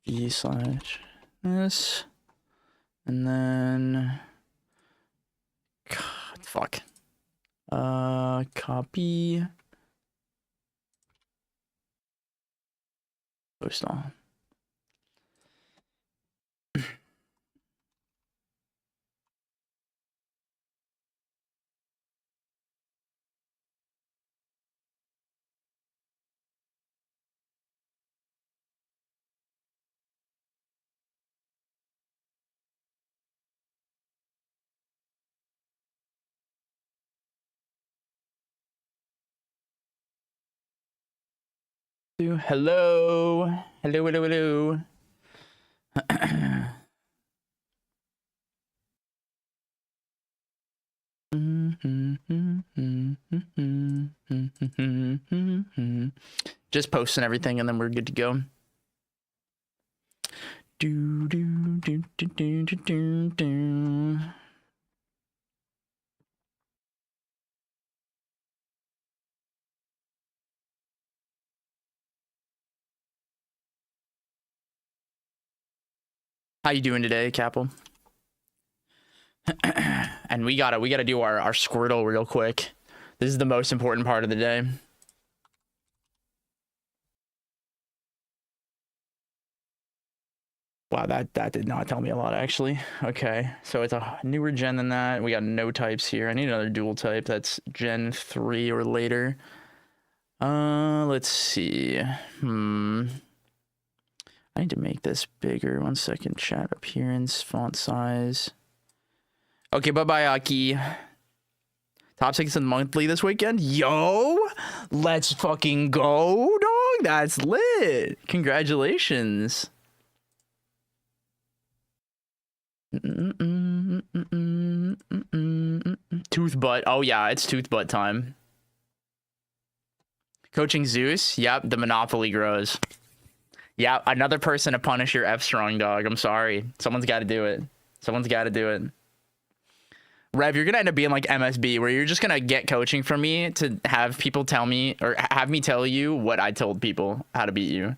v slash this, and then God, fuck. Copy. Post on. Hello. Hello, hello, hello. Just posting everything and then we're good to go. Do do do do do do do do. How you doing today, Capel? And we gotta do our Squirtle real quick. This is the most important part of the day. Wow, that did not tell me a lot, actually. Okay, so it's a newer gen than that. We got no types here. I need another dual type. That's Gen 3 or later. Let's see. I need to make this bigger. 1 second. Chat appearance, font size. Okay, bye-bye, Aki. Top 6 in monthly this weekend? Yo! Let's fucking go, dog! That's lit! Congratulations. Toothbutt. Oh, yeah, it's Toothbutt time. Coaching Zeus? Yep, the monopoly grows. Yeah, another person to punish your F-strong, dog. I'm sorry. Someone's got to do it. Someone's got to do it. Rev, you're going to end up being like MSB, where you're just going to get coaching from me to have people tell me, or have me tell you what I told people how to beat you.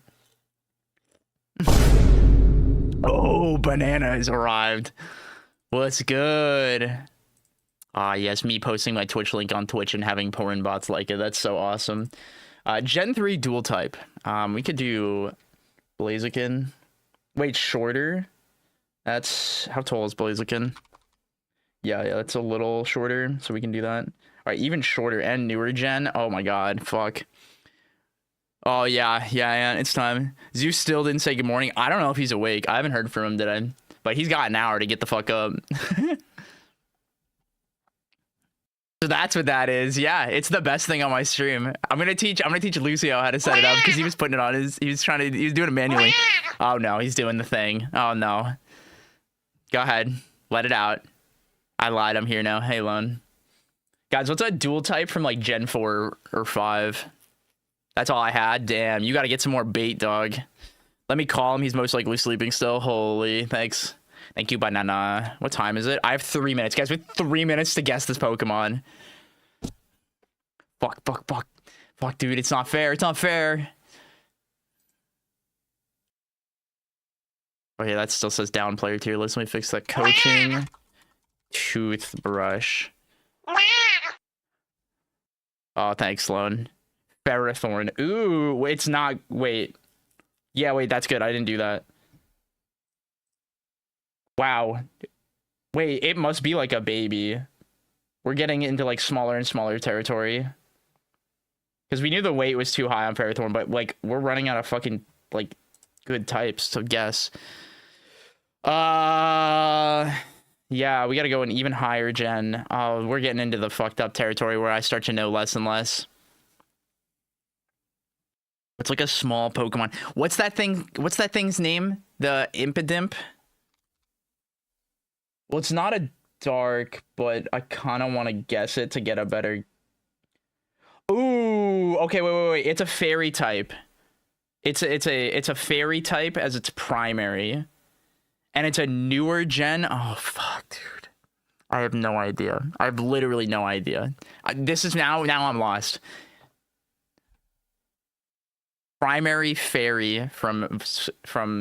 Oh, banana has arrived. What's good? Ah, yes, me posting my Twitch link on Twitch and having porn bots like it. That's so awesome. Gen 3 dual type. We could do Blaziken. Wait, shorter? That's... How tall is Blaziken? Yeah, that's a little shorter, so we can do that. All right, even shorter and newer gen. Oh my god, fuck. Oh, yeah, it's time. Zeus still didn't say good morning. I don't know if he's awake. I haven't heard from him today. But he's got an hour to get the fuck up. So that's what that is. Yeah, it's the best thing on my stream. I'm gonna teach Lucio how to set it up because he was putting it on his. He was doing it manually. Oh no, he's doing the thing. Oh no. Go ahead, let it out. I lied. I'm here now. Hey, Lone. Guys, what's a dual type from like Gen 4 or 5? That's all I had. Damn, you got to get some more bait, dog. Let me call him. He's most likely sleeping still. Holy, thanks. Thank you, banana. What time is it? I have 3 minutes. Guys, we have 3 minutes to guess this Pokemon. Fuck. Fuck, dude. It's not fair. It's not fair. Okay, that still says down player tier list. Let me fix that. Coaching. Toothbrush. Oh, thanks, Sloan. Ferrothorn. Ooh, it's not... Wait. Yeah, wait, that's good. I didn't do that. Wow. Wait, it must be like a baby. We're getting into like smaller and smaller territory. Because we knew the weight was too high on Ferrothorn, but like we're running out of fucking like good types to guess. Yeah, we gotta go an even higher gen. We're getting into the fucked up territory where I start to know less and less. It's like a small Pokemon. What's that thing? What's that thing's name? The Impidimp? Well, it's not a dark, but I kind of want to guess it to get a better... Ooh, okay, wait. It's a fairy type. It's a fairy type as its primary. And it's a newer gen. Oh, fuck, dude. I have no idea. I have literally no idea. This is now I'm lost. Primary fairy from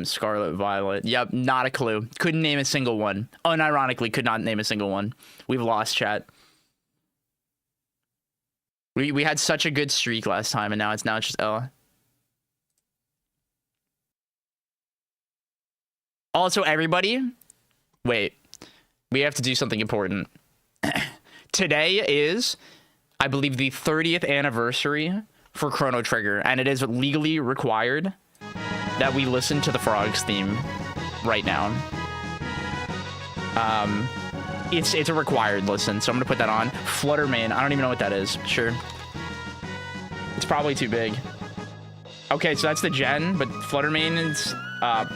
Scarlet Violet. Yep, not a clue. Couldn't name a single one. Unironically, could not name a single one. We've lost, chat. We had such a good streak last time, and now it's just Ella. Also, everybody, wait. We have to do something important. Today is, I believe, the 30th anniversary for Chrono Trigger, and it is legally required that we listen to the Frogs theme right now. It's a required listen, so I'm gonna put that on. Fluttermane, I don't even know what that is. Sure. It's probably too big. Okay, so that's the gen, but Fluttermane's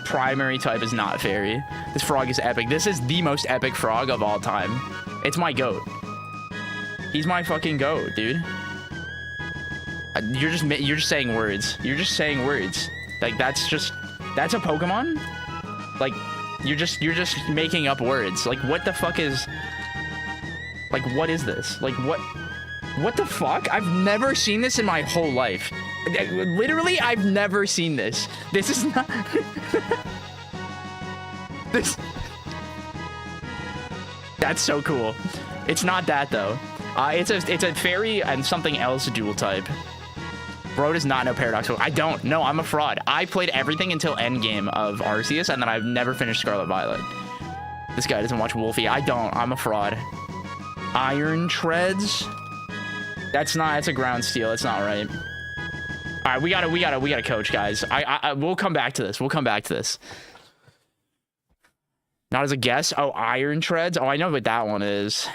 primary type is not fairy. This frog is epic. This is the most epic frog of all time. It's my goat. He's my fucking goat, dude. You're just saying words. You're just saying words. Like that's a Pokemon? Like you're just making up words. Like what the fuck is like what is this? Like what the fuck? I've never seen this in my whole life. Literally, I've never seen this. This is not this. That's so cool. It's not that though. It's a fairy and something else dual type. Bro does not know Paradox. I don't. No, I'm a fraud. I played everything until endgame of Arceus, and then I've never finished Scarlet Violet. This guy doesn't watch Wolfie. I don't. I'm a fraud. Iron Treads? That's a ground steel. It's not right. All right, we gotta coach, guys. We'll come back to this. We'll come back to this. Not as a guess. Oh, Iron Treads. Oh, I know what that one is.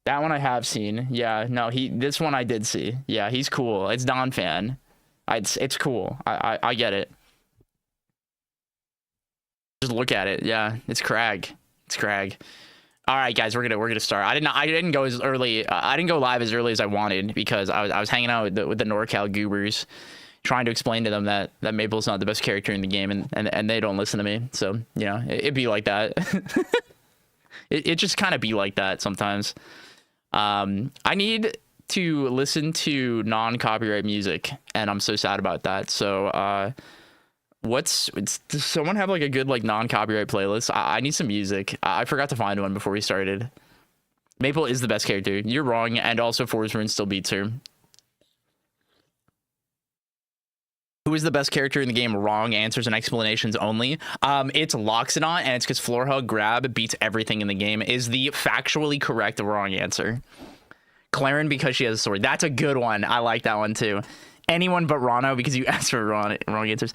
That one I have seen. Yeah, no, this one I did see. Yeah, he's cool. It's Don Fan. It's cool. I get it. Just look at it. Yeah, it's Crag. It's Crag. All right, guys, we're gonna start. I didn't go as early. I didn't go live as early as I wanted because I was hanging out with the NorCal goobers, trying to explain to them that Maple's not the best character in the game, and they don't listen to me. So you know, it'd be like that. it just kind of be like that sometimes. I need to listen to non-copyright music, and I'm so sad about that. So, does someone have like a good like non-copyright playlist? I need some music. I forgot to find one before we started. Maple is the best character. You're wrong, and also Forest Rune still beats her. Who is the best character in the game? Wrong answers and explanations only. It's Loxodon, and it's because Floor Hug Grab beats everything in the game is the factually correct wrong answer. Clarin because she has a sword. That's a good one. I like that one too. Anyone but Rano because you asked for wrong answers.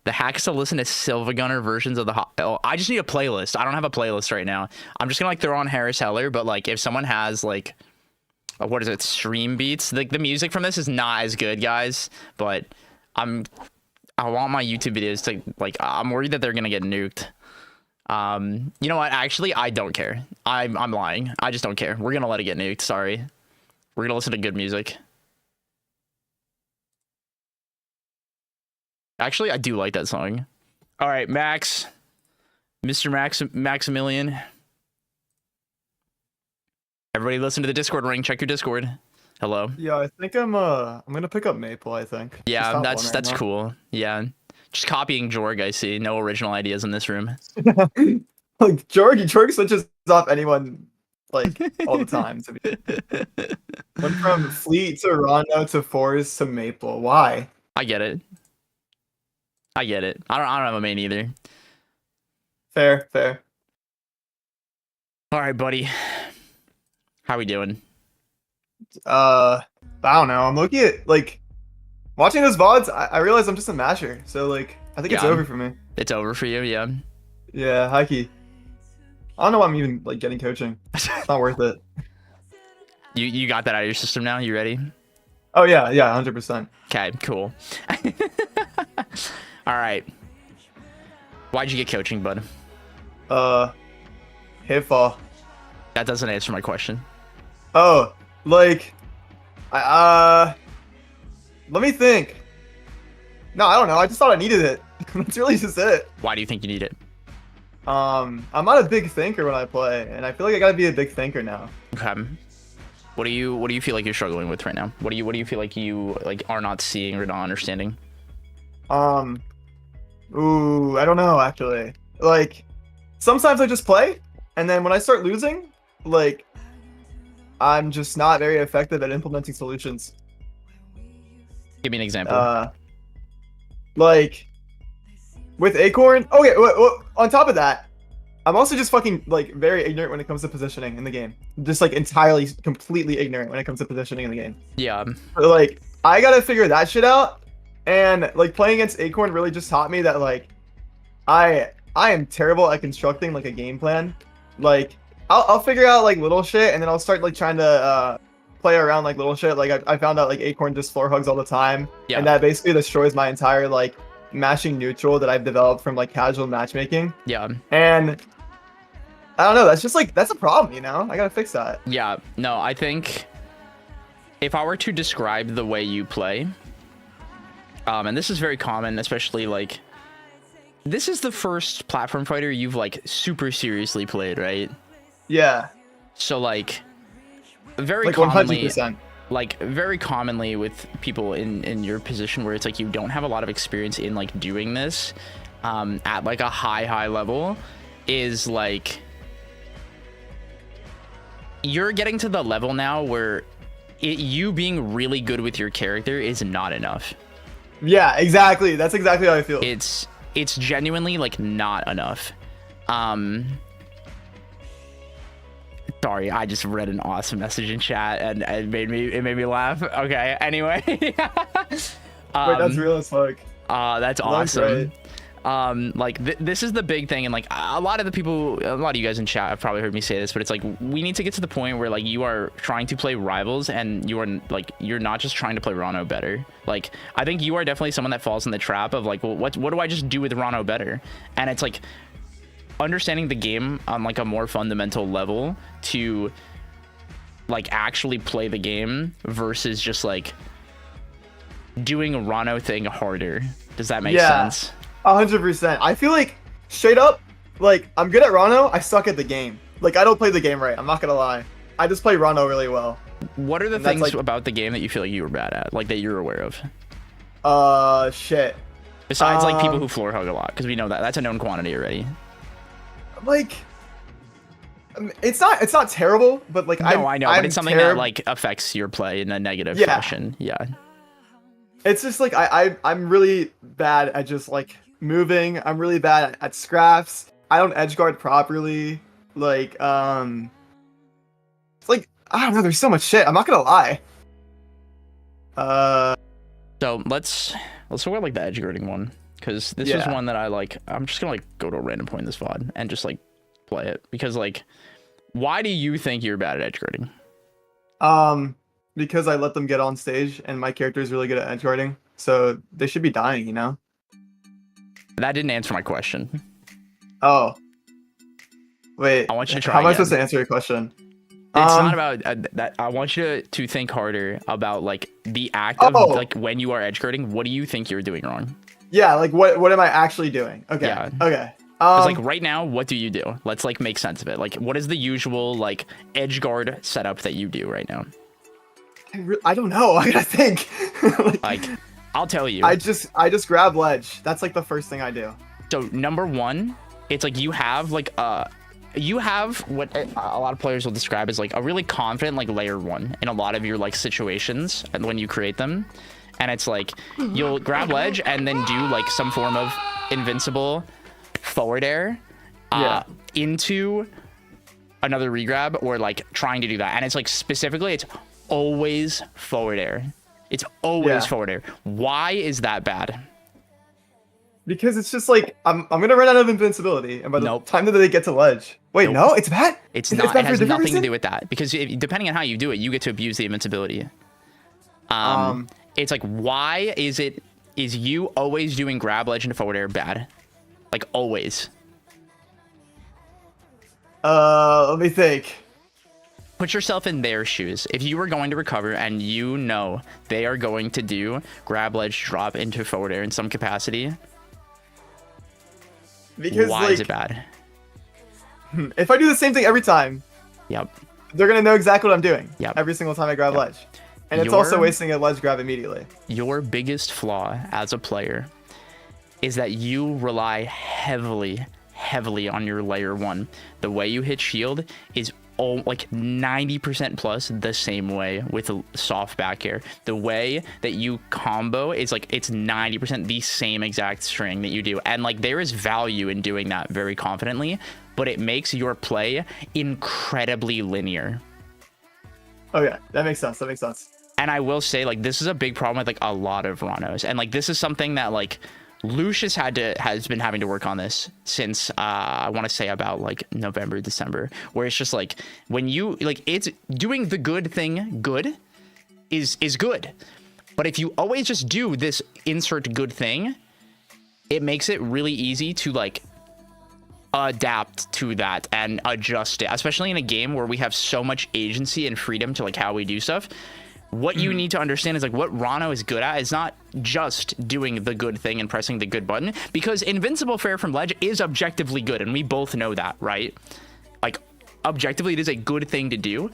The hacks to listen to Sylvagunner versions of the... I just need a playlist. I don't have a playlist right now. I'm just gonna like throw on Harris Heller, but like if someone has like... what is it? Stream beats? The music from this is not as good, guys, but... I want my YouTube videos to like I'm worried that they're gonna get nuked. You know what? Actually, I don't care. I'm lying. I just don't care. We're gonna let it get nuked. Sorry. We're gonna listen to good music. Actually, I do like that song. All right, Max, Mr. Maximilian. Everybody, listen to the Discord ring. Check your Discord. Hello. Yeah, I think I'm gonna pick up Maple, I think. Yeah, that's cool. Yeah. Just copying Jorg, I see. No original ideas in this room. Like Jorg switches off anyone like all the time to be. Went from Fleet to Rondo to Forest to Maple. Why? I get it. I don't have a main either. Fair. All right, buddy. How we doing? I don't know. I'm looking at like watching those VODs. I realize I'm just a masher. So like I think it's over for me. It's over for you, yeah. Yeah, Hikey. I don't know why I'm even like getting coaching. It's not worth it. You got that out of your system now? You ready? Oh yeah, yeah, 100%. Okay, cool. All right. Why'd you get coaching, bud? Hitfall. That doesn't answer my question. Oh, like, let me think. No, I don't know. I just thought I needed it. That's really just it. Why do you think you need it? I'm not a big thinker when I play, and I feel like I gotta be a big thinker now. Okay. What do you feel like you're struggling with right now? What do you feel like you are not seeing or not understanding? Ooh, I don't know actually. Like, sometimes I just play, and then when I start losing, like, I'm just not very effective at implementing solutions. Give me an example. Like, with Acorn. Okay, on top of that, I'm also just fucking like very ignorant when it comes to positioning in the game. Just like entirely, completely ignorant when it comes to positioning in the game. Yeah. But, like, I gotta figure that shit out. And like playing against Acorn really just taught me that like I am terrible at constructing like a game plan. Like I'll figure out like little shit and then I'll start like trying to play around like little shit. Like I found out like Acorn just floor hugs all the time. Yeah. And that basically destroys my entire like mashing neutral that I've developed from like casual matchmaking. Yeah. And I don't know, that's just like that's a problem, you know? I gotta fix that. Yeah. No, I think if I were to describe the way you play, and this is very common, especially like this is the first platform fighter you've like super seriously played, right? Yeah. So like very Like commonly 100%. like very commonly with people in your position where it's like you don't have a lot of experience in like doing this at like a high level, is like you're getting to the level now where you being really good with your character is not enough. Yeah, exactly. That's exactly how I feel. It's genuinely like not enough. Sorry, I just read an awesome message in chat and it made me laugh. Okay, anyway. Wait, that's real as fuck. That's awesome. Like this is the big thing, and like a lot of you guys in chat have probably heard me say this, but it's like we need to get to the point where like you are trying to play rivals and you are like you're not just trying to play Rano better. Like I think you are definitely someone that falls in the trap of like, well, what do I just do with Rano better? And it's like understanding the game on like a more fundamental level to like actually play the game versus just like doing a Rano thing harder. Does that make sense? 100%. I feel like straight up, like I'm good at Rano. I suck at the game. Like I don't play the game right. I'm not gonna lie. I just play Rano really well. What are the things like about the game that you feel like you were bad at, like that you're aware of? Shit. Besides like people who floor hug a lot, because we know that's a known quantity already. Like, it's not terrible, but like no, I know, but it's something that like affects your play in a negative fashion. Yeah. It's just like I'm really bad at just like moving. I'm really bad at scraps. I don't edge guard properly. Like it's like I don't know. There's so much shit. I'm not gonna lie. So let's talk about like the edge guarding one, because this is one that I like. I'm just gonna like go to a random point in this VOD and just like play it, because like, why do you think you're bad at edge guarding? Because I let them get on stage and my character is really good at edge guarding, so they should be dying, you know? That didn't answer my question. Oh. Wait. I want you to try How am I again. supposed to answer your question? It's not about that. I want you to think harder about like the act of like when you are edge guarding. What do you think you're doing wrong? Yeah, like what am I actually doing? Okay. Yeah. Okay. Because like right now, what do you do? Let's like make sense of it. Like, what is the usual like edge guard setup that you do right now? I don't know. I gotta think. like, I'll tell you. I just grab ledge. That's like the first thing I do. So number one, it's like you have what a lot of players will describe as like a really confident like layer one in a lot of your like situations and when you create them, and it's like you'll grab ledge and then do like some form of invincible forward air into another regrab, or like trying to do that, and it's like specifically it's always forward air. It's always forward air. Why is that bad? Because it's just like I'm gonna run out of invincibility, and by the time that they get to ledge, wait, no, it's bad. It's not. It has nothing to do with that, because depending on how you do it, you get to abuse the invincibility. It's like, why is you always doing grab ledge into forward air bad? Like, always. Let me think. Put yourself in their shoes. If you were going to recover and you know they are going to do grab ledge drop into forward air in some capacity, Because why is it bad? If I do the same thing every time, Yep. they're gonna know exactly what I'm doing. Yep. Every single time I grab Yep. ledge. And it's also wasting a ledge grab immediately. Your biggest flaw as a player is that you rely heavily on your layer 1. The way you hit shield is like 90% plus the same way with a soft back air. The way that you combo is like, it's 90% the same exact string that you do. And like, there is value in doing that very confidently, but it makes your play incredibly linear. Oh yeah, that makes sense. That makes sense. And I will say, like, this is a big problem with like a lot of Ranos, and like, this is something that like Lucius has been having to work on this since I want to say about like November, December, where it's just like, when you like, it's doing the good thing good is good, but if you always just do this insert good thing, it makes it really easy to like adapt to that and adjust it, especially in a game where we have so much agency and freedom to like how we do stuff. What you need to understand is like, what Rano is good at is not just doing the good thing and pressing the good button, because invincible fair from ledge is objectively good, and we both know that, right? Like, objectively it is a good thing to do.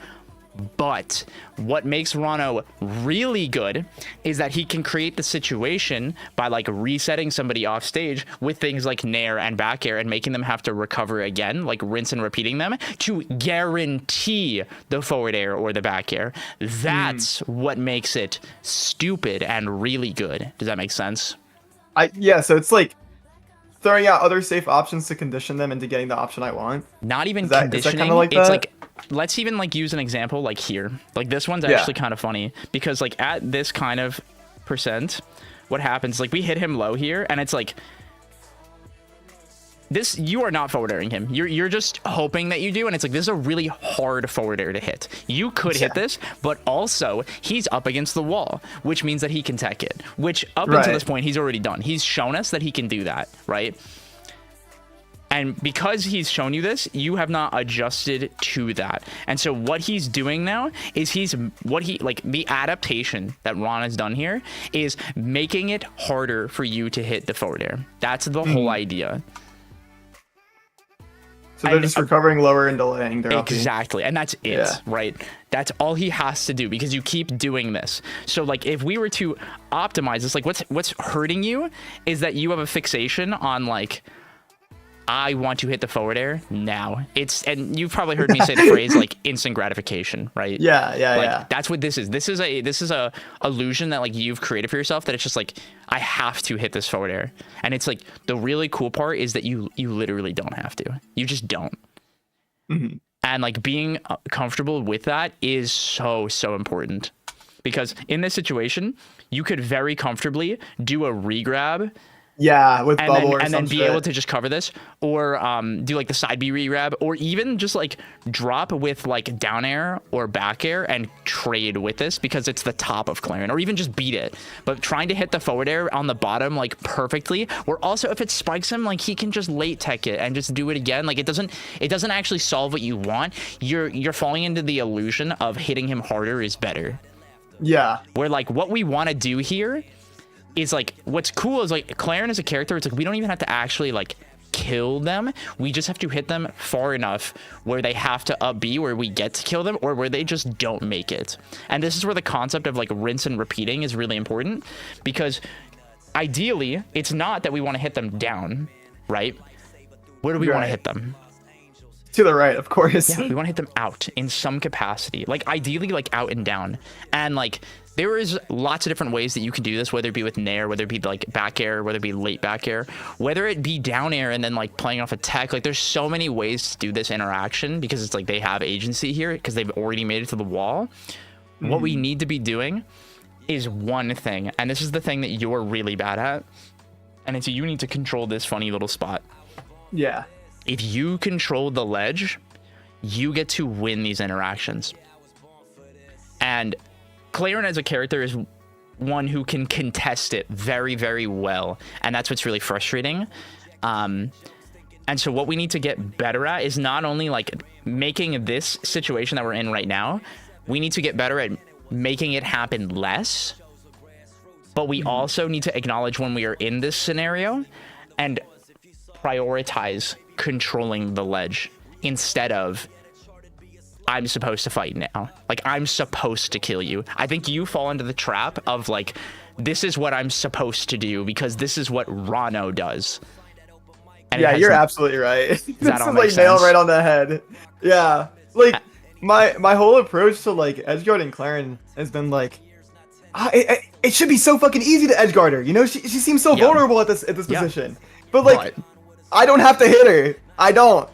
But what makes Rano really good is that he can create the situation by like resetting somebody off stage with things like nair and back air and making them have to recover again, like rinse and repeating them to guarantee the forward air or the back air. That's what makes it stupid and really good. Does that make sense? Yeah, so it's like throwing out other safe options to condition them into getting the option I want. Not even Is that conditioning. kinda like it's that? like, let's even like use an example like here. Like, this one's actually kind of funny, because like at this kind of percent, what happens, like, we hit him low here, and it's like, this, you are not forward airing him. You're just hoping that you do, and it's like, this is a really hard forward air to hit. You could hit this, but also he's up against the wall, which means that he can tech it, which up until this point he's already done. He's shown us that he can do that, right? And because he's shown you this, you have not adjusted to that. And so what he's doing now is the adaptation that Ron has done here is making it harder for you to hit the forward air. That's the whole idea. So they're just recovering lower and delaying their Exactly. And that's it, right? That's all he has to do, because you keep doing this. So like, if we were to optimize this, like, what's hurting you is that you have a fixation on like, I want to hit the forward air now. And you've probably heard me say the phrase like instant gratification, right? Yeah. That's what this is. This is a illusion that like you've created for yourself, that it's just like, I have to hit this forward air. And it's like, the really cool part is that you literally don't have to. You just don't. And like, being comfortable with that is so important, because in this situation, you could very comfortably do a regrab. Yeah, with bubble and then be able to just cover this, or do like the side B re-grab, or even just like drop with like down air or back air and trade with this, because it's the top of Clarion, or even just beat it. But trying to hit the forward air on the bottom like perfectly, where also if it spikes him, like he can just late tech it and just do it again. Like, it doesn't actually solve what you want. You're falling into the illusion of hitting him harder is better. Yeah. Where like, what we want to do here is like, what's cool is like, Clarion as a character, it's like, we don't even have to actually like kill them. We just have to hit them far enough where they have to up B, where we get to kill them, or where they just don't make it. And this is where the concept of like rinse and repeating is really important, because ideally it's not that we want to hit them down, right? Where do we want to hit them? To the right, of course. Yeah, we want to hit them out in some capacity, like ideally like out and down. And like, there is lots of different ways that you can do this, whether it be with nair, whether it be like back air, whether it be late back air, whether it be down air and then like playing off a tech. Like, there's so many ways to do this interaction, because it's like they have agency here because they've already made it to the wall. What we need to be doing is one thing, and this is the thing that you're really bad at, and it's you need to control this funny little spot. Yeah. If you control the ledge, you get to win these interactions. And Claren as a character is one who can contest it very, very well, and that's what's really frustrating. And so what we need to get better at is not only like making this situation that we're in right now, we need to get better at making it happen less, but we also need to acknowledge when we are in this scenario and prioritize controlling the ledge instead of I'm supposed to fight now. Like, I'm supposed to kill you. I think you fall into the trap of like, this is what I'm supposed to do because this is what Rano does. And yeah, you're absolutely right. This is like nail right on the head. Yeah, like my whole approach to like edgeguard and Claren has been like, it should be so fucking easy to edgeguard her. You know, she seems so vulnerable at this position. But like, I don't have to hit her. I don't.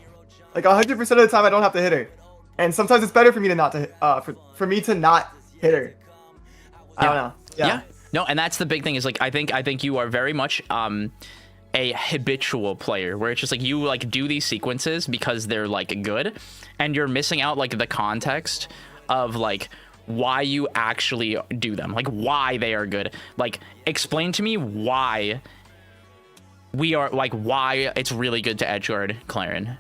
Like 100% of the time, I don't have to hit her. And sometimes it's better for me to not for me to not hit her. I don't know. Yeah. No, and that's the big thing is like I think you are very much a habitual player where it's just like you like do these sequences because they're like good, and you're missing out like the context of like why you actually do them, like why they are good. Like, explain to me why why it's really good to edgeguard Claren.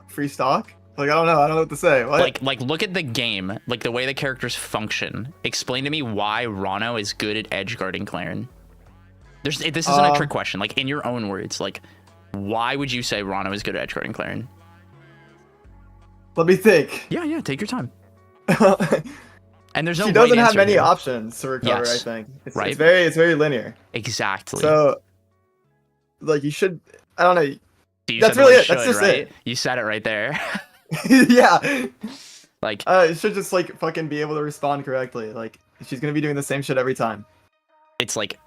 Free stock? Like, I don't know what to say. What? Like look at the game, like the way the characters function. Explain to me why Rano is good at edgeguarding Claren. This isn't a trick question. Like, in your own words, like, why would you say Rano is good at edgeguarding Claren? Let me think. Yeah, take your time. And there's no. She doesn't have many options to recover. Yes. I think it's very linear. Exactly. So, like, you should. I don't know. That's really it. That's just it. You said it right there. Yeah. Like, it should just like fucking be able to respond correctly. Like, she's gonna be doing the same shit every time. It's like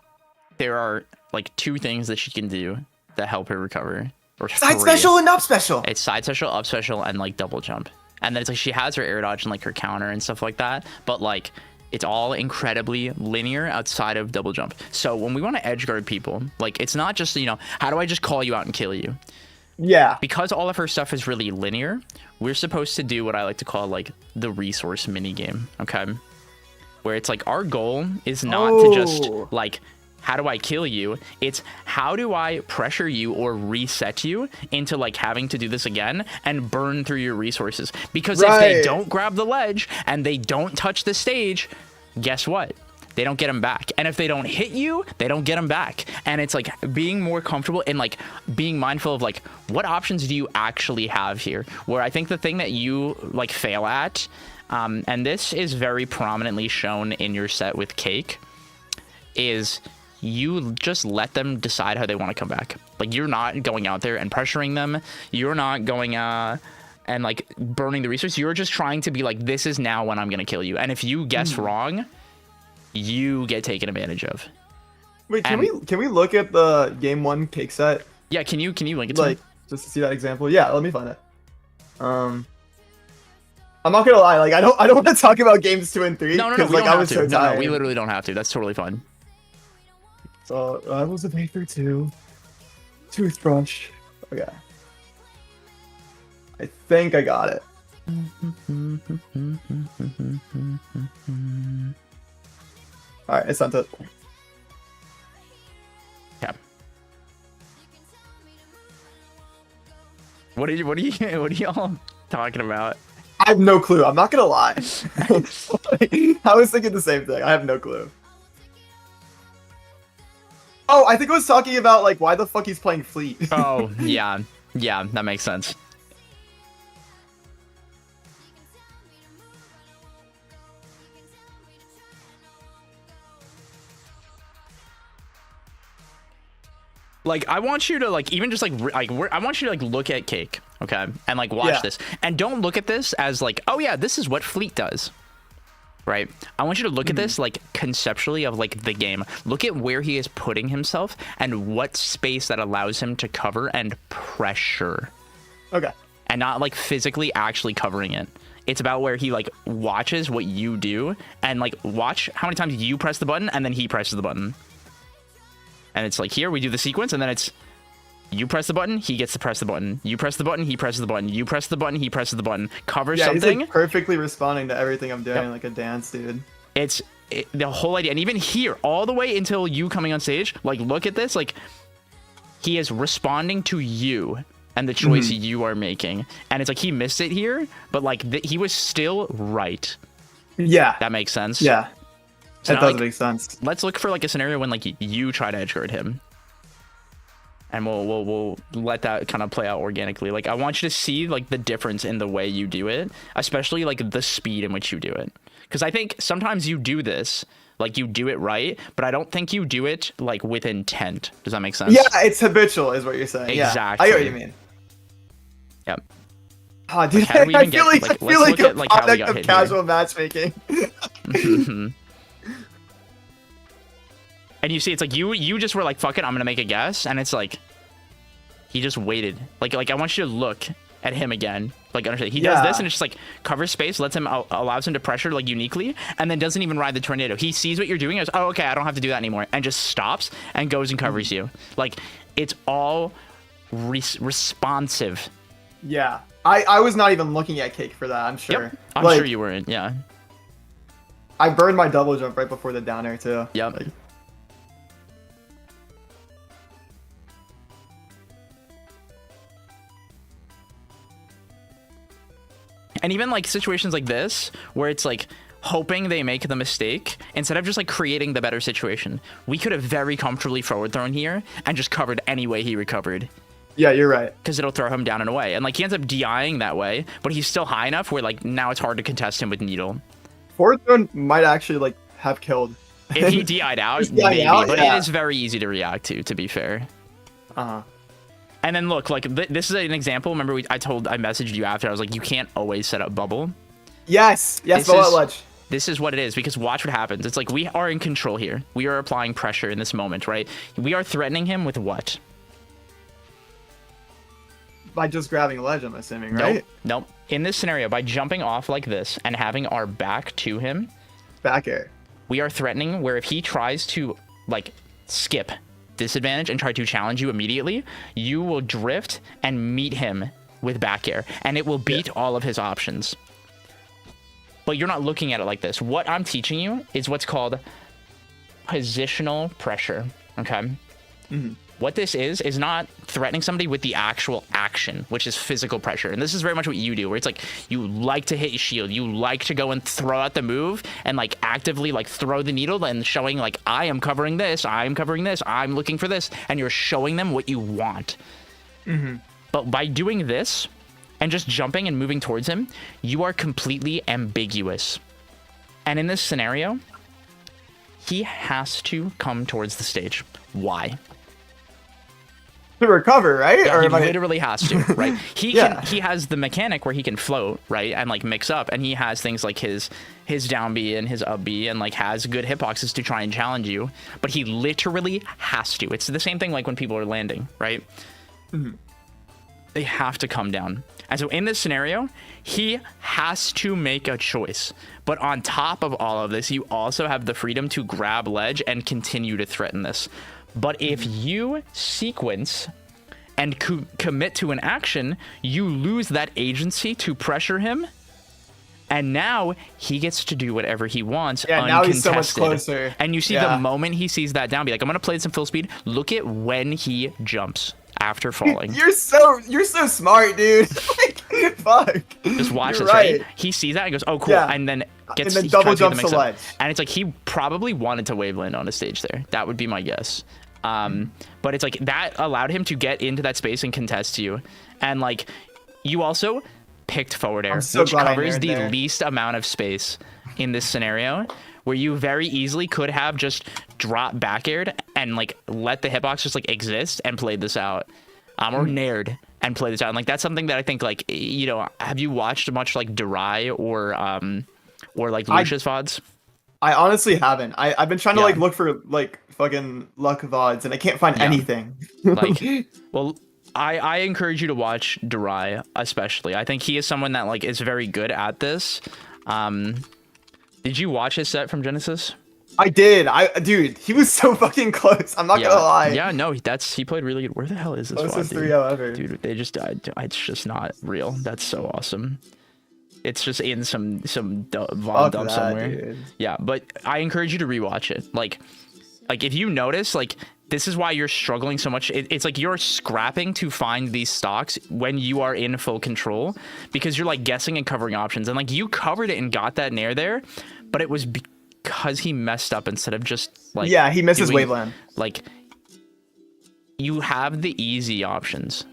there are like 2 things that she can do that help her recover. Or side special and up special. It's side special, up special, and like double jump. And then it's like she has her air dodge and like her counter and stuff like that. But like it's all incredibly linear outside of double jump. So when we want to edgeguard people, like it's not just, you know, how do I just call you out and kill you? Yeah. Because all of her stuff is really linear, we're supposed to do what I like to call like the resource mini game. Okay. Where it's like our goal is not to just like, how do I kill you? It's how do I pressure you or reset you into like having to do this again and burn through your resources? Because if they don't grab the ledge and they don't touch the stage, guess what? They don't get them back. And if they don't hit you, they don't get them back. And it's like being more comfortable and like being mindful of like, what options do you actually have here? Where I think the thing that you like fail at, and this is very prominently shown in your set with Cake, is you just let them decide how they want to come back. Like, you're not going out there and pressuring them. You're not going and like burning the resource. You're just trying to be like, this is now when I'm going to kill you. And if you guess wrong, you get taken advantage of. Wait, can we look at the game 1 Cake set? Yeah, can you link it to me? Just to see that example? Yeah, let me find it. I'm not gonna lie, like I don't want to talk about games 2 and 3. No, we don't have to. No, we literally don't have to. That's totally fine. So, Rivals of Aether 2, Toothbrush. Okay. I think I got it. Alright, I sent it. Yeah. What are y'all talking about? I have no clue. I'm not gonna lie. I was thinking the same thing. I have no clue. Oh, I think I was talking about like why the fuck he's playing Fleet. Oh, yeah, that makes sense. Like, I want you to like even just like I want you to like look at Cake, okay, and like watch this, and don't look at this as like, oh yeah, this is what Fleet does. Right? I want you to look at this like conceptually of like the game. Look at where he is putting himself and what space that allows him to cover and pressure. Okay. And not like physically actually covering it. It's about where he like watches what you do and like watch how many times you press the button and then he presses the button. And it's like here we do the sequence and then it's You press the button, he gets to press the button. You press the button, he presses the button. You press the button, he presses the button. Cover Yeah, something. he's like perfectly responding to everything I'm doing, like a dance, dude. The whole idea, and even here, all the way until you coming on stage, like, look at this, like, he is responding to you and the choice you are making. And it's like, he missed it here, but, like, he was still right. Yeah. That makes sense. Yeah. So that now, does like, make sense. let's look for, like, a scenario when, like, you try to edge guard him. And we'll let that kind of play out organically. Like, I want you to see, like, the difference in the way you do it, especially, like, the speed in which you do it. Because I think sometimes you do this, like, you do it right, but I don't think you do it, like, with intent. Does that make sense? Yeah, it's habitual, is what you're saying. Exactly. Yeah, I get what you mean. Yep. Oh, dude, Like, I feel like a like, how we product got of hit casual matchmaking. And you see, it's like, you just were like, fuck it, I'm gonna make a guess, and it's like, he just waited. Like I want you to look at him again. Like, understand, he does this, and it's just like, covers space, lets him allows him to pressure, like, uniquely, and then doesn't even ride the tornado. He sees what you're doing, and goes, oh, okay, I don't have to do that anymore, and just stops and goes and covers you. Like, it's all responsive. Yeah. I was not even looking at Cake for that, I'm sure. Yep. I'm like, sure you weren't. Yeah. I burned my double jump right before the down air, too. Yep. Like, and even, like, situations like this, where it's like hoping they make the mistake instead of just, like, creating the better situation. We could have very comfortably forward thrown here and just covered any way he recovered. yeah, you're right. Because it'll throw him down and away. And, like, he ends up DIing that way, but he's still high enough where, like, now it's hard to contest him with needle. Forward throw might actually, like, have killed. If he DI'd out, He's DI'd maybe, out, but yeah. it is very easy to react to be fair. Uh-huh. And then look, like, this is an example. Remember, I messaged you after. I was like, you can't always set up bubble. Yes, This bullet is- ledge. This is what it is, because watch what happens. It's like, we are in control here. We are applying pressure in this moment, right? We are threatening him with what? By just grabbing a ledge, I'm assuming, right? Nope. In this scenario, by jumping off like this and having our back to him, Back air. we are threatening where if he tries to, like, skip disadvantage and try to challenge you immediately, you will drift and meet him with back air, and it will beat all of his options. But you're not looking at it like this. What I'm teaching you is what's called positional pressure, okay? What this is not threatening somebody with the actual action, which is physical pressure. And this is very much what you do, where it's like, you like to hit your shield. You like to go and throw out the move and, like, actively, like, throw the needle and showing, like, I am covering this, I'm covering this, I'm looking for this. And you're showing them what you want. But by doing this and just jumping and moving towards him, you are completely ambiguous. And in this scenario, he has to come towards the stage. Why? To recover, right? Yeah, or he am I... literally has to, right? He Yeah. he has the mechanic where he can float, right, and, like, mix up, and he has things like his down B and his up B, and, like, has good hitboxes to try and challenge you, but he literally has to. It's the same thing like when people are landing, right? They have to come down. And so in this scenario, he has to make a choice. But on top of all of this, you also have the freedom to grab ledge and continue to threaten this. But if you sequence and commit to an action, you lose that agency to pressure him. And now he gets to do whatever he wants. Yeah, now he's so much uncontested. closer. And you see the moment he sees that down, be like, I'm going to play this in full speed. Look at when he jumps after falling. You're so smart, dude. Like, fuck. Just watch You're this, right? right? He sees that and goes, oh, cool. Yeah. And then gets And then he double tries to get jumps the mix to up. ledge. And it's like, he probably wanted to wave land on a stage there. That would be my guess. But it's like, that allowed him to get into that space and contest you. And, like, you also picked forward air, so which glad I covers aired the there. least amount of space in this scenario, where you very easily could have just dropped back aired and, like, let the hitbox just, like, exist and played this out. Or nared and play this out. And, like, that's something that I think, like, you know, have you watched much, like, Durai or like Lucia's VODs? I honestly haven't. I've been trying to, Yeah. like, look for, like, fucking luck VODs, and I can't find anything. Like, well, I encourage you to watch Durai, especially. I think he is someone that, like, is very good at this. Did you watch his set from Genesis? I did. Dude, he was so fucking close. I'm not gonna lie. Yeah, no, he played really good. Where the hell is this Closest squad, 3-0 ever. dude? They just died. It's just not real. That's so awesome. It's just in some VOD dump somewhere. Dude. Yeah, but I encourage you to rewatch it. Like if you notice, like, this is why you're struggling so much. It's like you're scrapping to find these stocks when you are in full control, because you're like guessing and covering options, and like you covered it and got that nair there, but it was because he messed up instead of just like, yeah, he misses waveland. Like, you have the easy options.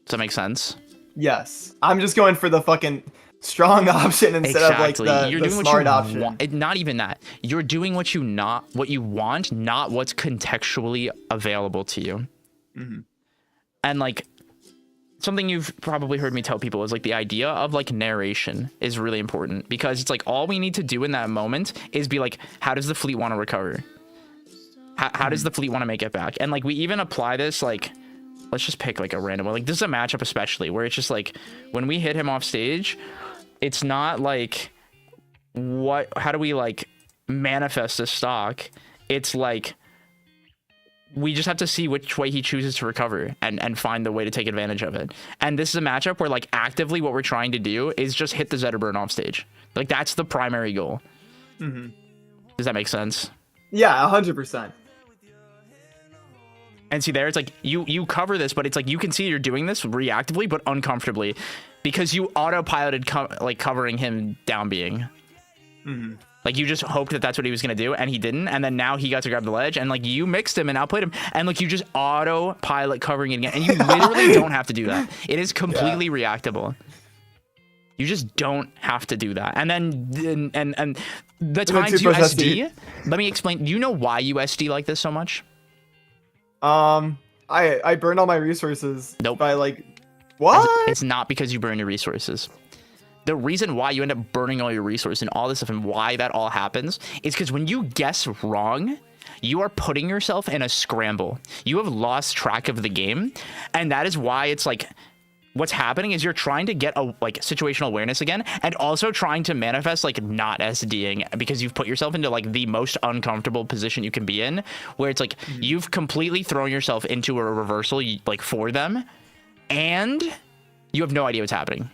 Does that make sense? Yes, I'm just going for the fucking strong option instead of like the smart option. Not even that. You're doing what you want, not what's contextually available to you. Mm-hmm. And like, something you've probably heard me tell people is like the idea of like narration is really important, because it's like all we need to do in that moment is be like, how does the fleet want to recover? How does the fleet want to make it back? And like, we even apply this, like, let's just pick like a random one. Like, this is a matchup especially where it's just like, when we hit him off stage, it's not like, how do we like manifest this stock? It's like, we just have to see which way he chooses to recover and find the way to take advantage of it. And this is a matchup where like actively what we're trying to do is just hit the Zeta burn off stage. Like, that's the primary goal. Mm-hmm. Does that make sense? Yeah, 100%. And see there, it's like you cover this, but it's like you can see you're doing this reactively but uncomfortably, because you autopiloted covering him down being. Mm-hmm. Like, you just hoped that that's what he was going to do, and he didn't, and then now he got to grab the ledge, and like you mixed him and outplayed him, and like you just autopilot covering it again, and you literally don't have to do that. It is completely reactable. You just don't have to do that. And then and the times you SD, let me explain. Do you know why you SD like this so much? I burned all my resources. Nope. By like, what? It's not because you burn your resources. The reason why you end up burning all your resources and all this stuff and why that all happens is because when you guess wrong, you are putting yourself in a scramble. You have lost track of the game, and that is why it's like, what's happening is you're trying to get a like situational awareness again, and also trying to manifest like not SDing, because you've put yourself into like the most uncomfortable position you can be in, where it's like you've completely thrown yourself into a reversal like for them, and you have no idea what's happening,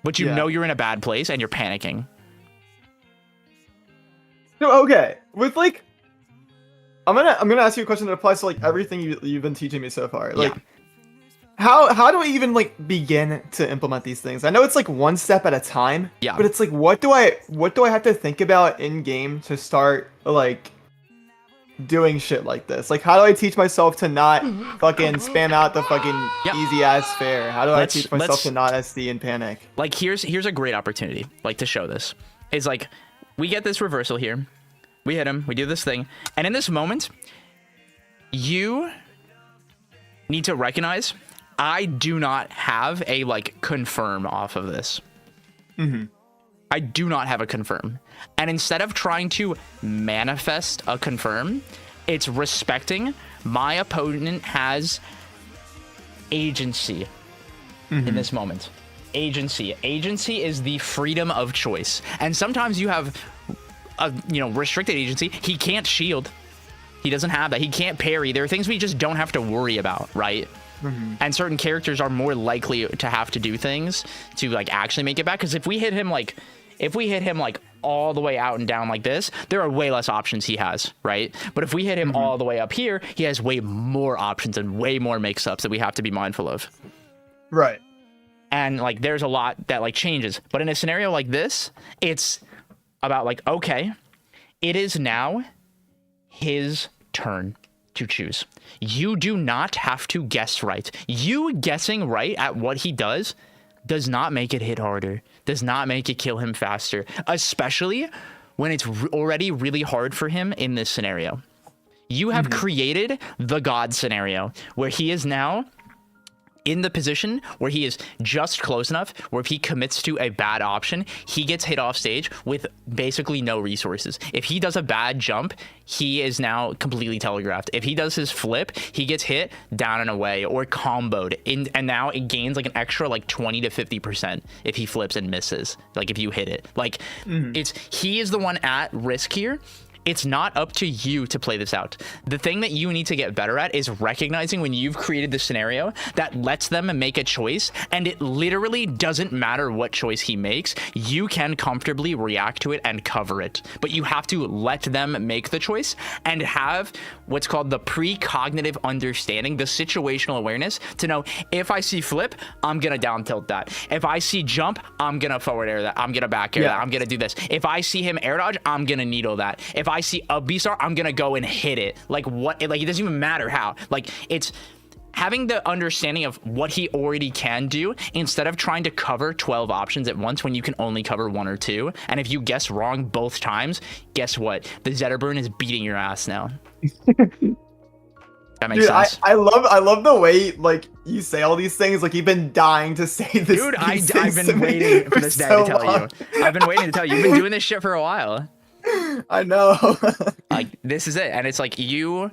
but you know you're in a bad place and you're panicking. No, okay, with like, I'm gonna ask you a question that applies to like everything you've been teaching me so far. Like, how do I even like begin to implement these things? I know it's like one step at a time. Yeah. But it's like, what do I have to think about in game to start like doing shit like this? Like, how do I teach myself to not fucking spam out the fucking easy ass fair? How do I teach myself to not SD and panic? Like, here's a great opportunity like to show this. Is like, we get this reversal here, we hit him, we do this thing, and in this moment, you need to recognize, I do not have a like confirm off of this. Mm-hmm. I do not have a confirm. And instead of trying to manifest a confirm, it's respecting my opponent has agency in this moment. Agency. Agency is the freedom of choice. And sometimes you have a restricted agency. He can't shield. He doesn't have that. He can't parry. There are things we just don't have to worry about, right? Mm-hmm. And certain characters are more likely to have to do things to like actually make it back. Because if we hit him like all the way out and down like this, there are way less options he has, right? But if we hit him all the way up here, he has way more options and way more mix-ups that we have to be mindful of. Right. And like, there's a lot that like changes. But in a scenario like this, it's about like, okay, it is now his turn to choose. You do not have to guess right. You guessing right at what he does not make it hit harder, does not make it kill him faster, especially when it's already really hard for him in this scenario. You have created the God scenario where he is now in the position where he is just close enough where if he commits to a bad option, he gets hit off stage with basically no resources. If he does a bad jump, he is now completely telegraphed. If he does his flip, he gets hit down and away or comboed in, and now it gains like an extra like 20 to 50% if he flips and misses, like if you hit it. Like he is the one at risk here. It's not up to you to play this out. The thing that you need to get better at is recognizing when you've created the scenario that lets them make a choice, and it literally doesn't matter what choice he makes. You can comfortably react to it and cover it, but you have to let them make the choice and have what's called the precognitive understanding, the situational awareness to know if I see flip, I'm gonna down tilt that. If I see jump, I'm gonna forward air that. I'm gonna back air that. I'm gonna do this. If I see him air dodge, I'm gonna needle that. If I see a B-star, I'm gonna go and hit it. Like what? Like it doesn't even matter how. Like it's having the understanding of what he already can do instead of trying to cover 12 options at once when you can only cover 1 or 2. And if you guess wrong both times, guess what? The Zetterburn is beating your ass now. That makes sense. I love the way like you say all these things. Like you've been dying to say this. Dude, I've been waiting for this day to tell you. I've been waiting to tell you. You've been doing this shit for a while. I know. Like this is it, and it's like you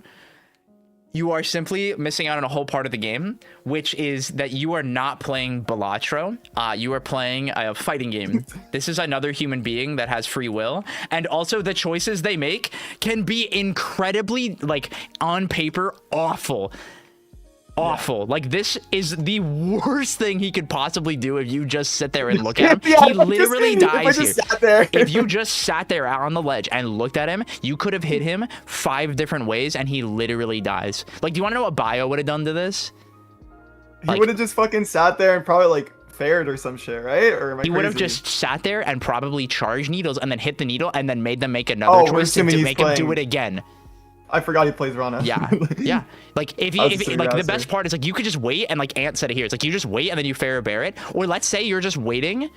are simply missing out on a whole part of the game, which is that you are not playing Balatro. You are playing a fighting game. This is another human being that has free will, and also the choices they make can be incredibly, like, on paper, awful. Like this is the worst thing he could possibly do if you just sit there and look at him. He literally dies here. If you just sat there out on the ledge and looked at him, you could have hit him 5 different ways and he literally dies. Like, do you want to know what Bio would have done to this? He would have just fucking sat there and probably like fared or some shit, right? Or am I he would have crazy? just sat there and probably charged needles and then hit the needle and then made them make another choice to make him do it again. I forgot he plays Rana. Yeah. Like if like the best part is like you could just wait and like Ant said it here. It's like you just wait and then you fair bear it. Or let's say you're just waiting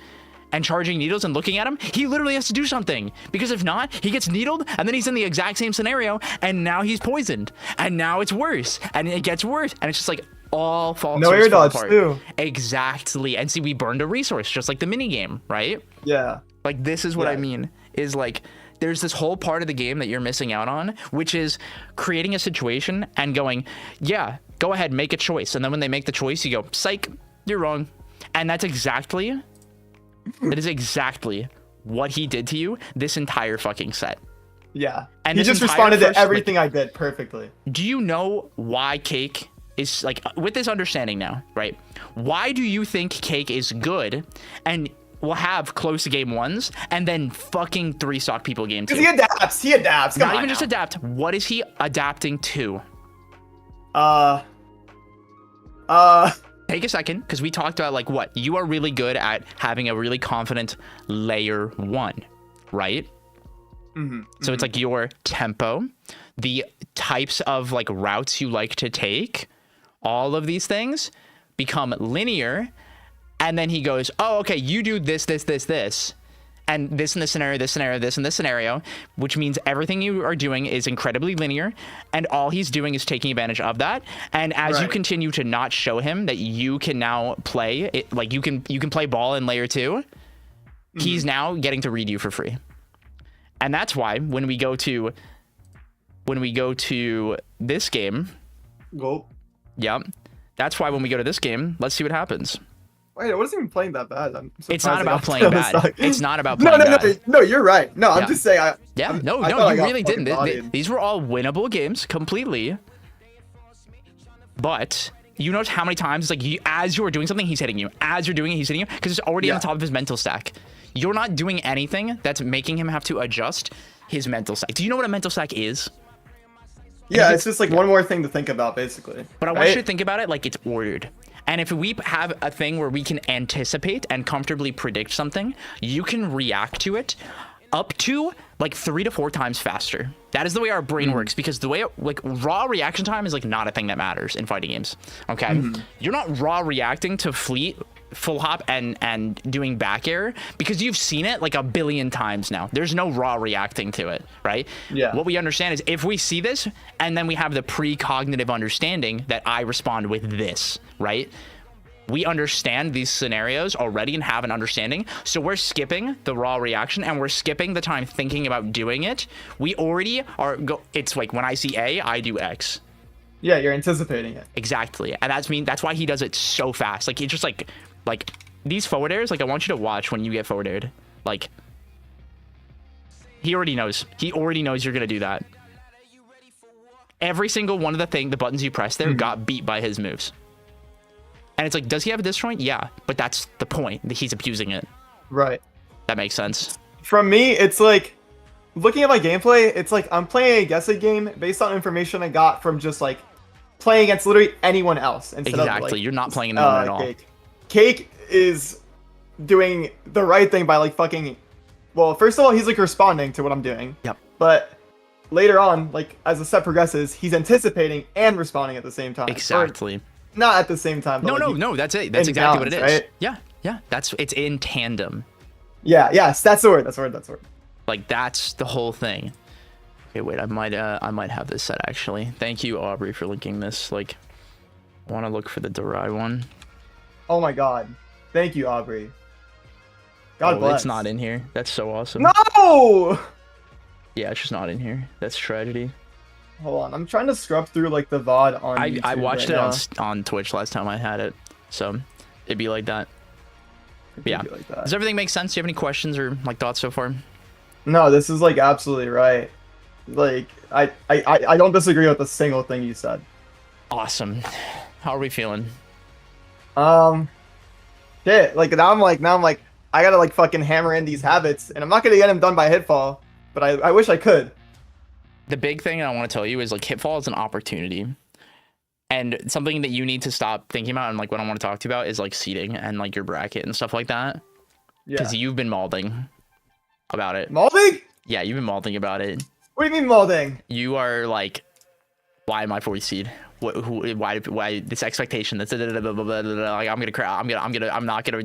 and charging needles and looking at him. He literally has to do something because if not, he gets needled and then he's in the exact same scenario and now he's poisoned and now it's worse and it gets worse and it's just like all falls. No air dodge too. Exactly. And see, we burned a resource just like the mini game, right? Yeah. Like this is what I mean is like. There's this whole part of the game that you're missing out on, which is creating a situation and going, yeah, go ahead, make a choice. And then when they make the choice, you go, psych, you're wrong. And that is exactly what he did to you this entire fucking set. Yeah. And he just responded to everything I did perfectly. Do you know why Cake is like, with this understanding now, right? Why do you think Cake is good and will have close game 1s and then fucking 3-stock people game 2? Because he adapts. Not even just adapt. What is he adapting to? Take a second, because we talked about like what you are really good at having a really confident layer 1, right? So it's like your tempo, the types of like routes you like to take, all of these things become linear. And then he goes, oh, okay, you do this, and this in this scenario, this scenario, this in this scenario, which means everything you are doing is incredibly linear, and all he's doing is taking advantage of that. And as you continue to not show him that you can now play it, like you can play ball in layer 2, he's now getting to read you for free. And that's why when we go to this game, that's why when we go to this game, let's see what happens. Wait, I wasn't even playing that bad. It's not about playing bad. It's not about playing bad. No, you're right. No, I'm just saying. You really didn't. These were all winnable games completely. But you notice how many times, like, as you are doing something, he's hitting you. As you're doing it, he's hitting you because it's already on the top of his mental stack. You're not doing anything that's making him have to adjust his mental stack. Do you know what a mental stack is? Yeah, it's just like one more thing to think about, basically. But I want you to think about it like it's ordered. And if we have a thing where we can anticipate and comfortably predict something, you can react to it up to like 3 to 4 times faster. That is the way our brain works, because the way like raw reaction time is like not a thing that matters in fighting games. Okay, you're not raw reacting to full hop and doing back air because you've seen it like a billion times now. There's no raw reacting to it, right? Yeah. What we understand is if we see this and then we have the precognitive understanding that I respond with this, right? We understand these scenarios already and have an understanding. So we're skipping the raw reaction and we're skipping the time thinking about doing it. We already are. It's like when I see A, I do X. Yeah, you're anticipating it. Exactly. And that's why he does it so fast. Like, it's just like these forward airs, like, I want you to watch when you get forward aired. Like, he already knows. He already knows you're going to do that. Every single one of the buttons you press there got beat by his moves. And it's like, does he have a disjoint? Yeah, but that's the point. That he's abusing it. Right. That makes sense. From me, it's like, looking at my gameplay, it's like I'm playing a guessing game based on information I got from just like playing against literally anyone else. Instead Exactly. Of, like, you're not playing in the moment at all. Cake is doing the right thing by like fucking. Well, first of all, he's like responding to what I'm doing. Yep. But later on, like as the set progresses, he's anticipating and responding at the same time. Exactly. Or not at the same time. But No. That's it. That's exactly what it is. Right? Yeah. It's in tandem. Yeah. Yes. That's the word. That's the word. Like, that's the whole thing. Okay, wait. I might have this set actually. Thank you, Aubrey, for linking this. Like, I want to look for the Durai one. Oh my god. Thank you, Aubrey. God bless. It's not in here. That's so awesome. No! Yeah, it's just not in here. That's tragedy. Hold on, I'm trying to scrub through like the VOD on YouTube I watched right it on Twitch last time I had it, so it'd be like that. Yeah. Like that. Does everything make sense? Do you have any questions or like thoughts so far? No, this is like absolutely right. Like I don't disagree with a single thing you said. Awesome. How are we feeling? Yeah, like now I'm like I gotta like fucking hammer in these habits, and I'm not gonna get them done by hitfall, but I wish I could. The big thing I want to tell you is like hitfall is an opportunity, and something that you need to stop thinking about, and like what I want to talk to you about is like seeding and like your bracket and stuff like that. Yeah. Because you've been malding about it. Malding? Yeah, you've been malding about it. What do you mean malding? You are like, why am I 4th seed? Why this expectation? That's like I'm gonna cry. I'm not gonna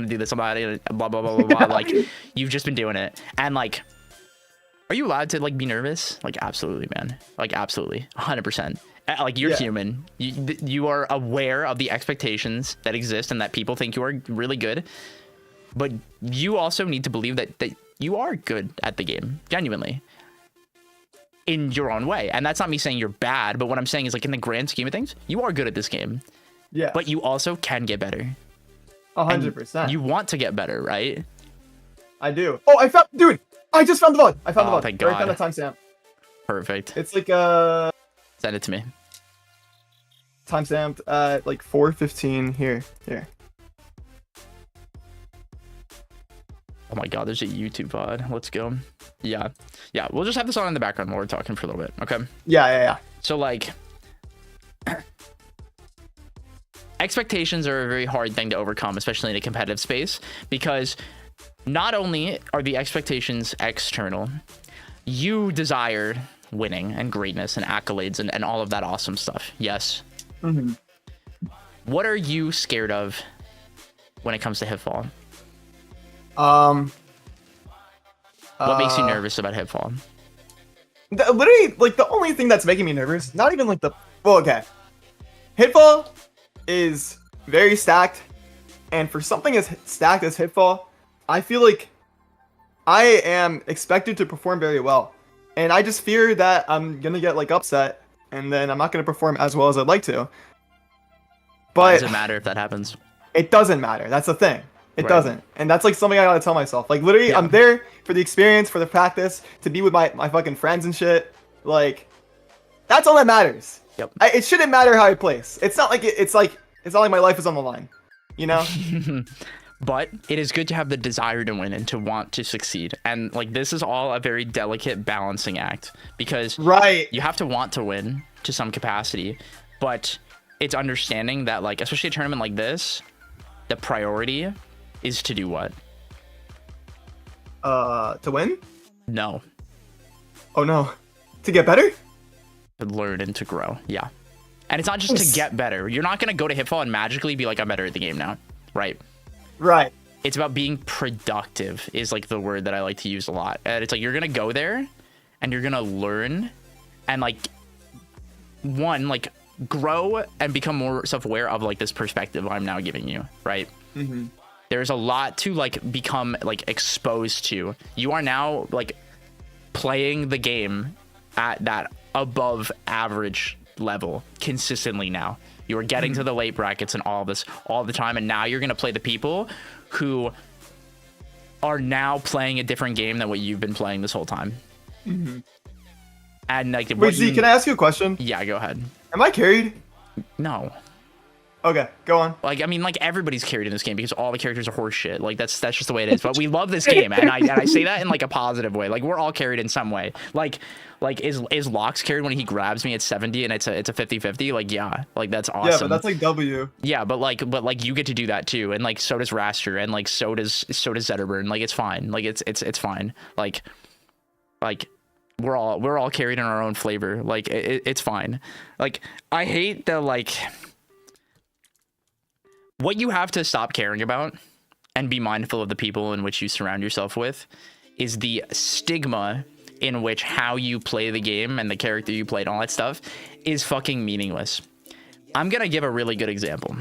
do this. I'm not gonna blah blah blah blah blah. Like, you've just been doing it, and like, are you allowed to like be nervous? Like, absolutely, man. Like, absolutely, 100%. Like, you're human. You are aware of the expectations that exist and that people think you are really good, but you also need to believe that you are good at the game, genuinely, in your own way. And that's not me saying you're bad, but what I'm saying is, like, in the grand scheme of things, you are good at this game. Yeah. But you also can get better. 100%. You want to get better, right? I do. Oh, dude, I just found the VOD. I found the VOD. Thank God. Right down the timestamp. Perfect. It's like Send it to me. timestamped at like 4:15 here. Oh my God, there's a YouTube VOD. Let's go. Yeah. We'll just have this on in the background while we're talking for a little bit. Okay. Yeah. So like, expectations are a very hard thing to overcome, especially in a competitive space, because not only are the expectations external, you desire winning and greatness and accolades and all of that awesome stuff. Yes. Mm-hmm. What are you scared of when it comes to hitfall? What makes you nervous about hitfall? Literally, like, the only thing that's making me nervous, not even like okay. Hitfall is very stacked, and for something as stacked as hitfall, I feel like I am expected to perform very well. And I just fear that I'm gonna get like upset, and then I'm not gonna perform as well as I'd like to. But it doesn't matter if that happens. It doesn't matter. That's the thing. It doesn't. And that's like something I gotta tell myself. Like, literally, I'm there for the experience, for the practice, to be with my fucking friends and shit. Like, that's all that matters. Yep. It shouldn't matter how I place. It's not like it's not like my life is on the line, you know? But it is good to have the desire to win and to want to succeed. And like, this is all a very delicate balancing act, because you have to want to win to some capacity, but it's understanding that, like, especially a tournament like this, the priority is to do what? To win? No. Oh no. To get better? To learn and to grow. Yeah. And it's not just to get better. You're not going to go to hitfall and magically be like, I'm better at the game now. Right. Right. It's about being productive is like the word that I like to use a lot. And it's like, you're going to go there and you're going to learn and like, one, like, grow and become more self-aware of like this perspective I'm now giving you, right? There's a lot to like become like exposed to. You are now like playing the game at that above average level consistently now. You are getting to the late brackets and all this all the time, and now you're gonna play the people who are now playing a different game than what you've been playing this whole time. And like, wait, Z, can I ask you a question? Yeah, go ahead. Am I carried? No. Okay, go on. Like, I mean, like everybody's carried in this game because all the characters are horse shit. Like that's just the way it is. But we love this game, and I say that in like a positive way. Like we're all carried in some way. Like is Lox carried when he grabs me at 70 and it's a 50-50? Like yeah, like that's awesome. Yeah, but that's like W. Yeah, but like you get to do that too, and like so does Raster, and like so does Zetterburn. Like it's fine. Like it's fine. Like we're all carried in our own flavor. Like it's fine. Like I hate the like. What you have to stop caring about and be mindful of the people in which you surround yourself with is the stigma in which how you play the game and the character you play and all that stuff is fucking meaningless. I'm gonna give a really good example.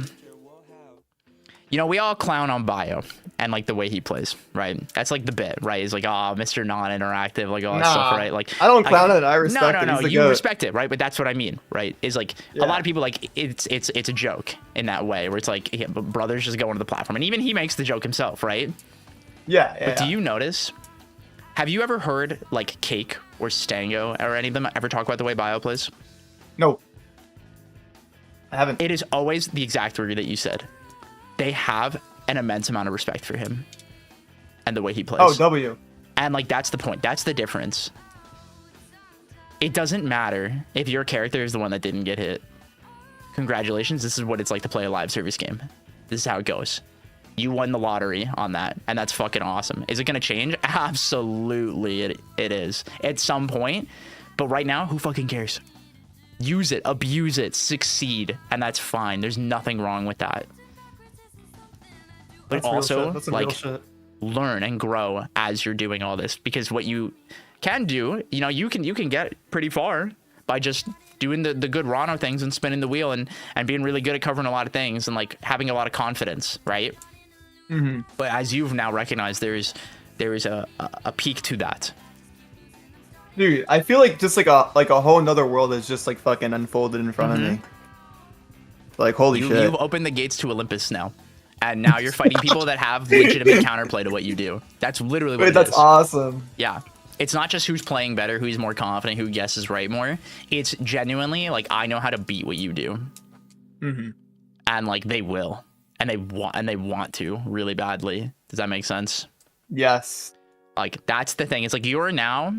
You know, we all clown on Bio and like the way he plays, right? That's like the bit, right? He's like, oh, Mr. Non-interactive, like all that stuff, right? Like I don't clown it. I respect it. No, He's you respect it, right? But that's what I mean, right? Is like a lot of people like it's a joke in that way where it's like brothers just go onto the platform, and even he makes the joke himself, right? Yeah. But do you notice? Have you ever heard like Cake or Stango or any of them ever talk about the way Bio plays? No, I haven't. It is always the exact word that you said. They have an immense amount of respect for him and the way he plays. Oh, W. And like that's the point. That's the difference. It doesn't matter if your character is the one that didn't get hit. Congratulations. This is what it's like to play a live service game. This is how it goes. You won the lottery on that, and that's fucking awesome. Is it going to change? Absolutely, it is. At some point. But right now, who fucking cares? Use it, abuse it, succeed, and that's fine. There's nothing wrong with that. But also, like, learn and grow as you're doing all this, because what you can do, you know, you can get pretty far by just doing the good Rano things and spinning the wheel and being really good at covering a lot of things and like having a lot of confidence, right? But as you've now recognized, there is a peak to that. Dude, I feel like just like a whole nother world is just like fucking unfolded in front of me. Like holy shit! You've opened the gates to Olympus now. And now you're fighting people that have legitimate counterplay to what you do. That's literally what it is. That's awesome. Yeah. It's not just who's playing better, who's more confident, who guesses right more. It's genuinely like, I know how to beat what you do. And like they will. And they want to really badly. Does that make sense? Yes. Like that's the thing. It's like you're now,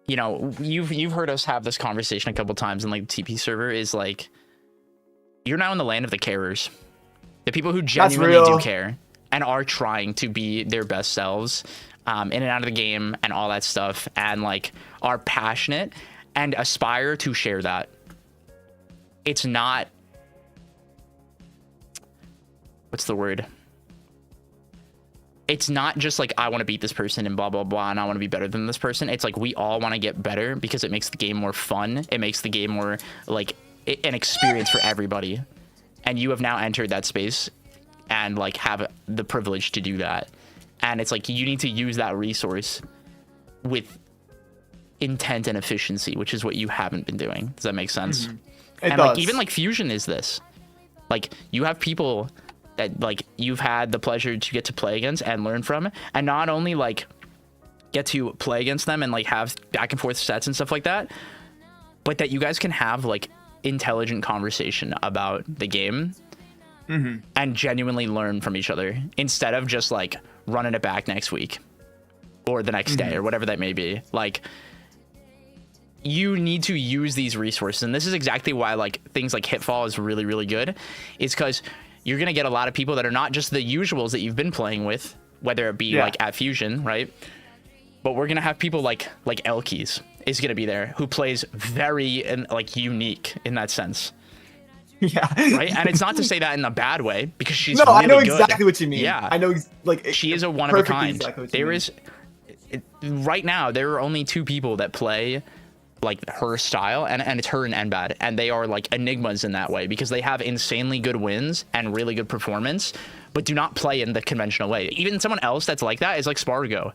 you know, you've heard us have this conversation a couple times in like the TP server, is like you're now in the land of the carers. The people who genuinely do care and are trying to be their best selves in and out of the game and all that stuff, and like are passionate and aspire to share that. It's not, what's the word? It's not just like, I want to beat this person and blah, blah, blah, and I want to be better than this person. It's like we all want to get better because it makes the game more fun. It makes the game more like an experience for everybody. And you have now entered that space and like have the privilege to do that. And it's like you need to use that resource with intent and efficiency, which is what you haven't been doing. Does that make sense? It and does. like even like Fusion is this. Like you have people that like you've had the pleasure to get to play against and learn from, and not only like get to play against them and like have back and forth sets and stuff like that, but that you guys can have like intelligent conversation about the game and genuinely learn from each other instead of just like running it back next week or the next day or whatever that may be. Like you need to use these resources, and this is exactly why like things like Hitfall is really, really good, is because you're gonna get a lot of people that are not just the usuals that you've been playing with, whether it be like at Fusion, right? But we're gonna have people like Elkies is gonna be there, who plays very like unique in that sense. Yeah. Right. And it's not to say that in a bad way, because she's I know really exactly good. what you mean. Yeah. I know like she is a one of a kind. Exactly There is right now there are only two people that play like her style, and it's her and Enbad, and they are like enigmas in that way because they have insanely good wins and really good performance, but do not play in the conventional way. Even someone else that's like that is like Spargo.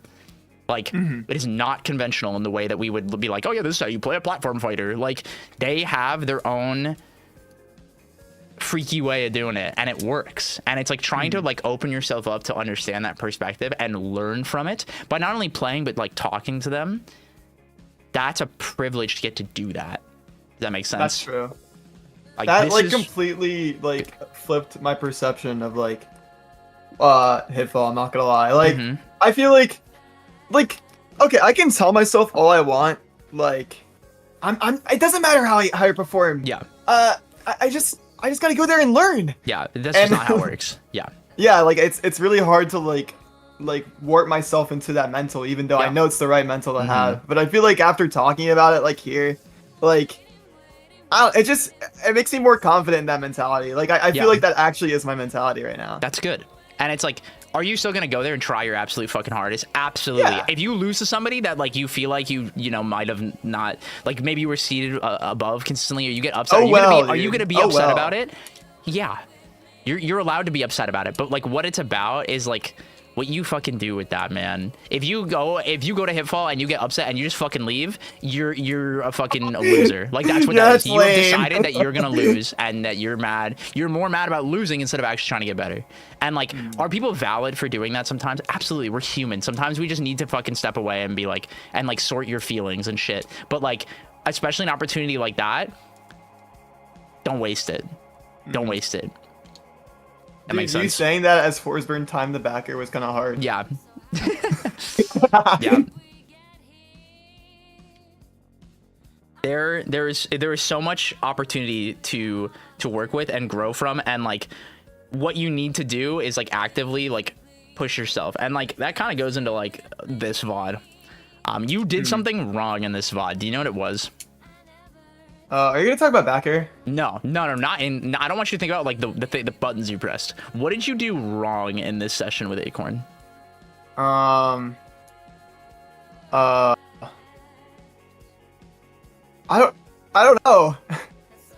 Like, it is not conventional in the way that we would be like, oh yeah, this is how you play a platform fighter. Like, they have their own freaky way of doing it, and it works. And it's like trying to like open yourself up to understand that perspective and learn from it by not only playing but like talking to them. That's a privilege to get to do that. Does that make sense? That's true. Like, That like completely like flipped my perception of like Hitfall, I'm not gonna lie. Like I feel like okay, I can tell myself all I want. Like I'm it doesn't matter how I perform. Yeah. I just gotta go there and learn. Yeah, that's just not how it works. Yeah. Yeah, like it's really hard to like warp myself into that mental, even though I know it's the right mental to have. But I feel like after talking about it like here, like it makes me more confident in that mentality. Like I feel like that actually is my mentality right now. That's good. And it's like, are you still gonna go there and try your absolute fucking hardest? Absolutely. Yeah. If you lose to somebody that like you feel like you know might have not, like maybe you were seated above consistently, or you get upset, are you gonna be upset about it? Yeah, you're allowed to be upset about it. But like what it's about is like what you fucking do with that, man. If you go to Hitfall and you get upset and you just fucking leave, you're a fucking loser. Like that's what that is. You have decided that you're gonna lose and that you're mad. You're more mad about losing instead of actually trying to get better. And like, are people valid for doing that sometimes? Absolutely. We're human. Sometimes we just need to fucking step away and be like, and like sort your feelings and shit. But like, especially an opportunity like that, don't waste it. Don't waste it. That makes sense. You saying that as Forsberg timed the backer was kind of hard. Yeah. Yeah. There is so much opportunity to work with and grow from, and like what you need to do is like actively like push yourself, and like that kind of goes into like this VOD. You did something wrong in this VOD. Do you know what it was? Are you gonna talk about backer? No, not in. No, I don't want you to think about like the buttons you pressed. What did you do wrong in this session with Acorn? I don't know.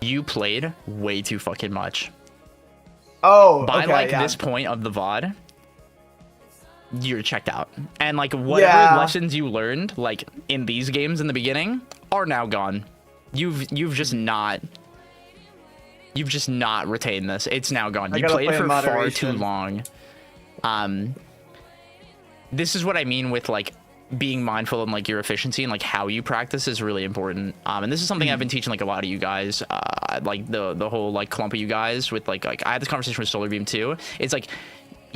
You played way too fucking much. Oh, by okay, this point of the VOD, you're checked out, and like whatever lessons you learned like in these games in the beginning are now gone. You've just not retained this. It's now gone. You played for far too long. This is what I mean with like being mindful and like your efficiency and like how you practice is really important. And this is something I've been teaching like a lot of you guys, like the whole like clump of you guys with like I had this conversation with Solar Beam too. It's like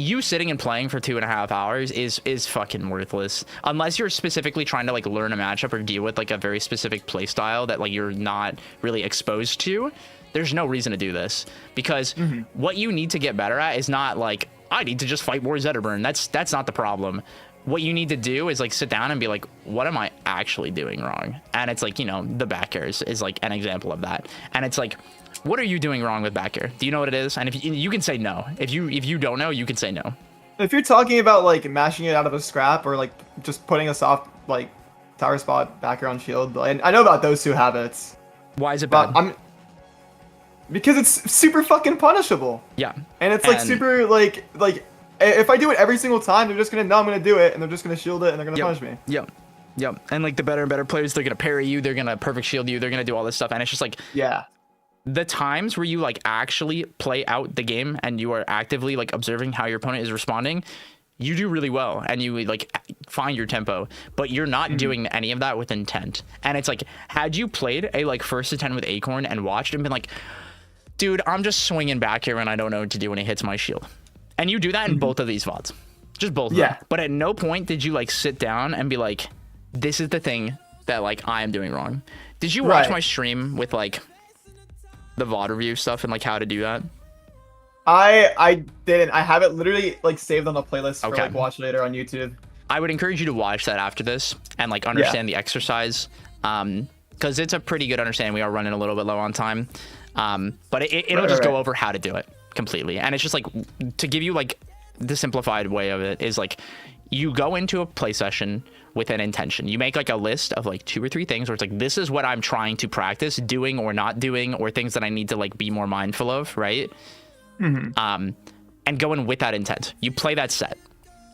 you sitting and playing for 2.5 hours is fucking worthless unless you're specifically trying to like learn a matchup or deal with like a very specific play style that like you're not really exposed to. There's no reason to do this, because what you need to get better at is not like I need to just fight more Zetterburn. That's not the problem. What you need to do is like sit down and be like, what am I actually doing wrong? And it's like, you know, the back air is like an example of that. And it's like, what are you doing wrong with back air? Do you know what it is? And if you can say no. If you don't know, you can say no. If you're talking about like mashing it out of a scrap or like just putting a soft like tower spot back air on shield, and I know about those two habits. Why is it bad? Because it's super fucking punishable. Yeah. And it's like super like if I do it every single time, they're just gonna know I'm gonna do it, and they're just gonna shield it, and they're gonna punish me. Yep. And like the better and better players, they're gonna parry you, they're gonna perfect shield you, they're gonna do all this stuff, and it's just like the times where you like actually play out the game and you are actively like observing how your opponent is responding, you do really well and you like find your tempo, but you're not doing any of that with intent. And it's like, had you played a like first to 10 with Acorn and watched and been like, dude, I'm just swinging back here and I don't know what to do when he hits my shield. And you do that in both of these VODs, just both of them. But at no point did you like sit down and be like, this is the thing that like I am doing wrong. Did you watch my stream with like the VOD review stuff and like how to do that? I didn't. I have it literally like saved on the playlist for like watch later on YouTube. I would encourage you to watch that after this and like understand the exercise, because it's a pretty good understanding. We are running a little bit low on time, but it'll just go over how to do it completely. And it's just like to give you like the simplified way of it is like you go into a play session with an intention. You make like a list of like 2 or 3 things where it's like, this is what I'm trying to practice doing or not doing, or things that I need to like be more mindful of, right? And go in with that intent. You play that set.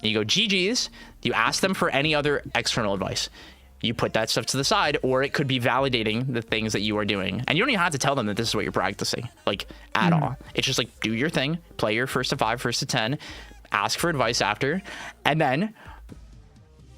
You go GG's. You ask them for any other external advice. You put that stuff to the side, or it could be validating the things that you are doing. And you don't even have to tell them that this is what you're practicing, like at all. It's just like, do your thing, play your first to 5, first to 10, ask for advice after, and then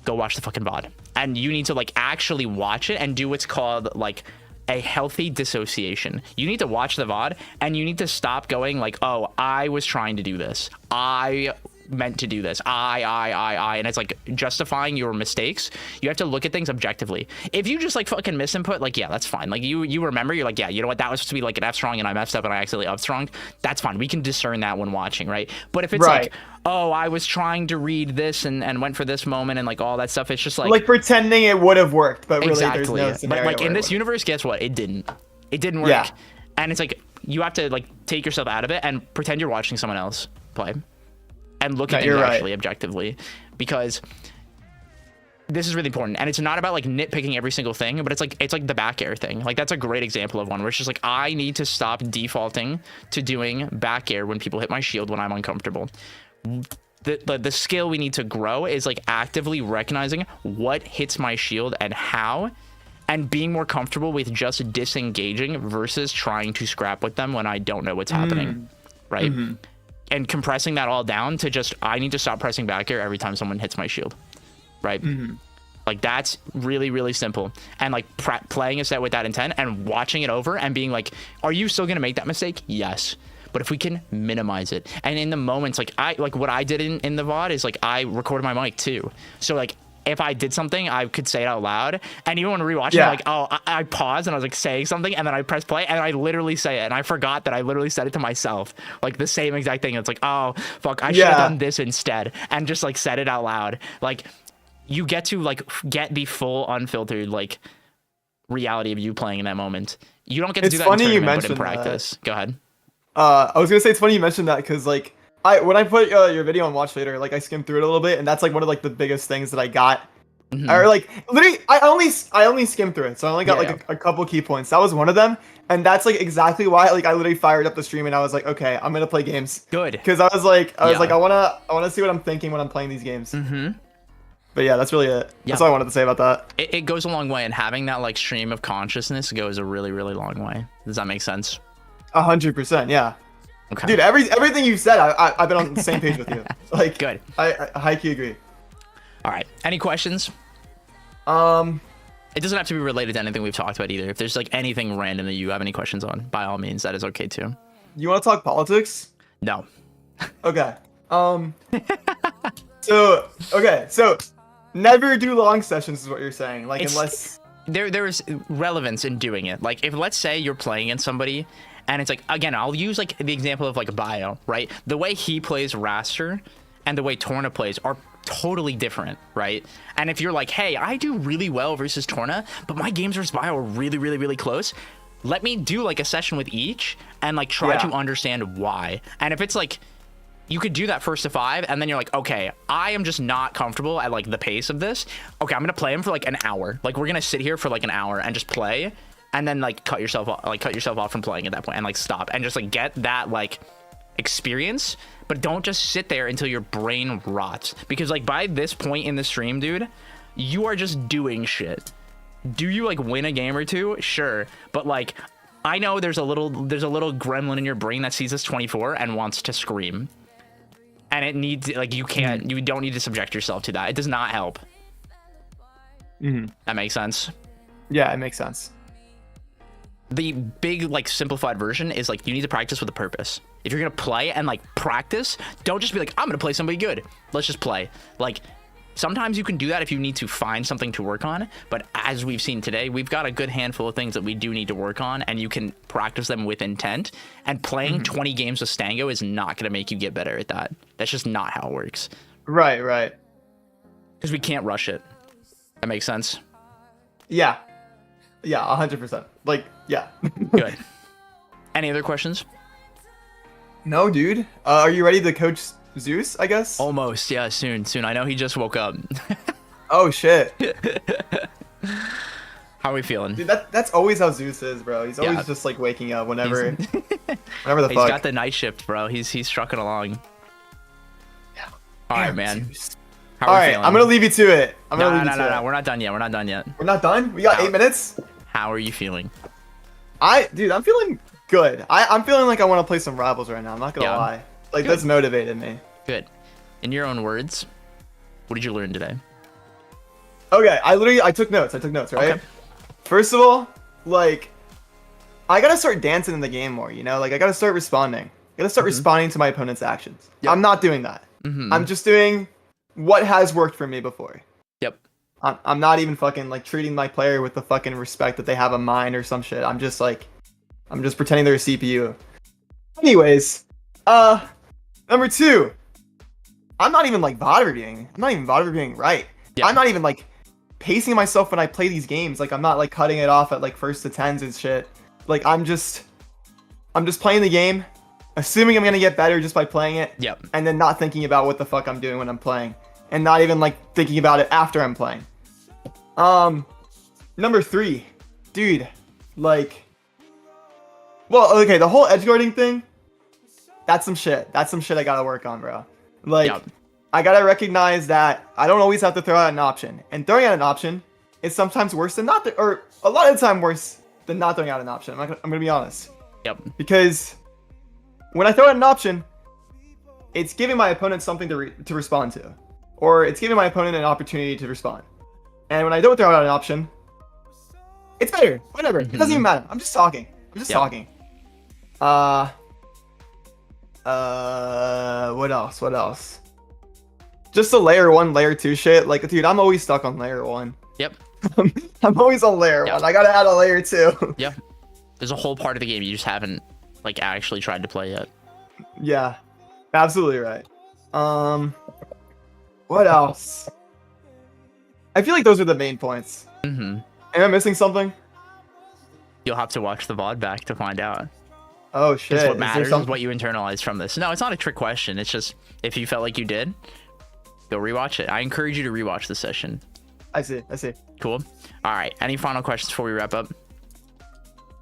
go watch the fucking VOD. And you need to like actually watch it and do what's called like a healthy dissociation. You need to watch the VOD and you need to stop going like, oh, I was trying to do this. I meant to do this. And it's like justifying your mistakes. You have to look at things objectively. If you just like fucking misinput, like, yeah, that's fine. Like you remember, you're like, yeah, you know what, that was supposed to be like an F strong and I messed up and I accidentally up strong. That's fine. We can discern that when watching, right? But if it's like, oh, I was trying to read this and went for this moment and like all that stuff, it's just like pretending it would have worked, but really there's no scenario. But like in this universe, guess what? It didn't work. Yeah. And it's like, you have to like take yourself out of it and pretend you're watching someone else play. And look at things actually objectively, because this is really important. And it's not about like nitpicking every single thing, but it's like the back air thing. Like that's a great example of one where it's just like, I need to stop defaulting to doing back air when people hit my shield when I'm uncomfortable. The skill we need to grow is like actively recognizing what hits my shield and how, and being more comfortable with just disengaging versus trying to scrap with them when I don't know what's happening, right? And compressing that all down to just, I need to stop pressing back air every time someone hits my shield, right? Like that's really, really simple. And like playing a set with that intent and watching it over and being like, are you still gonna make that mistake? Yes. But if we can minimize it. And in the moments, like what I did in the VOD is like, I recorded my mic too. So like, if I did something, I could say it out loud. And even when rewatching, like, oh, I paused and I was like saying something, and then I pressed play and I literally say it, and I forgot that I literally said it to myself, like the same exact thing. It's like, oh fuck, I should have done this instead, and just like said it out loud. Like you get to like get the full unfiltered like reality of you playing in that moment. You don't get to do that in tournament, but in practice. Go ahead. I was gonna say it's funny you mentioned that, because like when I put your video on watch later, like I skimmed through it a little bit, and that's like one of like the biggest things that I got. Or like literally, I only skimmed through it, so I only got a couple key points. That was one of them, and that's like exactly why like I literally fired up the stream and I was like, okay, I'm gonna play games. Good. Because I was like, I wanna see what I'm thinking when I'm playing these games. But yeah, that's really it. That's all I wanted to say about that. It goes a long way, and having that like stream of consciousness goes a really, really long way. Does that make sense? 100%, yeah. Okay. Dude, everything you've said, I've been on the same page with you. Like, good. I high-key agree. All right. Any questions? It doesn't have to be related to anything we've talked about either. If there's like anything random that you have any questions on, by all means, that is okay too. You want to talk politics? No. Okay. So never do long sessions is what you're saying. Like, unless there's relevance in doing it. Like, if let's say you're playing against somebody. And it's like, again, I'll use like the example of like Bio, right? The way he plays Raster and the way Torna plays are totally different, right? And if you're like, hey, I do really well versus Torna, but my games versus Bio are really, really, really close, let me do like a session with each and like try to understand why. And if it's like, you could do that first to 5, and then you're like, okay, I am just not comfortable at like the pace of this. Okay, I'm gonna play him for like an hour. Like we're gonna sit here for like an hour and just play. And then like cut yourself off from playing at that point and like stop and just like get that like experience, but don't just sit there until your brain rots, because like by this point in the stream, dude, you are just doing shit. Do you like win a game or two? Sure, but like I know there's a little gremlin in your brain that sees this 24 and wants to scream, and it needs like you don't need to subject yourself to that. It does not help. That makes sense. Yeah, it makes sense. The big like simplified version is like, you need to practice with a purpose. If you're gonna play and like practice, don't just be like, I'm gonna play somebody good, let's just play. Like sometimes you can do that if you need to find something to work on, but as we've seen today, we've got a good handful of things that we do need to work on, and you can practice them with intent. And playing 20 games with Stango is not gonna make you get better at that. That's just not how it works. Right. Because we can't rush it. That makes sense? Yeah, 100%. Like, yeah. Good. Any other questions? No, dude. Are you ready to coach Zeus, I guess. Almost, yeah. Soon. I know he just woke up. Oh shit. How are we feeling? Dude, that's always how Zeus is, bro. He's always just like waking up whenever, whenever the He's fuck. got the night shift, bro. He's trucking along. Yeah. All right, Damn, man. Zeus. How All are we right, feeling? I'm gonna leave you to it. I'm gonna No, leave no, you no, to no. it. We're not done yet. We're not done yet. We're not done. We got No. 8 minutes. How are you feeling? Dude, I'm feeling good. I'm feeling like I want to play some Rivals right now. I'm not gonna Yeah. lie. Like Good. that's motivated me. Good. In your own words, what did you learn today? Okay, I took notes. Right? Okay. First of all, like, I gotta start dancing in the game more. You know, like I gotta start responding. I gotta start responding to my opponent's actions. Yep. I'm not doing that. Mm-hmm. I'm just doing what has worked for me before. Yep. I'm not even fucking like treating my player with the fucking respect that they have a mind or some shit. I'm just pretending they're a CPU. Anyways, number 2, I'm not even VOD reviewing right. Yeah. I'm not even like pacing myself when I play these games. Like I'm not like cutting it off at like first to 10s and shit. Like I'm just playing the game, assuming I'm gonna get better just by playing it. Yep. And then not thinking about what the fuck I'm doing when I'm playing. And not even like thinking about it after I'm playing. Number 3, dude, like, well, okay, the whole edge guarding thing, that's some shit. That's some shit I gotta work on, bro. Like, Yep. I gotta recognize that I don't always have to throw out an option. And throwing out an option is sometimes worse than not, or a lot of the time worse than not throwing out an option. I'm gonna be honest. Yep. Because when I throw out an option, it's giving my opponent something to respond to. Or it's giving my opponent an opportunity to respond. And when I don't throw out an option, it's better. Whatever. It doesn't even matter. I'm just talking. Talking. What else? Just the layer 1, layer 2 shit. Like, dude, I'm always stuck on layer 1. Yep. I'm always on layer 1. I gotta add a layer 2. Yep. There's a whole part of the game you just haven't like actually tried to play yet. Yeah. Absolutely right. What else? I feel like those are the main points. Mm-hmm. Am I missing something? You'll have to watch the VOD back to find out. Oh shit. Because what matters is what you internalize from this. No, it's not a trick question. It's just if you felt like you did, go rewatch it. I encourage you to rewatch the session. I see. Cool. All right. Any final questions before we wrap up?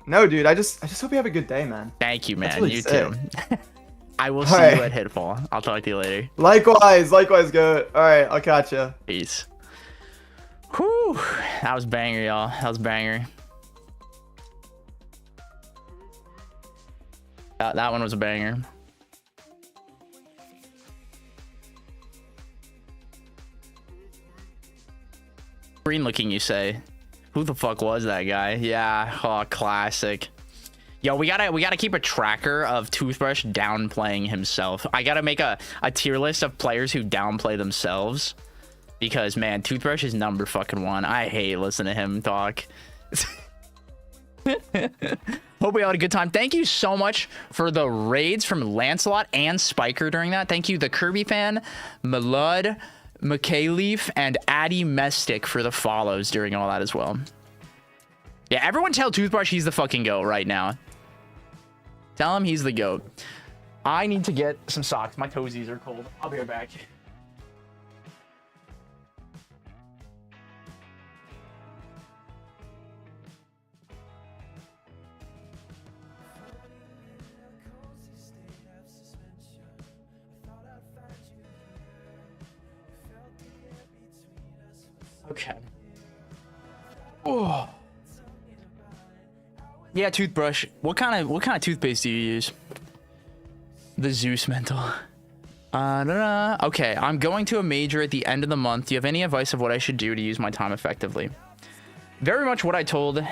No, dude. I just hope you have a good day, man. Thank you, man. Really You sick. too. I will see right. you at Hitfall. I'll talk to you later. Likewise, good. All right, I'll catch ya. Peace. Whew. That was banger, y'all. That was banger. That one was a banger. Green looking, you say? Who the fuck was that guy? Yeah, oh, classic. Yo, we gotta keep a tracker of Toothbrush downplaying himself. I gotta make a tier list of players who downplay themselves. Because, man, Toothbrush is number fucking 1. I hate listening to him talk. Hope we all had a good time. Thank you so much for the raids from Lancelot and Spiker during that. Thank you, the Kirby fan, Malud, McKayleaf, and Addy Mestic for the follows during all that as well. Yeah, everyone tell Toothbrush he's the fucking GOAT right now. Tell him he's the GOAT. I need to get some socks. My toesies are cold. I'll be right back. Okay. Oh. Yeah, Toothbrush. What kind of toothpaste do you use? The Zeus mental. Okay, I'm going to a major at the end of the month. Do you have any advice of what I should do to use my time effectively? Very much what I told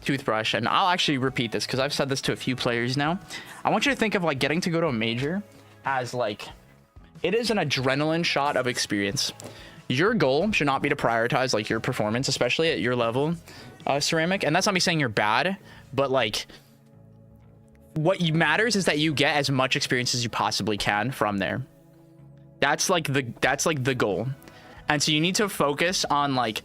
Toothbrush, and I'll actually repeat this because I've said this to a few players now. I want you to think of like getting to go to a major as like it is an adrenaline shot of experience. Your goal should not be to prioritize like your performance, especially at your level, Ceramic. And that's not me saying you're bad, but like what matters is that you get as much experience as you possibly can from there. That's like the goal. And so you need to focus on like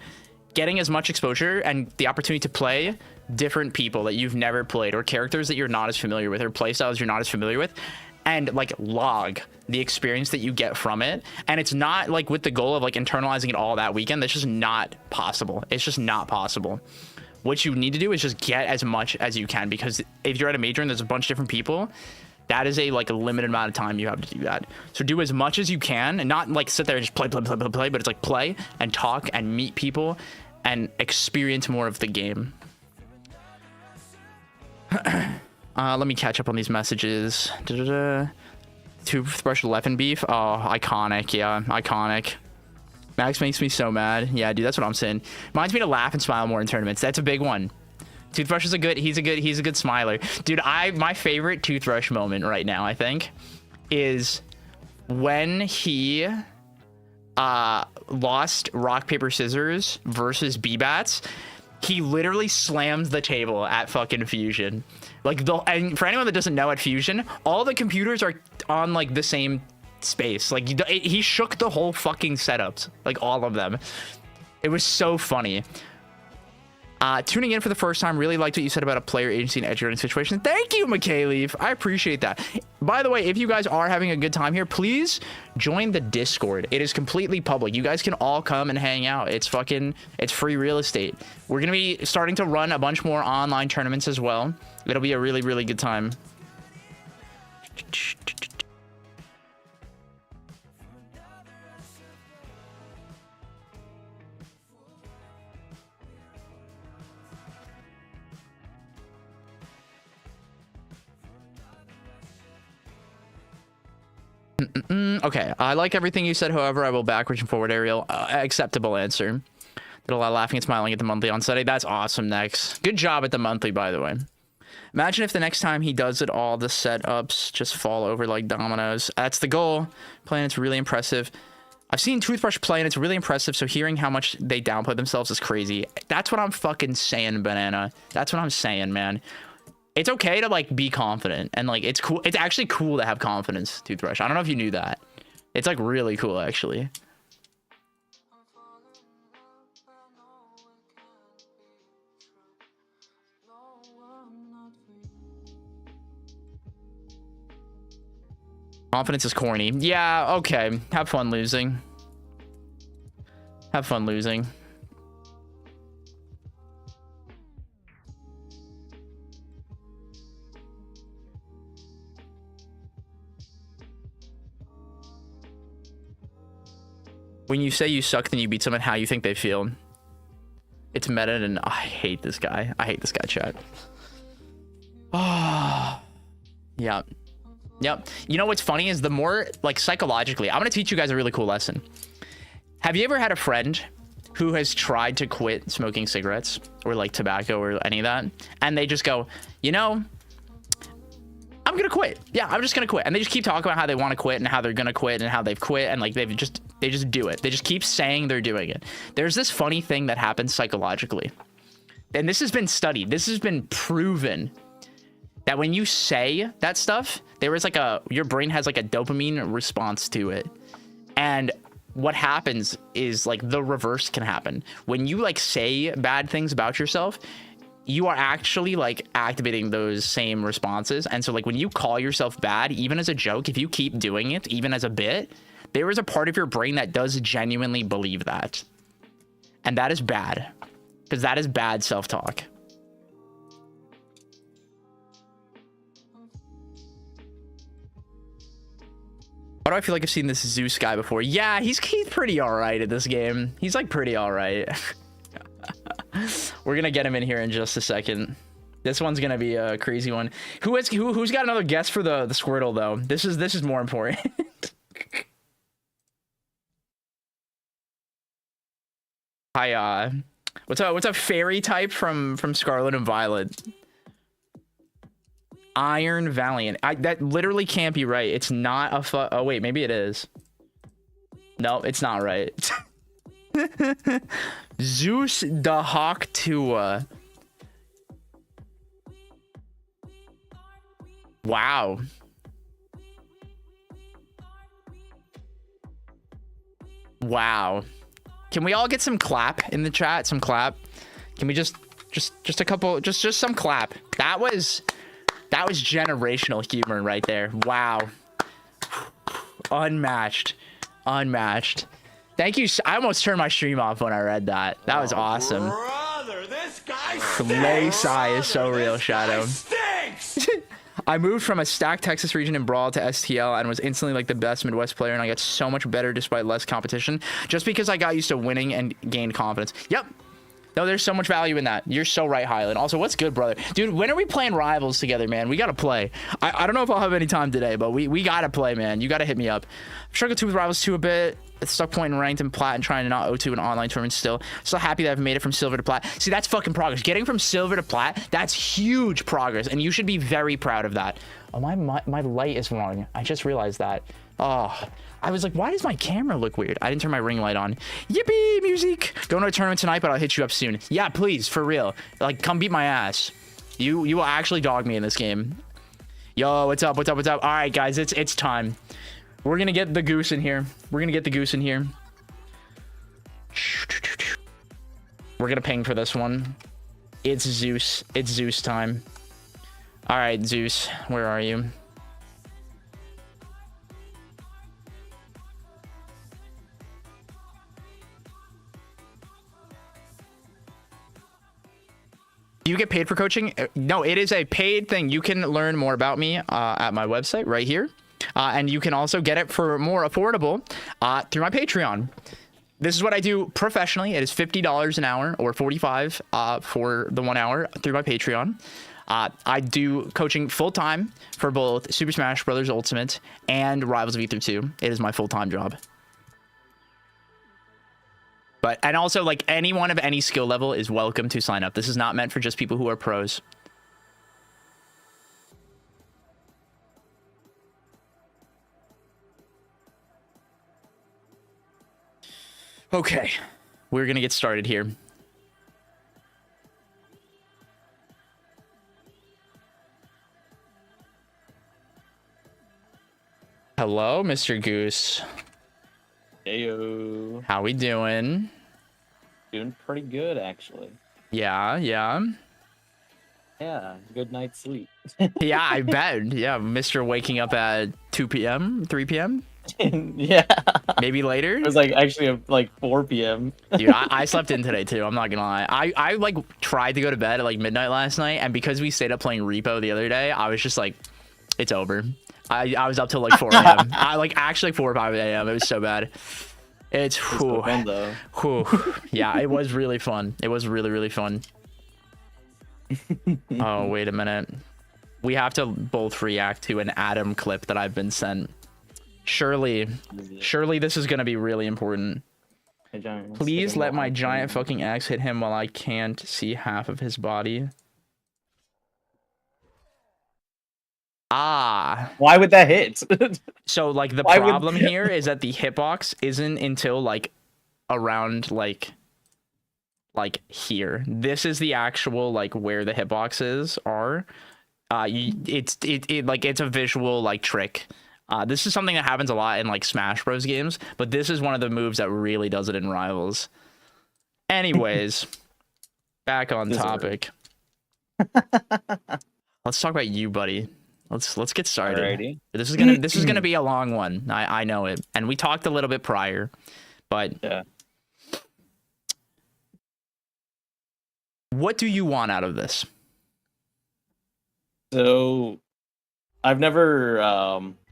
getting as much exposure and the opportunity to play different people that you've never played or characters that you're not as familiar with or playstyles you're not as familiar with and like log the experience that you get from it. And it's not like with the goal of like internalizing it all that weekend. That's just not possible. It's just not possible. What you need to do is just get as much as you can, because if you're at a major and there's a bunch of different people, that is a like a limited amount of time you have to do that. So do as much as you can, and not like sit there and just play, but it's like play and talk and meet people and experience more of the game. Let me catch up on these messages. Toothbrush Leffen beef. Oh, iconic. Yeah, iconic. Max makes me so mad. Yeah, dude, that's what I'm saying. Reminds me to laugh and smile more in tournaments. That's a big one. Toothbrush is he's a good smiler. Dude, my favorite Toothbrush moment right now, I think, is when he lost rock, paper, scissors versus B-Bats. He literally slams the table at fucking Fusion. Like, and for anyone that doesn't know, at Fusion, all the computers are on like the same space. Like he shook the whole fucking setups, like all of them. It was so funny. Tuning in for the first time, really liked what you said about a player agency and edge situation. Thank you, McKayleaf. I appreciate that. By the way, if you guys are having a good time here, please join the Discord. It is completely public. You guys can all come and hang out. It's free real estate. We're gonna be starting to run a bunch more online tournaments as well. It'll be a really, really good time. Okay, I like everything you said. However, I will backwards and forward Ariel. Acceptable answer. Did a lot of laughing and smiling at the monthly on Sunday. That's awesome, Nex. Good job at the monthly, by the way. Imagine if the next time he does it, all the setups just fall over like dominoes. That's the goal. Playing, it's really impressive. I've seen Toothbrush play, and it's really impressive. So hearing how much they downplay themselves is crazy. That's what I'm fucking saying, Banana. That's what I'm saying, man. It's okay to like be confident, and like it's cool. It's actually cool to have confidence, Toothbrush. I don't know if you knew that. It's like really cool, actually. Confidence is corny. Yeah, okay. Have fun losing. Have fun losing. When you say you suck, then you beat someone, how you think they feel. It's meta, and I hate this guy. I hate this guy, chat. Oh, yeah. Yep. You know what's funny is the more, like, psychologically, I'm going to teach you guys a really cool lesson. Have you ever had a friend who has tried to quit smoking cigarettes or, like, tobacco or any of that, and they just go, you know, I'm going to quit. Yeah, I'm just going to quit. And they just keep talking about how they want to quit and how they're going to quit and how they've quit, and, like, they just do it. They just keep saying they're doing it. There's this funny thing that happens psychologically. And this has been studied. This has been proven that when you say that stuff, there is like your brain has like a dopamine response to it. And what happens is like the reverse can happen. When you like say bad things about yourself, you are actually like activating those same responses. And so like when you call yourself bad, even as a joke, if you keep doing it, even as a bit, there is a part of your brain that does genuinely believe that. And that is bad, because that is bad self-talk. Why do I feel like I've seen this Zeus guy before? Yeah, he's pretty all right at this game. He's like pretty all right. We're gonna get him in here in just a second. This one's gonna be a crazy one. Who's got another guess for the Squirtle though? This is more important. Hi, what's up, fairy type from Scarlet and Violet? Iron Valiant. That literally can't be right. It's not a oh wait, maybe it is. No, it's not right. Zeusdahgoose. Wow. Wow. Can we all get some clap in the chat? Some clap. Can we just a couple, just some clap. That was generational humor right there. Wow. Unmatched. Unmatched. Thank you. I almost turned my stream off when I read that. That was awesome. Brother, this guy Lay Sai is so real, Shadow. stinks. I moved from a stacked Texas region in Brawl to STL and was instantly like the best Midwest player, and I got so much better despite less competition just because I got used to winning and gained confidence. Yep. No, there's so much value in that. You're so right, Highland. Also, what's good, brother? Dude, when are we playing Rivals together, man? We got to play. I don't know if I'll have any time today, but we got to play, man. You got to hit me up. I've struggled with Rivals 2 a bit. It's stuck pointing ranked and plat and trying to not O2 an online tournament still. Still happy that I've made it from silver to plat. See, that's fucking progress. Getting from silver to plat, that's huge progress, and you should be very proud of that. Oh, my light is wrong. I just realized that. Oh, I was like, why does my camera look weird? I didn't turn my ring light on. Yippee, music. Going to a tournament tonight, but I'll hit you up soon. Yeah, please, for real. Like, come beat my ass. You will actually dog me in this game. Yo, what's up? What's up? What's up? All right, guys, it's time. We're gonna get the goose in here. We're gonna get the goose in here. We're gonna ping for this one. It's Zeus. It's Zeus time. All right, Zeus, where are you? Do you get paid for coaching? No, it is a paid thing. You can learn more about me at my website right here. And you can also get it for more affordable through my Patreon. This is what I do professionally. It is $50 an hour or $45 for the 1 hour through my Patreon. I do coaching full-time for both Super Smash Bros. Ultimate and Rivals of Aether 2. It is my full-time job. And also, like, anyone of any skill level is welcome to sign up. This is not meant for just people who are pros. Okay, we're gonna get started here. Hello, Mr. Goose. Heyo. How we doing? Doing pretty good, actually. Yeah. Yeah, good night's sleep. Yeah, I bet. Yeah, Mr. waking up at 2 p.m., 3 p.m.? Yeah. Maybe later? It was like actually like 4 p.m. Dude, I slept in today too. I'm not gonna lie. I like tried to go to bed at like midnight last night, and because we stayed up playing Repo the other day, I was just like, it's over. I was up till like 4 a.m. I like actually 4 or 5 a.m. It was so bad. It's so fun, though. Yeah, it was really fun. It was really, really fun. Oh, wait a minute. We have to both react to an Adam clip that I've been sent. Surely this is gonna be really important. Please let my giant fucking axe hit him while I can't see half of his body. Ah. Why would that hit? So like the problem here is that the hitbox isn't until like around like here. This is the actual like where the hitboxes are. It's a visual like trick. This is something that happens a lot in like Smash Bros games, but this is one of the moves that really does it in Rivals. Anyways, back on topic. Let's talk about you, buddy. Let's get started. Alrighty. This is gonna be a long one. I know it, and we talked a little bit prior, but yeah. What do you want out of this? So, I've never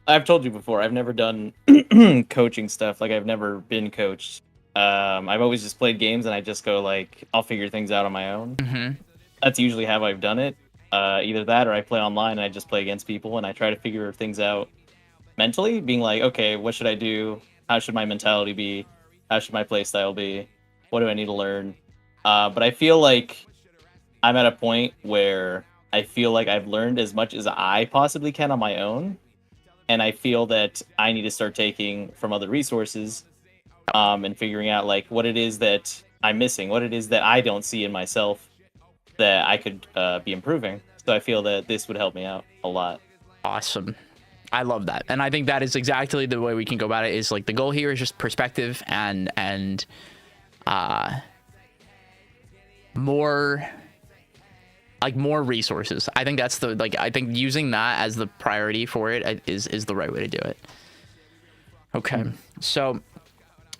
I've told you before, I've never done coaching stuff. Like, I've never been coached. I've always just played games, and I just go, like, I'll figure things out on my own. Mm-hmm. That's usually how I've done it. Either that, or I play online, and I just play against people, and I try to figure things out mentally, being like, okay, what should I do? How should my mentality be? How should my play style be? What do I need to learn? But I feel like I'm at a point where I feel like I've learned as much as I possibly can on my own. And I feel that I need to start taking from other resources and figuring out like what it is that I'm missing, what it is that I don't see in myself that I could be improving. So I feel that this would help me out a lot. Awesome. I love that. And I think that is exactly the way we can go about it. Is like the goal here is just perspective and more resources. I think that's I think using that as the priority for it is the right way to do it. Okay, so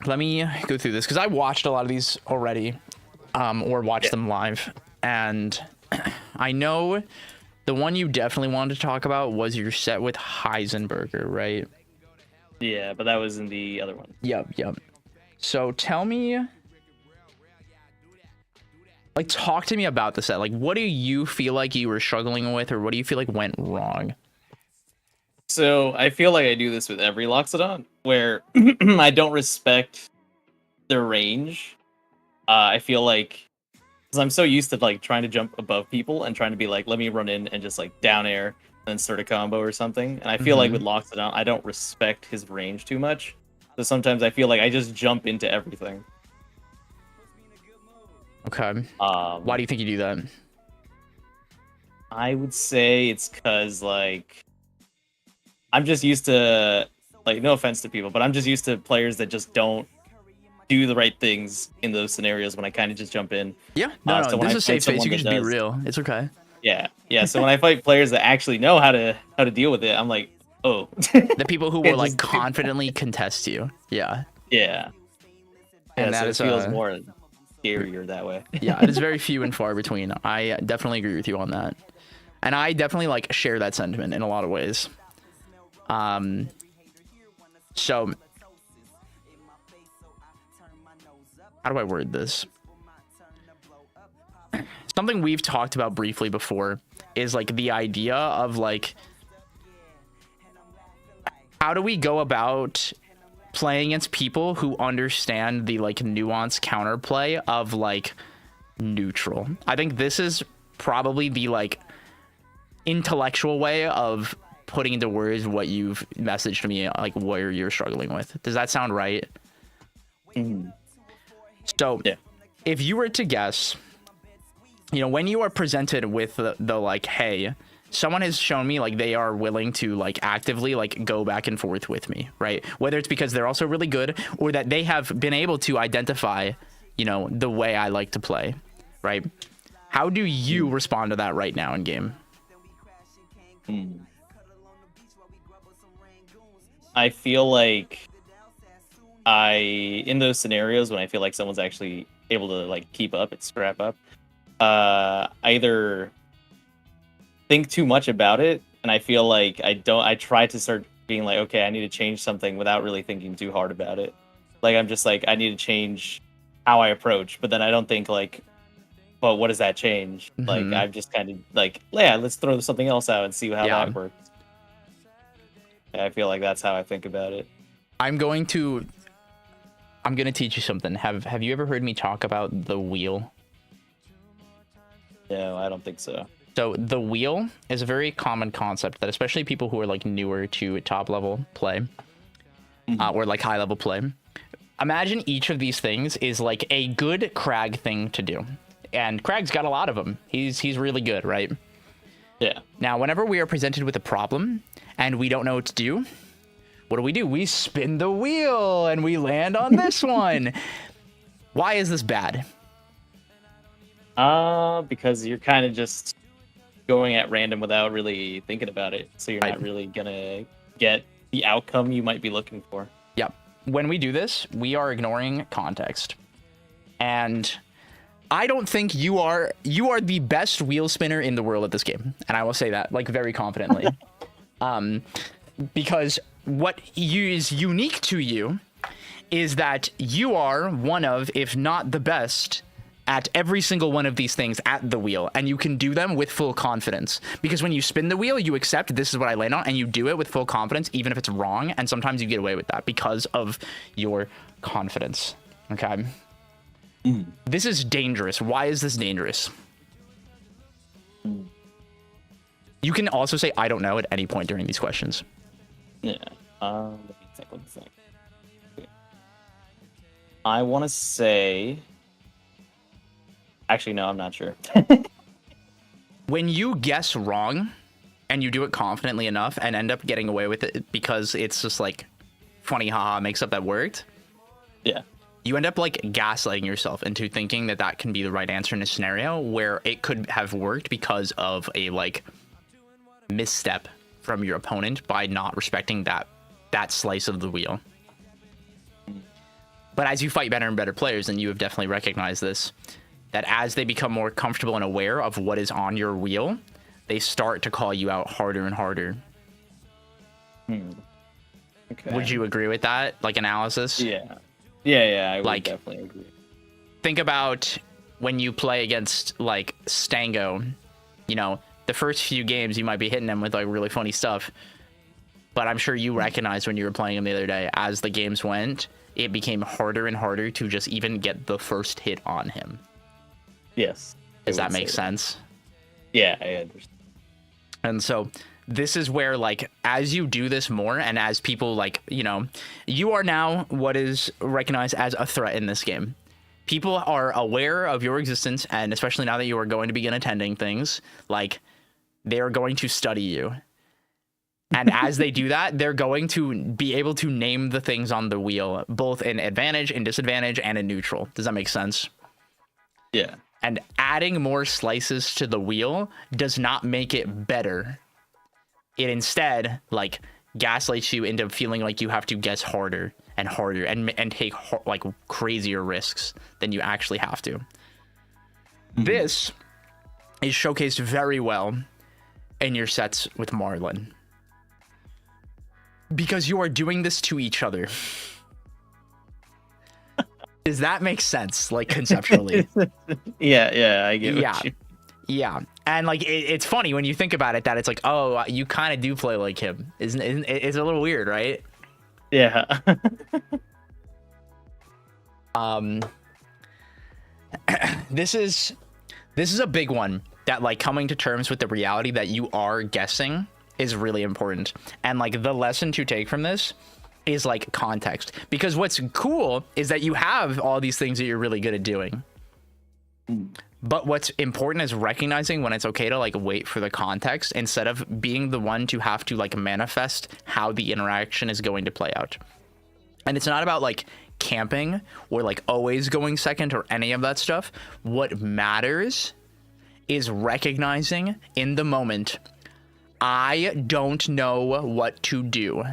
let me go through this because I watched a lot of these already, or watched them live, and I know the one you definitely wanted to talk about was your set with Heisenberger, right? Yeah, but that was in the other one. Yep. So tell me, like, talk to me about the set. Like, what do you feel like you were struggling with, or what do you feel like went wrong? So I feel like I do this with every Loxodon, where I don't respect their range. I feel like, because I'm so used to like trying to jump above people and trying to be like, let me run in and just like down air and then start a combo or something. And I feel like with Loxodon, I don't respect his range too much. So sometimes I feel like I just jump into everything. Okay. Why do you think you do that? I would say it's because like I'm just used to, like, no offense to people, but I'm just used to players that just don't do the right things in those scenarios when I kind of just jump in. Yeah, no, So when this I is fight safe space. someone You can that just be does- real. It's okay. Yeah. So when I fight players that actually know how to deal with it, I'm like, oh. The people who will Can't like just do- confidently contest you. Yeah. Yeah. And Yeah, that so is, it feels more scarier that way. Yeah, it is very few and far between. I definitely agree with you on that. And I definitely like share that sentiment in a lot of ways. So how do I word this? Something we've talked about briefly before is like the idea of like, how do we go about playing against people who understand the like nuanced counterplay of like neutral? I think this is probably the like intellectual way of putting into words what you've messaged to me, like where you're struggling with. Does that sound right? So Yeah. if you were to guess, you know, when you are presented with the like, hey, someone has shown me like they are willing to like actively like go back and forth with me, right? Whether it's because they're also really good or that they have been able to identify, you know, the way I like to play, right? How do you respond to that right now in game? I feel like in those scenarios when I feel like someone's actually able to like keep up and scrap up, I either think too much about it, and I feel like I try to start being like, okay, I need to change something without really thinking too hard about it. Like I'm just like, I need to change how I approach, but then I don't think like, well, what does that change? Like I'm just kind of like, yeah, let's throw something else out and see how that works. I feel like that's how I think about it. I'm gonna teach you something. Have you ever heard me talk about the wheel? No, I don't think so. So the wheel is a very common concept that especially people who are like newer to top level play or like high level play. Imagine each of these things is like a good Crag thing to do. And Crag's got a lot of them. He's really good, right? Yeah. Now, whenever we are presented with a problem and we don't know what to do, what do? We spin the wheel and we land on this one. Why is this bad? Because you're kind of just going at random without really thinking about it. So you're not really gonna get the outcome you might be looking for. Yep. When we do this, we are ignoring context. And I don't think you are the best wheel spinner in the world at this game. And I will say that like very confidently. Because what is unique to you is that you are one of, if not the best, at every single one of these things at the wheel, and you can do them with full confidence. Because when you spin the wheel, you accept this is what I land on, and you do it with full confidence, even if it's wrong, and sometimes you get away with that because of your confidence. Okay? This is dangerous. Why is this dangerous? You can also say, I don't know, at any point during these questions. Yeah. Let me think. Okay. I want to say... Actually, no, I'm not sure. When you guess wrong and you do it confidently enough and end up getting away with it because it's just like funny, haha, makes up that worked. Yeah. You end up like gaslighting yourself into thinking that that can be the right answer in a scenario where it could have worked because of a like misstep from your opponent by not respecting that slice of the wheel. But as you fight better and better players, and you have definitely recognized this, that as they become more comfortable and aware of what is on your wheel, they start to call you out harder and harder. Okay. Would you agree with that, like, analysis? Yeah. Yeah, I would Like, definitely agree. think about when you play against, like, Stango. You know, the first few games you might be hitting him with, like, really funny stuff. But I'm sure you recognized when you were playing him the other day, as the games went, it became harder and harder to just even get the first hit on him. Yes. Does that make sense? Yeah, I understand. And so this is where, like, as you do this more and as people, like, you know, you are now what is recognized as a threat in this game. People are aware of your existence, and especially now that you are going to begin attending things, like, they are going to study you. And as they do that, they're going to be able to name the things on the wheel, both in advantage, in disadvantage, and in neutral. Does that make sense? Yeah. And adding more slices to the wheel does not make it better. It instead, like, gaslights you into feeling like you have to guess harder and harder and take, like, crazier risks than you actually have to. This is showcased very well in your sets with Marlin, because you are doing this to each other. Does that make sense, like, conceptually? Yeah, I get what you... Yeah. And, like, it's funny when you think about it, that it's like, oh, you kind of do play like him. Isn't it's a little weird, right? Yeah. This is a big one, that, like, coming to terms with the reality that you are guessing is really important. And, like, the lesson to take from this is, like, context, because what's cool is that you have all these things that you're really good at doing, but what's important is recognizing when it's okay to, like, wait for the context instead of being the one to have to, like, manifest how the interaction is going to play out. And it's not about, like, camping or, like, always going second or any of that stuff. What matters is recognizing in the moment, I don't know what to do.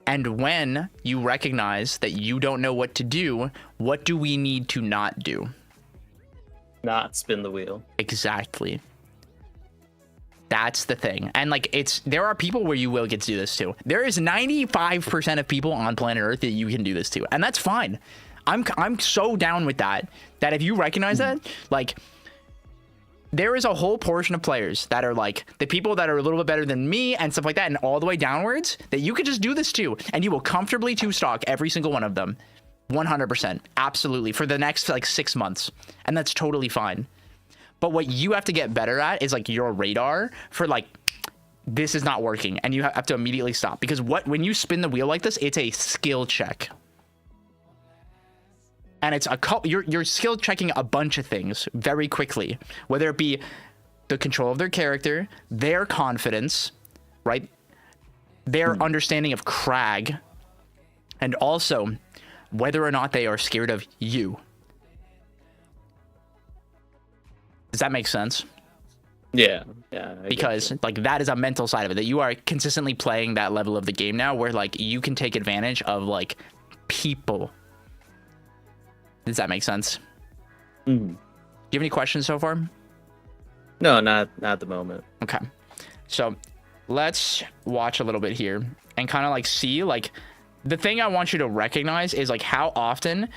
And when you recognize that you don't know what to do, what do we need to not do? Not spin the wheel. Exactly. That's the thing. And, like, there are people where you will get to do this too. There is 95% of people on planet Earth that you can do this to, and that's fine. I'm so down with that if you recognize that, like, there is a whole portion of players that are, like, the people that are a little bit better than me and stuff like that, and all the way downwards, that you could just do this to, and you will comfortably two-stock every single one of them. 100%. Absolutely. For the next, like, 6 months. And that's totally fine. But what you have to get better at is, like, your radar for, like, this is not working, and you have to immediately stop. Because when you spin the wheel like this, it's a skill check. And it's you're skill checking a bunch of things very quickly, whether it be the control of their character, their confidence, right? Their understanding of Crag, and also whether or not they are scared of you. Does that make sense? Yeah. Because, like, that is a mental side of it, that you are consistently playing that level of the game now where, like, you can take advantage of, like, people. Does that make sense? Do you have any questions so far? No, not at the moment. Okay. So let's watch a little bit here and kind of, like, see, like, the thing I want you to recognize is, like, how often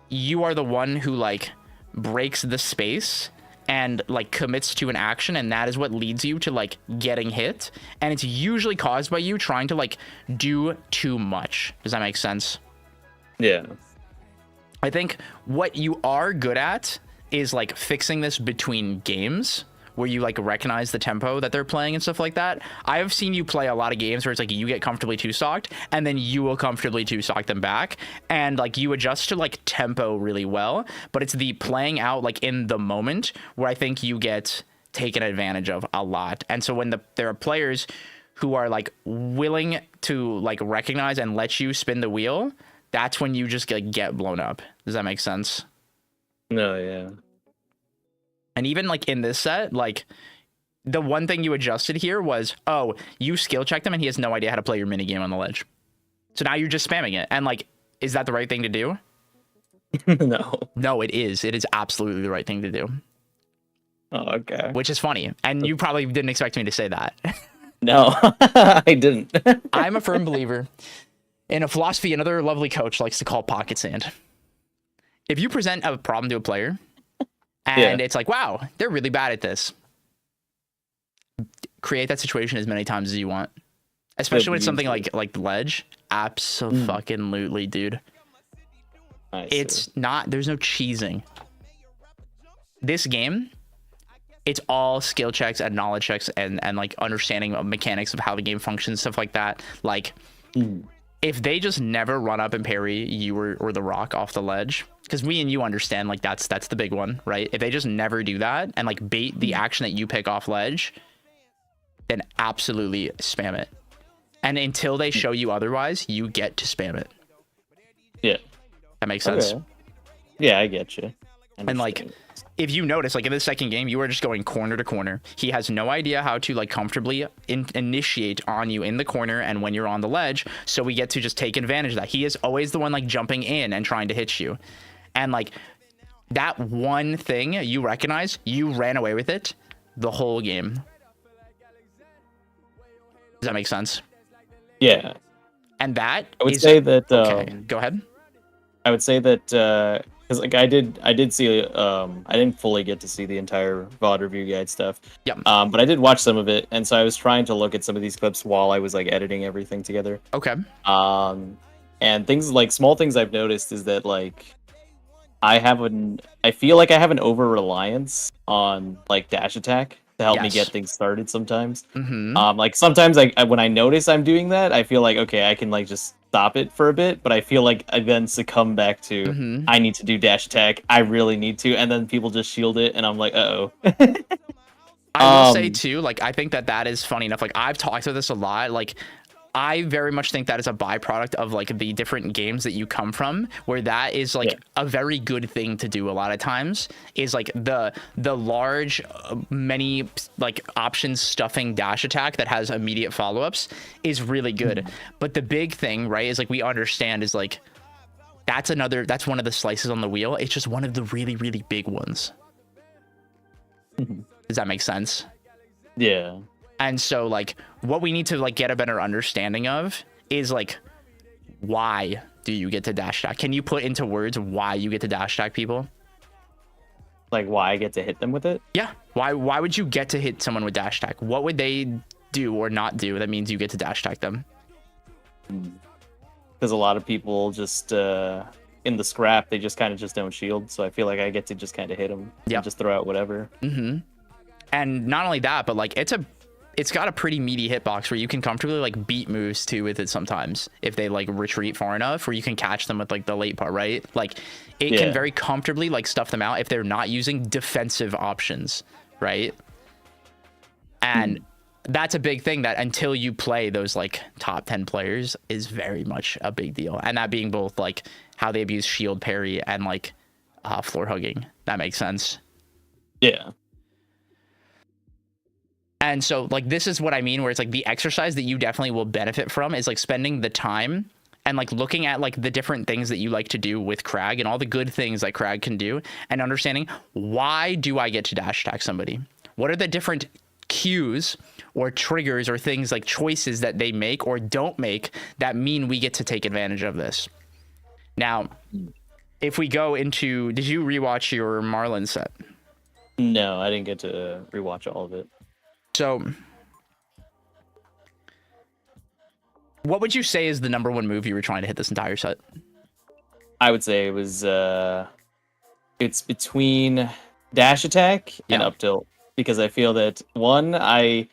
you are the one who, like, breaks the space and, like, commits to an action, and that is what leads you to, like, getting hit. And it's usually caused by you trying to, like, do too much. Does that make sense? Yeah. I think what you are good at is, like, fixing this between games where you, like, recognize the tempo that they're playing and stuff like that. I have seen you play a lot of games where it's like you get comfortably two-stocked and then you will comfortably two-stock them back, and, like, you adjust to, like, tempo really well, but it's the playing out, like, in the moment where I think you get taken advantage of a lot. And so when there are players who are, like, willing to, like, recognize and let you spin the wheel, that's when you just, like, get blown up. Does that make sense? No, yeah. And even, like, in this set, like, the one thing you adjusted here was, oh, you skill checked him and he has no idea how to play your minigame on the ledge. So now you're just spamming it. And, like, is that the right thing to do? No. No, it is. It is absolutely the right thing to do, Oh, okay. which is funny. And you probably didn't expect me to say that. No, I didn't. I'm a firm believer in a philosophy another lovely coach likes to call pocket sand. If you present a problem to a player and it's like, wow, they're really bad at this, create that situation as many times as you want. Especially when it's something like the ledge. Absolutely, dude. It's not, there's no cheesing. This game, it's all skill checks and knowledge checks and like understanding of mechanics of how the game functions, stuff like that. Like, if they just never run up and parry you or the rock off the ledge, because me and you understand, like, that's the big one, right? If they just never do that and like bait the action that you pick off ledge, then absolutely spam it. And until they show you otherwise, you get to spam it. Yeah. That makes sense. Okay. Yeah, I get you. And like, if you notice, like in the second game, you are just going corner to corner. He has no idea how to like comfortably initiate on you in the corner and when you're on the ledge. So we get to just take advantage of that. He is always the one like jumping in and trying to hit you. And like that one thing you recognize, you ran away with it the whole game. Does that make sense? Yeah. And that I would say that okay, go ahead. I would say that because like I did see I didn't fully get to see the entire VOD review guide stuff. Yep. But I did watch some of it, and so I was trying to look at some of these clips while I was like editing everything together. Okay. And things like small things I've noticed is that like I feel like I have an over reliance on like dash attack to help me get things started sometimes. Like sometimes when I notice I'm doing that, I feel like, okay, I can like just stop it for a bit, but I feel like I then succumb back to I need to do dash attack. I really need to, and then people just shield it, and I'm like, uh-oh. I will say too, like I think that is funny enough. Like I've talked about this a lot. Like I very much think that is a byproduct of like the different games that you come from, where that is like a very good thing to do a lot of times, is like the large many like options stuffing dash attack that has immediate follow-ups is really good. But the big thing, right, is like we understand is like that's one of the slices on the wheel. It's just one of the really, really big ones. Does that make sense? Yeah. And so like what we need to like get a better understanding of is like, why do you get to dash attack? Can you put into words why you get to dash attack people? Like why I get to hit them with it? Yeah. Why would you get to hit someone with dash attack? What would they do or not do that means you get to dash attack them? Because a lot of people just in the scrap, they just kind of just don't shield. So I feel like I get to just kind of hit them and just throw out whatever. And not only that, but like it's got a pretty meaty hitbox where you can comfortably like beat moves too with it sometimes if they like retreat far enough, where you can catch them with like the late part, right? Like it can very comfortably like stuff them out if they're not using defensive options, right? And that's a big thing that until you play those like top 10 players is very much a big deal. And that being both like how they abuse shield parry and like floor hugging. That makes sense. Yeah. And so like this is what I mean, where it's like the exercise that you definitely will benefit from is like spending the time and like looking at like the different things that you like to do with Crag and all the good things that Crag can do, and understanding, why do I get to dash attack somebody? What are the different cues or triggers or things like choices that they make or don't make that mean we get to take advantage of this? Now, if we go into, did you rewatch your Marlin set? No, I didn't get to rewatch all of it. So, what would you say is the number one move you were trying to hit this entire set? I would say it was it's between dash attack and up tilt, because I feel that one, I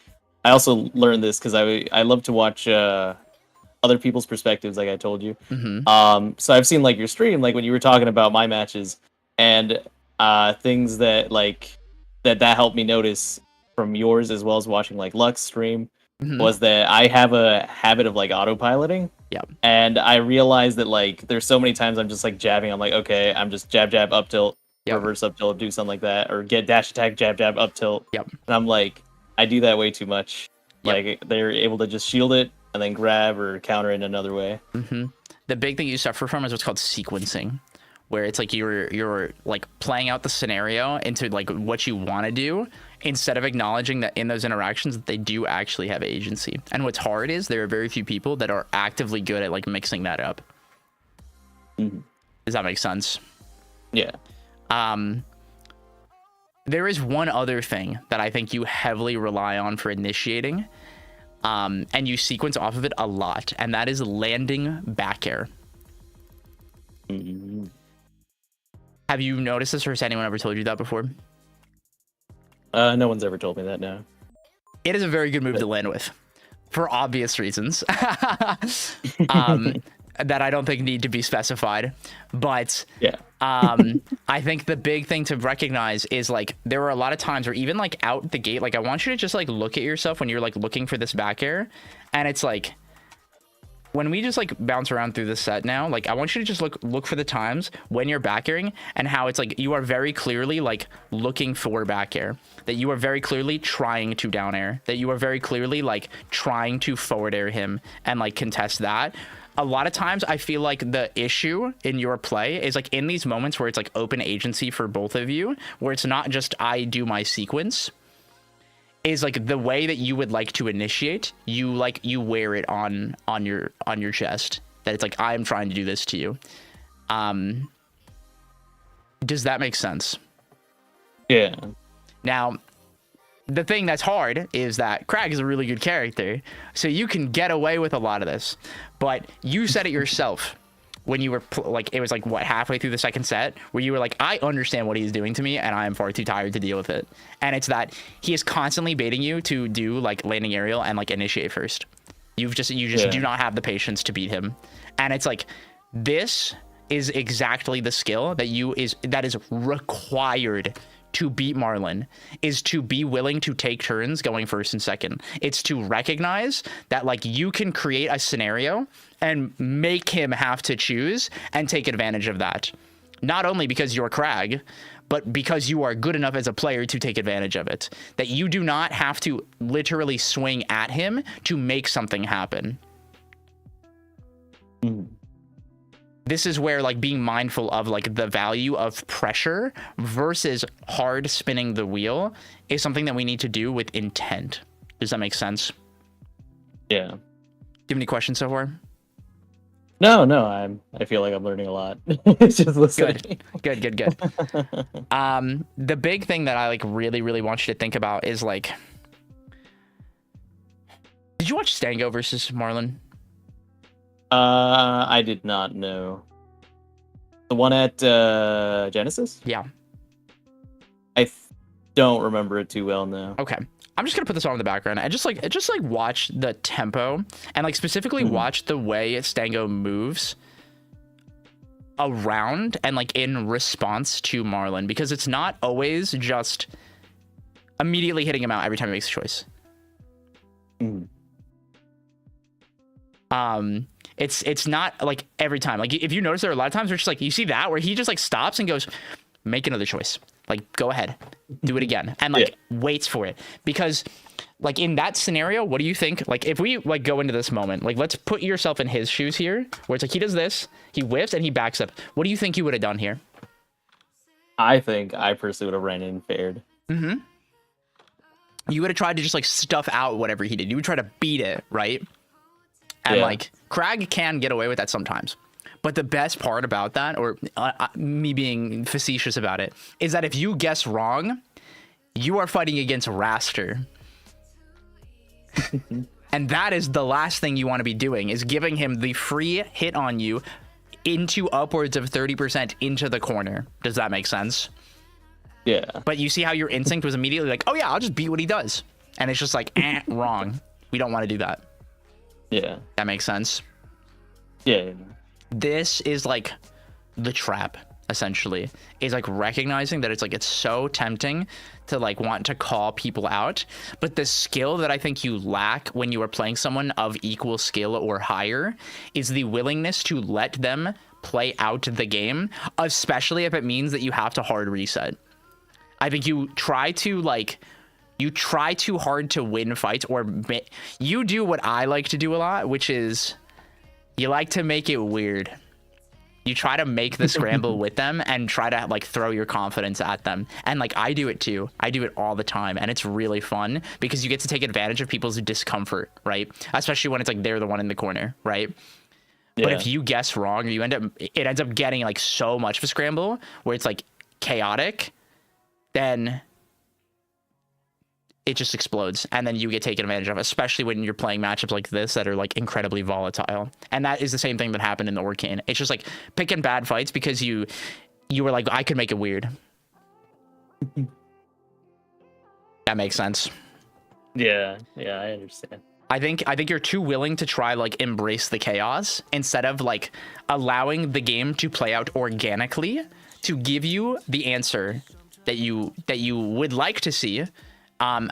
also learned this because I love to watch other people's perspectives, like I told you. So I've seen like your stream, like when you were talking about my matches, and things that like that helped me notice from yours, as well as watching like Lux stream, was that I have a habit of like autopiloting. And I realized that like there's so many times I'm just like jabbing. I'm like, okay, I'm just jab up tilt, reverse up tilt, do something like that, or get dash attack, jab up tilt. And I'm like, I do that way too much. Like they're able to just shield it and then grab or counter in another way. The big thing you suffer from is what's called sequencing, where it's like you're like playing out the scenario into like what you want to do instead of acknowledging that in those interactions that they do actually have agency. And what's hard is there are very few people that are actively good at like mixing that up. Does that make sense? Yeah. There is one other thing that I think you heavily rely on for initiating, and you sequence off of it a lot, and that is landing back air. Have you noticed this, or has anyone ever told you that before? No one's ever told me that, no. It is a very good move to land with, for obvious reasons. That I don't think need to be specified, but Yeah. I think the big thing to recognize is like there are a lot of times where even like out the gate, like I want you to just like look at yourself when you're like looking for this back air, and it's like when we just like bounce around through the set now, like I want you to just look for the times when you're back airing and how it's like you are very clearly like looking for back air, that you are very clearly trying to down air, that you are very clearly like trying to forward air him and like contest that. A lot of times I feel like the issue in your play is like in these moments where it's like open agency for both of you, where it's not just I do my sequence, is like the way that you would like to initiate, you wear it on your chest, that it's like I'm trying to do this to you. Does that make sense? Yeah. Now, the thing that's hard is that Crag is a really good character, so you can get away with a lot of this. But you said it yourself when you were like, it was like what, halfway through the second set, where you were like, I understand what he's doing to me, and I am far too tired to deal with it. And it's that he is constantly baiting you to do like landing aerial and like initiate first. You just do not have the patience to beat him, and it's like this is exactly the skill that is required to beat Marlon, is to be willing to take turns going first and second. It's to recognize that like you can create a scenario and make him have to choose and take advantage of that. Not only because you're Crag, but because you are good enough as a player to take advantage of it. That you do not have to literally swing at him to make something happen. This is where like being mindful of like the value of pressure versus hard spinning the wheel is something that we need to do with intent. Does that make sense? Yeah. Do you have any questions so far? No, I feel like I'm learning a lot. It's just listening. Good. The big thing that I like really want you to think about is like, did you watch Stango versus Marlon? I did not know. The one at Genesis? Yeah. Don't remember it too well now. Okay. I'm just gonna put this on in the background and just like watch the tempo and like specifically watch the way Stango moves around and like in response to Marlon, because it's not always just immediately hitting him out every time he makes a choice. It's not like every time. Like if you notice, there are a lot of times where it's just like you see that where he just like stops and goes, make another choice. Like go ahead, do it again, and like waits for it. Because like in that scenario, what do you think? Like if we like go into this moment, like let's put yourself in his shoes here, where it's like he does this, he whiffs and he backs up. What do you think you would have done here? I think I personally would have ran in and fared. You would have tried to just like stuff out whatever he did. You would try to beat it, right? And like Crag can get away with that sometimes. But the best part about that, or me being facetious about it, is that if you guess wrong, you are fighting against Raster. And that is the last thing you want to be doing, is giving him the free hit on you into upwards of 30% into the corner. Does that make sense? Yeah. But you see how your instinct was immediately like, oh yeah, I'll just beat what he does. And it's just like, wrong. We don't want to do that. Yeah. That makes sense? Yeah. This is like the trap, essentially, is like recognizing that it's like it's so tempting to like want to call people out, but the skill that I think you lack when you are playing someone of equal skill or higher is the willingness to let them play out the game, especially if it means that you have to hard reset. I think you try too hard to win fights, or you do what I like to do a lot, which is you like to make it weird. You try to make the scramble with them and try to like throw your confidence at them. And like I do it too. I do it all the time, and it's really fun because you get to take advantage of people's discomfort, right? Especially when it's like they're the one in the corner, right? Yeah. But if you guess wrong, it ends up getting like so much of a scramble where it's like chaotic, then it just explodes, and then you get taken advantage of, especially when you're playing matchups like this that are like incredibly volatile. And that is the same thing that happened in the Orcane. It's just like picking bad fights because you were like, I could make it weird. That makes sense. Yeah, I understand. I think you're too willing to try like embrace the chaos instead of like allowing the game to play out organically to give you the answer that you would like to see.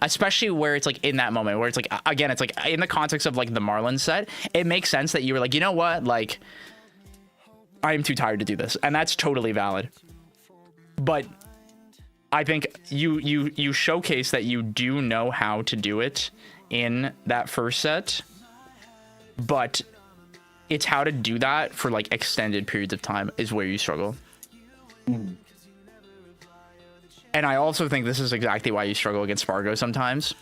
Especially where it's like in that moment where it's like, again, it's like in the context of like the Marlins set, it makes sense that you were like, you know what, like I am too tired to do this, and that's totally valid. But I think you showcase that you do know how to do it in that first set, but it's how to do that for like extended periods of time is where you struggle. And I also think this is exactly why you struggle against Spargo sometimes,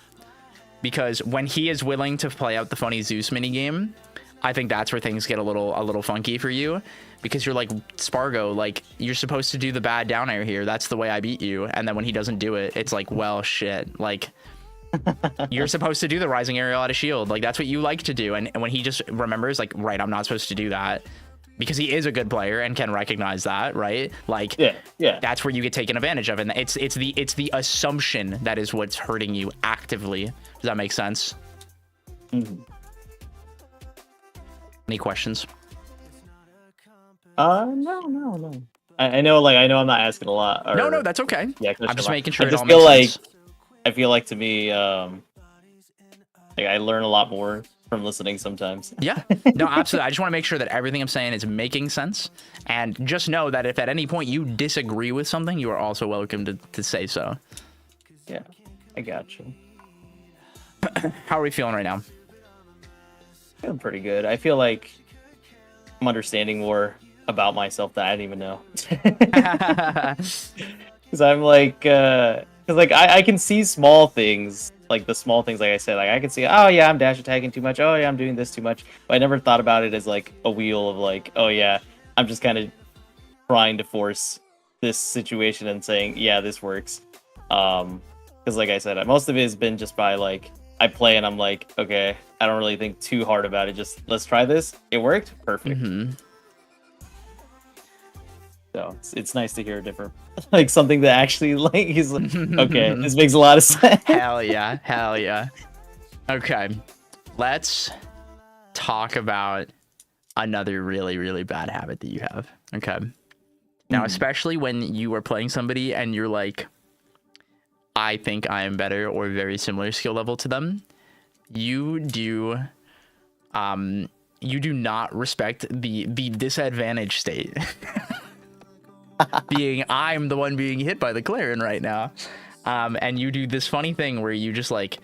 because when he is willing to play out the funny Zeus minigame, I think that's where things get a little funky for you, because you're like, Spargo, like you're supposed to do the bad down air here. That's the way I beat you. And then when he doesn't do it, it's like, well, shit, like you're supposed to do the rising aerial out of shield. Like that's what you like to do. And when he just remembers like, right, I'm not supposed to do that, because he is a good player and can recognize that, right? Like, yeah, that's where you get taken advantage of, and it's the assumption that is what's hurting you actively. Does that make sense? Mm-hmm. Any questions? No. I know I'm not asking a lot. Or, No, that's okay. Yeah, I'm just making sure I it just all feel makes sense. I feel like to me, like I learn a lot more from listening sometimes. Yeah, no, absolutely. I just want to make sure that everything I'm saying is making sense, and just know that if at any point you disagree with something, you are also welcome to say so. Yeah, I got you. How are we feeling right now? Feeling pretty good. I feel like I'm understanding more about myself that I didn't even know. Because I'm like, I can see small things. Like the small things, like I said, like I can see, oh yeah, I'm dash attacking too much. Oh yeah, I'm doing this too much. But I never thought about it as like a wheel of like, oh yeah, I'm just kind of trying to force this situation and saying, yeah, this works. Because like I said, most of it has been just by like, I play and I'm like, okay, I don't really think too hard about it. Just let's try this. It worked. Perfect. Mm-hmm. So it's nice to hear a different, like something that actually like he's like, okay, this makes a lot of sense. Hell yeah. Okay, let's talk about another really, really bad habit that you have. Okay. Now, especially when you are playing somebody and you're like, I think I am better or very similar skill level to them, you do not respect the disadvantage state. Being I'm the one being hit by the Clarion right now, and you do this funny thing where you just like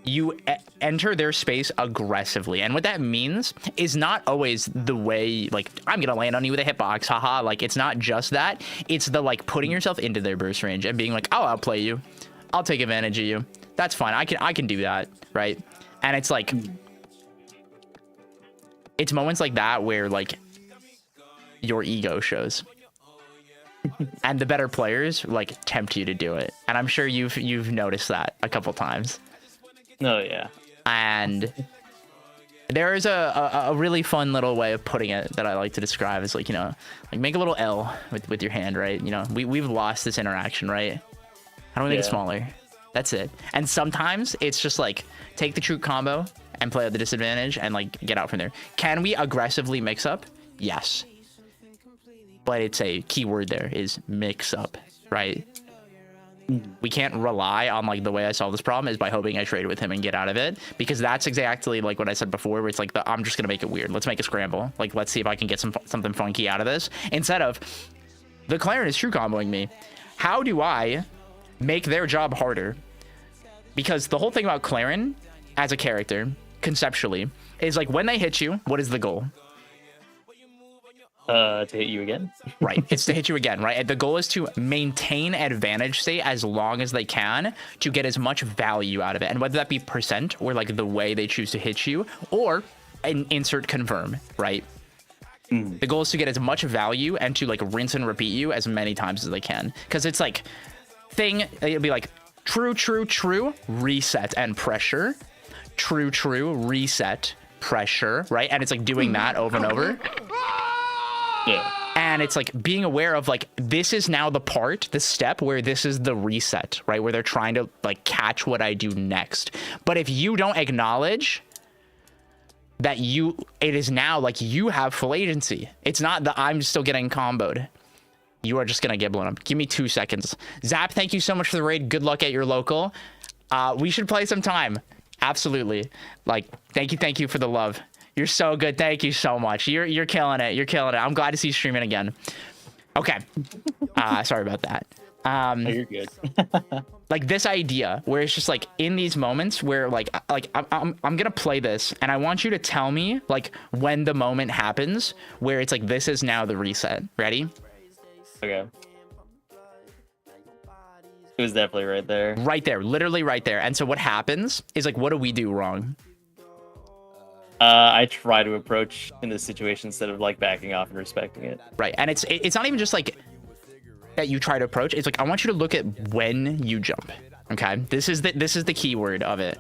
you enter their space aggressively, and what that means is not always the way like I'm gonna land on you with a hitbox, haha. Like it's not just that, it's the like putting yourself into their burst range and being like, I'll outplay you, I'll take advantage of you, that's fine, I can do that, right? And it's like it's moments like that where like your ego shows. And the better players like tempt you to do it, and I'm sure you've noticed that a couple times. Oh yeah. And there is a really fun little way of putting it that I like to describe as like, you know, like make a little L with your hand, right? You know, we've lost this interaction, right? How do we make it smaller? That's it. And sometimes it's just like take the true combo and play at the disadvantage and like get out from there. Can we aggressively mix up? Yes. But it's a key word there is mix up, right? We can't rely on like the way I solve this problem is by hoping I trade with him and get out of it, because that's exactly like what I said before, where it's like I'm just gonna make it weird. Let's make a scramble. Like let's see if I can get something funky out of this instead of the Clarion is true comboing me. How do I make their job harder? Because the whole thing about Clarion as a character conceptually is like when they hit you, what is the goal? To hit you again. Right, it's to hit you again, right? The goal is to maintain advantage state as long as they can to get as much value out of it, and whether that be percent or like the way they choose to hit you, or an insert confirm, right? The goal is to get as much value and to like rinse and repeat you as many times as they can, because it's like it'll be like true, reset and pressure, true, reset, pressure, right? And it's like doing that over and over. Yeah. And it's like being aware of like, this is now the step where this is the reset, right? Where they're trying to like catch what I do next. But if you don't acknowledge that it is now like you have full agency. It's not that I'm still getting comboed. You are just going to get blown up. Give me 2 seconds. Zap, thank you so much for the raid. Good luck at your local. We should play some time. Absolutely. Like, thank you for the love. You're so good. Thank you so much. You're killing it. You're killing it. I'm glad to see you streaming again. Okay. Sorry about that. Oh, you're good. Like this idea where it's just like in these moments where like I'm gonna play this and I want you to tell me like when the moment happens where it's like this is now the reset. Ready? Okay. It was definitely right there. Right there, literally right there. And so what happens is like, what do we do wrong? I try to approach in this situation instead of like backing off and respecting it. Right, and it's not even just like that you try to approach. It's like I want you to look at when you jump. Okay, this is the key word of it.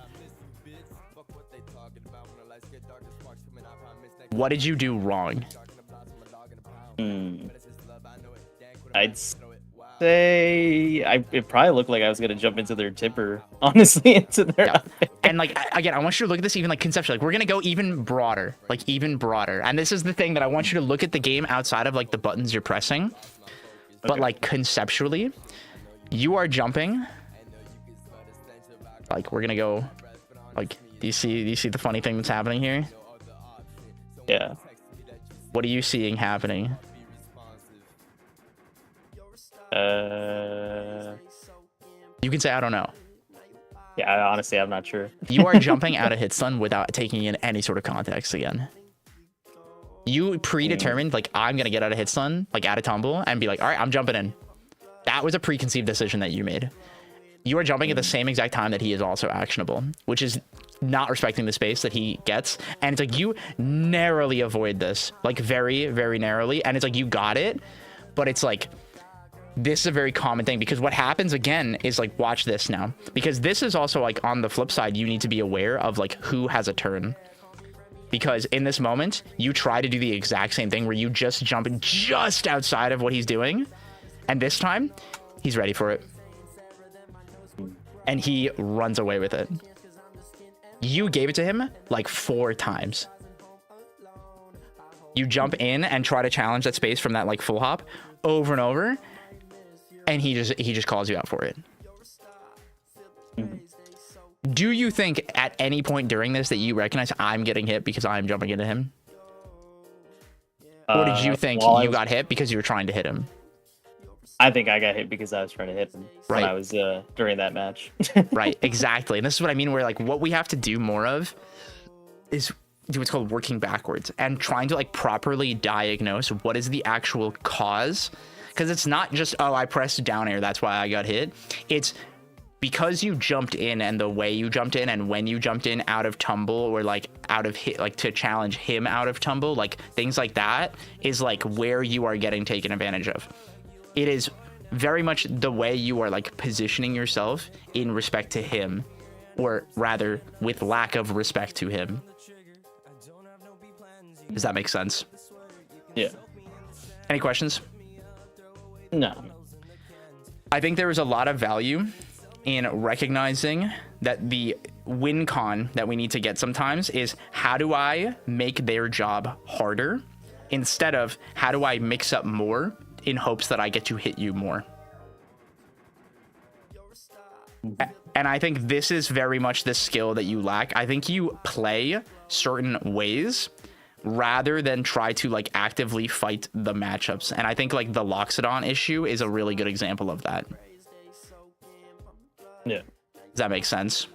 What did you do wrong? I'd say it probably looked like I was gonna jump into their tipper, honestly, into their. Yeah. And like again, I want you to look at this even like conceptually. Like we're gonna go even broader. And this is the thing that I want you to look at the game outside of like the buttons you're pressing, but like conceptually, you are jumping. Like we're gonna go. Like, do you see the funny thing that's happening here? Yeah. What are you seeing happening? You can say I don't know. Yeah, honestly, I'm not sure. You are jumping out of hit stun without taking in any sort of context again. You predetermined, like, I'm going to get out of hit stun, like, out of tumble, and be like, all right, I'm jumping in. That was a preconceived decision that you made. You are jumping at the same exact time that he is also actionable, which is not respecting the space that he gets. And it's like, you narrowly avoid this, like, very, very narrowly. And it's like, you got it, but it's like, this is a very common thing, because what happens again is like, watch this now, because this is also like on the flip side, you need to be aware of like who has a turn, because in this moment you try to do the exact same thing where you just jump just outside of what he's doing, and this time he's ready for it and he runs away with it. You gave it to him like 4 times. You jump in and try to challenge that space from that like full hop over and over, and he just calls you out for it. Do you think at any point during this that you recognize I'm getting hit because I'm jumping into him? Or did you think you got hit because you were trying to hit him? I think I got hit because I was trying to hit him when Right. I was during that match. Right, exactly. And this is what I mean, where like what we have to do more of is do what's called working backwards and trying to like properly diagnose what is the actual cause. Because it's not just, oh, I pressed down air, that's why I got hit. It's because you jumped in, and the way you jumped in and when you jumped in out of tumble, or like out of hit, like to challenge him out of tumble, like things like that is like where you are getting taken advantage of. It is very much the way you are like positioning yourself in respect to him, or rather with lack of respect to him. Does that make sense? Yeah. Any questions? No. I think there is a lot of value in recognizing that the win con that we need to get sometimes is, how do I make their job harder, instead of how do I mix up more in hopes that I get to hit you more. And I think this is very much the skill that you lack. I think you play certain ways rather than try to like actively fight the matchups. And I think like the Loxodon issue is a really good example of that. Yeah. Does that make sense?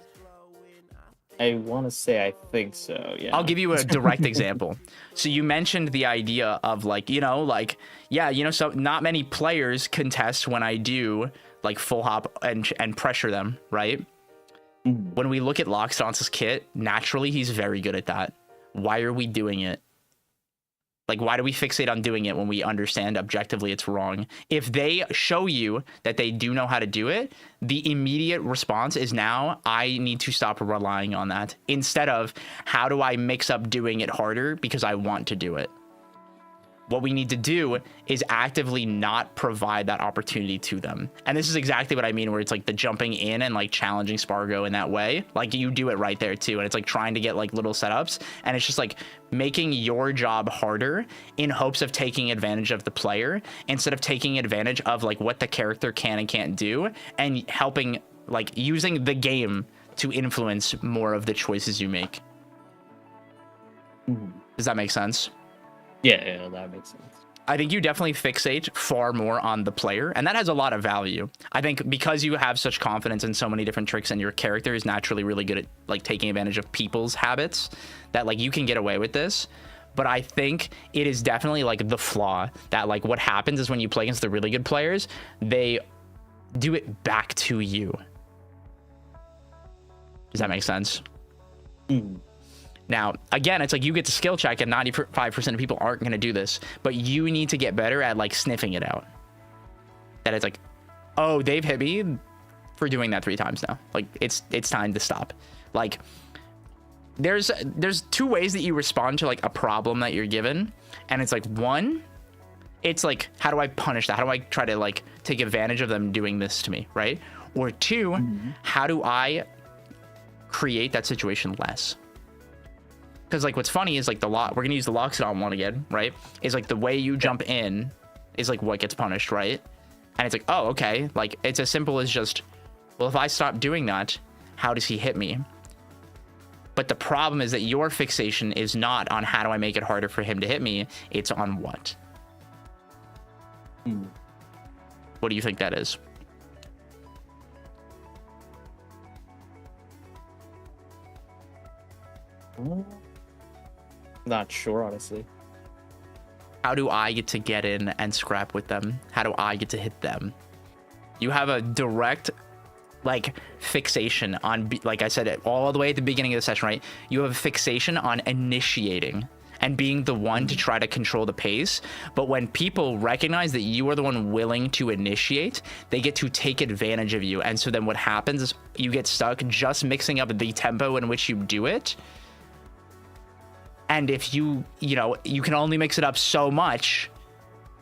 I want to say I think so. Yeah. I'll give you a direct example. So you mentioned the idea of like, so not many players contest when I do like full hop and pressure them, right? When we look at Lockstance's kit, naturally he's very good at that. Why are we doing it? Like, why do we fixate on doing it when we understand objectively it's wrong? If they show you that they do know how to do it, the immediate response is now I need to stop relying on that instead of how do I mix up doing it harder because I want to do it. What we need to do is actively not provide that opportunity to them. And this is exactly what I mean, where it's like the jumping in and like challenging Spargo in that way. Like you do it right there too. And it's like trying to get like little setups. And it's just like making your job harder in hopes of taking advantage of the player instead of taking advantage of like what the character can and can't do and helping like using the game to influence more of the choices you make. Does that make sense? Yeah, that makes sense. I think you definitely fixate far more on the player, and that has a lot of value. I think because you have such confidence in so many different tricks and your character is naturally really good at like taking advantage of people's habits, that like you can get away with this. But I think it is definitely like the flaw that like what happens is when you play against the really good players, they do it back to you. Does that make sense? Now, again, it's like you get to skill check and 95% of people aren't going to do this, but you need to get better at like sniffing it out. That it's like, oh, they've hit me for doing that 3 times now. Like it's time to stop. Like there's 2 ways that you respond to like a problem that you're given. And it's like, one, it's like, how do I punish that? How do I try to like take advantage of them doing this to me? Right. Or 2, how do I create that situation less? Because like what's funny is like we're gonna use the Loxodon one again, right? Is like the way you jump in is like what gets punished, right? And it's like, oh, okay, like it's as simple as just, well, if I stop doing that, how does he hit me? But the problem is that your fixation is not on how do I make it harder for him to hit me, it's on what? What do you think that is? Not sure, honestly. How do I get to get in and scrap with them? How do I get to hit them? You have a direct like fixation on, like I said, all the way at the beginning of the session, right? You have a fixation on initiating and being the one to try to control the pace. But when people recognize that you are the one willing to initiate, they get to take advantage of you. And so then what happens is you get stuck just mixing up the tempo in which you do it. And if you can only mix it up so much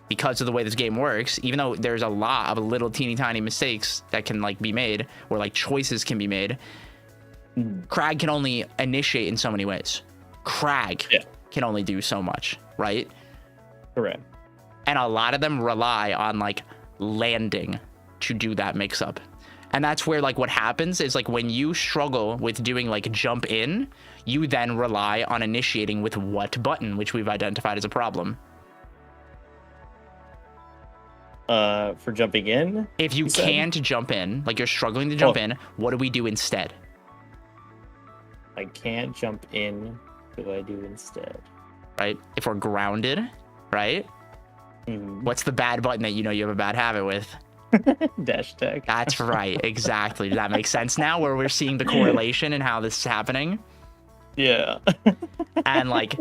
because of the way this game works, even though there's a lot of little teeny tiny mistakes that can like be made or like choices can be made, Crag can only initiate in so many ways. Crag can only do so much, right? Correct. And a lot of them rely on like landing to do that mix up. And that's where like what happens is like when you struggle with doing like jump in, you then rely on initiating with what button, which we've identified as a problem. For jumping in? If you can't jump in, like you're struggling to jump in, what do we do instead? I can't jump in. What do I do instead? Right? If we're grounded, right? What's the bad button that you know you have a bad habit with? Dash attack. That's right. Exactly. Does that make sense now where we're seeing the correlation and how this is happening? Yeah. And like,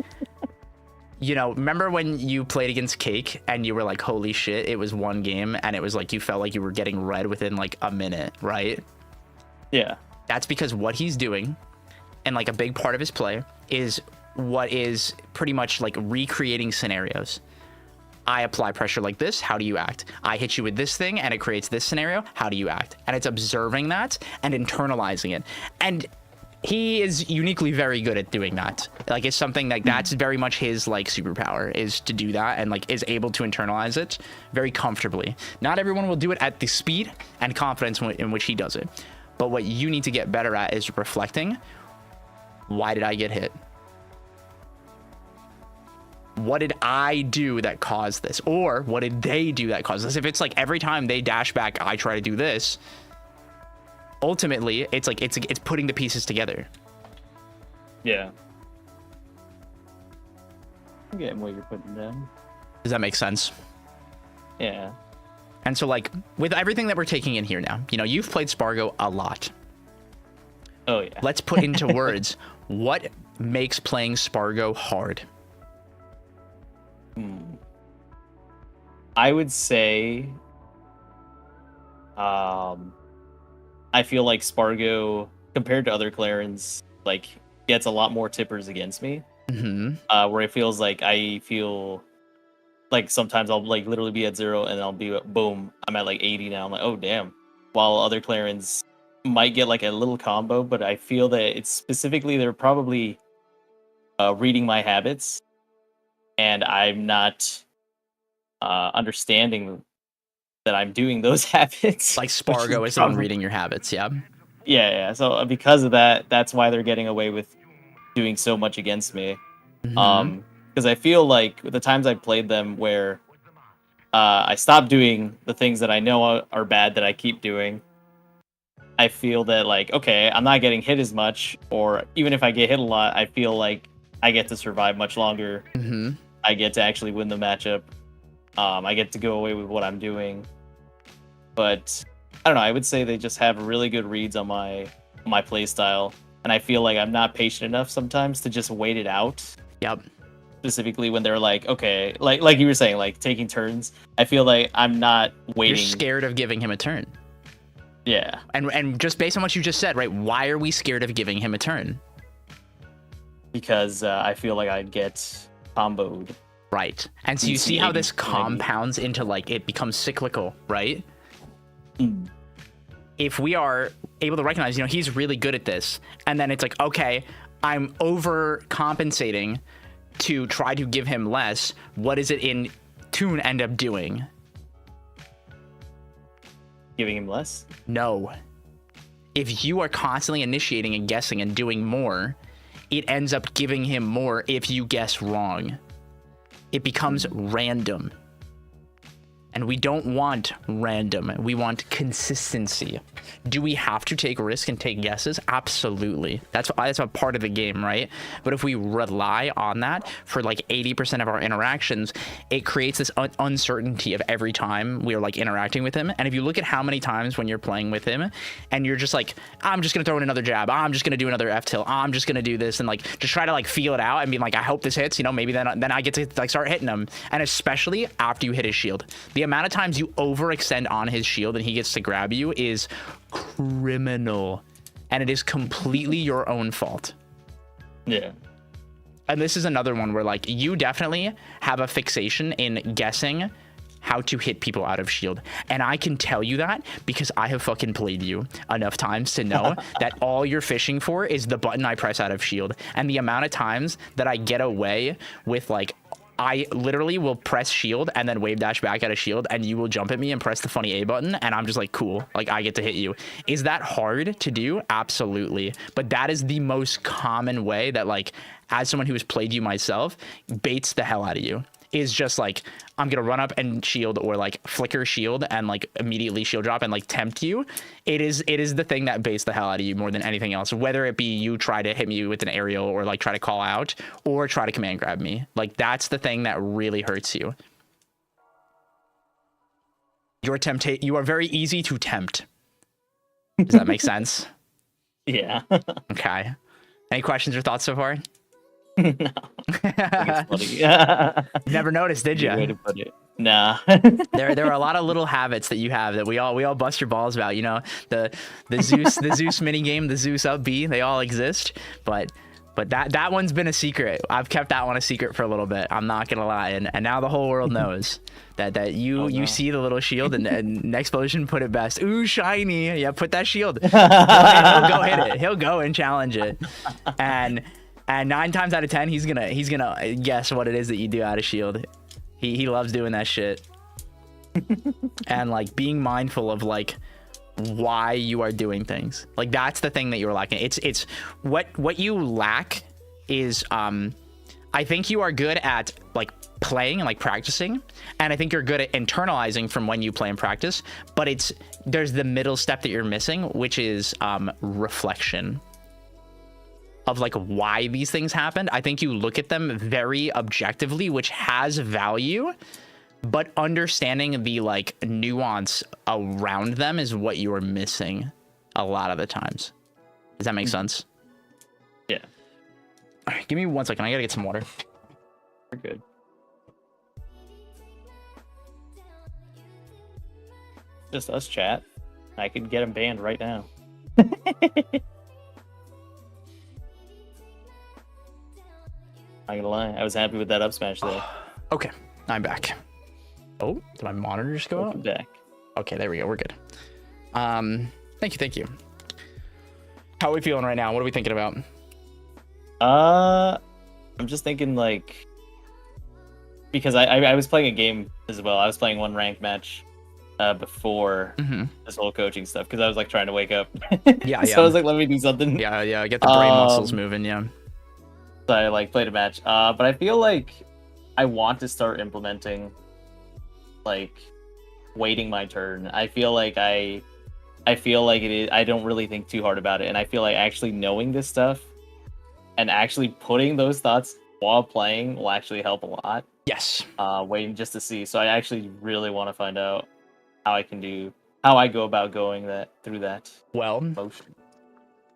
remember when you played against Cake and you were like, holy shit, it was one game and it was like you felt like you were getting red within like a minute, right? Yeah. That's because what he's doing and like a big part of his play is what is pretty much like recreating scenarios. I apply pressure like this, how do you act? I hit you with this thing and it creates this scenario, how do you act? And it's observing that and internalizing it. And he is uniquely very good at doing that. Like it's something like that's very much his like superpower, is to do that and like is able to internalize it very comfortably. Not everyone will do it at the speed and confidence in which he does it. But what you need to get better at is reflecting, why did I get hit? What did I do that caused this? Or what did they do that caused this? If it's like every time they dash back, I try to do this, ultimately it's like it's putting the pieces together. Yeah. I'm getting what you're putting down. Does that make sense? Yeah. And so, like, with everything that we're taking in here now, you know, you've played Spargo a lot. Oh yeah. Let's put into words what makes playing Spargo hard. I would say, I feel like Spargo, compared to other Clarins, like gets a lot more tippers against me. Where it feels like I feel like sometimes I'll like literally be at 0 and I'll be boom, I'm at like 80 now. I'm like, oh damn. While other Clarins might get like a little combo, but I feel that it's specifically they're probably reading my habits, and I'm not understanding that I'm doing those habits. Like Spargo is the one reading your habits, yeah? Yeah. So because of that, that's why they're getting away with doing so much against me. Because I feel like the times I've played them where I stop doing the things that I know are bad that I keep doing, I feel that like, okay, I'm not getting hit as much, or even if I get hit a lot, I feel like I get to survive much longer. I get to actually win the matchup. I get to go away with what I'm doing. But I don't know, I would say they just have really good reads on my play style, and I feel like I'm not patient enough sometimes to just wait it out. Yep. Specifically when they're like, okay, like you were saying, like taking turns. I feel like I'm not waiting. You're scared of giving him a turn. Yeah. And just based on what you just said, right? Why are we scared of giving him a turn? Because I feel like I'd get comboed. Right. And so you see how this compounds into like it becomes cyclical, right? If we are able to recognize, you know, he's really good at this, and then it's like, okay, I'm overcompensating to try to give him less. What does it in tune end up doing? Giving him less? No. If you are constantly initiating and guessing and doing more, it ends up giving him more if you guess wrong. It becomes random. And we don't want random. We want consistency. Do we have to take risk and take guesses? Absolutely. That's a part of the game, right? But if we rely on that for like 80% of our interactions, it creates this uncertainty of every time we are like interacting with him. And if you look at how many times when you're playing with him and you're just like, I'm just gonna throw in another jab, I'm just gonna do another F tilt, I'm just gonna do this, and like just try to like feel it out and be like, I hope this hits, you know, maybe then I get to like start hitting him. And especially after you hit his shield, the amount of times you overextend on his shield and he gets to grab you is criminal, and it is completely your own fault. Yeah. And this is another one where like you definitely have a fixation in guessing how to hit people out of shield, and I can tell you that because I have fucking played you enough times to know that all you're fishing for is the button I press out of shield. And the amount of times that I get away with like, I literally will press shield and then wave dash back at a shield, and you will jump at me and press the funny A button, and I'm just like, cool, like I get to hit you. Is that hard to do? Absolutely. But that is the most common way that, like, as someone who has played you myself, baits the hell out of you. Is just like, I'm gonna run up and shield, or like flicker shield and like immediately shield drop and like tempt you. It is the thing that baits the hell out of you more than anything else, whether it be you try to hit me with an aerial or like try to call out or try to command grab me. Like that's the thing that really hurts you. You are very easy to tempt. Does that make sense? Yeah. Okay. Any questions or thoughts so far? No. I think it's funny. Never noticed, did you? Good way to put it. Nah. There are a lot of little habits that you have that we all bust your balls about. You know, the Zeus mini game, the Zeus up B, they all exist. But that one's been a secret. I've kept that one a secret for a little bit. I'm not gonna lie, and now the whole world knows that you see the little shield, and Nexplosion put it best. Ooh, shiny. Yeah, put that shield. He'll go hit it. He'll go and challenge it, and 9 times out of 10, he's gonna guess what it is that you do out of shield. He loves doing that shit. And like being mindful of like why you are doing things. Like that's the thing that you're lacking. It's what you lack is I think you are good at like playing and like practicing, and I think you're good at internalizing from when you play and practice, but there's the middle step that you're missing, which is reflection. of like why these things happened. I think you look at them very objectively, which has value, but understanding the like nuance around them is what you are missing a lot of the times. Does that make sense? Yeah. All right, give me 1 second. I gotta get some water. We're good. Just us, chat. I could get him banned right now. Not gonna lie, I was happy with that up smash there. Okay, I'm back. Oh, did my monitor just go Welcome out? back. Okay, there we go. We're good. Thank you. How are we feeling right now? What are we thinking about? I'm just thinking like, because I was playing a game as well. I was playing one ranked match before this whole coaching stuff because I was like trying to wake up. Yeah, So I was like, let me do something. Yeah, get the brain muscles moving. Yeah. So I like played a match. But I feel like I want to start implementing like waiting my turn. I feel like it is. I don't really think too hard about it, and I feel like actually knowing this stuff and actually putting those thoughts while playing will actually help a lot. Yes. Waiting just to see. So I actually really want to find out how I go about going through that Well, motion.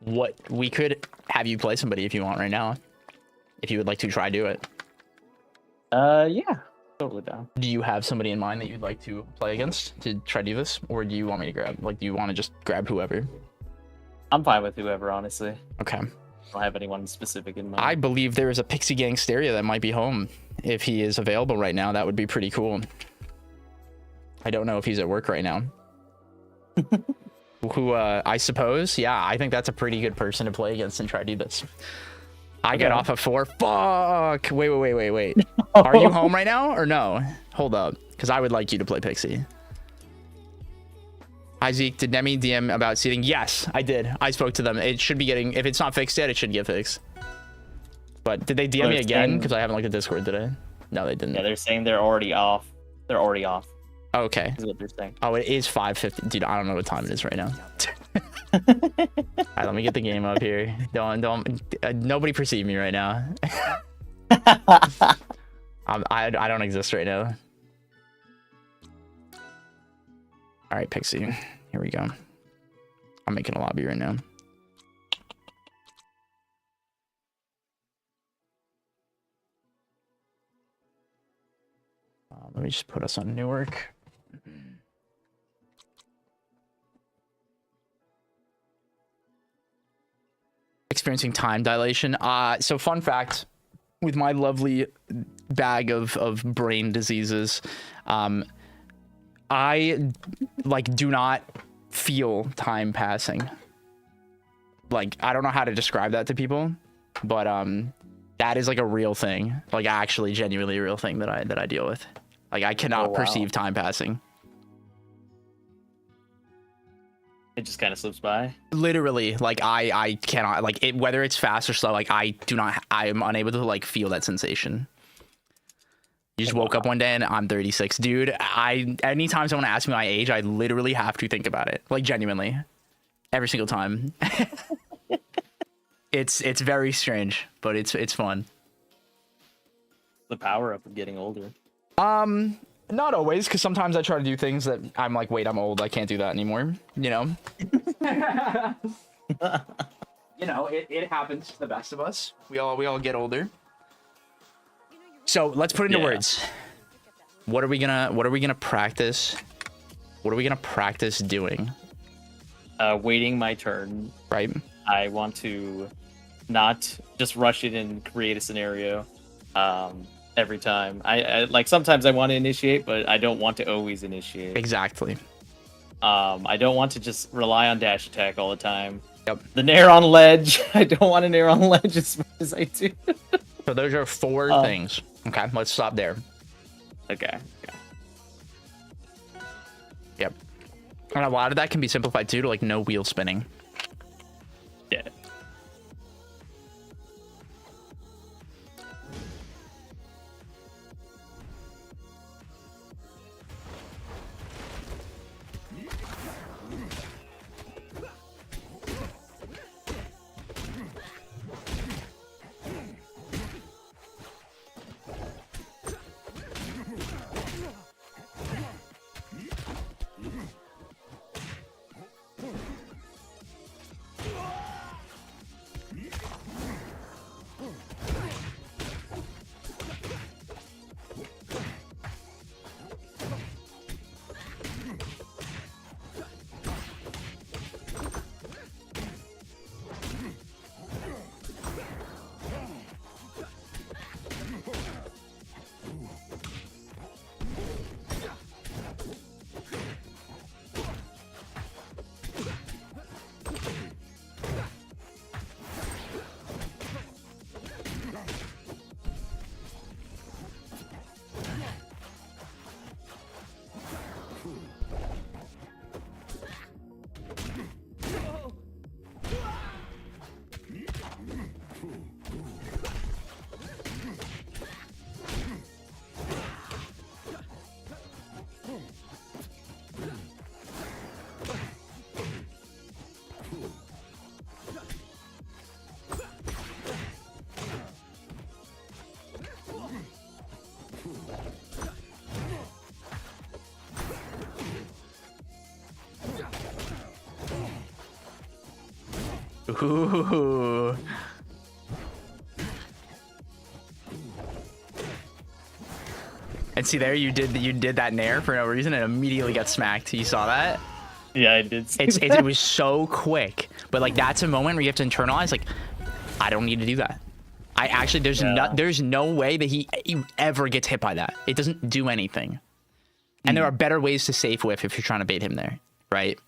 what we could have you play somebody if you want right now, if you would like to try do it. Yeah, totally down. Do you have somebody in mind that you'd like to play against to try do this, or do you want me to grab? Like, do you want to just grab whoever? I'm fine with whoever, honestly. Okay. I don't have anyone specific in mind. I believe there is a Pixie Gang Stereo that might be home. If he is available right now, that would be pretty cool. I don't know if he's at work right now. Who, I suppose, yeah, I think that's a pretty good person to play against and try to do this. I get off at 4. Fuck! Wait. Are you home right now or no? Hold up, because I would like you to play Pixie. Hi Zeke, did Nemi DM about seating? Yes, I did. I spoke to them. It should be getting, if it's not fixed yet, it should get fixed. But did they DM me again? Because I haven't looked at Discord today. No, they didn't. Yeah, they're saying they're already off. They're already off. Okay. Is what they're saying. Oh, it is 5:50. Dude, I don't know what time it is right now. All right, let me get the game up here. Don't nobody perceive me right now. I don't exist right now. All right, Pixie. Here we go. I'm making a lobby right now. Let me just put us on Newark. Experiencing time dilation. So fun fact, with my lovely bag of brain diseases, I like do not feel time passing. Like, I don't know how to describe that to people, but that is like a real thing, like actually genuinely a real thing that I deal with. Like, I cannot perceive time passing. It just kind of slips by. Literally, like I cannot, like it, whether it's fast or slow, like I am unable to like feel that sensation. You just woke up one day and I'm 36, dude. Anytime someone asks me my age, I literally have to think about it, like genuinely, every single time. It's very strange, but it's fun. The power up of getting older. Not always, because sometimes I try to do things that I'm like, wait, I'm old, I can't do that anymore. You know. You know, it happens to the best of us. We all get older. So let's put it into words. What are we gonna practice? What are we gonna practice doing? Waiting my turn. Right. I want to not just rush it and create a scenario every time. I like sometimes I want to initiate, but I don't want to always initiate. Exactly. I don't want to just rely on dash attack all the time. Yep. The nair on ledge. I don't want to nair on ledge as much as I do. So those are 4 things. Okay, let's stop there. Okay. Yep. And a lot of that can be simplified too to like no wheel spinning. Yeah. Ooh. And see there, you did that nair for no reason and immediately got smacked. You saw that? Yeah, I did. See that. It was so quick, but like that's a moment where you have to internalize like, I don't need to do that. I actually there's no way that he ever gets hit by that. It doesn't do anything. And there are better ways to safe whiff if you're trying to bait him there, right?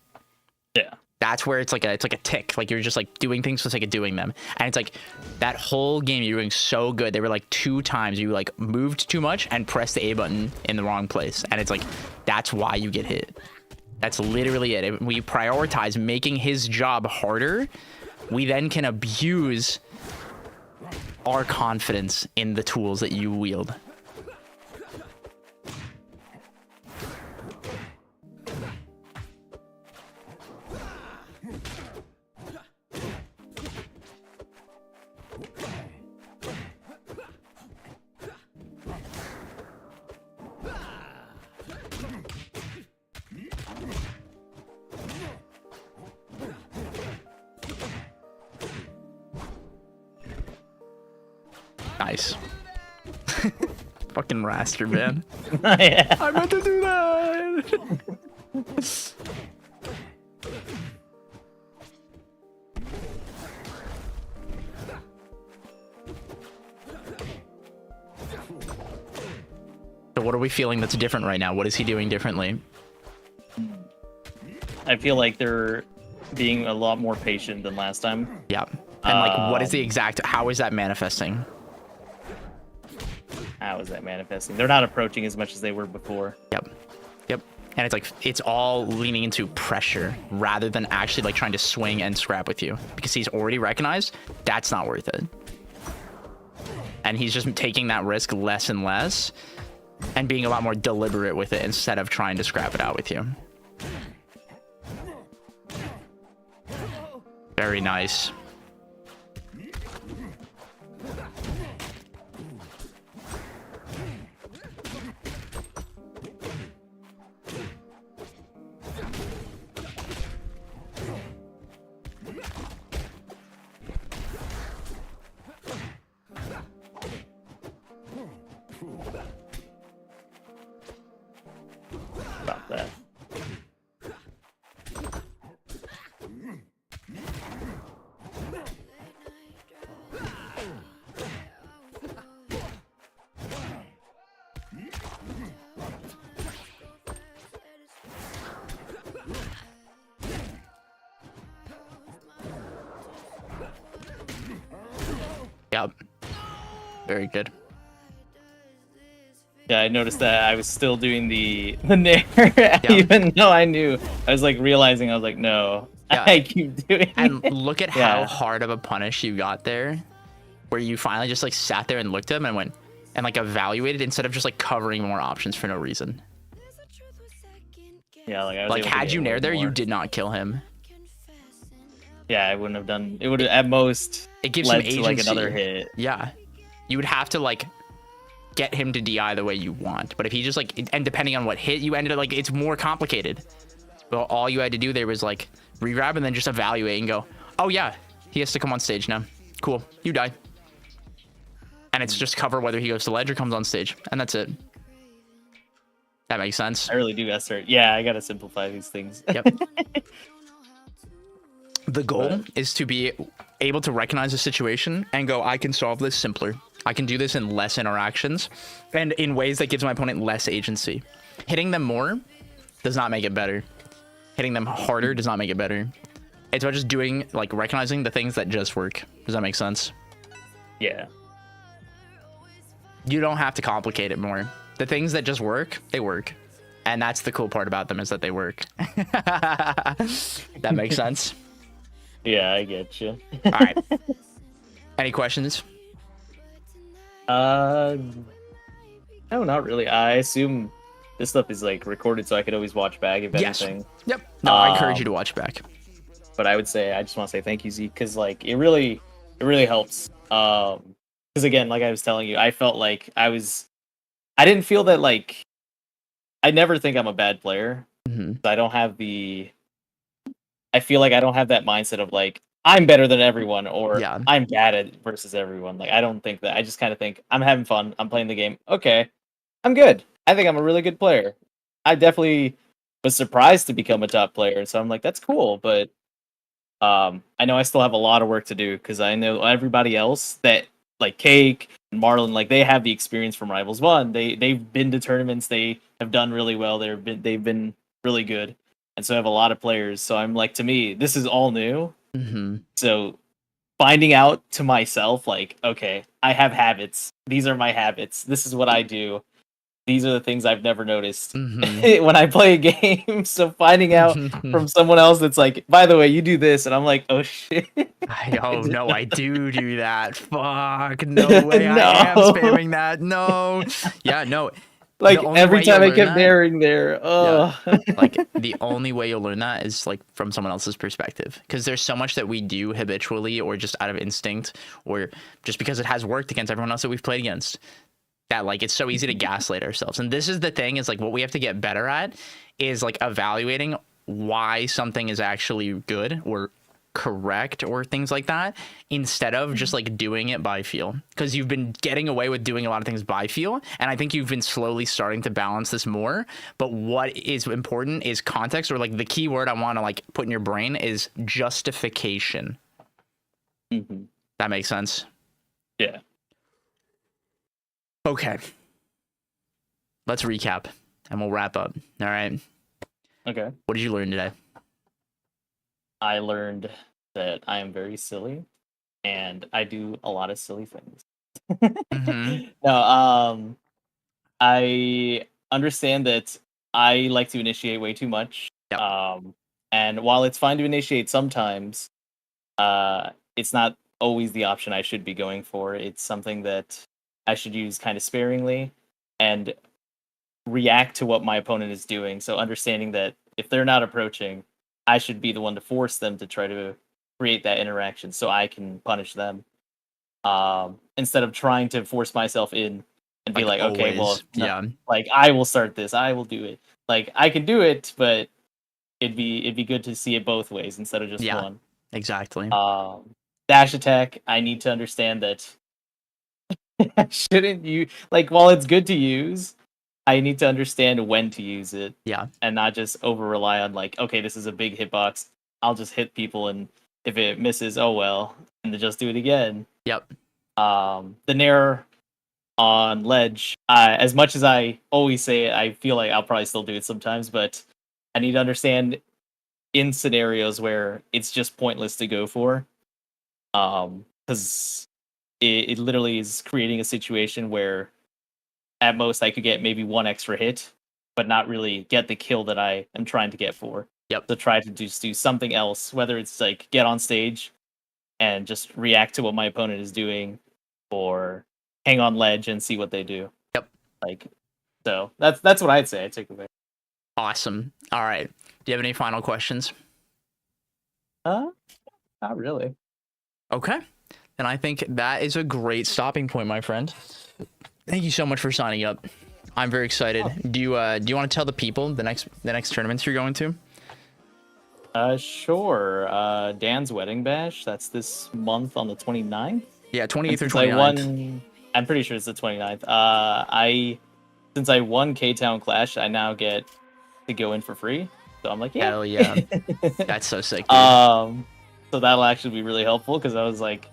Yeah. That's where it's like a tick. Like you're just like doing things for the sake of doing them. And it's like that whole game you're doing so good. There were like 2 times you like moved too much and pressed the A button in the wrong place. And it's like, that's why you get hit. That's literally it. We prioritize making his job harder. We then can abuse our confidence in the tools that you wield. Nice. Fucking raster, man. Yeah. I meant to do that. So what are we feeling that's different right now? What is he doing differently? I feel like they're being a lot more patient than last time. Yeah. And like, what is the exact, how is that manifesting? How is that manifesting? They're not approaching as much as they were before. Yep. Yep. And it's like, it's all leaning into pressure rather than actually like trying to swing and scrap with you because he's already recognized that's not worth it. And he's just taking that risk less and less and being a lot more deliberate with it instead of trying to scrap it out with you. Very nice. About that. Yep. Very good. Yeah, I noticed that I was still doing the nair, even though I knew. I was like realizing, I was like, no, Yeah. I keep doing And it. look at how hard of a punish you got there, where you finally just like sat there and looked at him and went and like evaluated instead of just like covering more options for no reason. Yeah, like I was Like able to had get you a nair little there, you more. did not kill him. Yeah, I wouldn't have done. It would have at most It gives him led to like agency. another hit. Yeah. You would have to like get him to DI the way you want. But if he just like, and depending on what hit you ended up, like it's more complicated. But all you had to do there was like re-grab and then just evaluate and go, oh yeah, he has to come on stage now. Cool, you die. And it's just cover whether he goes to ledge or comes on stage. And that's it. That makes sense. I really do gotta start. Yeah, I gotta simplify these things. Yep. The goal is to be able to recognize a situation and go, I can solve this simpler. I can do this in less interactions and in ways that gives my opponent less agency. Hitting them more does not make it better. Hitting them harder does not make it better. It's about just doing, like, recognizing the things that just work. Does that make sense? Yeah. You don't have to complicate it more. The things that just work, they work. And that's the cool part about them is that they work. That makes sense? Yeah, I get you. All right. Any questions? No, not really. I assume this stuff is like recorded, so I could always watch back if Yes. anything. Yep. No, I encourage you to watch back. But I would say I just want to say thank you, Zeke, because like it really helps. Because again, like I was telling you, I felt like I didn't feel that like I never think I'm a bad player. Mm-hmm. I don't have I feel like I don't have that mindset of like I'm better than everyone, or Yeah. I'm bad at versus everyone. Like I don't think that. I just kind of think I'm having fun. I'm playing the game. Okay, I'm good. I think I'm a really good player. I definitely was surprised to become a top player, so I'm like, that's cool. But I know I still have a lot of work to do because I know everybody else that like Cake and Marlon, like they have the experience from Rivals One. They've been to tournaments. They have done really well. They've been really good, and so I have a lot of players. So I'm like, to me, this is all new. Mm-hmm. So finding out to myself, like, okay, I have habits. These are my habits. This is what I do. These are the things I've never noticed Mm-hmm. when I play a game. So finding out from someone else that's like, by the way, you do this, and I'm like, oh shit. Oh no, I do that. Fuck, no way. I am No. spamming that. No. Yeah, no. Like The only every way you'll time I learn kept that- narrating there. Oh. Like the only way you'll learn that is like from someone else's perspective, because there's so much that we do habitually or just out of instinct or just because it has worked against everyone else that we've played against, that like it's so easy to gaslight ourselves. And this is the thing, is like what we have to get better at is like evaluating why something is actually good or correct or things like that, instead of just like doing it by feel, because you've been getting away with doing a lot of things by feel, and I think you've been slowly starting to balance this more. But what is important is context, or like the key word I want to like put in your brain is justification. Mhm. That makes sense. Yeah. Okay, let's recap and we'll wrap up. All right, Okay. what did you learn today? I learned that I am very silly and I do a lot of silly things. Mhm. No, I understand that I like to initiate way too much. Yep. And while it's fine to initiate sometimes, it's not always the option I should be going for. It's something that I should use kind of sparingly and react to what my opponent is doing. So understanding that if they're not approaching, I should be the one to force them to try to create that interaction so I can punish them. Instead of trying to force myself in and be like, okay, well, always. no, Yeah, like I will start this, I will do it. Like I can do it, but it'd be good to see it both ways instead of just Yeah. one. exactly. Dash attack, I need to understand that I shouldn't you like while it's good to use, I need to understand when to use it. Yeah. And not just over rely on like, okay, this is a big hitbox. I'll just hit people, and if it misses, oh well, and then just do it again. Yep. The nair on ledge, as much as I always say it, I feel like I'll probably still do it sometimes, but I need to understand in scenarios where it's just pointless to go for. Because it literally is creating a situation where at most I could get maybe one extra hit, but not really get the kill that I am trying to get for. Yep. To try to just do something else, whether it's like get on stage and just react to what my opponent is doing, or hang on ledge and see what they do. Yep. Like, so that's what I'd say I take away. Awesome. All right. Do you have any final questions? Not really. Okay. And I think that is a great stopping point, my friend. Thank you so much for signing up. I'm very excited. Do you want to tell the people the next tournaments you're going to? Sure. Dan's Wedding Bash. That's this month on the 29th. Yeah, 28th or Since I 29th. won, I'm pretty sure it's the 29th. Since I won K-Town Clash, I now get to go in for free. So I'm like, yeah. Hell yeah. That's so sick, dude. So that'll actually be really helpful because I was like,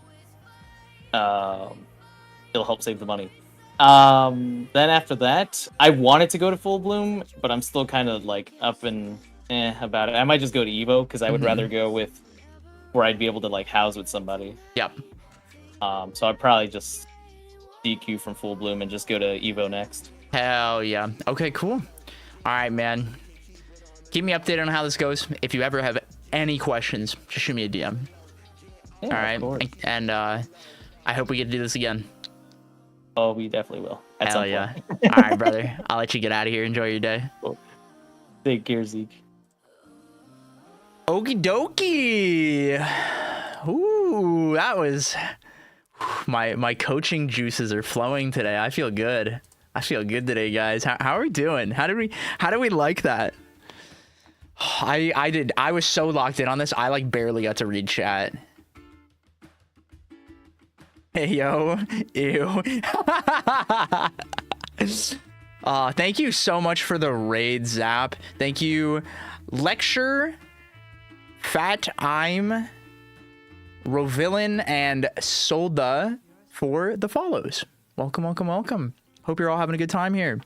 it'll help save the money. Then after that, I wanted to go to Full Bloom, but I'm still kind of like up and about it. I might just go to Evo because I would rather go with where I'd be able to like house with somebody. Yep. So I'd probably just DQ from Full Bloom and just go to Evo next. Hell yeah. Okay, cool. All right, man. Keep me updated on how this goes. If you ever have any questions, just shoot me a DM. Yeah, All right. of course. And I hope we get to do this again. Oh, we definitely will. At Hell some yeah. point. All right, brother. I'll let you get out of here. Enjoy your day. Take care, Zeke. Okie dokie. Ooh, that was my coaching juices are flowing today. I feel good. I feel good today, guys. How are we doing? How do we like that? I was so locked in on this. I like barely got to read chat. Hey, yo. Ew. Thank you so much for the raid, Zap. Thank you, Lecture, Fat I'm, Rovillain, and Solda for the follows. Welcome, welcome, welcome. Hope you're all having a good time here.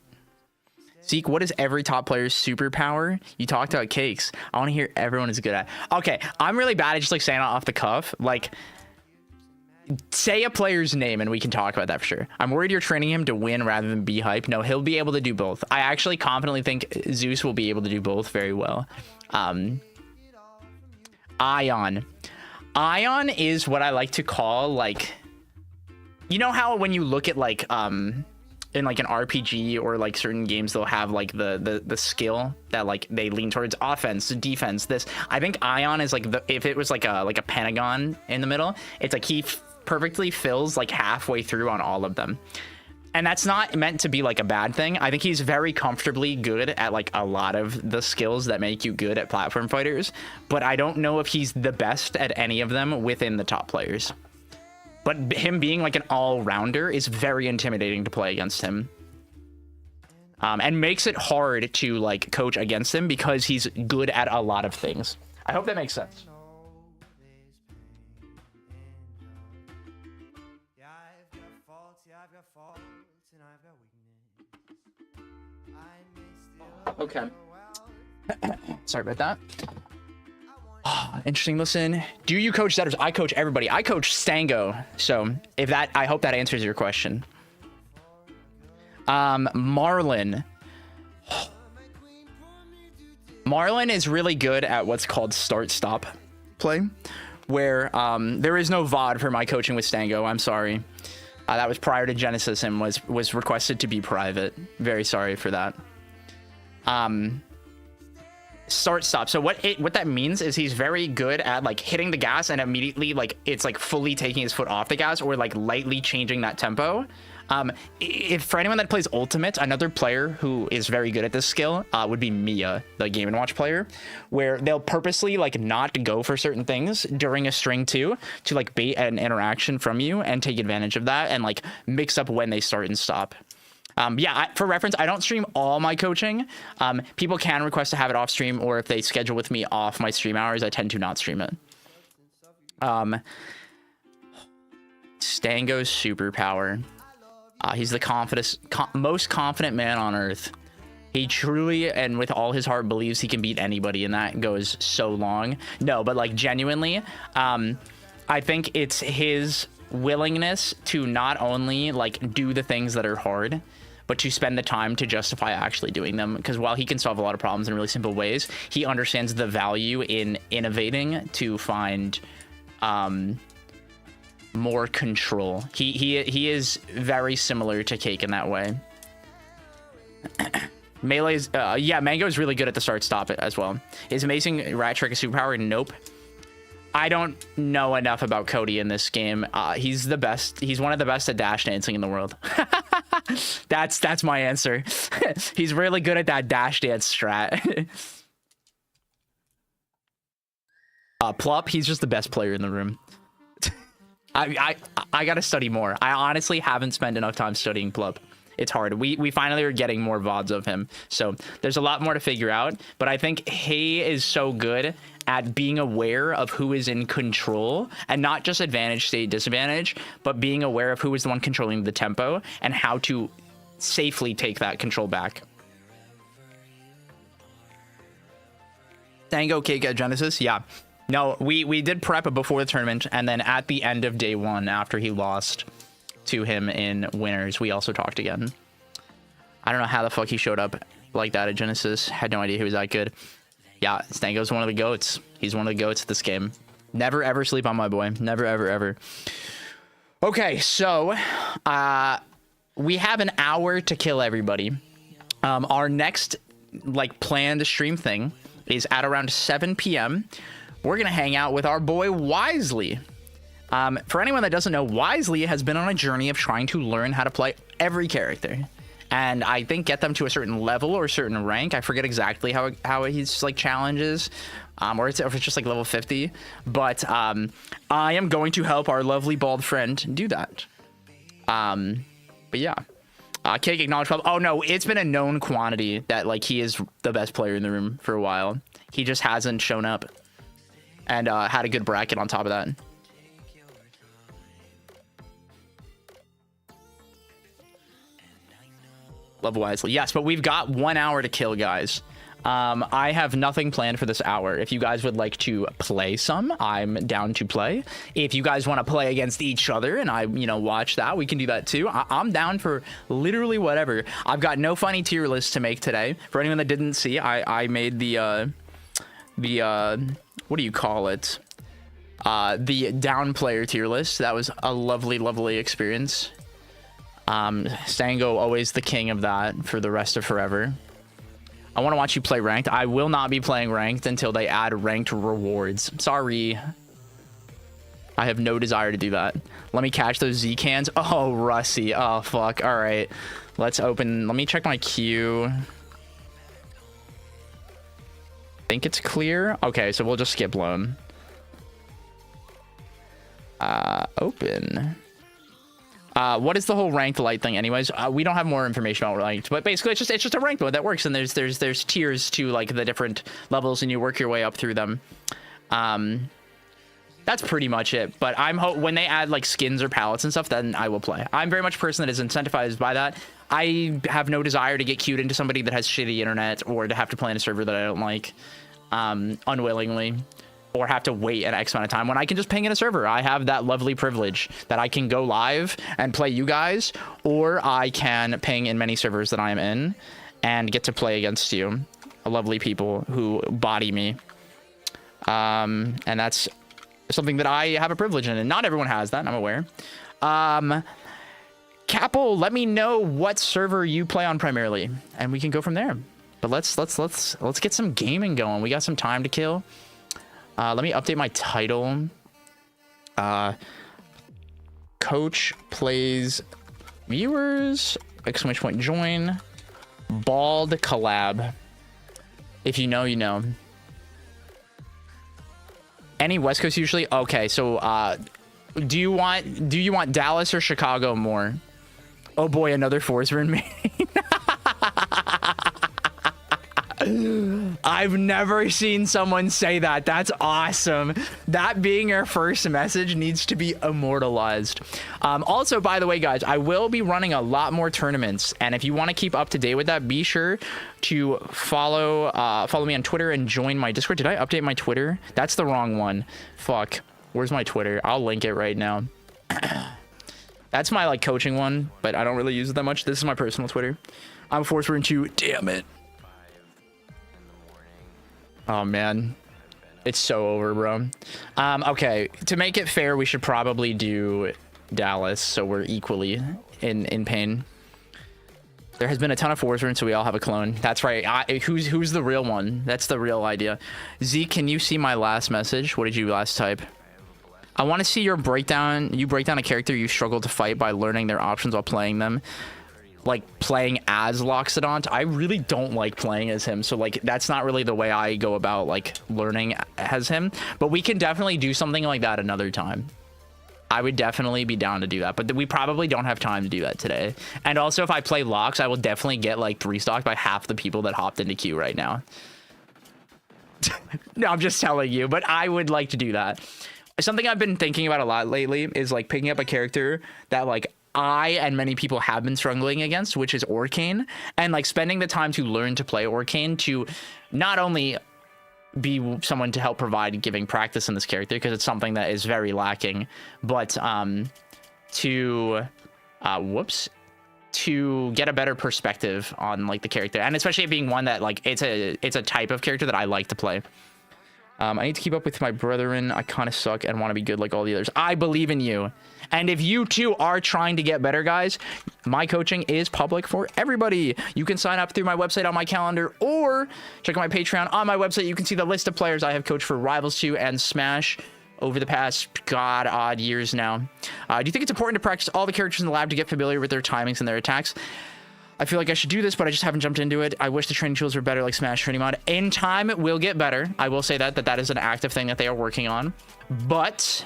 Zeke, what is every top player's superpower? You talked about cakes. I want to hear everyone is good at. Okay, I'm really bad at just like saying it off the cuff. Like, say a player's name and we can talk about that for sure. I'm worried you're training him to win rather than be hype. No, he'll be able to do both. I actually confidently think Zeus will be able to do both very well. Ion. Ion is what I like to call, like, you know how when you look at like in like an RPG or like certain games, they'll have like the skill that like they lean towards offense, defense, this. I think Ion is like if it was like a pentagon in the middle, it's like he perfectly fills like halfway through on all of them. And that's not meant to be like a bad thing. I think he's very comfortably good at like a lot of the skills that make you good at platform fighters, but I don't know if he's the best at any of them within the top players. But him being like an all-rounder is very intimidating to play against him. And makes it hard to like coach against him because he's good at a lot of things. I hope that makes sense. Okay. Sorry about that. Interesting. Listen, do you coach setters? I coach everybody. I coach Stango. So if that, I hope that answers your question. Marlon. Marlon is really good at what's called start-stop play, where there is no VOD for my coaching with Stango. I'm sorry. That was prior to Genesis and was requested to be private. Very sorry for that. Start stop. So what that means is he's very good at like hitting the gas and immediately like it's like fully taking his foot off the gas or like lightly changing that tempo. If for anyone that plays Ultimate, another player who is very good at this skill would be Mia, the Game & Watch player, where they'll purposely like not go for certain things during a string 2 to like bait an interaction from you and take advantage of that and like mix up when they start and stop. For reference, I don't stream all my coaching. People can request to have it off stream, or if they schedule with me off my stream hours, I tend to not stream it. Stango's superpower. He's the most confident man on earth. He truly, and with all his heart, believes he can beat anybody, and that goes so long. No, but like genuinely, I think it's his willingness to not only like do the things that are hard, but to spend the time to justify actually doing them. Because while he can solve a lot of problems in really simple ways, he understands the value in innovating to find more control. He is very similar to Cake in that way. Melee's Mango is really good at the start stop as well. Is amazing rat trick a superpower? Nope. I don't know enough about Cody in this game. He's the best. He's one of the best at dash dancing in the world. That's my answer. He's really good at that dash dance strat. Plup, he's just the best player in the room. I gotta study more. I honestly haven't spent enough time studying Plup. It's hard. We finally are getting more VODs of him. So there's a lot more to figure out. But I think he is so good at being aware of who is in control, and not just advantage, state, disadvantage, but being aware of who is the one controlling the tempo and how to safely take that control back. Tango Cake at Genesis? Yeah. No, we did prep before the tournament, and then at the end of day 1, after he lost to him in winners, we also talked again. I don't know how the fuck he showed up like that at Genesis. Had no idea he was that good. Yeah, Stango's one of the GOATs. He's one of the GOATs of this game. Never ever sleep on my boy. Never ever ever. Okay, so we have an hour to kill everybody. Our next like planned stream thing is at around 7 p.m. We're gonna hang out with our boy Wisely. For anyone that doesn't know, Wisely has been on a journey of trying to learn how to play every character. and I think get them to a certain level or a certain rank. I forget exactly how he's like challenges, or if it's just like level 50. But I am going to help our lovely bald friend do that. But yeah. Cake acknowledged. Oh no, it's been a known quantity that like he is the best player in the room for a while. He just hasn't shown up, and had a good bracket on top of that. Love wisely, yes, but we've got 1 hour to kill, guys. I have nothing planned for this hour. If you guys would like to play some, I'm down to play. If you guys want to play against each other and I, watch that, we can do that too. I'm down for literally whatever. I've got no funny tier list to make today. For anyone that didn't see, I made the what do you call it? The down player tier list. That was a lovely, lovely experience. Stango always the king of that for the rest of forever. I want to watch you play ranked. I will not be playing ranked until they add ranked rewards. Sorry. I have no desire to do that. Let me catch those Z cans. Oh, Rusty. Oh, fuck. All right. Let's open. Let me check my queue. Think it's clear. Okay, so we'll just skip loan. Open. What is the whole ranked light thing anyways? We don't have more information about ranked, but basically it's just a ranked mode that works, and there's tiers to like the different levels, and you work your way up through them. That's pretty much it. But when they add like skins or palettes and stuff, then I will play. I'm very much a person that is incentivized by that. I have no desire to get queued into somebody that has shitty internet or to have to play in a server that I don't like unwillingly, or have to wait an X amount of time when I can just ping in a server. I have that lovely privilege that I can go live and play you guys, or I can ping in many servers that I am in and get to play against you, lovely people who body me. And that's something that I have a privilege in, and not everyone has that, I'm aware. Capel, let me know what server you play on primarily, and we can go from there. But let's get some gaming going. We got some time to kill. Let me update my title. Coach plays viewers, exclamation point join, bald collab. If you know, you know. Any West Coast usually? Okay, so do you want Dallas or Chicago more? Oh boy, another Forza in me. I've never seen someone say that. That's awesome. That being your first message needs to be immortalized. Also, by the way, guys, I will be running a lot more tournaments, and if you want to keep up to date with that, be sure to follow me on Twitter and join my Discord. Did I update my Twitter? That's the wrong one. Fuck. Where's my Twitter? I'll link it right now. That's my like coaching one, but I don't really use it that much. This is my personal Twitter. I'm Forza into. Damn it. Oh man, it's so over, bro. Okay, to make it fair, we should probably do Dallas, so we're equally in pain. There has been a ton of Forza, so we all have a clone. That's right. Who's the real one? That's the real idea. Z, can you see my last message? What did you last type? I want to see your breakdown. You break down a character you struggle to fight by learning their options while playing them. Like playing as Loxodont. I really don't like playing as him, so like that's not really the way I go about like learning as him, but we can definitely do something like that another time. I would definitely be down to do that, but we probably don't have time to do that today. And also, if I play Lox, I will definitely get like 3-stocked by half the people that hopped into queue right now. No, I'm just telling you, but I would like to do that. Something I've been thinking about a lot lately is like picking up a character that like I and many people have been struggling against, which is Orcane, and like spending the time to learn to play Orcane to not only be someone to help provide giving practice in this character, because it's something that is very lacking, but to get a better perspective on like the character, and especially it being one that like it's a type of character that I like to play. I need to keep up with my brethren. I kind of suck and want to be good like all the others. I believe in you. And if you too are trying to get better, guys, my coaching is public for everybody. You can sign up through my website on my calendar, or check out my Patreon on my website. You can see the list of players I have coached for Rivals 2 and Smash over the past odd years now. Do you think it's important to practice all the characters in the lab to get familiar with their timings and their attacks? I feel like I should do this, but I just haven't jumped into it. I wish the training tools were better, like Smash Training Mod. In time, it will get better. I will say that is an active thing that they are working on. But,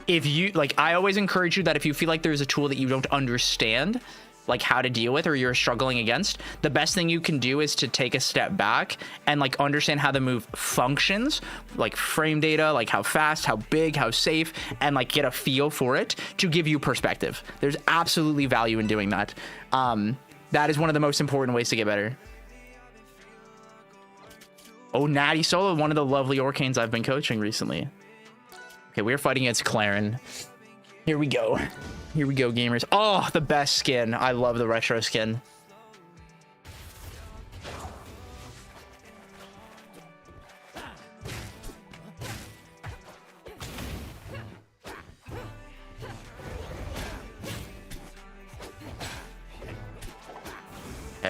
if you, like, I always encourage you that if you feel like there's a tool that you don't understand, like how to deal with, or you're struggling against, the best thing you can do is to take a step back and like understand how the move functions, like frame data, like how fast, how big, how safe, and like get a feel for it to give you perspective. There's absolutely value in doing that. That is one of the most important ways to get better. Oh, Natty Solo, one of the lovely Orcanes I've been coaching recently. Okay, we're fighting against Claren. Here we go. Here we go, gamers. Oh, the best skin. I love the retro skin.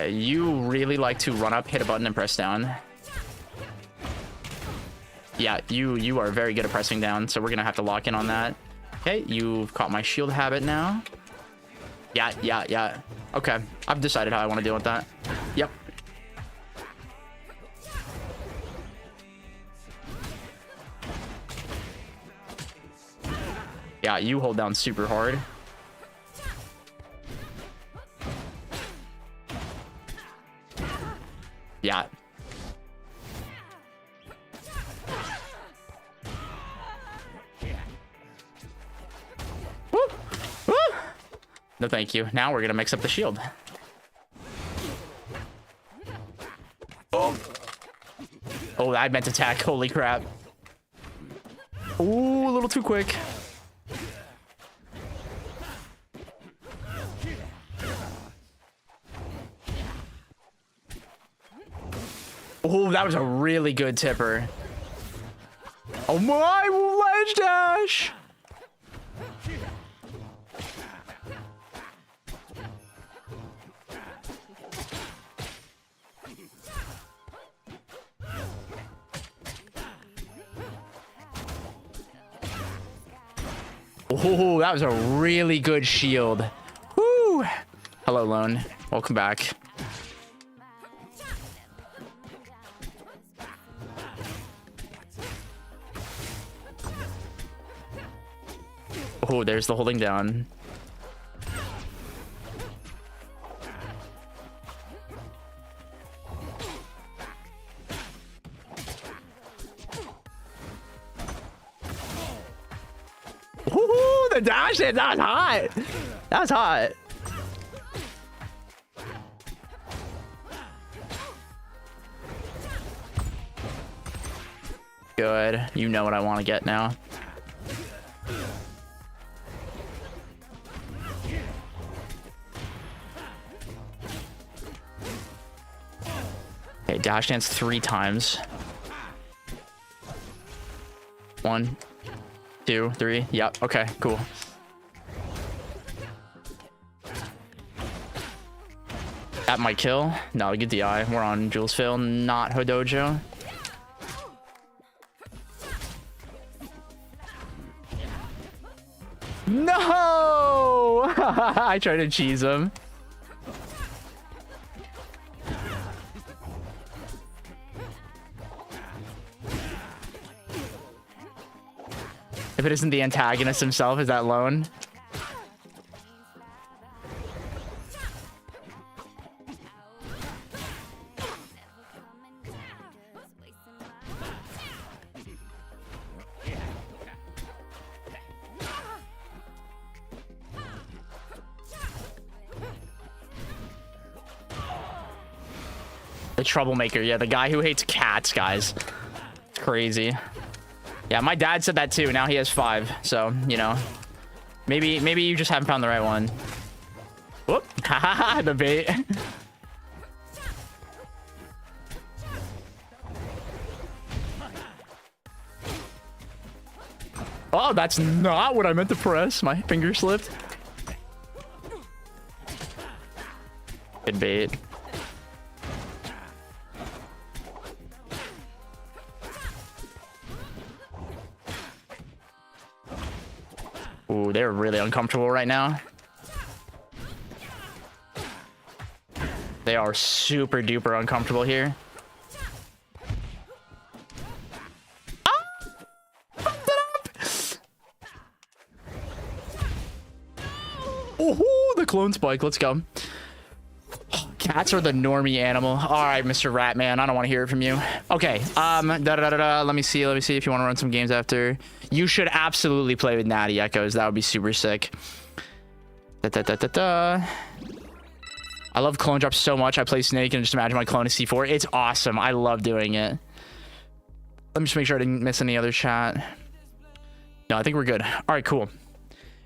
You really like to run up, hit a button, and press down. Yeah, you are very good at pressing down, so we're gonna have to lock in on that. Okay, you've caught my shield habit now. Yeah. Okay, I've decided how I want to deal with that. Yep. Yeah, you hold down super hard. Yeah. Woo! Woo! No, thank you. Now we're gonna mix up the shield. Oh, I meant to attack. Holy crap. Ooh, a little too quick. Oh, that was a really good tipper. Oh my, ledge dash! Oh, that was a really good shield. Woo! Hello, Lone. Welcome back. Oh, there's the holding down. Ooh, the dash hit, that was hot. That was hot. Good. You know what I want to get now. Okay, dash dance 3 times. 1, 2, 3. Yep. Okay, cool. That might kill. No, good DI. We're on Julesville, not Hodojo. No! I tried to cheese him. If it isn't the antagonist himself, is that Lone? The troublemaker, yeah, the guy who hates cats, guys. It's crazy. Yeah, my dad said that too. Now he has 5, so you know, maybe you just haven't found the right one. Whoop! Haha, the bait. Oh, that's not what I meant to press. My finger slipped. Good bait. Ooh, they're really uncomfortable right now. They are super duper uncomfortable here. Oh, the clone spike. Let's go. Cats are the normie animal. All right, Mr. Ratman. I don't want to hear it from you. Okay. Let me see. Let me see if you want to run some games after. You should absolutely play with Natty Echoes. That would be super sick. I love clone drops so much. I play Snake and just imagine my clone is C4. It's awesome. I love doing it. Let me just make sure I didn't miss any other chat. No, I think we're good. All right, cool.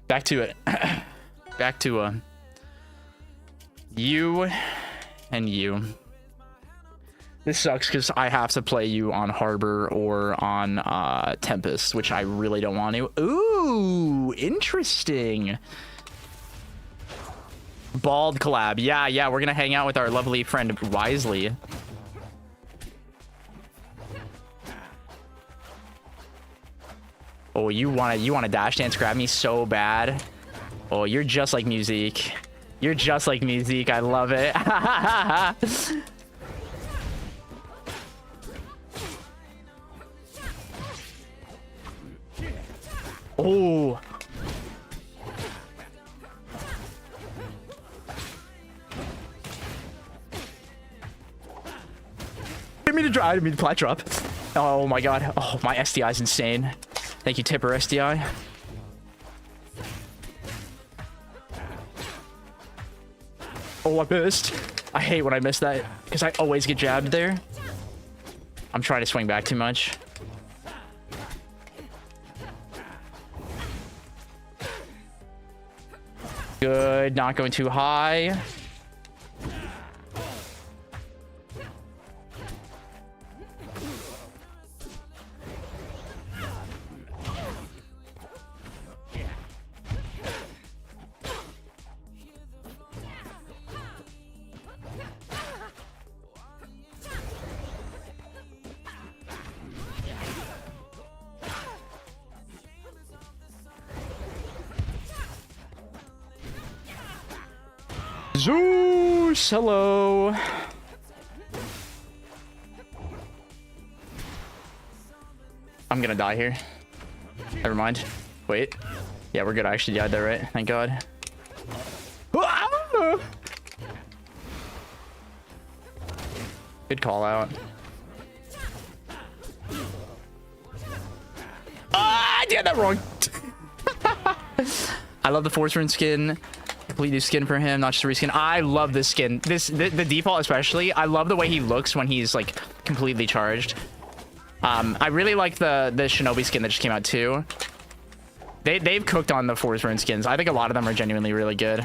Back to it. Back to you and you. This sucks because I have to play you on Harbor or on Tempest, which I really don't want to. Ooh, interesting. Bald collab. Yeah, we're gonna hang out with our lovely friend Wisely. Oh, you wanna dash dance grab me so bad. Oh, you're just like Musique. You're just like Musique. I love it. Oh. I didn't mean to plat drop. Oh my god. Oh, my SDI is insane. Thank you, Tipper SDI. Oh, I missed. I hate when I miss that because I always get jabbed there. I'm trying to swing back too much. Good. Not going too high. Zeus, hello. I'm gonna die here. Never mind. Wait. Yeah, we're good. I actually died there, right? Thank God. Good call out. I did that wrong. I love the Force Rune skin. Complete new skin for him, not just a reskin. I love this skin. The default especially. I love the way he looks when he's like completely charged. I really like the Shinobi skin that just came out too. They've cooked on the Force Rune skins. I think a lot of them are genuinely really good.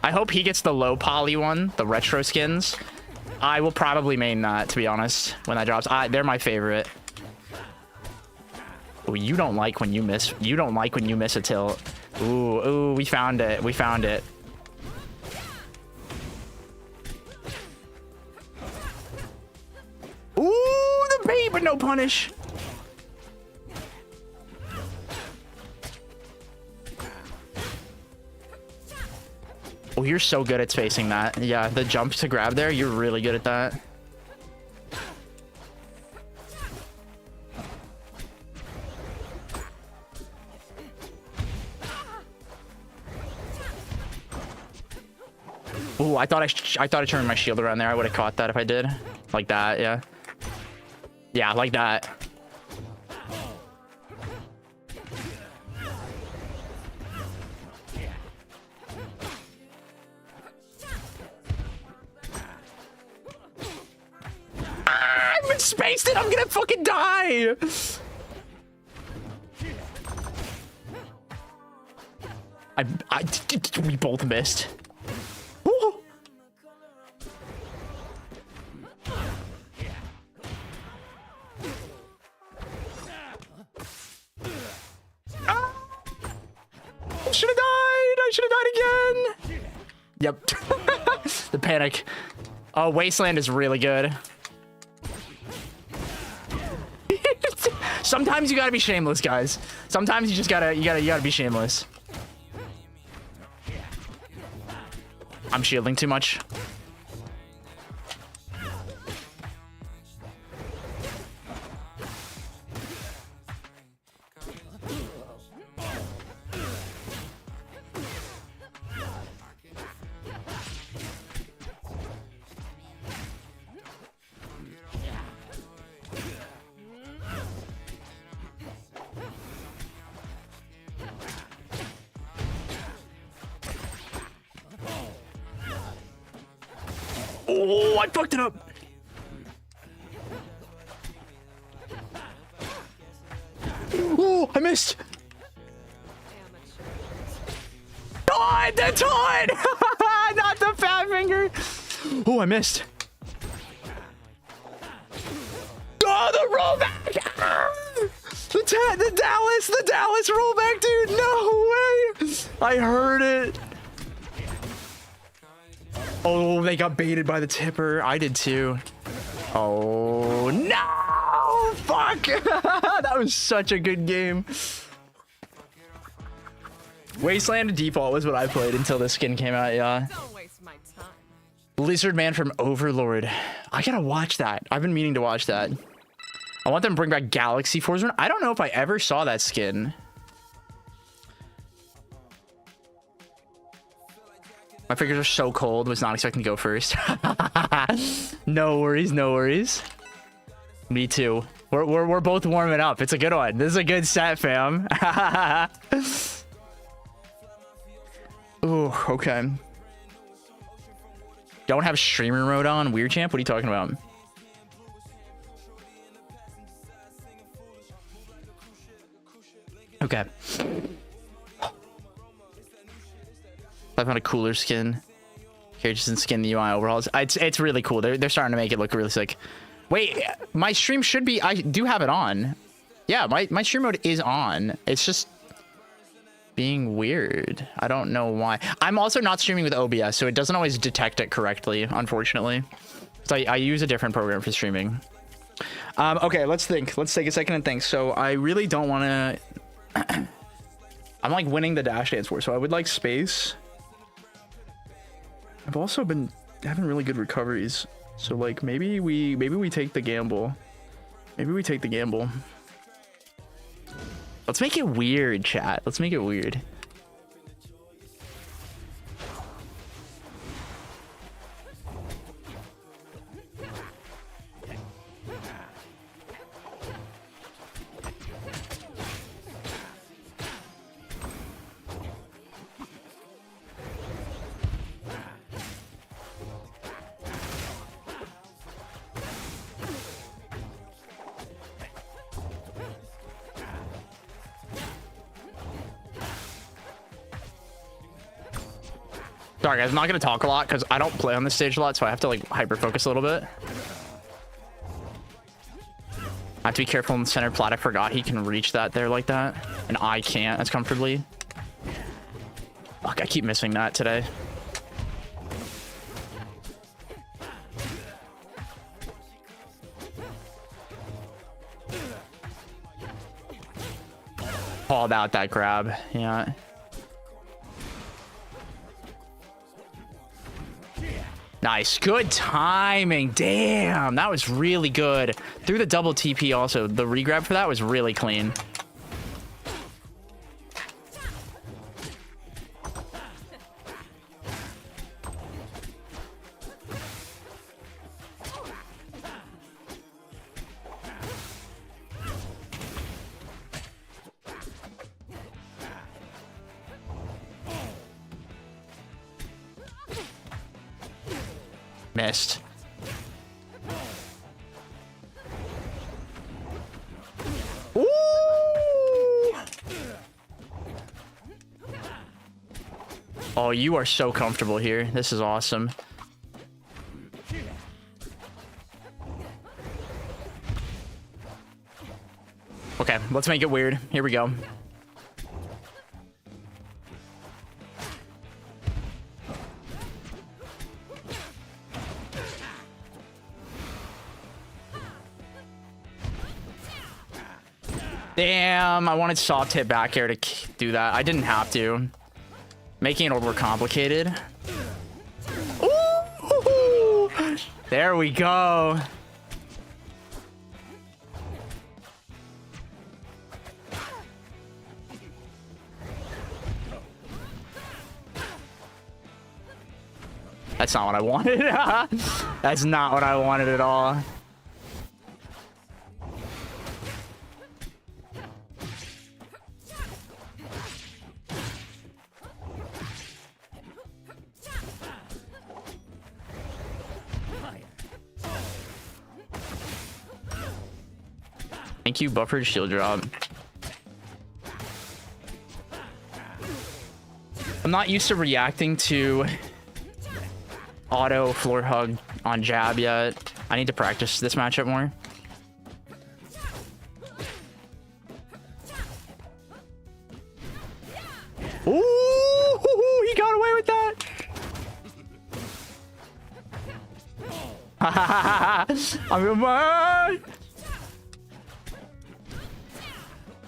I hope he gets the low poly one, the retro skins. I will probably main that, to be honest, when that drops. They're my favorite. Oh, you don't like when you miss. You don't like when you miss a tilt. Ooh, we found it. We found it. Ooh, the bait, but no punish. Oh, you're so good at spacing that. Yeah, the jump to grab there, you're really good at that. Ooh, I thought I turned my shield around there. I would have caught that if I did. Like that, yeah. Yeah, like that. I'm spaced it. I'm gonna fucking die. We both missed. Ooh. I should have died. I should have died again. Yep. The panic. Oh, Wasteland is really good. Sometimes you gotta be shameless, guys. Sometimes you just gotta be shameless. I'm shielding too much. Oh, I fucked it up. Oh, I missed. Taunt, the taunt. Not the fat finger. Oh, I missed. Oh, the rollback. Ah! The Dallas rollback, dude. No way. I heard it. Oh, they got baited by the tipper. I did too. Oh, no. Fuck. That was such a good game. Wasteland default was what I played until this skin came out, yeah. Don't waste my time. Lizard Man from Overlord. I gotta watch that. I've been meaning to watch that. I want them to bring back Galaxy Force. I don't know if I ever saw that skin. My fingers are so cold. Was not expecting to go first. No worries, no worries. Me too. We're both warming up. It's a good one. This is a good set, fam. Ooh, okay. Don't have streamer mode on. Weird champ. What are you talking about? Okay. I found a cooler skin. Characters and skin the UI overhauls. It's really cool. They're starting to make it look really sick. Wait, my stream should be. I do have it on. Yeah, my stream mode is on. It's just being weird. I don't know why. I'm also not streaming with OBS, so it doesn't always detect it correctly, unfortunately. So I use a different program for streaming. Okay, let's think. Let's take a second and think. So I really don't want to. I'm like winning the Dash Dance War, so I would like space. I've also been having really good recoveries, so like maybe we take the gamble. Maybe we take the gamble. Let's make it weird, chat. Let's make it weird. Sorry guys, I'm not gonna talk a lot because I don't play on this stage a lot, so I have to like hyper focus a little bit. I have to be careful in the center plat. I forgot he can reach that there like that, and I can't as comfortably. Fuck, I keep missing that today. All about that grab, yeah. Nice, good timing. Damn, that was really good. Through the double TP also. The regrab for that was really clean. Missed. Ooh! Oh, you are so comfortable here. This is awesome. Okay, let's make it weird. Here we go. Damn, I wanted soft hit back air to do that. I didn't have to. Making it overcomplicated. Ooh, there we go. That's not what I wanted. That's not what I wanted at all. Thank you, buffered shield drop. I'm not used to reacting to auto floor hug on jab yet. I need to practice this matchup more. Ooh, he got away with that.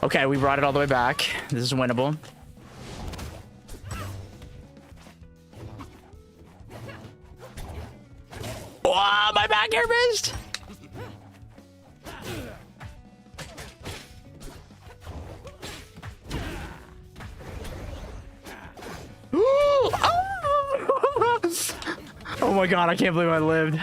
Okay, we brought it all the way back. This is winnable. Wow, my back air missed. Oh my god, I can't believe I lived.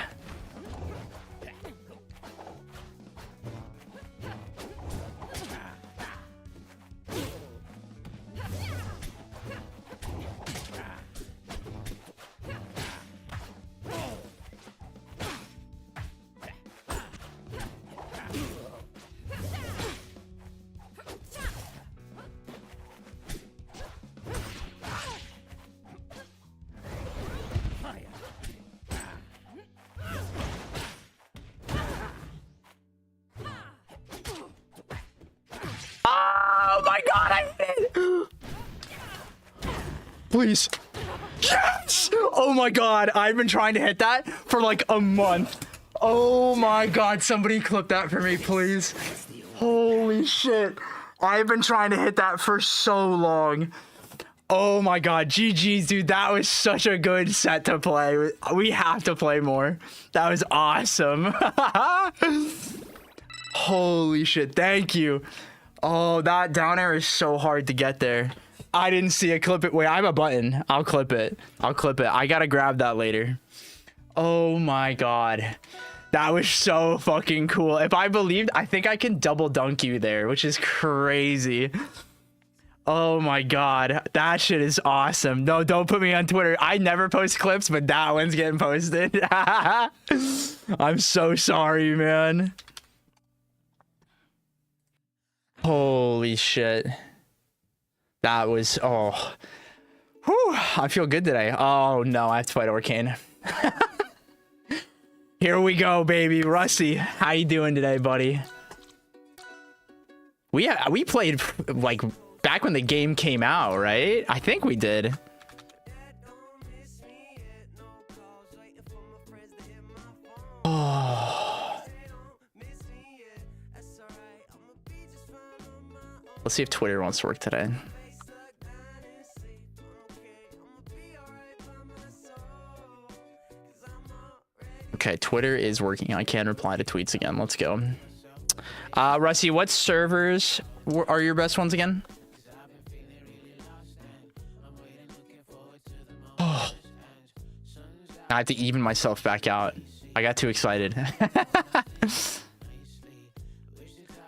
Oh my god, I hit it! Please. Yes! Oh my god, I've been trying to hit that for like a month. Oh my god, somebody clip that for me, please. Holy shit. I've been trying to hit that for so long. Oh my god, GG's, dude. That was such a good set to play. We have to play more. That was awesome. Holy shit, thank you. Oh, that down air is so hard to get there. I didn't see it. Clip it. Wait, I have a button. I'll clip it. I'll clip it. I gotta grab that later. Oh my god. That was so fucking cool. If I believed, I think I can double dunk you there, which is crazy. Oh my god. That shit is awesome. No, don't put me on Twitter. I never post clips, but that one's getting posted. I'm so sorry, man. Holy shit. That was, oh. Whew, I feel good today. Oh no, I have to fight Orcane. Here we go, baby. Rusty, how you doing today, buddy? We played like back when the game came out, right? I think we did. Oh. Let's see if Twitter wants to work today. Okay, Twitter is working. I can reply to tweets again. Let's go. Rusty, what servers are your best ones again? Oh. I have to even myself back out. I got too excited.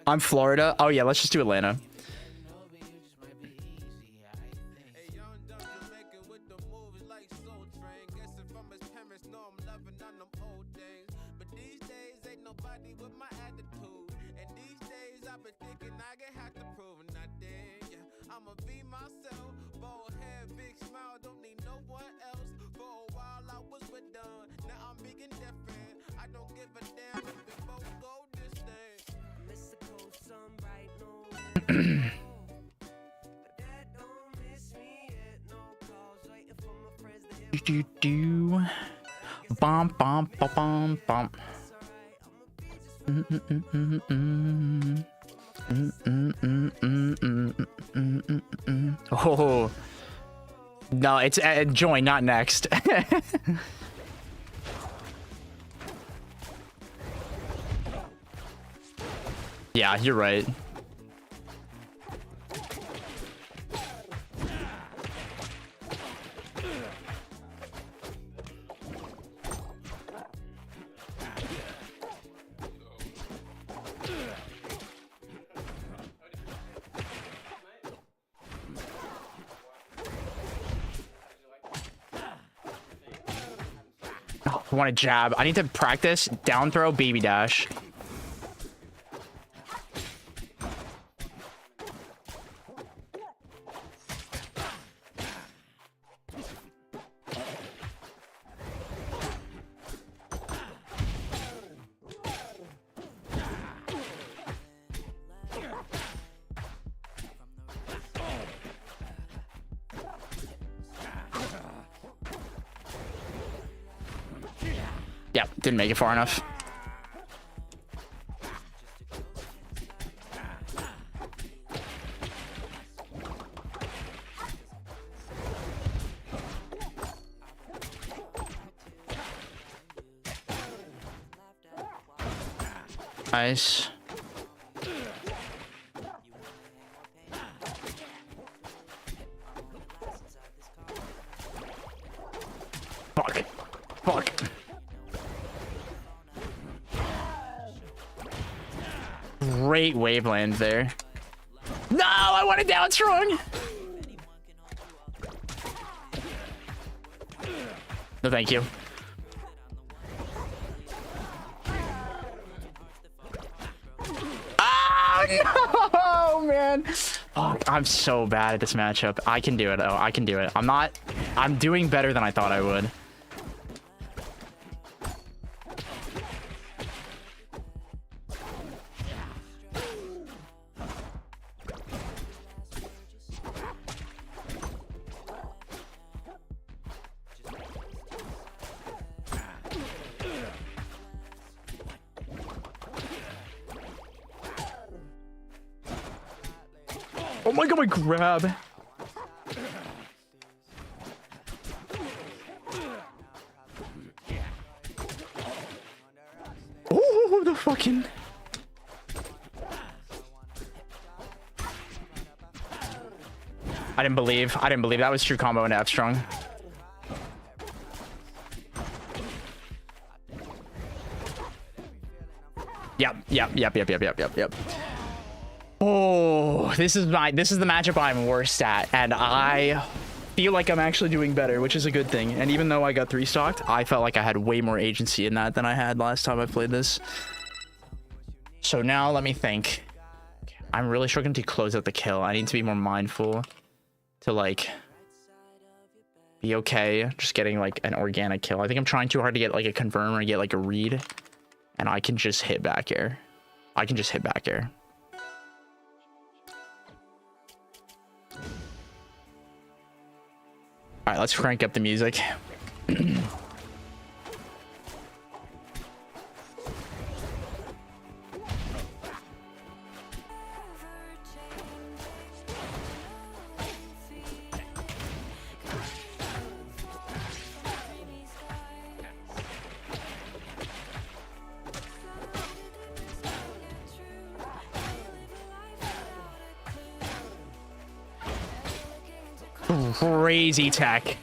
I'm Florida. Oh yeah, let's just do Atlanta. Bum bum bum bum bum. Oh no, it's join, not next. Yeah, you're right. I want to jab. I need to practice down throw, baby dash. Yep, didn't make it far enough. Nice. Fuck. Fuck. Great waveland there. No, I want it down strong. No, thank you. Oh, no, man. Fuck, I'm so bad at this matchup. I can do it. Oh, I can do it. I'm doing better than I thought I would. Oh my god, my grab. Oh, the fucking... I didn't believe that was true combo into F strong. Yep. Oh, this is the matchup I'm worst at, and I feel like I'm actually doing better, which is a good thing. And even though I got 3-stocked, I felt like I had way more agency in that than I had last time I played this. So now let me think. I'm really struggling to close out the kill. I need to be more mindful to like be okay just getting like an organic kill. I think I'm trying too hard to get like a confirm or get like a read, and I can just hit back air. All right, let's crank up the music. Crazy tech.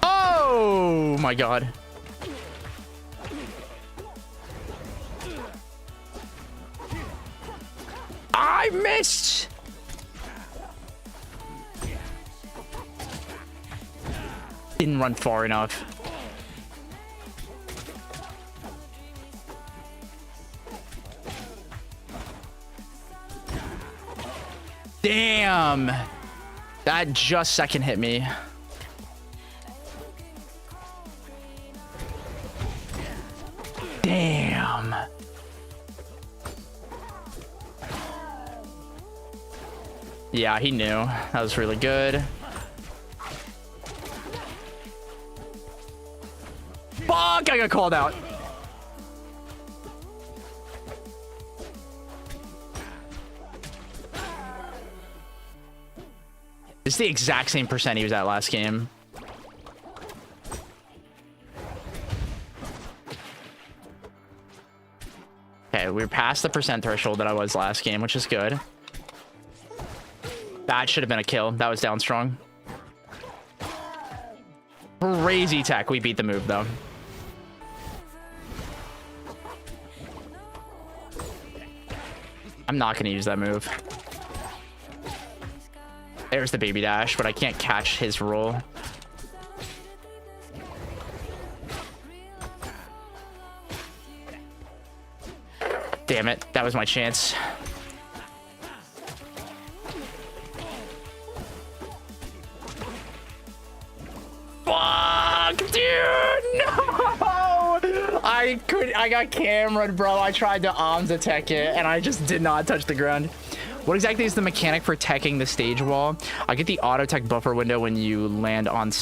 Oh my god. I missed. Didn't run far enough. Damn, that just second hit me. Damn. Yeah, he knew. That was really good. Fuck, I got called out. It's the exact same percent he was at last game. Okay, we're past the percent threshold that I was last game, which is good. That should have been a kill. That was down strong. Crazy tech. We beat the move, though. I'm not going to use that move. There's the baby dash, but I can't catch his roll. Damn it. That was my chance. Fuck, dude! No! I got cameraed, bro. I tried to arms attack it, and I just did not touch the ground. What exactly is the mechanic for teching the stage wall? I get the auto tech buffer window when you land on...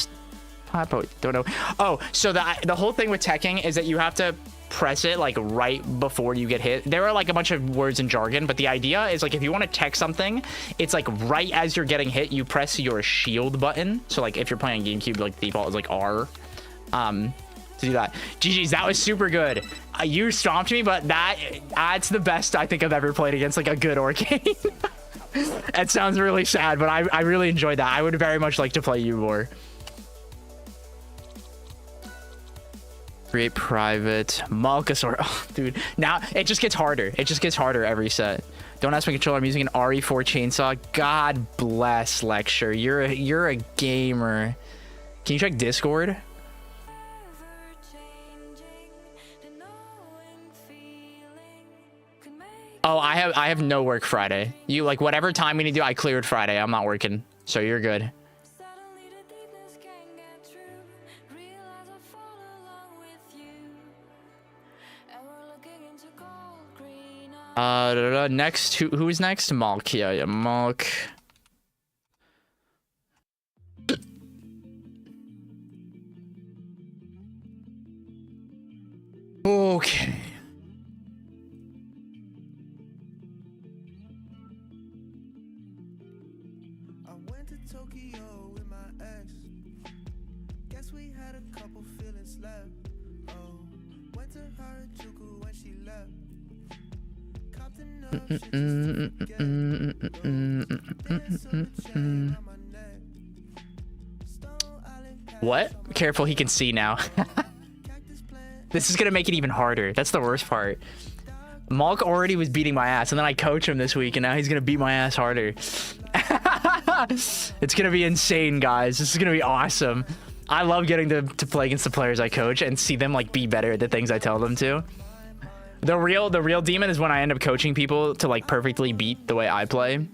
I don't know. Oh, so the whole thing with teching is that you have to press it like right before you get hit. There are like a bunch of words and jargon, but the idea is like if you want to tech something, it's like right as you're getting hit, you press your shield button. So like if you're playing GameCube, like default is like R. To do that. GG's, that was super good. You stomped me, but that's the best I think I've ever played against like a good Orcane. It sounds really sad, but I really enjoyed that. I would very much like to play you more. Create private Malkasaur. Oh, dude, now it just gets harder. It just gets harder every set. Don't ask my controller. I'm using an RE4 chainsaw. God bless, Lecture. You're a gamer. Can you check Discord? Oh, I have no work Friday. You like whatever time we need to do. I cleared Friday. I'm not working, so you're good. Next, who is next? Malk. Yeah, Malk. Okay. I went to Tokyo with my ex. Guess we had a couple feelings left. Oh, went to Harajuku when she left. What? Careful, he can see now. This is gonna make it even harder. That's the worst part. Malk already was beating my ass, and then I coach him this week, and now he's gonna beat my ass harder. It's gonna be insane, guys. This is gonna be awesome. I love getting to play against the players I coach and see them like be better at the things I tell them to. The real demon is when I end up coaching people to like perfectly beat the way I play.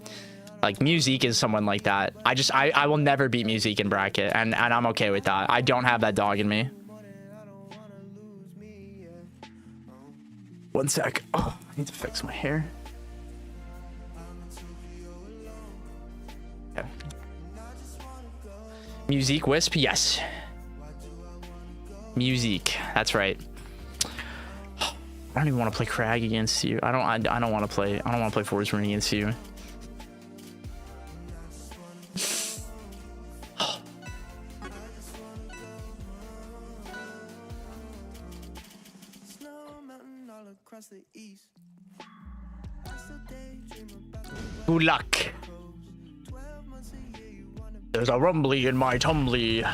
Like Musique is someone like that. I will never beat Musique in bracket, and I'm okay with that. I don't have that dog in me. One sec. Oh, I need to fix my hair. Okay. Musique Wisp, yes. Musique, that's right. I don't even want to play Crag against you. I don't want to play Forest Marine against you. Good luck. There's a rumbly in my tumbly.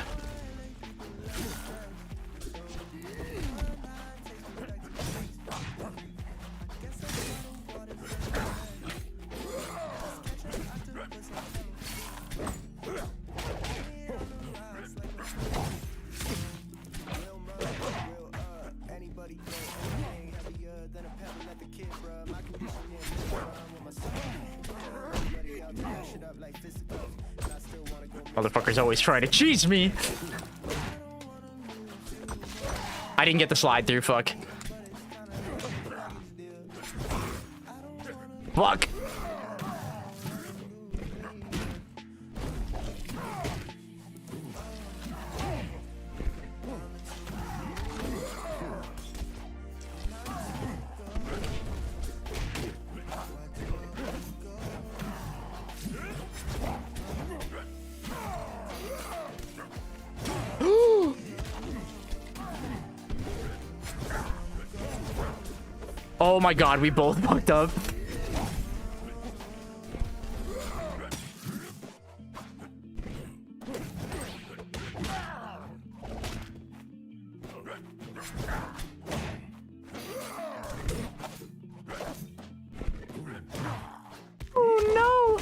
Motherfucker's always trying to cheese me. I didn't get the slide through, fuck. Fuck. Oh my god, we both fucked up. Oh no!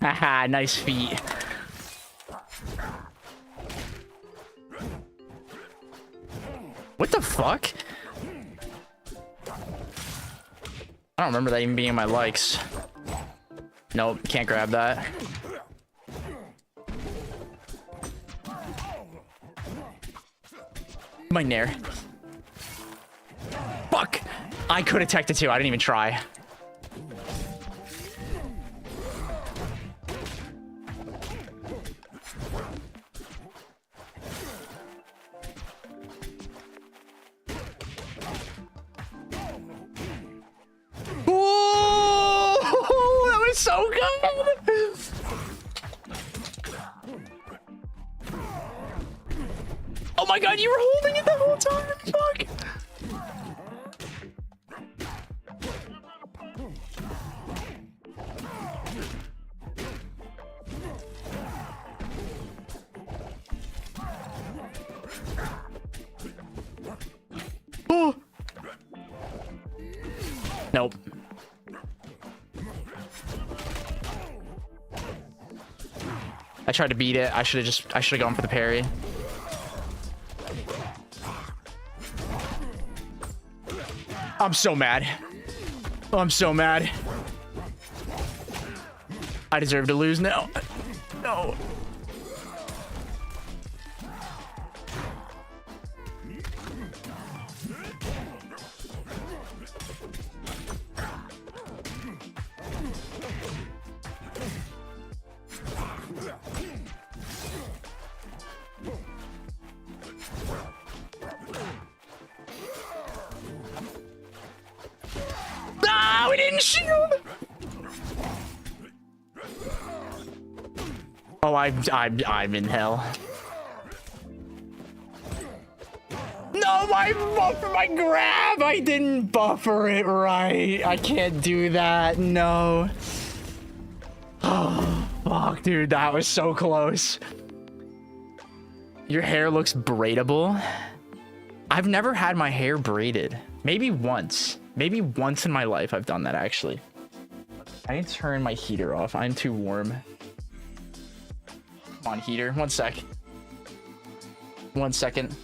Haha, nice feet. What the fuck? I don't remember that even being in my likes. Nope, can't grab that. My nair. Fuck! I could have teched it too. I didn't even try. Oh, that was so good. Oh my god, you were holding it the whole time. Fuck. Oh. Nope. I tried to beat it. I should have gone for the parry. I'm so mad. I'm so mad. I deserve to lose now. No. Ah, we didn't shield. Oh, I'm in hell. No, my grab. I didn't buffer it right. I can't do that. No. Oh, fuck, dude. That was so close. Your hair looks braidable. I've never had my hair braided. Maybe once. Maybe once in my life I've done that, actually. I need to turn my heater off. I'm too warm. Come on, heater. 1 sec. 1 second.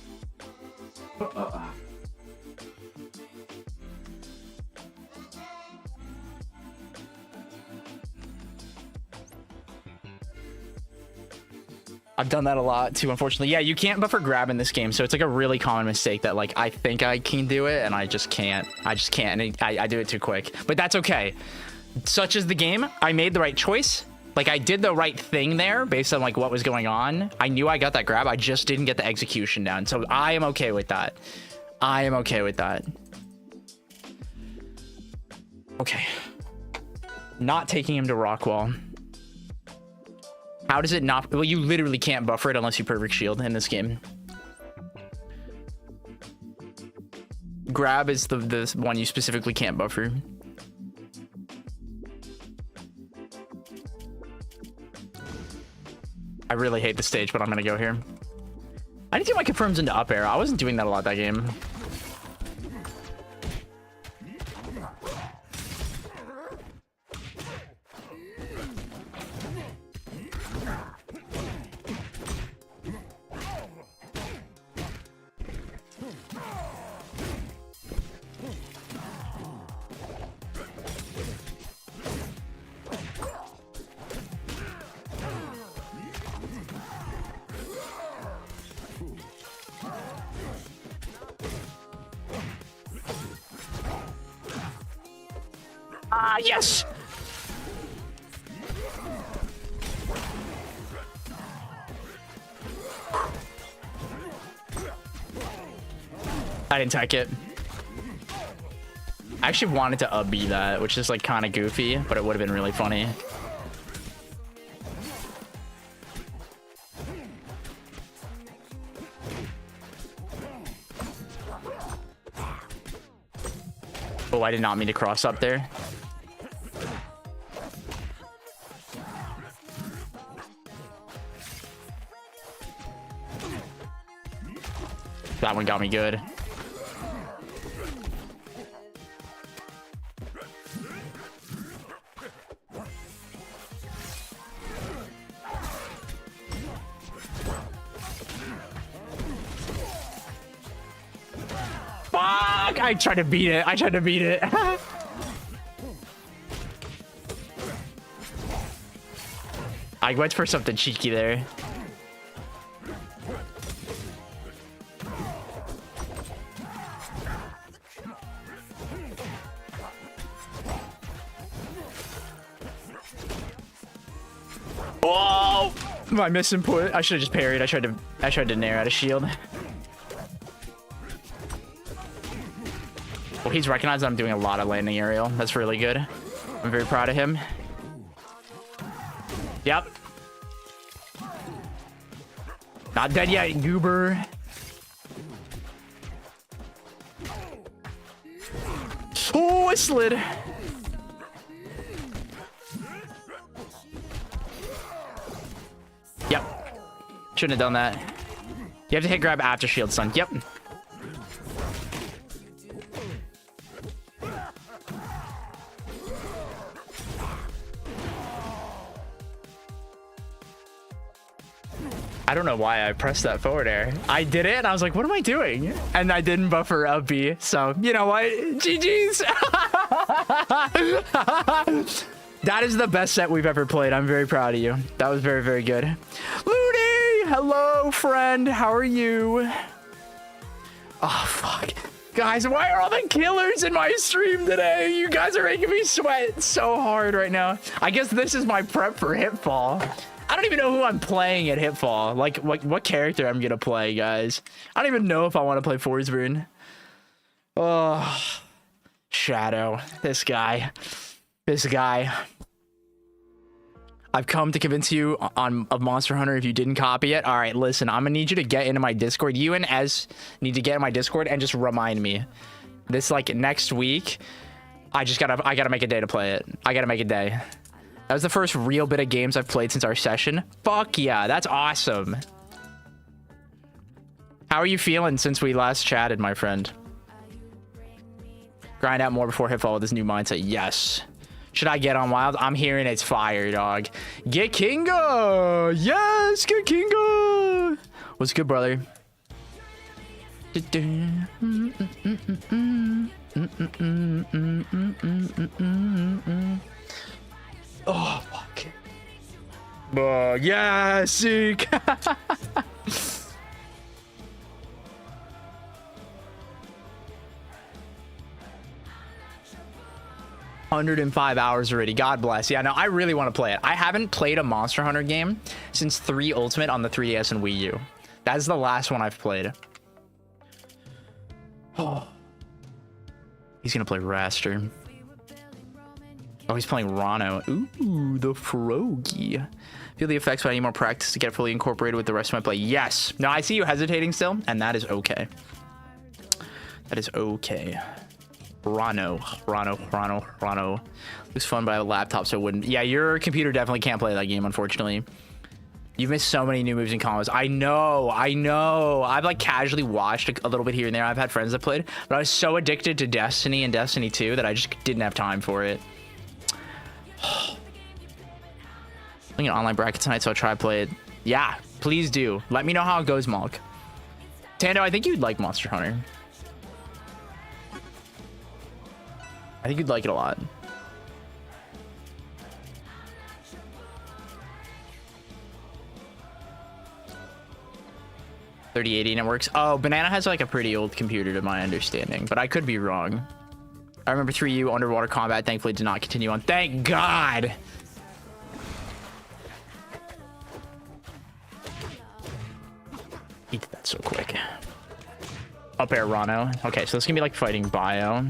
I've done that a lot too, unfortunately. Yeah, you can't buffer grab in this game, so it's like a really common mistake that like I think I can do it and I just can't. I just can't, and I do it too quick. But that's okay. Such is the game. I made the right choice. Like I did the right thing there based on like what was going on. I knew I got that grab. I just didn't get the execution down. So I am okay with that. I am okay with that. Okay. Not taking him to Rockwall. How does it not? Well, you literally can't buffer it unless you perfect shield in this game. Grab is the one you specifically can't buffer. I really hate the stage, but I'm gonna go here. I need to get my confirms into up air. I wasn't doing that a lot that game. Ah, yes! I didn't tech it. I actually wanted to B that, which is like kind of goofy, but it would have been really funny. Oh, I did not mean to cross up there. That one got me good. Fuck! I tried to beat it. I tried to beat it. I went for something cheeky there. Whoa! My misinput. I should have just parried. I tried to nair out a shield. Well, he's recognized that I'm doing a lot of landing aerial. That's really good. I'm very proud of him. Yep. Not dead yet, goober. Oh, I slid. Yep. Shouldn't have done that. You have to hit grab after shield stun. Yep. I don't know why I pressed that forward air. I did it and I was like, what am I doing? And I didn't buffer up B. So, you know what? GG's. That is the best set we've ever played. I'm very proud of you. That was very, very good. Looney! Hello, friend. How are you? Oh, fuck. Guys, why are all the killers in my stream today? You guys are making me sweat so hard right now. I guess this is my prep for Hitfall. I don't even know who I'm playing at Hitfall. Like, what character I'm gonna play, guys. I don't even know if I want to play Forsburn. Oh, Shadow. This guy. I've come to convince you of Monster Hunter if you didn't copy it. All right, listen, I'm gonna need you to get into my Discord. You and Ez need to get in my Discord and just remind me. This, like, next week, I gotta make a day to play it. I gotta make a day. That was the first real bit of games I've played since our session. Fuck yeah, that's awesome. How are you feeling since we last chatted, my friend? Grind out more before Hitfall with this new mindset. Yes. Should I get on Wild? I'm hearing it's fire, dog. Get Kinga! Yes, get Kinga! What's good, brother? Oh, fuck. Yeah, sick. 105 hours already. God bless. Yeah, no, I really want to play it. I haven't played a Monster Hunter game since 3 Ultimate on the 3DS and Wii U. That's the last one I've played. Oh. He's going to play Raster. Oh, he's playing Rano. Ooh, the Frogy. Feel the effects, but I need more practice to get fully incorporated with the rest of my play. Yes. No, I see you hesitating still, and that is okay. That is okay. Rano. Looks fun, but I have a laptop, so it wouldn't. Yeah, your computer definitely can't play that game, unfortunately. You've missed so many new moves and combos. I know. I've like casually watched a little bit here and there. I've had friends that played, but I was so addicted to Destiny and Destiny 2 that I just didn't have time for it. I'm playing an online bracket tonight, so I'll try to play it. Yeah, please do. Let me know how it goes, Malk. Tando, I think you'd like Monster Hunter. I think you'd like it a lot. $3080 and it works. Oh, Banana has like a pretty old computer to my understanding, but I could be wrong. I remember 3U underwater combat thankfully did not continue on. Thank God. He did that so quick. Up air Rano. Okay, so this is gonna be like fighting Bio.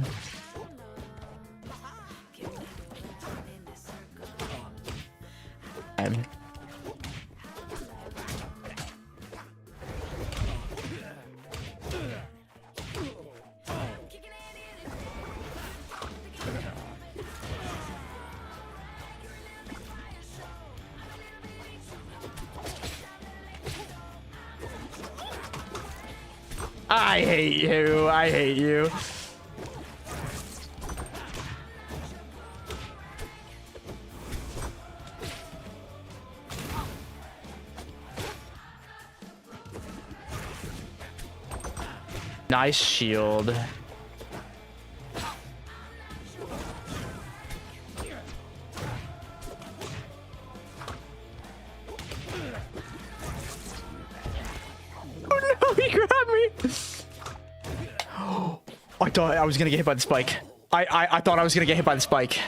I hate you. Nice shield. thought I was gonna get hit by the spike. I thought I was gonna get hit by the spike.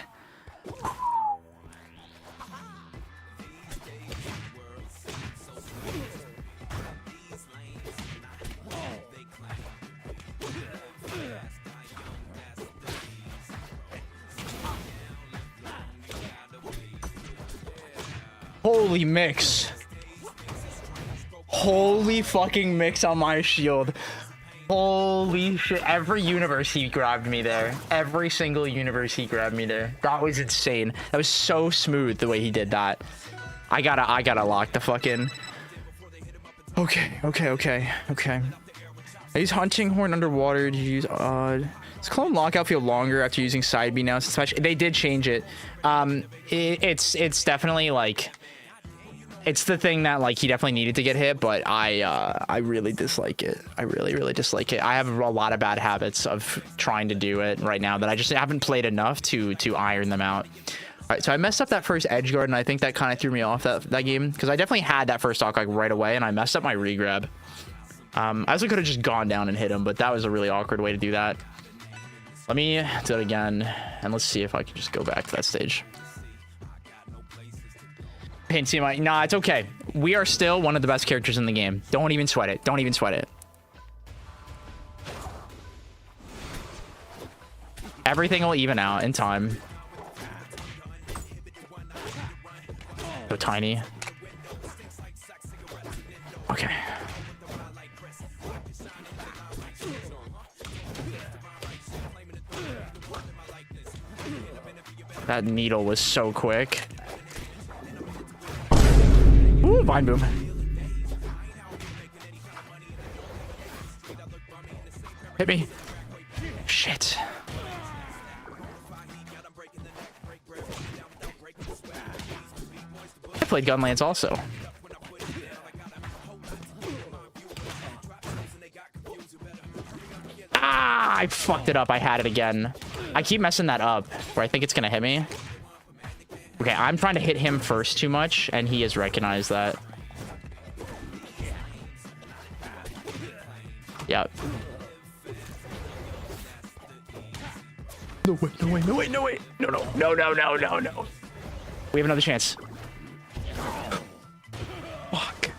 Holy mix. Holy fucking mix on my shield. Holy shit. Every universe he grabbed me there. Every single universe he grabbed me there. That was insane. That was so smooth the way he did that. I gotta lock the fucking... Okay. I use Hunting Horn underwater to use odd. Does Clone Lockout feel longer after using Side B now? Especially, they did change it. It's definitely like... It's the thing that like he definitely needed to get hit, but I really dislike it. I really dislike it. I have a lot of bad habits of trying to do it right now that I just haven't played enough to iron them out. All right, so I messed up that first edge guard, and I think that kind of threw me off that game because I definitely had that first stock like right away, and I messed up my regrab. I also could have just gone down and hit him, but that was a really awkward way to do that. Let me do it again, and let's see if I can just go back to that stage. Nah, it's okay. We are still one of the best characters in the game. Don't even sweat it. Don't even sweat it. Everything will even out in time. So tiny. Okay. That needle was so quick. Ooh, Vine Boom. Hit me. Shit. I played Gunlance also. Ah, I fucked it up. I had it again. I keep messing that up where I think it's gonna hit me. Okay, I'm trying to hit him first too much, and he has recognized that. Yep. No way, no way, no way, no way. No. We have another chance. Fuck.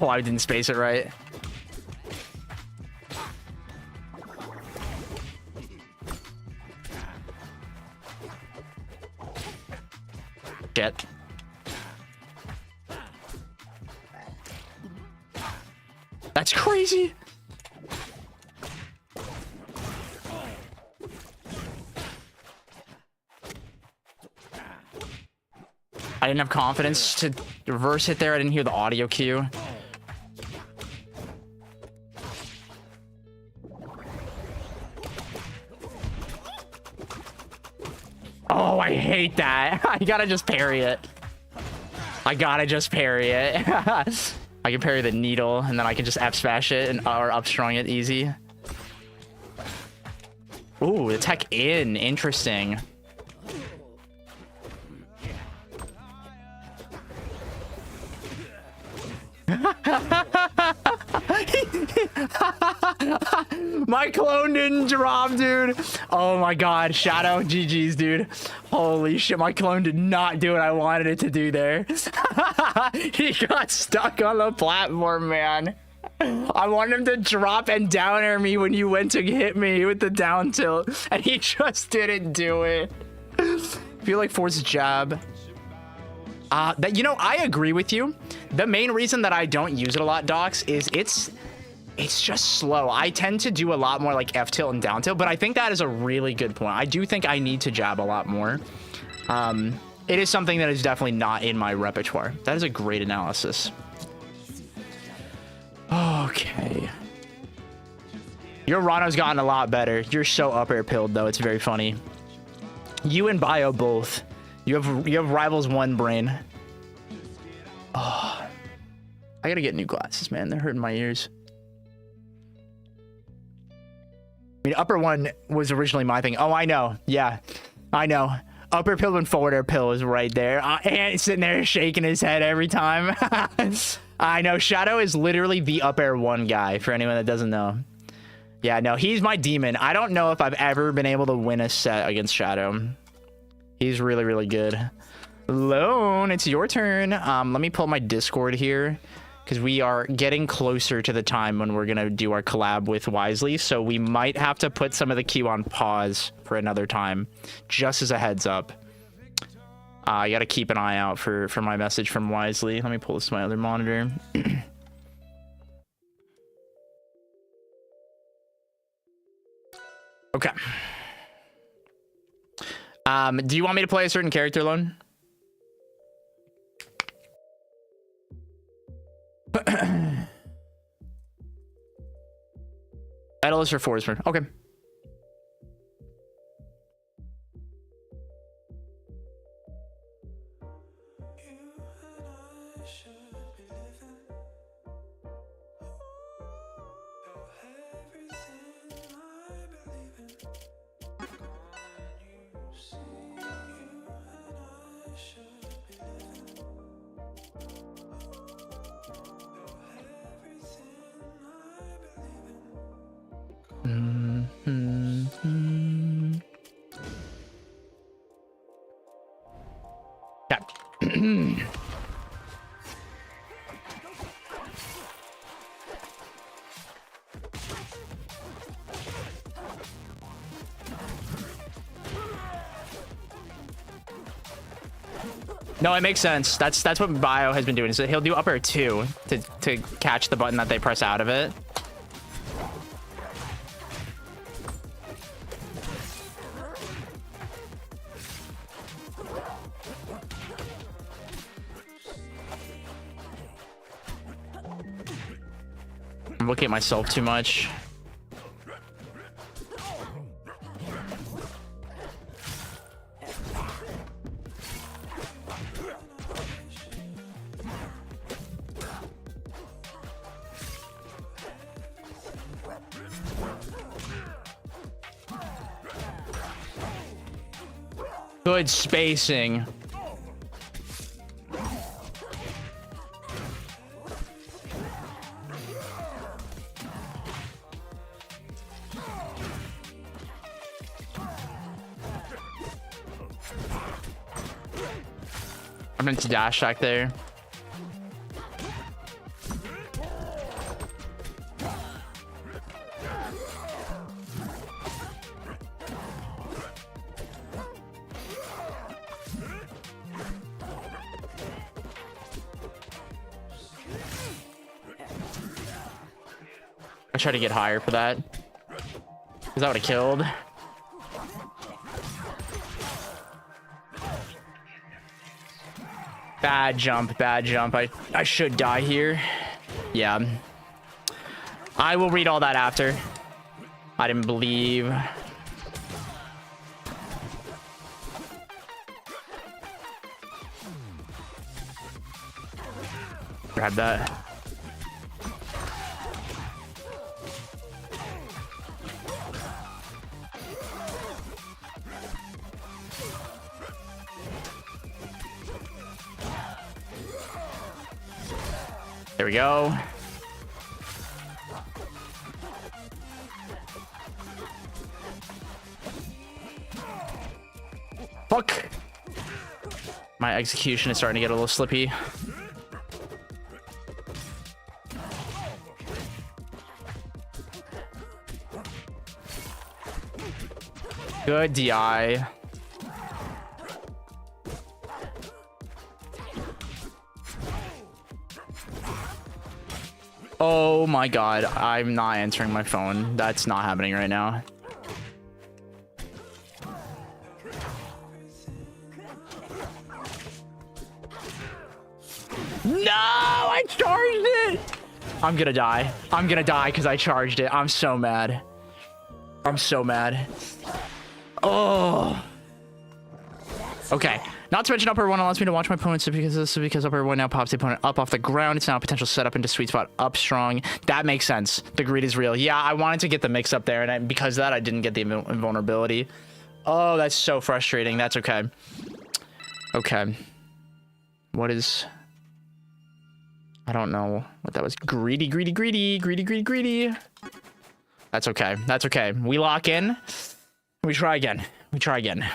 Oh, I didn't space it right. Shit. That's crazy. I didn't have confidence to reverse hit there. I didn't hear the audio cue. Oh, I hate that. I gotta just parry it. I can parry the needle, and then I can just F smash it and or up strong it easy. Ooh, the tech in. Interesting. My clone didn't drop, dude. Oh my god, Shadow, GG's, dude. Holy shit, my clone did not do what I wanted it to do there. He got stuck on the platform, man. I wanted him to drop and down air me when you went to hit me with the down tilt, and he just didn't do it. I feel like force jab. That, you know, I agree with you. The main reason that I don't use it a lot, Docs, is it's just slow. I tend to do a lot more like F tilt and down tilt, but I think that is a really good point. I do think I need to jab a lot more. It is something that is definitely not in my repertoire. That is a great analysis. Okay. Your Rano's gotten a lot better. You're so up air pilled though. It's very funny. You and Bio both. You have Rivals 1 brain. Oh, I gotta get new glasses, man. They're hurting my ears. I mean, upper 1 was originally my thing. Oh, I know. Yeah, I know. Upper pill and forward air pill is right there. And he's sitting there shaking his head every time. I know, Shadow is literally the up air 1 guy, for anyone that doesn't know. Yeah, no, he's my demon. I don't know if I've ever been able to win a set against Shadow. He's really, really good. Lone, it's your turn. Let me pull my Discord here, because we are getting closer to the time when we're going to do our collab with Wisely, so we might have to put some of the queue on pause for another time, just as a heads up. I got to keep an eye out for my message from Wisely. Let me pull this to my other monitor. Okay. Do you want me to play a certain character, Lone? Medalist or Forestman? Okay. No, it makes sense. That's what Bio has been doing. So he'll do up air 2 to catch the button that they press out of it. I'm looking at myself too much. Good spacing. I'm into dash attack there. I try to get higher for that, because that would have killed. Bad jump, bad jump. I should die here. Yeah. I will read all that after. I didn't believe. Grab that. There we go. Fuck. My execution is starting to get a little slippy. Good DI. Oh my god, I'm not answering my phone. That's not happening right now. No, I charged it! I'm gonna die. I'm gonna die because I charged it. I'm so mad. I'm so mad. Oh. Okay. Not to mention upper 1 allows me to watch my opponents because upper 1 now pops the opponent up off the ground. It's now a potential setup into sweet spot up strong. That makes sense. The greed is real. Yeah, I wanted to get the mix up there, and because of that, I didn't get the invulnerability. Oh, that's so frustrating. That's okay. Okay. What is... I don't know what that was. Greedy, greedy, greedy, greedy, greedy, greedy. That's okay. That's okay. We lock in. We try again. We try again.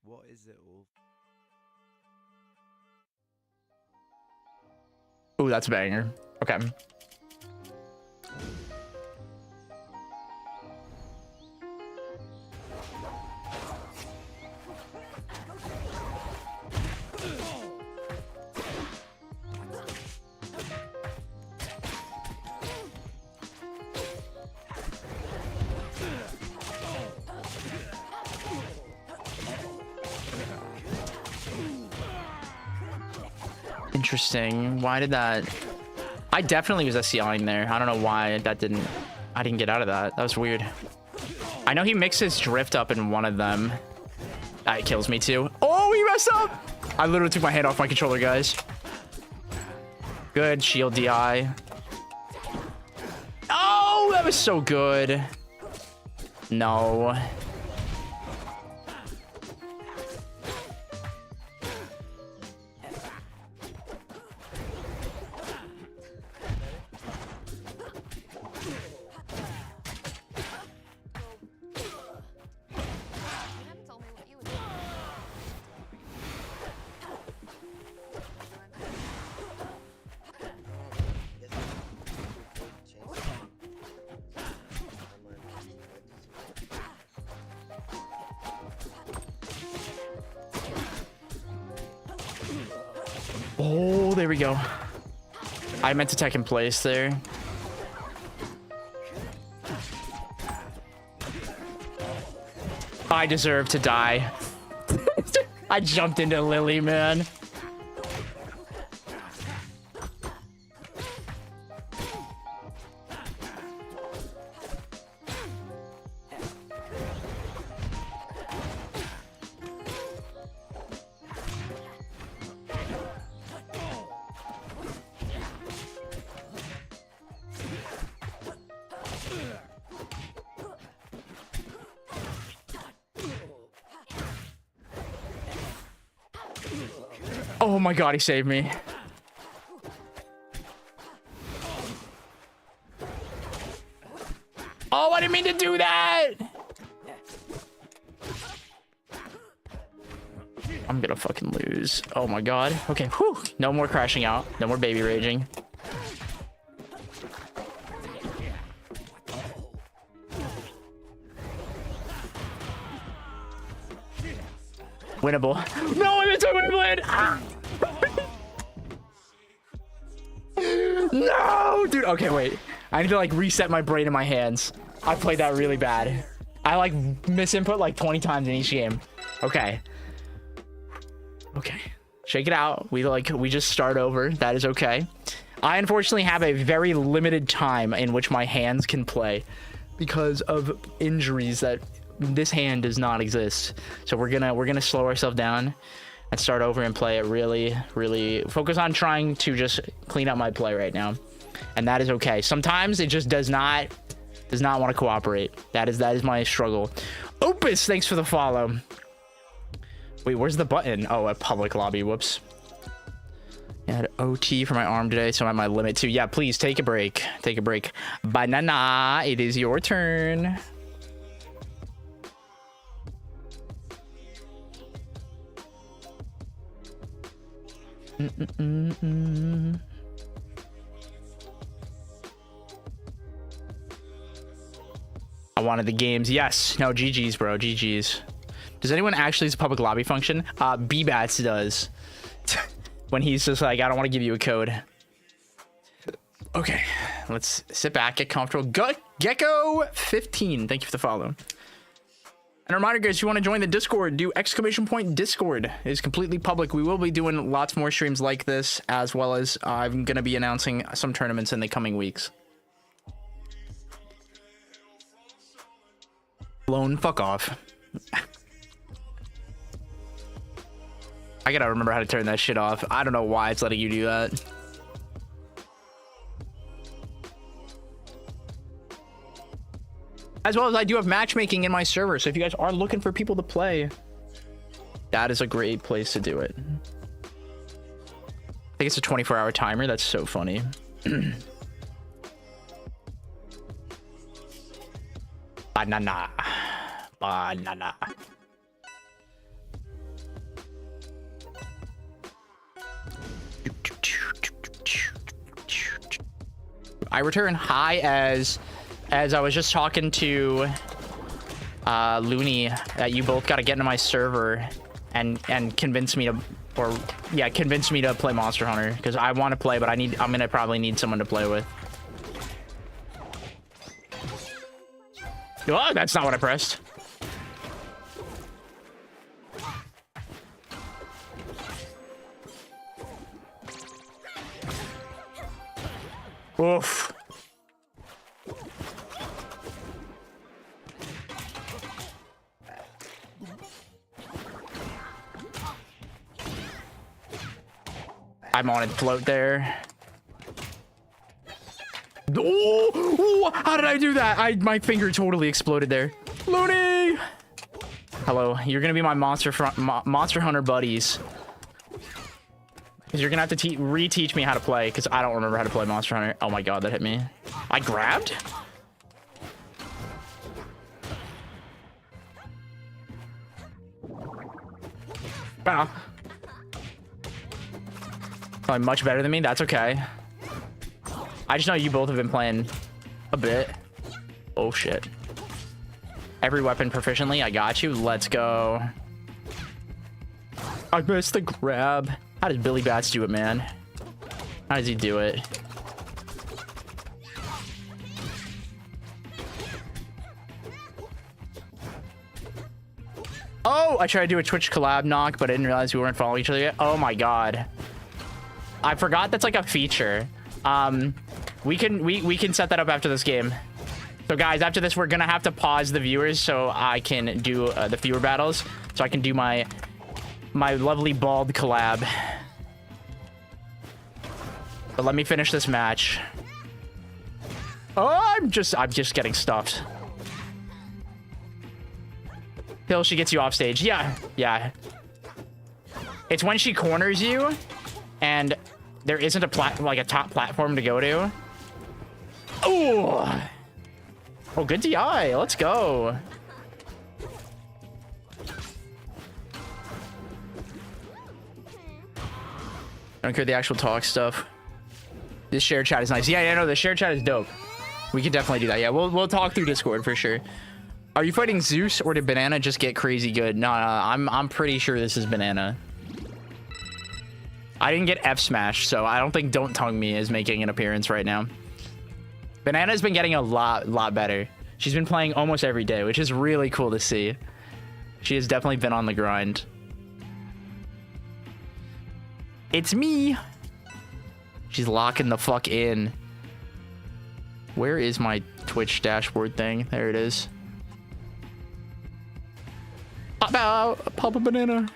What is it all? Ooh, that's a banger. Okay. Interesting. Why did that... I definitely was SCIing there. I don't know why that didn't... I didn't get out of that. That was weird. I know he mixes drift up in one of them. That kills me too. Oh, he messed up! I literally took my hand off my controller, guys. Good. Shield DI. Oh, that was so good. No. Oh, there we go. I meant to tech in place there. I deserve to die. I jumped into Lily, man. Oh my god, he saved me. Oh, I didn't mean to do that. I'm gonna fucking lose. Oh my god. Okay, whew. No more crashing out. No more baby raging. Winnable. No, I'm into Wimbledon. Ah. No, dude. Okay, wait. I need to like reset my brain in my hands. I played that really bad. I like misinput like 20 times in each game. Okay. Okay. Shake it out. We just start over. That is okay. I unfortunately have a very limited time in which my hands can play because of injuries that this hand does not exist. So we're gonna slow ourselves down and start over and play it really focus on trying to just clean up my play right now, and that is okay. Sometimes it just does not want to cooperate. That is my struggle. Opus, thanks for the follow. Wait, where's the button? Oh, a public lobby. Whoops. I had OT for my arm today, so I'm at my limit too. Yeah, please take a break. Take a break. Banana, it is your turn. I wanted the games. Yes. No, GG's, bro. GG's. Does anyone actually use a public lobby function? B-Bats does. When he's just like, I don't want to give you a code. Okay. Let's sit back, get comfortable. Gecko15. Thank you for the follow. And a reminder, guys, if you want to join the Discord, do !Discord. It is completely public. We will be doing lots more streams like this, as well as I'm going to be announcing some tournaments in the coming weeks. Lone, fuck off. I gotta remember how to turn that shit off. I don't know why it's letting you do that. As well as I do have matchmaking in my server, so if you guys are looking for people to play, that is a great place to do it. I think it's a 24-hour timer. That's so funny. Banana. Banana. I return high as I was just talking to Looney that you both got to get into my server and convince me to, or yeah, convince me to play Monster Hunter, because I want to play, but I'm gonna probably need someone to play with. Oh, that's not what I pressed. Oof. I'm on a float there. Oh, how did I do that? My finger totally exploded there. Looney! Hello, you're gonna be my Monster Hunter buddies. Because you're gonna have to reteach me how to play, because I don't remember how to play Monster Hunter. Oh my god, that hit me. I grabbed? Wow. Probably much better than me. That's okay. I just know you both have been playing a bit. Oh shit. Every weapon proficiently. I got you. Let's go. I missed the grab. How does Billy Bats do it, man? How does he do it? Oh, I tried to do a Twitch collab knock, but I didn't realize we weren't following each other yet. Oh my god. I forgot that's like a feature. We can set that up after this game. So guys, after this, we're gonna have to pause the viewers so I can do the viewer battles, so I can do my lovely bald collab. But let me finish this match. Oh, I'm just getting stuffed. Till she gets you off stage. Yeah. It's when she corners you and there isn't a top platform to go to. Oh, good DI. Let's go. I don't care the actual talk stuff. This shared chat is nice. Yeah, no, the shared chat is dope. We can definitely do that. Yeah, we'll talk through Discord for sure. Are you fighting Zeus or did Banana just get crazy good? No, I'm pretty sure this is Banana. I didn't get F smashed, so I don't think Don't Tongue Me is making an appearance right now. Banana's been getting a lot better. She's been playing almost every day, which is really cool to see. She has definitely been on the grind. It's me. She's locking the fuck in. Where is my Twitch dashboard thing? There it is. Pop out, Papa Banana.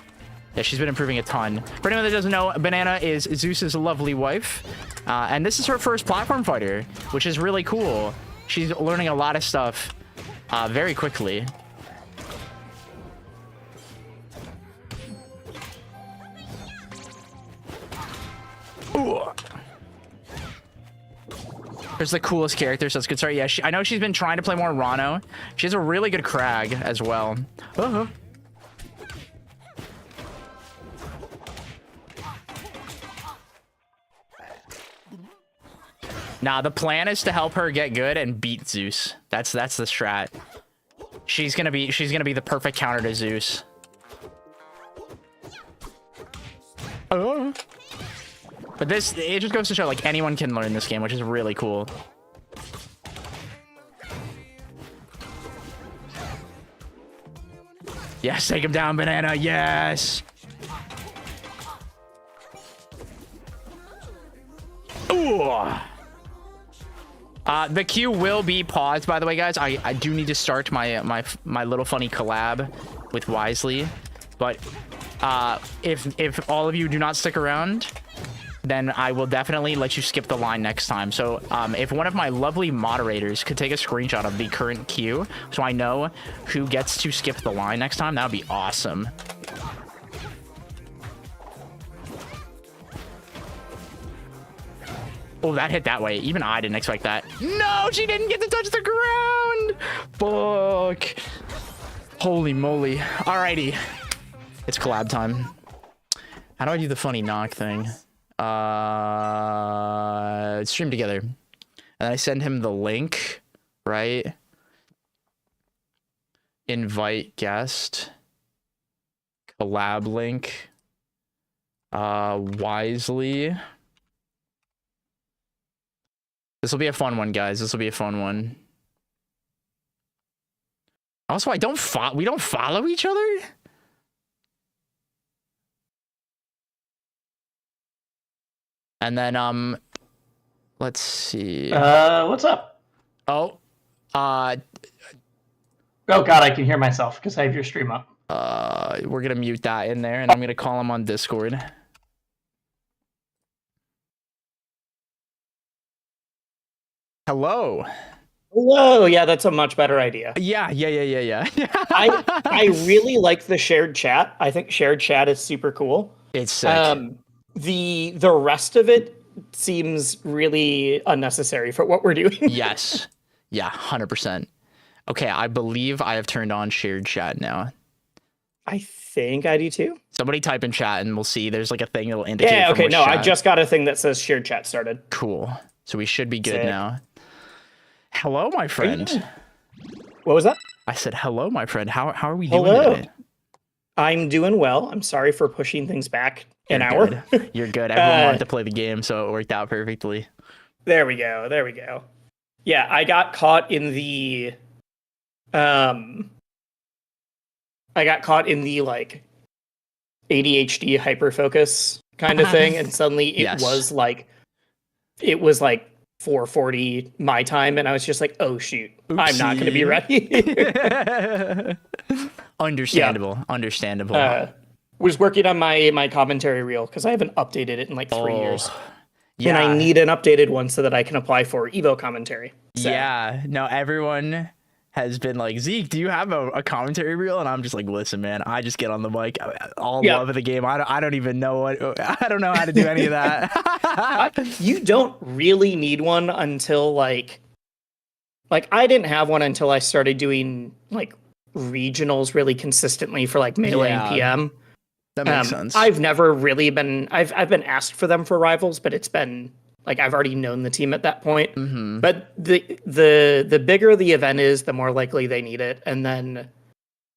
Yeah, she's been improving a ton. For anyone that doesn't know, Banana is Zeus's lovely wife. And this is her first platform fighter, which is really cool. She's learning a lot of stuff very quickly. Ooh. There's the coolest character, so it's good start. Yeah, I know she's been trying to play more Rano. She has a really good Crag as well. Nah, the plan is to help her get good and beat Zeus. That's the strat. She's gonna be the perfect counter to Zeus. But it just goes to show, like, anyone can learn this game, which is really cool. Yes, take him down, Banana. Yes. Ooh. The queue will be paused, by the way, guys. I do need to start my little funny collab with Wisely, but if all of you do not stick around, then I will definitely let you skip the line next time. So if one of my lovely moderators could take a screenshot of the current queue so I know who gets to skip the line next time, that would be awesome. Oh, that hit that way. Even I didn't expect that. No, she didn't get to touch the ground. Fuck. Holy moly. Alrighty. It's collab time. How do I do the funny knock thing? Stream together. And I send him the link, right? Invite guest. Collab link. Wisely. This will be a fun one, guys. This will be a fun one. Also, we don't follow each other? And then, let's see. What's up? Oh, Oh God, I can hear myself because I have your stream up. we're gonna mute that in there, and I'm gonna call him on Discord. Hello. Hello. Yeah, that's a much better idea. Yeah. I really like the shared chat. I think shared chat is super cool. It's sick. The rest of it seems really unnecessary for what we're doing. Yes. Yeah, 100%. Okay, I believe I have turned on shared chat now. I think I do too. Somebody type in chat and we'll see. There's like a thing that'll indicate. Yeah, from okay, which no, I chat. just got a thing that says shared chat started. Cool. So we should be good Sick. now. Hello, my friend. What was that? I said hello, my friend. How are we doing Hello. today? I'm doing well. I'm sorry for pushing things back an You're hour. good. You're good. Everyone wanted to play the game, so it worked out perfectly. There we go. There we go. Yeah, I got caught in the like ADHD hyperfocus kind of thing, and suddenly it Yes. was like 4:40 my time, and I was just like, oh shoot, I'm not going to be ready. Understandable. Understandable. Was working on my commentary reel because I haven't updated it in like 3 years. Yeah. And I need an updated one so that I can apply for Evo commentary. So, Yeah. No, everyone has been like, Zeke, do you have a commentary reel? And I'm just like, listen, man, I just get on the mic. All Yeah. love of the game. I don't even know I don't know how to do any of that. you don't really need one until like I didn't have one until I started doing like regionals really consistently for like Melee Yeah. and PM. That makes sense. I've never really been I've been asked for them for rivals, but it's been like I've already known the team at that point. Mhm. But the bigger the event is, the more likely they need it, and then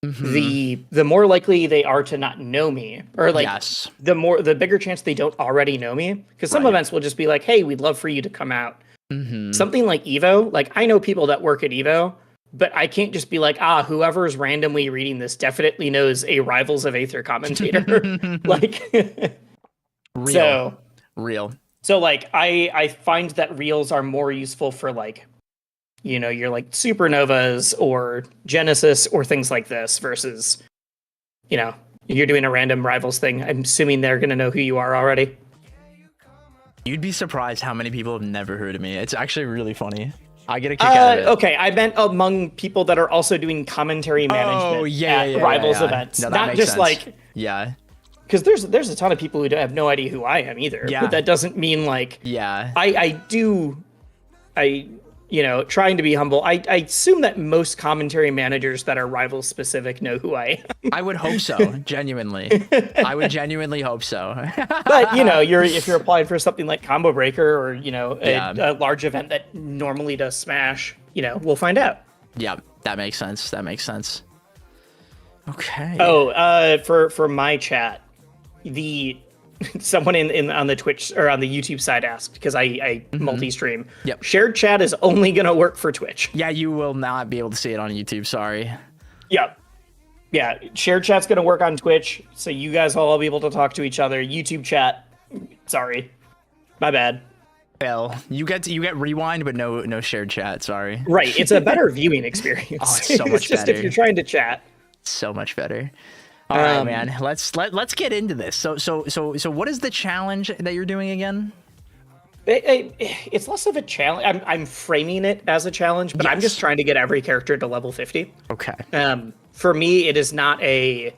Mhm. the more likely they are to not know me, or like yes. the bigger chance they don't already know me, because some Right. events will just be like, hey, we'd love for you to come out. Mhm. Something like Evo, like I know people that work at Evo, but I can't just be like, whoever's randomly reading this definitely knows a Rivals of Aether commentator. like Real. so like I find that reels are more useful for like, you know, your like supernovas or Genesis or things like this versus, you know, you're doing a random Rivals thing. I'm assuming they're gonna know who you are already. You'd be surprised how many people have never heard of me. It's actually really funny. I get a kick out of it. Okay, I meant among people that are also doing commentary management at Rivals events. No, that Not makes just sense. like, Yeah. because there's a ton of people who have no idea who I am either. Yeah. But that doesn't mean like Yeah. I you know, trying to be humble. I assume that most commentary managers that are Rivals specific know who I am. I would hope so. Genuinely. I would genuinely hope so. But you know, if you're applying for something like Combo Breaker or you know Yeah. a large event that normally does Smash, you know, we'll find out. Yeah, that makes sense. Okay. Oh, for my chat, someone on the Twitch or on the YouTube side asked, because I multi-stream. Yep. Shared chat is only gonna work for Twitch. Yeah, you will not be able to see it on YouTube. Sorry. Yep. Yeah, shared chat's gonna work on Twitch, so you guys will all be able to talk to each other. YouTube chat, sorry, my bad. Well, you get rewind, but no shared chat. Sorry. Right, it's a better viewing experience. Oh, it's so much just better. if you're trying to chat. So much better. All right, man. Let's get into this. So what is the challenge that you're doing again? It's less of a challenge. I'm framing it as a challenge, but I'm just trying to get every character to level 50. Okay. For me, it is not a.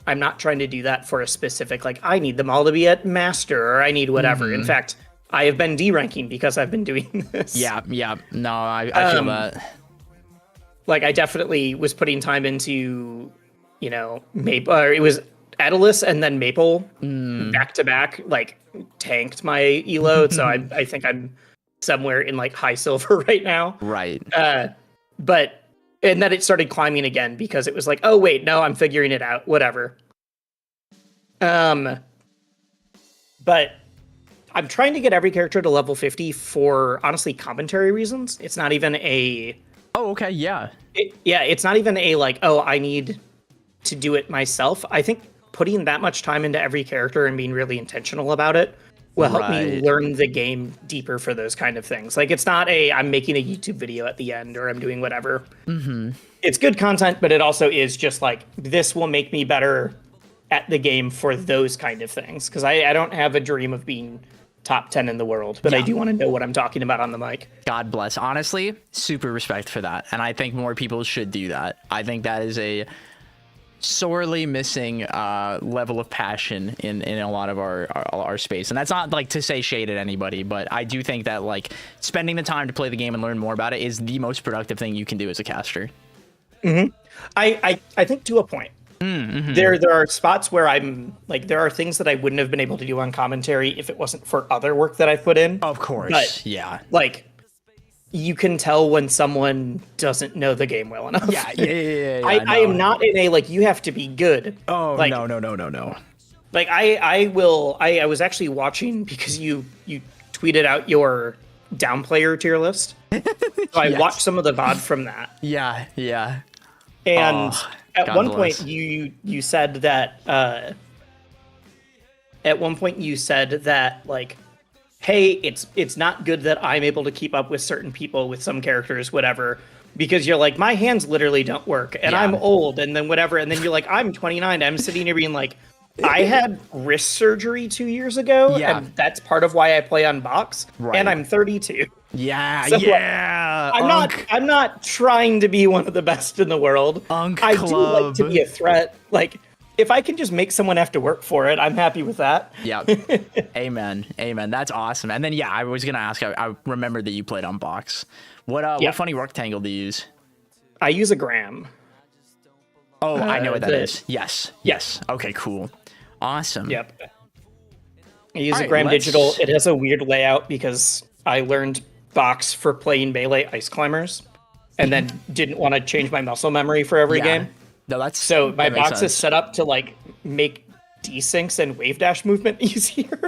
I'm not trying to do that for a specific, like, I need them all to be at master, or I need whatever. In fact, I have been D-ranking because I've been doing this. Yeah. No, I feel that. Like, I definitely was putting time into, Maple. It was Aeolus and then Maple back to back, like, tanked my elo. So I think I'm somewhere in, like, high silver right now. Right. And then it started climbing again because it was like, oh wait, no, I'm figuring it out. Whatever. But I'm trying to get every character to level 50 for honestly commentary reasons. It's not even a. Oh, okay, yeah. It's not even a like, oh, I need to do it myself. I think putting that much time into every character and being really intentional about it will help me learn the game deeper for those kind of things. Like, it's not I'm making a YouTube video at the end or I'm doing whatever. It's good content, but it also is just like, this will make me better at the game for those kind of things. Because I don't have a dream of being top 10 in the world, but I do want to know what I'm talking about on the mic. God bless. Honestly, super respect for that. And I think more people should do that. I think that is a sorely missing level of passion in a lot of our space. And that's not like to say shade at anybody, but I do think that like spending the time to play the game and learn more about it is the most productive thing you can do as a caster. I think to a point. There are spots where I'm like, there are things that I wouldn't have been able to do on commentary if it wasn't for other work that I've put in. Of course. But, yeah. Like, you can tell when someone doesn't know the game well enough. Yeah. I am not in a, like, you have to be good. Oh, like, no. Like, I was actually watching because you tweeted out your down player tier list. So I watched some of the VOD from that. Yeah. And at God one bless. point you said that like, hey, it's not good that I'm able to keep up with certain people, with some characters, whatever, because you're like, my hands literally don't work and I'm old, and then whatever, and then you're like, I'm 29. I'm sitting here being like, I had wrist surgery 2 years ago, and that's part of why I play on box, and I'm 32. Yeah, So, yeah. I'm not trying to be one of the best in the world. I do like to be a threat. Like, if I can just make someone have to work for it, I'm happy with that. Yeah. Amen. That's awesome. And then I was gonna ask. I remembered that you played on box. What funny rectangle do you use? I use a gram. Oh, I know what that is. Yes. Okay, cool. Awesome. Yep. I use a gram digital. It has a weird layout because I learned box for playing melee ice climbers, and then didn't want to change my muscle memory for every game. No, my that box sense. is set up to like make desyncs and wave dash movement easier,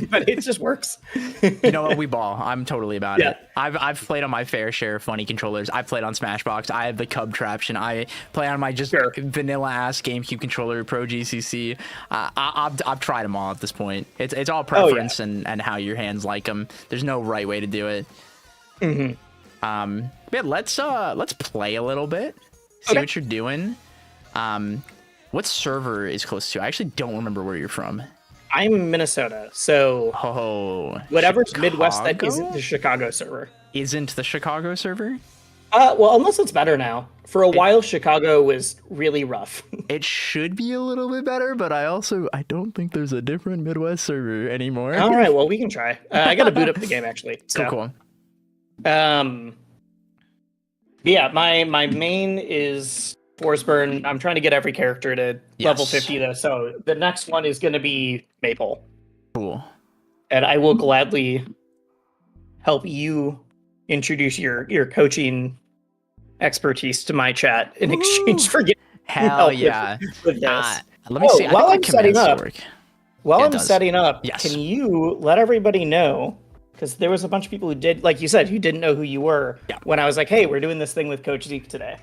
but it just works. You know what? We ball. I'm totally about Yeah. it. I've played on my fair share of funny controllers. I've played on Smashbox. I have the Cub Traption. I play on my just vanilla ass GameCube controller, Pro GCC. I've tried them all at this point. It's all preference and how your hands like them. There's no right way to do it. Let's play a little bit. See what you're doing. What server is close to? I actually don't remember where you're from. I'm in Minnesota, so whatever's Chicago? Midwest that isn't the Chicago server. Isn't the Chicago server? Well, unless it's better now. For a while, Chicago was really rough. It should be a little bit better, but I don't think there's a different Midwest server anymore. All right, well, we can try. I got to boot up the game, actually. So. Cool. Yeah, my main is Forsburn. I'm trying to get every character to level 50, though. So the next one is going to be Maple. Cool. And I will gladly help you introduce your coaching expertise to my chat in exchange for getting Hell help yeah. with this. Let me see. While I'm setting up, setting up, Yes. can you let everybody know? Because there was a bunch of people who did, like you said, who didn't know who you were when I was like, hey, we're doing this thing with Coach Zeke today.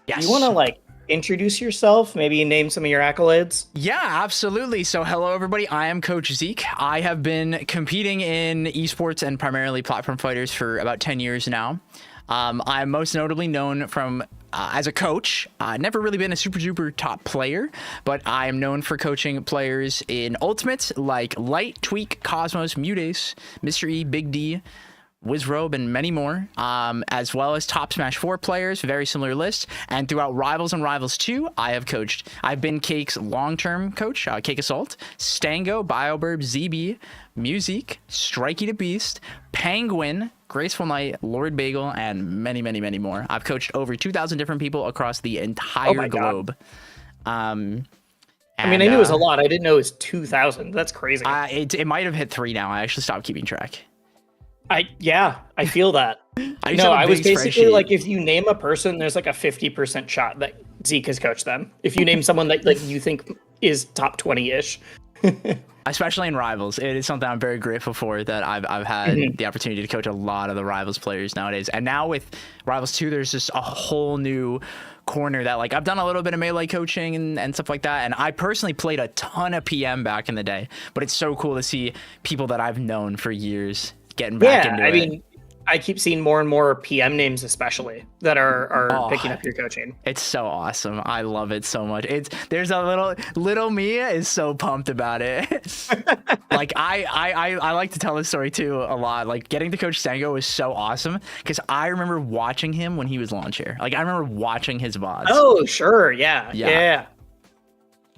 Yes. You want to like introduce yourself, maybe name some of your accolades? Yeah, absolutely. So hello, everybody. I am Coach Zeke. I have been competing in esports and primarily platform fighters for about 10 years now. I'm most notably known from as a coach. Never really been a super duper top player, but I am known for coaching players in Ultimate like Light, Tweak, Cosmos, Mutace, Mr. E, Big D, Wizrobe, and many more, as well as top Smash 4 players, very similar list. And throughout Rivals and Rivals 2, I've been Cake's long-term coach, Cake Assault, Stango, BioBurb, ZB, Musique, Strikey the Beast, Penguin, Graceful Knight, Lord Bagel, and many, many, many more. I've coached over 2,000 different people across the entire globe. I mean, I knew it was a lot. I didn't know it was 2,000. That's crazy. It might have hit 3 now. I actually stopped keeping track. I feel that. I was basically like, if you name a person, there's like a 50% shot that Zeke has coached them. If you name someone that like you think is top 20-ish. Especially in Rivals, it is something I'm very grateful for, that I've had the opportunity to coach a lot of the Rivals players nowadays. And now with Rivals 2, there's just a whole new corner that, like, I've done a little bit of melee coaching and stuff like that. And I personally played a ton of PM back in the day, but it's so cool to see people that I've known for years getting back into it. I mean, I keep seeing more and more PM names, especially, that are picking up your coaching. It's so awesome. I love it so much. There's a little Mia is so pumped about it. Like I like to tell this story too a lot. Like, getting to coach Sango was so awesome because I remember watching him when he was launch here. Like, I remember watching his VODs. Oh, sure, yeah.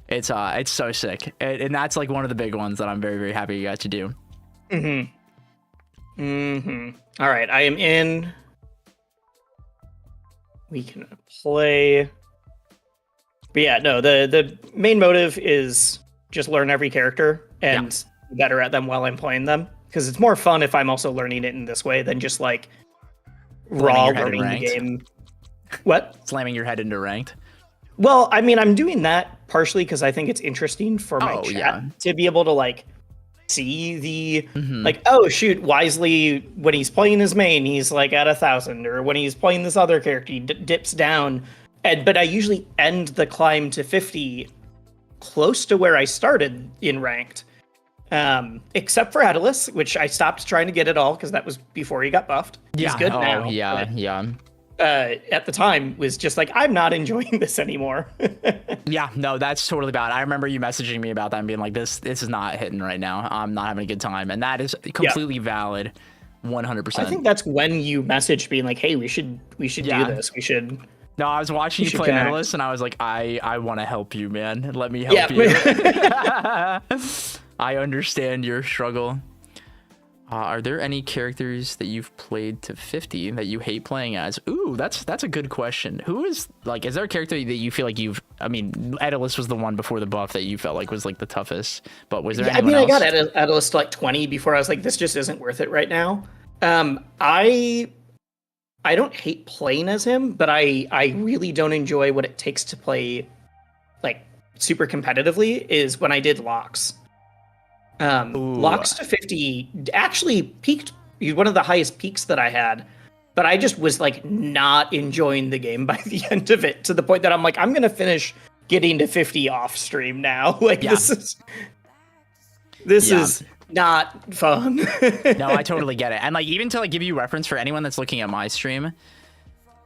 It's so sick, and that's like one of the big ones that I'm very, very happy you got to do. All right, I am in. We can play. But yeah, no, the main motive is just learn every character and be better at them while I'm playing them, because it's more fun if I'm also learning it in this way than just like raw learning the game. What? Slamming your head into ranked. Well, I mean, I'm doing that partially because I think it's interesting for my chat to be able to like see the like, oh shoot, Wisely, when he's playing his main, he's like at 1,000, or when he's playing this other character, he dips down. But I usually end the climb to 50 close to where I started in ranked, except for Atlas, which I stopped trying to get at all because that was before he got buffed. He's good now. At the time was just like, I'm not enjoying this anymore. Yeah, no, that's totally bad. I remember you messaging me about that and being like, this is not hitting right now. I'm not having a good time. And that is completely valid. 100%. I think that's when you messaged being like, hey, we should do this. We should. No, I was watching you play Atlas and I was like, I want to help you, man. Let me help you. I understand your struggle. Are there any characters that you've played to 50 that you hate playing as? Ooh, that's a good question. Who is, like, is there a character that you feel like I mean, Edalus was the one before the buff that you felt like was like the toughest, but was there anyone else? I got Edalus to like 20 before I was like, this just isn't worth it right now. I don't hate playing as him, but I really don't enjoy what it takes to play like super competitively is when I did Locks. Locks to 50 actually peaked, one of the highest peaks that I had, but I just was like not enjoying the game by the end of it, to the point that I'm like, I'm gonna finish getting to 50 off stream now. Like, this is not fun. No, I totally get it. And like, even to like give you reference for anyone that's looking at my stream,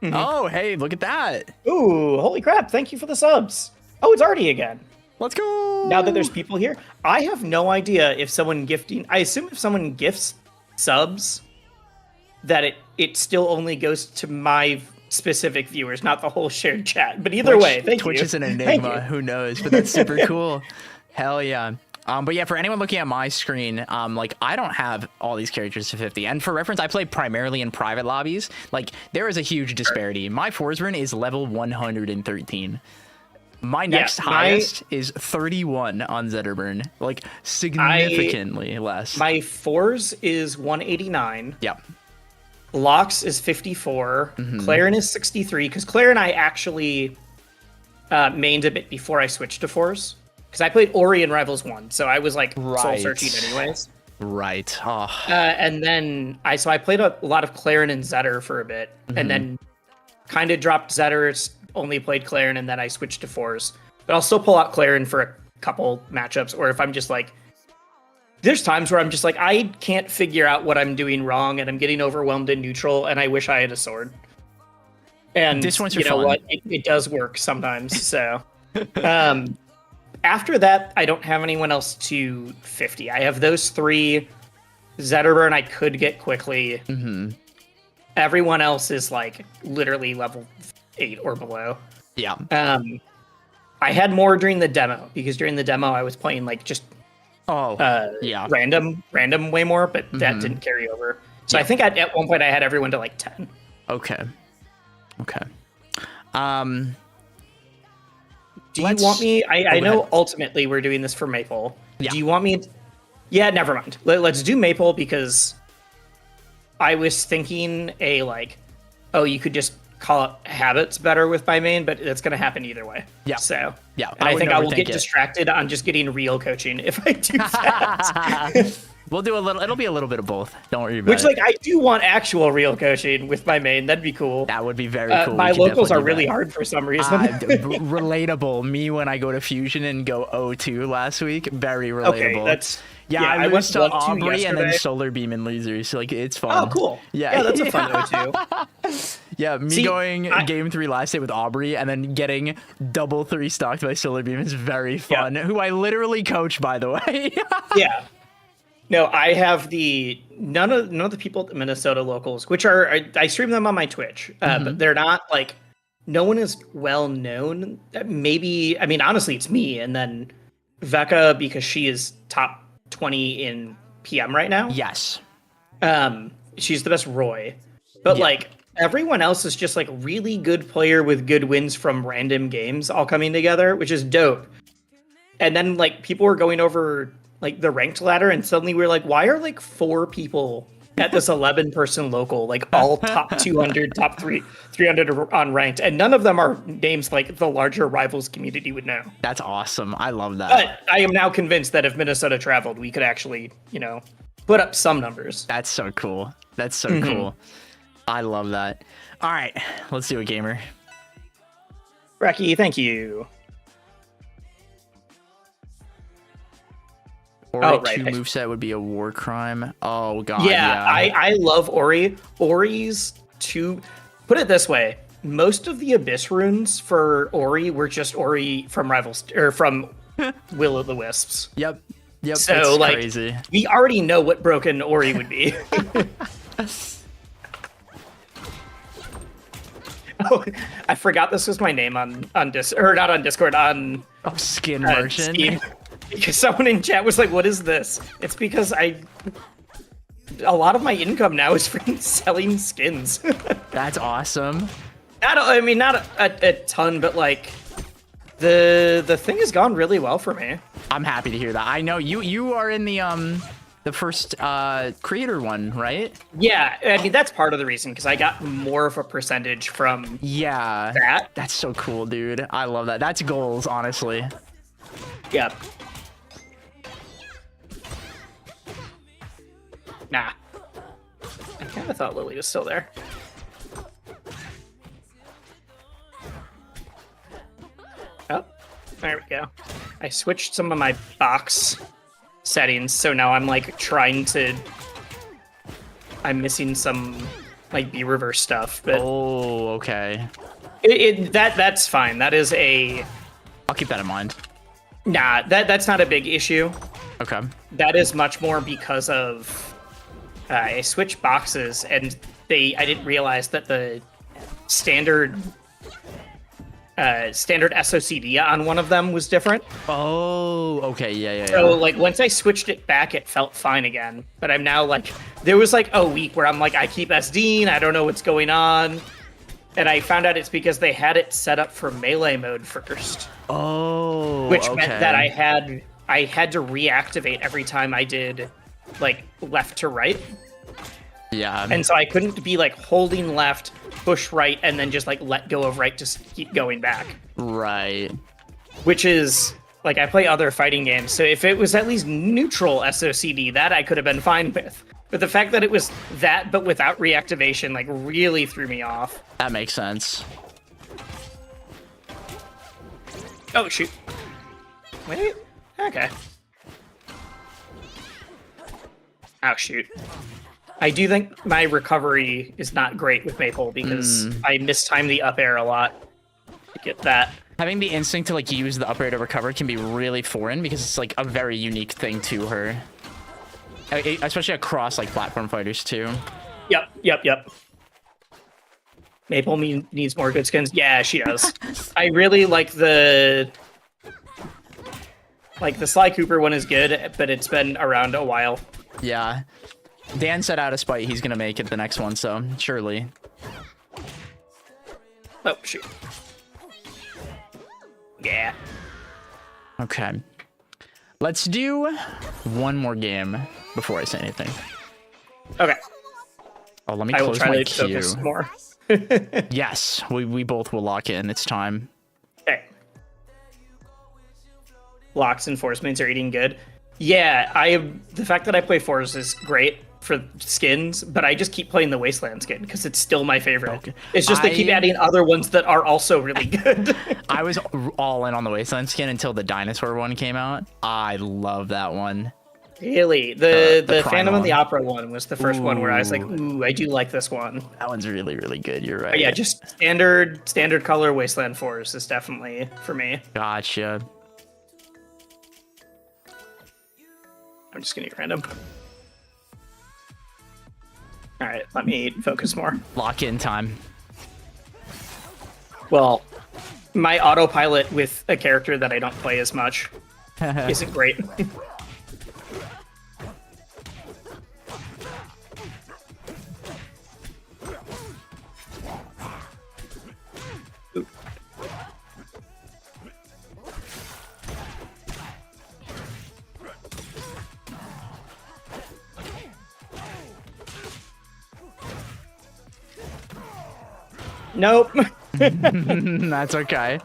oh hey, look at that. Ooh, holy crap, thank you for the subs. Oh, it's Artie again. Let's go. Now that there's people here, I have no idea if someone I assume if someone gifts subs, that it still only goes to my specific viewers, not the whole shared chat. But either way, thank you. Twitch is an enigma. Who knows? But that's super cool. Hell yeah. But yeah, for anyone looking at my screen, like, I don't have all these characters to 50. And for reference, I play primarily in private lobbies. Like, there is a huge disparity. My Forsburn is level 113. My next highest is 31 on Zetterburn, like significantly less. My fours is 189. Yep. Locks is 54. Clarin is 63, because Clarin I actually mained a bit before I switched to fours, because I played Ori in Rivals 1, so I was like soul searching anyways. Right. Oh. And then I played a lot of Clarin and Zetter for a bit, and then kind of dropped Zetter, only played Clarin, and then I switched to fours. But I'll still pull out Clarin for a couple matchups, or if I'm just like there's times where I'm just like, I can't figure out what I'm doing wrong, and I'm getting overwhelmed in neutral, and I wish I had a sword. And This one's you for know fun. what? It does work sometimes. So, after that, I don't have anyone else to 50. I have those 3. Zetterburn I could get quickly. Mm-hmm. Everyone else is like literally level 8 or below. Yeah. I had more during the demo because during the demo I was playing like just Yeah. random way more, but that didn't carry over. So I think at one point I had everyone to like 10. Okay. Do you want me? I know ahead. ultimately we're doing this for Maple. Yeah. Do you want me? Yeah, never mind. Let's do Maple because I was thinking you could just call it habits better with my main, but that's going to happen either way. Yeah. So Yeah, and I would think I never will think get it. distracted on just getting real coaching if I do that. We'll do a little. It'll be a little bit of both. Don't worry about Which it. I do want actual real coaching with my main. That'd be cool. That would be very cool. My We could locals definitely are do really that. hard for some reason. Relatable. Me when I go to Fusion and go 0-2 last week. Very relatable. Okay, that's I went lose to 1-2 Aubrey and then yesterday. Solar Beam and losers. So, like, it's fun. Oh, cool. Yeah, that's a fun O2. Yeah, me See, going game 3 last day with Aubrey and then getting double 3 stocked by Solar Beam is very fun. Who I literally coach, by the way. Yeah. No, I have none of the people at the Minnesota locals, which I stream them on my Twitch, but they're not like, no one is well known. Maybe, I mean, honestly, it's me and then Vecca because she is top 20 in PM right now. Yes. She's the best Roy, but like everyone else is just like really good player with good wins from random games all coming together, which is dope. And then like people were going over like the ranked ladder and suddenly we were like, why are like 4 people at this 11 person local, like all top 200, top 300 on ranked, and none of them are names like the larger rivals community would know. That's awesome. I love that. But I am now convinced that if Minnesota traveled, we could actually, put up some numbers. That's so cool. That's so cool. I love that. All right, let's do it, gamer. Reki, thank you. Ori Oh, right. 2 moveset would be a war crime. Oh, God. Yeah, I love Ori. Ori's two. Put it this way: most of the Abyss runes for Ori were just Ori from Rivals or from Will o' the Wisps. Yep. So it's like, crazy. we already know what broken Ori would be. Oh, I forgot this was my name on not on Discord on Oh, skin merchant. Steam. Because someone in chat was like, "What is this?" It's because a lot of my income now is from selling skins. That's awesome. Not a ton, but like the thing has gone really well for me. I'm happy to hear that. I know you are in the first creator one, right? Yeah, I mean that's part of the reason because I got more of a percentage from that. That's so cool, dude. I love that. That's goals, honestly. Yeah. Nah. I kind of thought Lily was still there. Oh, there we go. I switched some of my box settings, so now I'm like I'm missing some like B reverse stuff, but Oh, okay. that's fine. That is I'll keep that in mind. nah. That's not a big issue. Okay. That is much more because of I switched boxes and I didn't realize that the standard SOCD on one of them was different. Oh, okay. Yeah. So like once I switched it back, it felt fine again. But I'm now like there was like a week where I'm like I keep SDing, I don't know what's going on. And I found out it's because they had it set up for melee mode first. Oh, Which okay. meant that I had to reactivate every time I did like left to right. Yeah. And so I couldn't be like holding left, push right, and then just like let go of right to keep going back. Right. Which is like I play other fighting games, so if it was at least neutral SOCD, that I could have been fine with. But the fact that it was that but without reactivation like really threw me off. That makes sense. Oh shoot. Wait. Okay. Oh shoot. I do think my recovery is not great with Maple because I mistime the up air a lot to get that. Having the instinct to like use the up air to recover can be really foreign because it's like a very unique thing to her. Especially across like platform fighters too. Yep. Maple needs more good skins. Yeah, she does. I really like the Sly Cooper one is good, but it's been around a while. Yeah. Dan said out of spite he's gonna make it the next one, so surely. Oh shoot. Yeah. Okay. Let's do one more game before I say anything. Okay. Oh, let me I will close try my to queue. focus more. Yes, we both will lock in. It's time. Okay. Locks and force mains are eating good. Yeah, the fact that I play fours is great for skins, but I just keep playing the Wasteland skin because it's still my favorite. Okay. It's just they keep adding other ones that are also really good. I was all in on the Wasteland skin until the dinosaur one came out. I love that one. Really? The Phantom Primal. of the Opera one was the first one where I was like, ooh, I do like this one. That one's really, really good. You're right. But yeah, just standard color Wasteland 4s is definitely for me. Gotcha. I'm just gonna get random. Alright, let me focus more. Lock in time. Well, my autopilot with a character that I don't play as much isn't great. Nope. That's okay.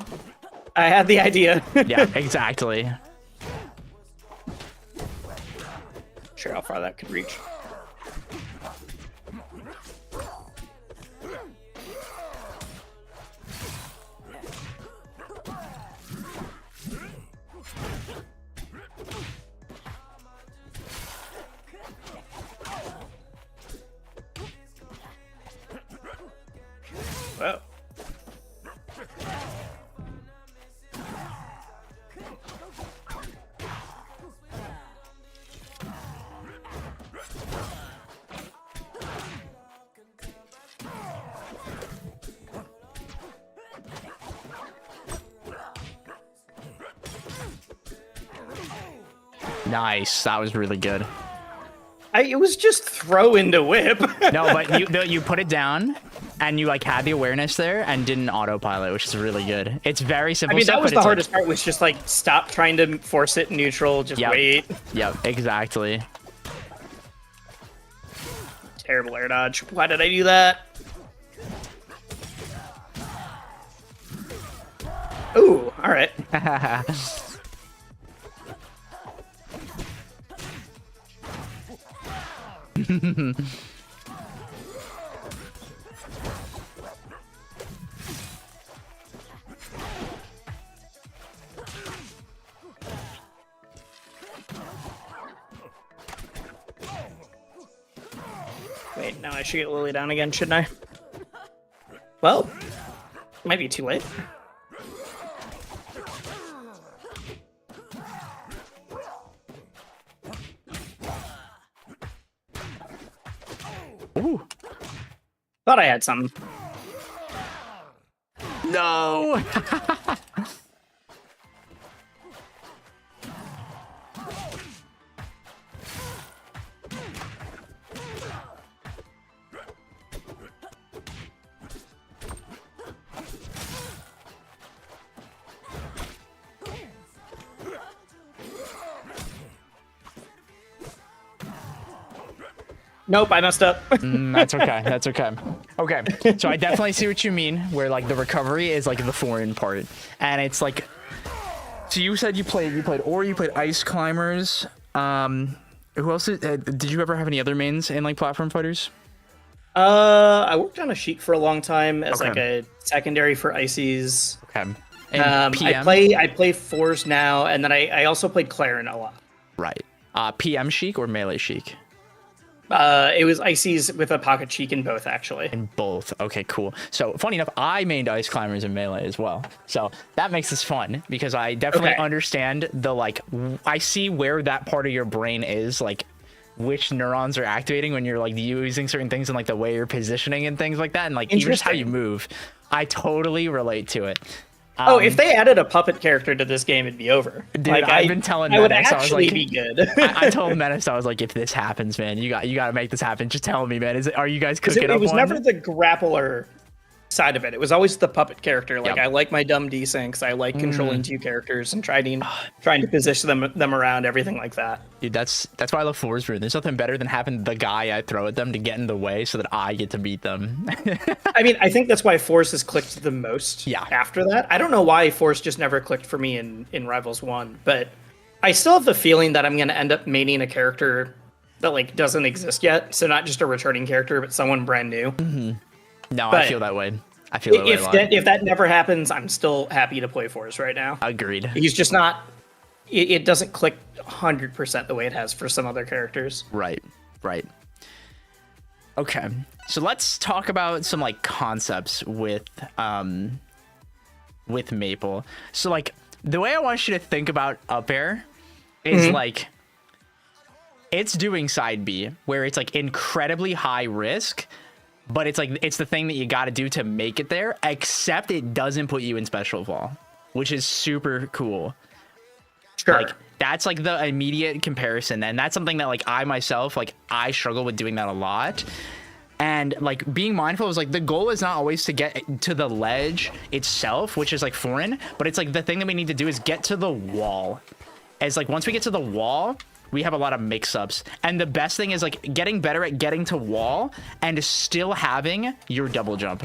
I had the idea. Yeah, exactly. Sure how far that could reach. Whoa. Nice. That was really good. It was just throw into whip. No, but you put it down and you like had the awareness there and didn't autopilot, which is really good. It's very simple. I mean, stuff, that was but the it's hardest part, was just like stop trying to force it neutral, just Yep. wait. Yep, exactly. Terrible air dodge. Why did I do that? Ooh, alright. Wait, now I should get Lily down again, shouldn't I? Well, might be too late. Ooh. Thought I had something. No. Nope, I messed up. That's okay. That's okay. Okay. So I definitely see what you mean, where like the recovery is like the foreign part, and it's like. So you said you played Ori, you played Ice Climbers. Who else? Did you ever have any other mains in like platform fighters? I worked on a Sheik for a long time as Okay. like a secondary for Ices. Okay. And PM? I play fours now, and then I also played Clarin a lot. Right. PM Sheik or Melee Sheik? It was Ices with a pocket cheek in both, actually. In both. Okay, cool. So funny enough, I mained Ice Climbers in Melee as well. So that makes this fun because I definitely understand the like. I see where that part of your brain is, like which neurons are activating when you're like using certain things and like the way you're positioning and things like that, and like even just how you move. I totally relate to it. If they added a puppet character to this game, it'd be over. Dude, like, I've been telling I would Menace, actually I was like, be good. I told Menace, I was like, if this happens, man, you got to make this happen. Just tell me, man. Are you guys cooking up? It was one? never the grappler side of it. It was always the puppet character. Like I like my dumb desyncs. I like controlling two characters and trying to position them around, everything like that. Dude, that's why I love Floor's Rune. There's nothing better than having the guy I throw at them to get in the way so that I get to beat them. I mean, I think that's why Force has clicked the most. Yeah. After that, I don't know why Force just never clicked for me in Rivals 1, but I still have the feeling that I'm going to end up maining a character that like doesn't exist yet. So not just a returning character, but someone brand new. No, But I feel that way. I feel that way a lot. If that never happens, I'm still happy to play Force right now. Agreed. He's just not. It doesn't click 100% the way it has for some other characters. Right. Okay, so let's talk about some like concepts with Maple. So like the way I want you to think about up air is like it's doing side B where it's like incredibly high risk, but it's like it's the thing that you got to do to make it there, except it doesn't put you in special fall, which is super cool. Sure. Like that's like the immediate comparison, and that's something that like I myself, like I struggle with doing that a lot. And like being mindful is like the goal is not always to get to the ledge itself, which is like foreign, but it's like the thing that we need to do is get to the wall. As like once we get to the wall, we have a lot of mix-ups, and the best thing is like getting better at getting to wall and still having your double jump,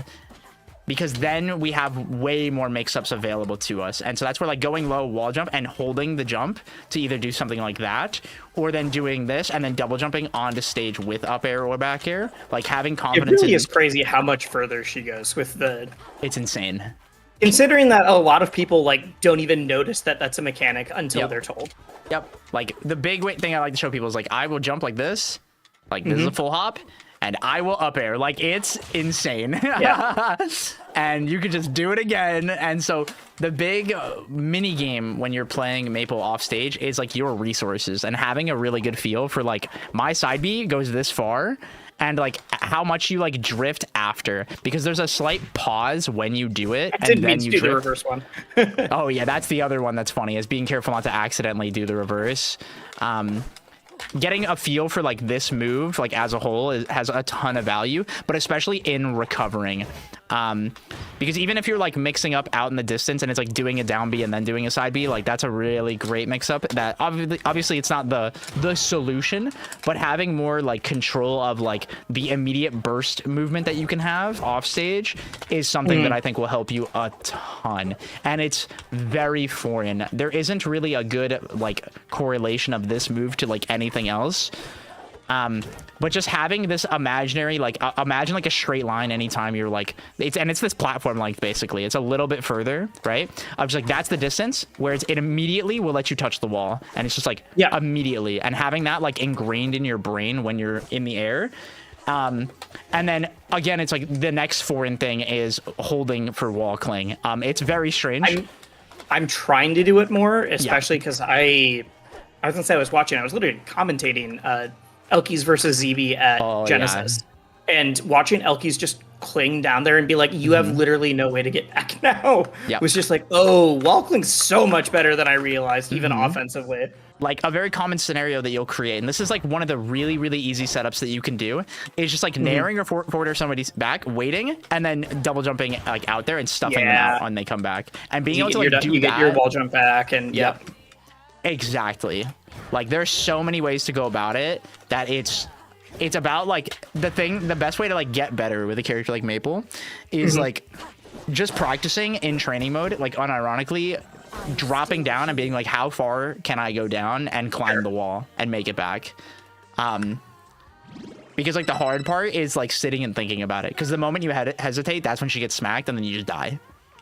because then we have way more mix-ups available to us. And so that's where like going low wall jump and holding the jump to either do something like that, or then doing this and then double jumping onto stage with up air or back air, like having confidence. It really is crazy how much further she goes with the. It's insane. Considering that a lot of people like don't even notice that that's a mechanic until they're told. Yep. Like the big thing I like to show people is like I will jump like this is a full hop, and I will up air. Like it's insane. Yeah. And you can just do it again. And so the big mini game when you're playing Maple off stage is like your resources and having a really good feel for like my side B goes this far, and like how much you like drift after, because there's a slight pause when you do it. I didn't and mean then to you do the drift. reverse one. Oh yeah, that's the other one that's funny, is being careful not to accidentally do the reverse. Getting a feel for like this move like as a whole has a ton of value, but especially in recovering, because even if you're like mixing up out in the distance and it's like doing a down B and then doing a side B, like that's a really great mix up that obviously it's not the solution, but having more like control of like the immediate burst movement that you can have off stage is something that I think will help you a ton. And it's very foreign. There isn't really a good like correlation of this move to like anything else, but just having this imaginary like imagine like a straight line anytime you're like it's this platform length, basically it's a little bit further, right? I'm just like that's the distance where it immediately will let you touch the wall, and it's just like immediately, and having that like ingrained in your brain when you're in the air. And then again, it's like the next foreign thing is holding for wall cling. It's very strange. I'm trying to do it more, especially because I was gonna say I was literally commentating Elkies versus ZB at Genesis, and watching Elkies just cling down there and be like, you have literally no way to get back now. It was just like, oh, wall cling's so much better than I realized, even offensively. Like a very common scenario that you'll create, and this is like one of the really, really easy setups that you can do, is just like nairing or forward or somebody's back, waiting, and then double jumping like out there and stuffing them out when they come back, and being able to like do that. You get your wall jump back, and exactly. Like there's so many ways to go about it that it's about like the best way to like get better with a character like Maple is like just practicing in training mode, like unironically dropping down and being like, how far can I go down and climb the wall and make it back? Because like the hard part is like sitting and thinking about it, because the moment you hesitate, that's when she gets smacked and then you just die.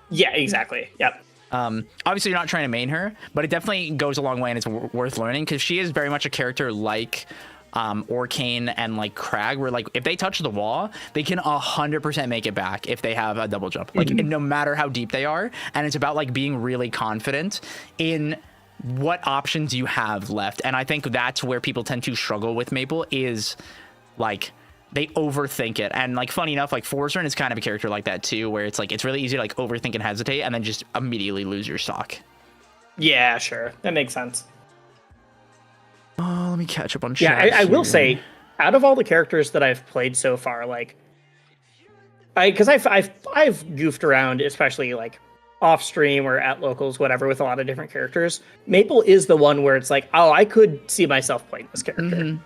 Yeah, exactly. Yep. Obviously you're not trying to main her, but it definitely goes a long way, and it's worth learning, because she is very much a character like Orcane and like Crag, where like if they touch the wall, they can 100% make it back if they have a double jump, like no matter how deep they are. And it's about like being really confident in what options you have left. And I think that's where people tend to struggle with Maple, is like they overthink it. And like funny enough, like Forestern is kind of a character like that too, where it's like it's really easy to like overthink and hesitate and then just immediately lose your stock. Yeah, sure, that makes sense. Oh, let me catch up on Yeah, chat I will here. say, out of all the characters that I've played so far, like, because I've goofed around, especially like off stream or at locals, whatever, with a lot of different characters. Maple is the one where it's like, oh, I could see myself playing this character.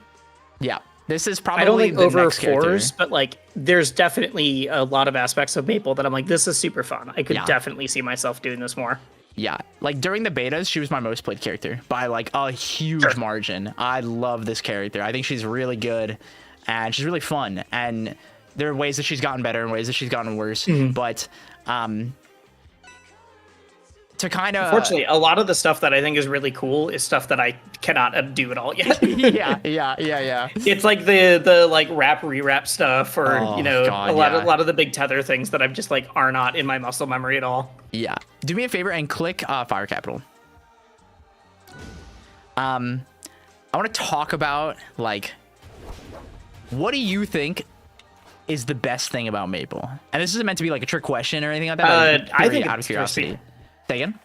Yeah, this is probably I don't think the over next character. fours, but like, there's definitely a lot of aspects of Maple that I'm like, this is super fun. I could Yeah. definitely see myself doing this more. Yeah, like during the betas, she was my most played character by like a huge margin. I love this character. I think she's really good and she's really fun. And there are ways that she's gotten better and ways that she's gotten worse. But to kind of Unfortunately, a lot of the stuff that I think is really cool is stuff that I cannot do at all yet. yeah. It's like the like rewrap stuff, or Oh, you know, God, a lot yeah. of the big tether things that I'm just like are not in my muscle memory at all. Yeah. Do me a favor and click Fire Capital. I want to talk about like, what do you think is the best thing about Maple? And this isn't meant to be like a trick question or anything like that. I think out of it's curiosity. speed. Say again?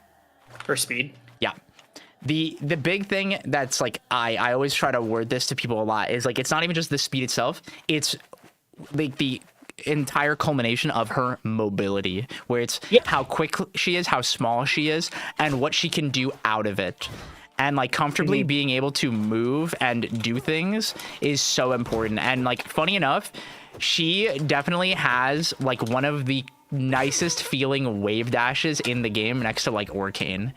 For speed. Yeah. The big thing that's like I always try to word this to people a lot is like, it's not even just the speed itself, it's like the entire culmination of her mobility, where it's how quick she is, how small she is, and what she can do out of it. And like comfortably being able to move and do things is so important. And like funny enough, she definitely has like one of the nicest feeling wave dashes in the game next to like Orcane.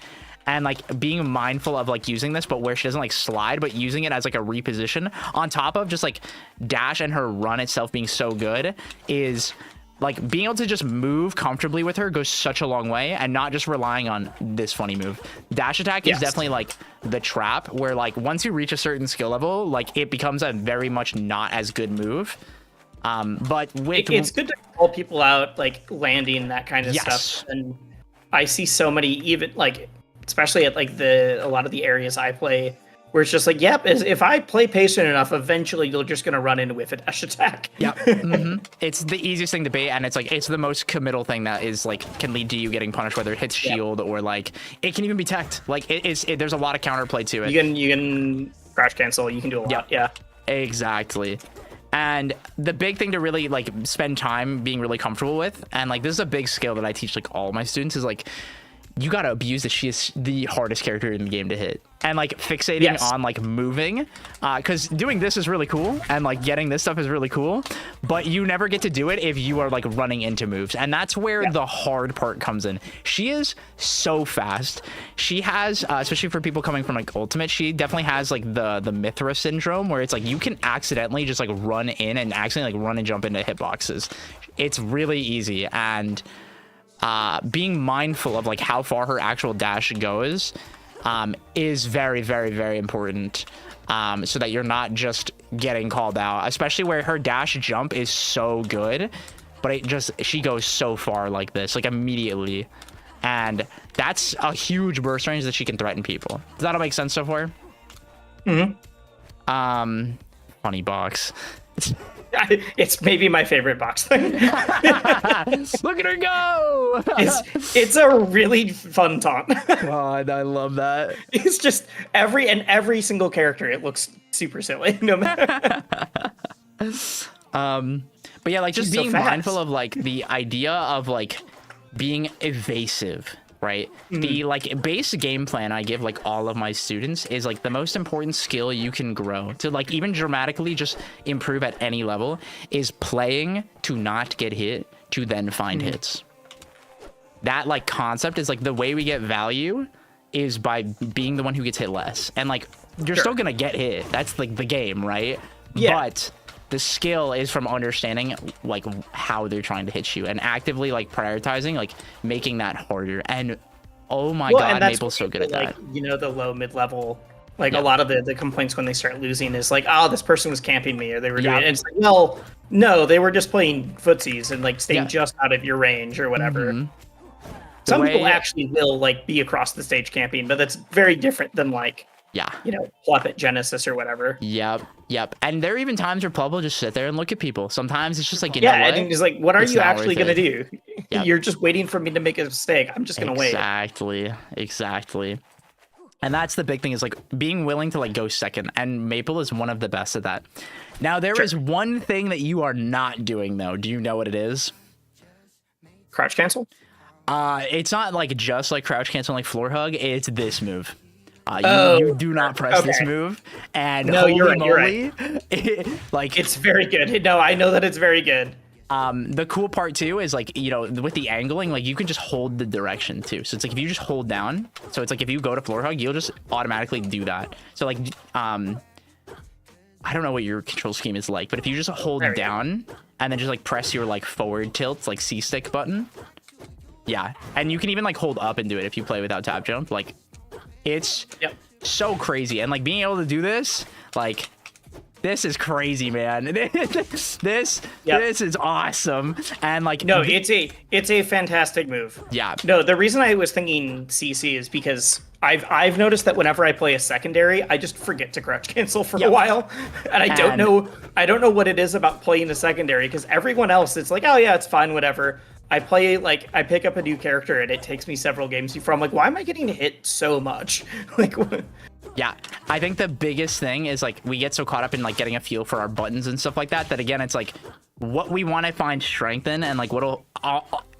And like being mindful of like using this, but where she doesn't like slide, but using it as like a reposition on top of just like dash, and her run itself being so good, is like being able to just move comfortably with her goes such a long way, and not just relying on this funny move. Dash attack is definitely like the trap, where like once you reach a certain skill level, like it becomes a very much not as good move. But with It's good to call people out, like landing that kind of stuff. And I see so many, even like, especially at like a lot of the areas I play, where it's just like, yep, if I play patient enough, eventually you're just gonna run into whiff a dash attack. Yeah, it's the easiest thing to bait, and it's like it's the most committal thing that is like can lead to you getting punished, whether it hits shield or like it can even be teched. Like there's a lot of counterplay to it. You can crash cancel. You can do a lot. Yeah. Exactly. And the big thing to really like spend time being really comfortable with, and like this is a big skill that I teach like all my students, is like you gotta abuse that she is the hardest character in the game to hit, and like fixating on like moving, because doing this is really cool, and like getting this stuff is really cool, but you never get to do it if you are like running into moves, and that's where the hard part comes in. She is so fast. She has especially for people coming from like ultimate, she definitely has like the Mithra syndrome, where it's like you can accidentally just like run in and accidentally like run and jump into hitboxes. It's really easy, and being mindful of like how far her actual dash goes is very, very, very important, so that you're not just getting called out, especially where her dash jump is so good, but she goes so far like this, like immediately, and that's a huge burst range that she can threaten people. Does that all make sense so far? Funny box. It's maybe my favorite box thing. Look at her go! It's a really fun taunt. God, I love that. It's just every single character, it looks super silly, no matter. But yeah, like just She's so being fast. mindful of like the idea of like being evasive, right? The like base game plan I give like all of my students is like the most important skill you can grow to like even dramatically just improve at any level is playing to not get hit, to then find hits. That like concept is like the way we get value is by being the one who gets hit less. And like you're still gonna get hit. That's like the game, right? Yeah. But the skill is from understanding like how they're trying to hit you and actively like prioritizing, like making that harder. And oh my god, and that's Maple's so good at like, that. you know, the low mid-level Like Yeah. a lot of the complaints when they start losing is like, oh, this person was camping me, or they were doing Yeah. it. And it's like, well, no, they were just playing footsies and like staying Yeah. just out of your range or whatever. Mhm. Some The people way- actually will like be across the stage camping, but that's very different than like, Yeah. you know, plop at Genesis or whatever. Yep. And there are even times where Pleb will just sit there and look at people. Sometimes it's just like, you know Yeah, what? and he's like, what are It's you not actually worth gonna it. do? Yep. You're just waiting for me to make a mistake. I'm just gonna wait. Exactly. And that's the big thing, is like being willing to like go second. And Maple is one of the best at that. Now there is one thing that you are not doing though. Do you know what it is? Crouch cancel? It's not like just like crouch cancel, like floor hug. It's this move. Oh, You do not press this okay. move. And No, holy you're right, moly, like It's very good. No, I know that it's very good. the cool part too is like, you know, with the angling, like you can just hold the direction too. So it's like if you just hold down, so it's like if you go to floor hug, you'll just automatically do that. So like I don't know what your control scheme is like, but if you just hold There we go. down and then just like press your like forward tilt, like C stick button. Yeah. And you can even like hold up and do it if you play without tap jump. Like it's Yep. so crazy. And like being able to do this, like this is crazy, man. This is awesome. And like No, it's a fantastic move. yeah. No, the reason I was thinking CC is because I've noticed that whenever I play a secondary, I just forget to crouch cancel for Yep. a while, and I don't And- know what it is about playing a secondary, because everyone else it's like, oh yeah, it's fine, whatever. I play like I pick up a new character and it takes me several games before I'm like, why am I getting hit so much? Like, what? Yeah, I think the biggest thing is like we get so caught up in like getting a feel for our buttons and stuff like that, that again, it's like what we want to find strength in, and like what'll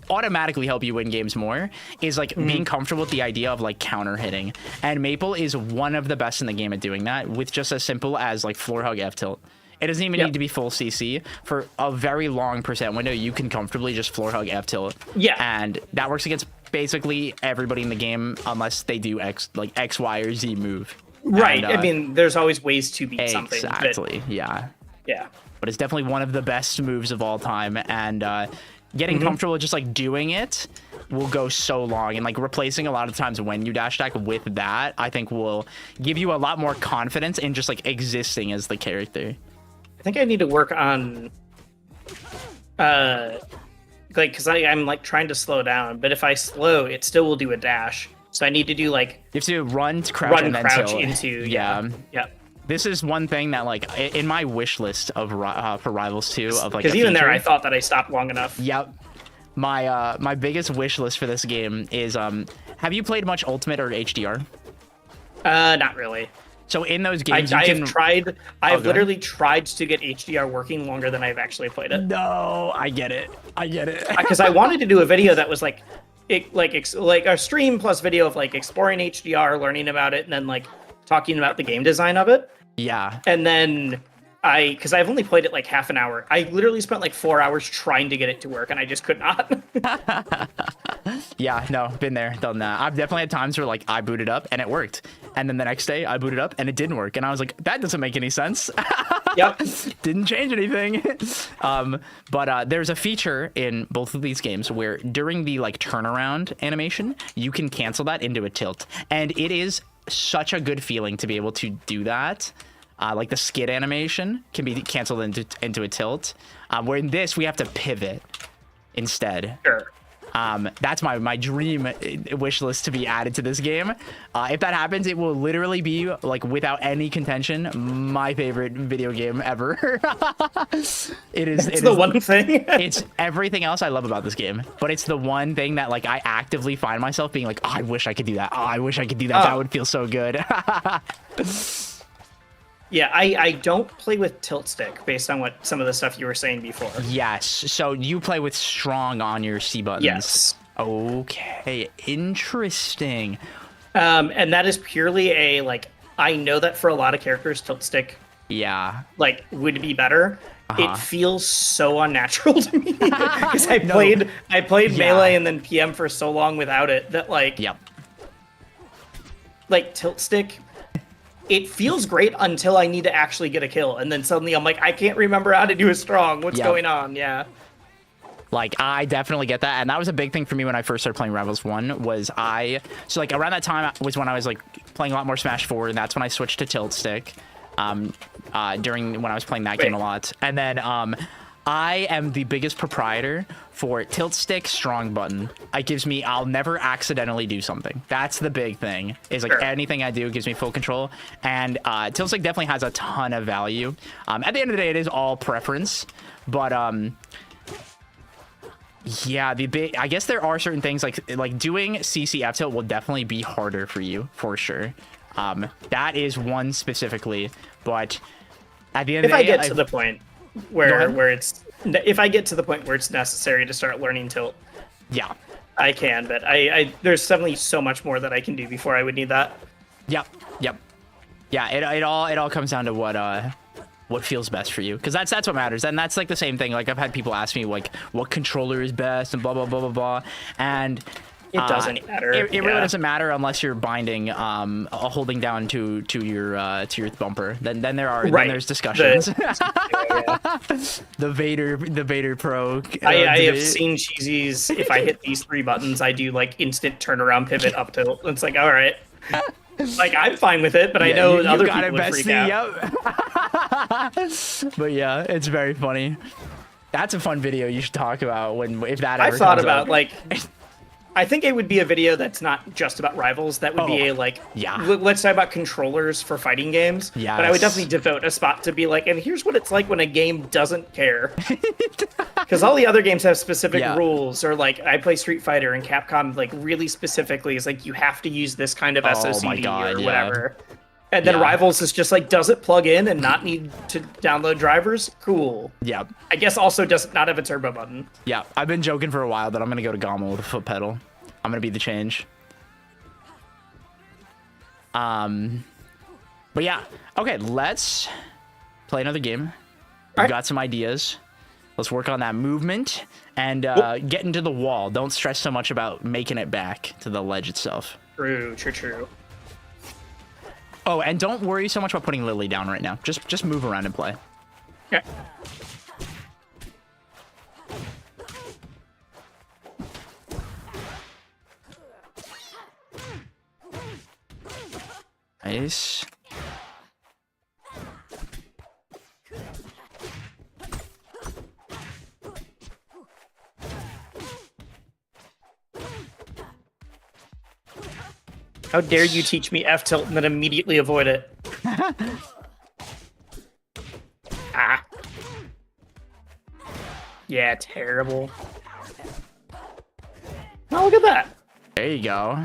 automatically help you win games more is like being comfortable with the idea of like counter hitting. And Maple is one of the best in the game at doing that with just as simple as like floor hug F tilt. It doesn't even Yep. need to be full CC. For a very long percent window, you can comfortably just floor hug F tilt. Yeah. And that works against basically everybody in the game unless they do X, Y, or Z move. Right. And, I mean, there's always ways to beat something. but- exactly. Yeah. yeah. But it's definitely one of the best moves of all time. And getting comfortable just like doing it will go so long. And like replacing a lot of times when you dash attack with that, I think will give you a lot more confidence in just like existing as the character. I think I need to work on, like, because I'm like trying to slow down, but if I slow, it still will do a dash. So I need to do like You have to run to crouch and then crouch tilt. into Yeah. yeah. This is one thing that like in my wish list of for Rivals 2 of like Because a even there, feature- I thought that I stopped long enough. Yep. My biggest wish list for this game is have you played much Ultimate or HDR? Not really. So in those games you I can have tried. I've Okay. literally tried to get HDR working longer than I've actually played it. No, I get it. Because I wanted to do a video that was like, like a stream plus video of like exploring HDR, learning about it, and then like talking about the game design of it. Yeah. And then because I've only played it like half an hour. I literally spent like 4 hours trying to get it to work, and I just could not. Yeah, no, been there, done that. I've definitely had times where like I booted up and it worked. And then the next day I booted up and it didn't work. And I was like, that doesn't make any sense. Yep. Didn't change anything. But there's a feature in both of these games where during the like turnaround animation, you can cancel that into a tilt. And it is such a good feeling to be able to do that. Like the skid animation can be canceled into a tilt. Where in this, we have to pivot instead. Sure. That's my dream wish list to be added to this game. If that happens, it will literally be, like, without any contention, my favorite video game ever. It is. It's the one thing. It's everything else I love about this game, but it's the one thing that, like, I actively find myself being like, oh, I wish I could do that. Oh, I wish I could do that. That would feel so good. Yeah, I don't play with tilt stick based on what some of the stuff you were saying before. Yes. So you play with strong on your C buttons. Yes. Okay. Interesting. And that is purely a like I know that for a lot of characters tilt stick Yeah. like would be better. Uh-huh. It feels so unnatural to me because I played Yeah. melee and then PM for so long without it that like Yep. like tilt stick. It feels great until I need to actually get a kill, and then suddenly I'm like, I can't remember how to do a strong. What's Yep. going on? Yeah. Like, I definitely get that, and that was a big thing for me when I first started playing Rivals 1, was so, like, around that time was when I was, like, playing a lot more Smash 4, and that's when I switched to Tilt Stick, during when I was playing that game a lot. And then, I am the biggest proprietor for Tilt Stick Strong Button. It gives me, I'll never accidentally do something. That's the big thing, is, like, anything I do gives me full control, and, Tilt Stick definitely has a ton of value. At the end of the day, it is all preference, but, yeah, I guess there are certain things like doing CCF tilt will definitely be harder for you for sure. That is one specifically, but at the end of the day, If I get to the point where it's necessary to start learning tilt, yeah, I can. But I there's definitely so much more that I can do before I would need that. yep. Yeah, it all comes down to what feels best for you, because that's what matters. And that's like the same thing, like I've had people ask me like what controller is best and blah blah blah blah blah, and It doesn't matter. It really doesn't matter unless you're binding holding down to your bumper. Then there's discussions. The Vader Pro. I have debate. seen cheesies. If I hit these 3 buttons, I do like instant turnaround pivot up tilt. It's like, all right. Like, I'm fine with it, but I know other people would freak out. Yep. But yeah, it's very funny. That's a fun video you should talk about if that ever I thought comes about up. like, I think it would be a video that's not just about Rivals. That would be a like, let's talk about controllers for fighting games. Yes. But I would definitely devote a spot to be like, and here's what it's like when a game doesn't care. Because all the other games have specific rules, or like I play Street Fighter and Capcom like really specifically is like you have to use this kind of SOCD or whatever. And then Rivals is just like, does it plug in and not need to download drivers? Cool. Yeah. I guess also does not have a turbo button. Yeah, I've been joking for a while that I'm gonna go to Gama with a foot pedal. I'm gonna be the change. But yeah, okay, let's play another game. We've got some ideas. Let's work on that movement and get into the wall. Don't stress so much about making it back to the ledge itself. True. Oh, and don't worry so much about putting Lily down right now. Just move around and play. Okay. Nice. How dare you teach me F tilt and then immediately avoid it? Ah. Yeah, terrible. Oh, look at that. There you go.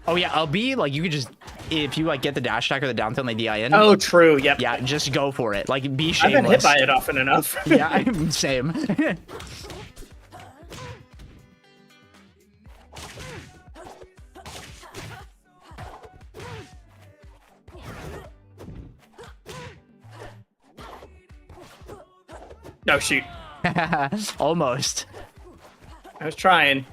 Oh yeah, I'll be like, you could just, if you like get the dash attack or the down tilt and the DI in. Oh, true. Yep. Yeah, just go for it. Like, be I've shameless. been hit by it often enough. Yeah, same. No, shoot. Almost. I was trying.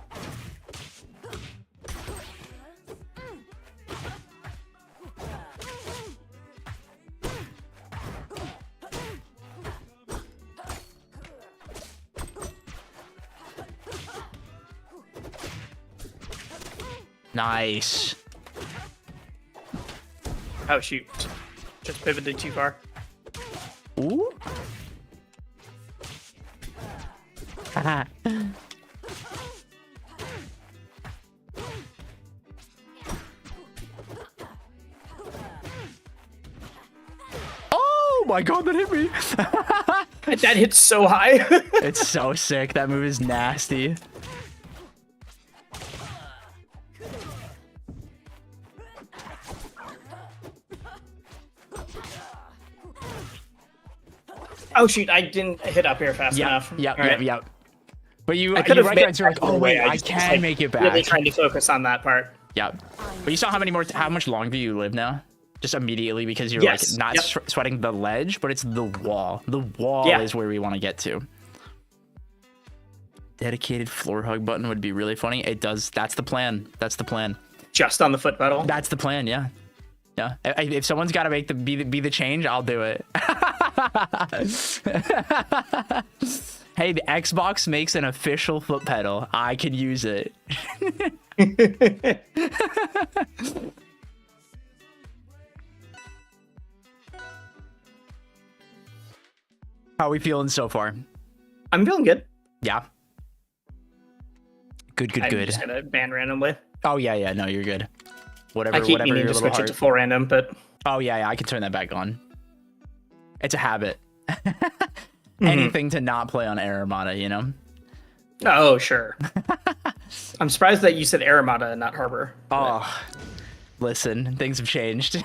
Nice. Oh, shoot. Just pivoted too far. Ooh. Oh my god, that hit me. That hits so high. It's so sick. That move is nasty. Oh, shoot. I didn't hit up here fast enough. Yep. But you could have recognize, you're like, made oh wait, I just was, can like, make it back. Really trying to focus on that part. Yep. But you saw how much longer you live now? Just immediately because you're Yes. like not sweating the ledge, but it's the wall. The wall is where we want to get to. Dedicated floor hug button would be really funny. It does. That's the plan. That's the plan. Just on the foot pedal. That's the plan. Yeah. Yeah. If someone's got to make be the change, I'll do it. Hey, the Xbox makes an official foot pedal. I could use it. How are we feeling so far? I'm feeling good. Yeah. Good. I'm just gonna ban randomly. Oh yeah. No, you're good. Whatever. I keep whatever meaning your to little switch it heart. to full random, but Oh yeah. I can turn that back on. It's a habit. Anything to not play on Aramata, you know? oh sure. I'm surprised that you said Aramata and not Harbor. Oh, listen, things have changed.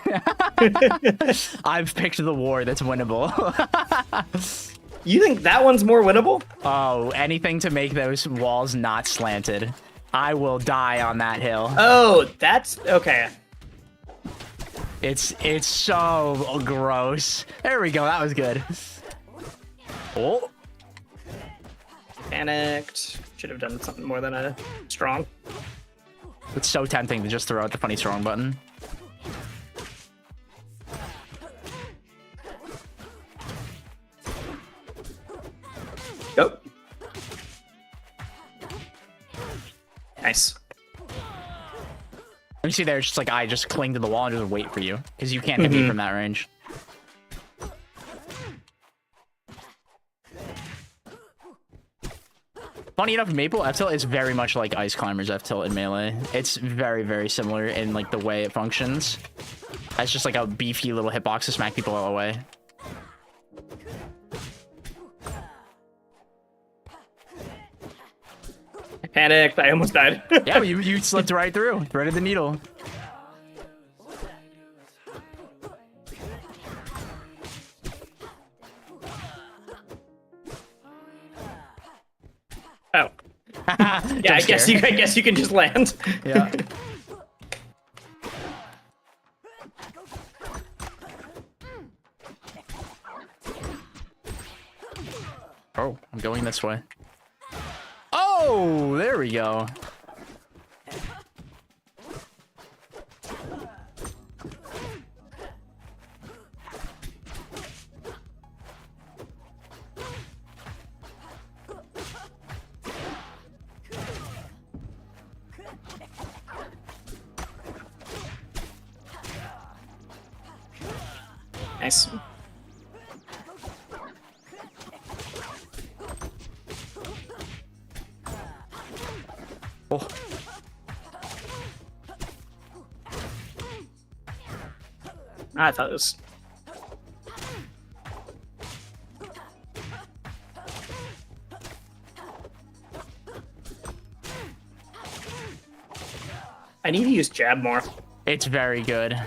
I've picked the war that's winnable. You think that one's more winnable? Oh, anything to make those walls not slanted. I will die on that hill. Oh, that's okay. It's so gross. There we go. That was good. Oh, Panicked. Should have done something more than a strong. it's so tempting to just throw out the funny strong button. Go. Nice. You see there, it's just like I just cling to the wall and just wait for you because you can't hit me from that range. Funny enough, Maple F tilt is very much like Ice Climber's F tilt in Melee. It's very, very similar in like the way it functions. It's just like a beefy little hitbox to smack people all away. I panicked. I almost died. Yeah, you slipped right through, threaded the needle. Oh. Yeah, I guess you can just land. Yeah. Oh, I'm going this way. Oh, there we go. Nice. Oh. I thought it was. I need to use jab more. It's very good.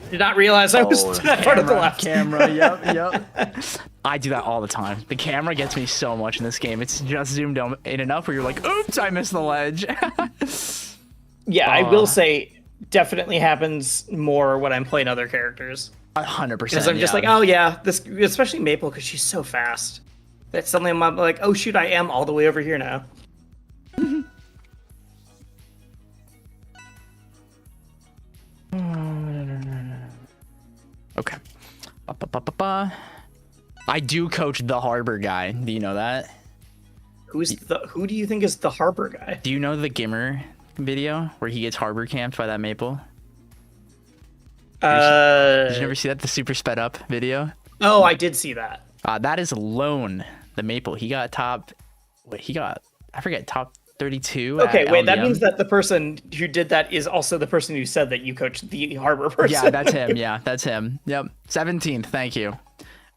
Did not realize I was that part of the left. Camera, yep. I do that all the time. The camera gets me so much in this game. It's just zoomed in enough where you're like, oops, I missed the ledge. Yeah, I will say, definitely happens more when I'm playing other characters. 100%. Because I'm just like, oh yeah, this, especially Maple, because she's so fast. That suddenly I'm like, oh shoot, I am all the way over here now. Okay. I do coach the Harbor guy. Do you know that? Who do you think is the Harbor guy? Do you know the Gimmer video where he gets Harbor camped by that Maple? Did you never see that? The super sped up video? Oh, I did see that. That is Lone, the Maple. He got top, I forget, top 32. Okay, at wait, that LDM. means that the person who did that is also the person who said that you coached the Harbor person. Yeah, that's him. Yeah, that's him. Yep. 17th. Thank you.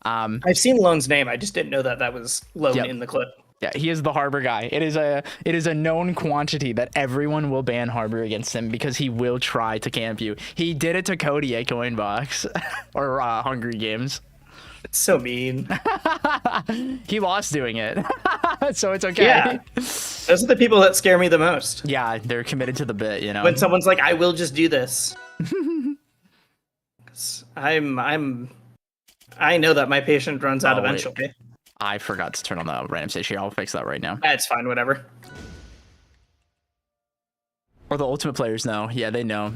I've seen Lone's name. I just didn't know that that was Lone Yep. in the clip. Yeah, he is the Harbor guy. It is a known quantity that everyone will ban Harbor against him because he will try to camp you. He did it to Cody at Coinbox or Hungry Games. It's so mean. He lost doing it, so it's okay. Yeah. Those are the people that scare me the most. Yeah, they're committed to the bit, you know. When someone's like, "I will just do this," 'Cause I know that my patient runs out Oh, wait. eventually. I forgot to turn on the random stage here. I'll fix that right now. That's fine, whatever. Or the ultimate players know. Yeah, they know.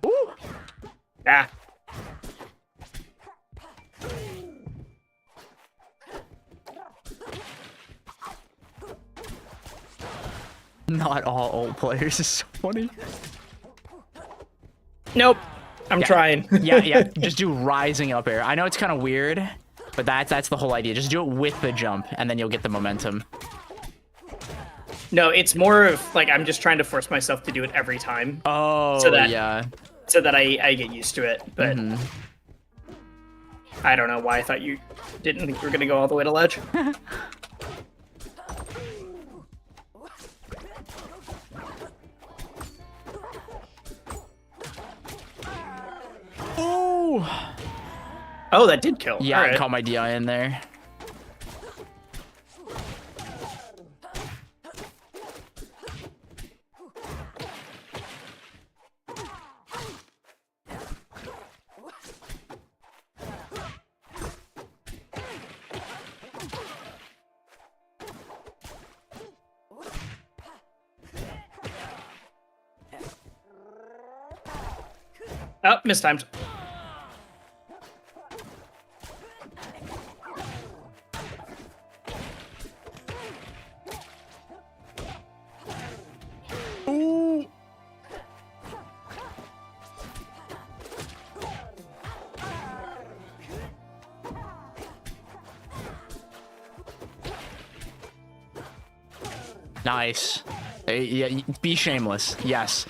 Ooh. Ah. Not all old players is so funny. Nope. I'm Yeah. trying. Yeah. Just do rising up air. I know it's kind of weird, but that's the whole idea. Just do it with the jump, and then you'll get the momentum. No, it's more of like I'm just trying to force myself to do it every time, Oh, So that- yeah. so that I get used to it. But I don't know why I thought you didn't think we were gonna go all the way to ledge. Ooh. Oh, that did kill. Yeah, All I right. caught my DI in there. Oh, mistimed. Ooh. Nice. Yeah, be shameless. Yes.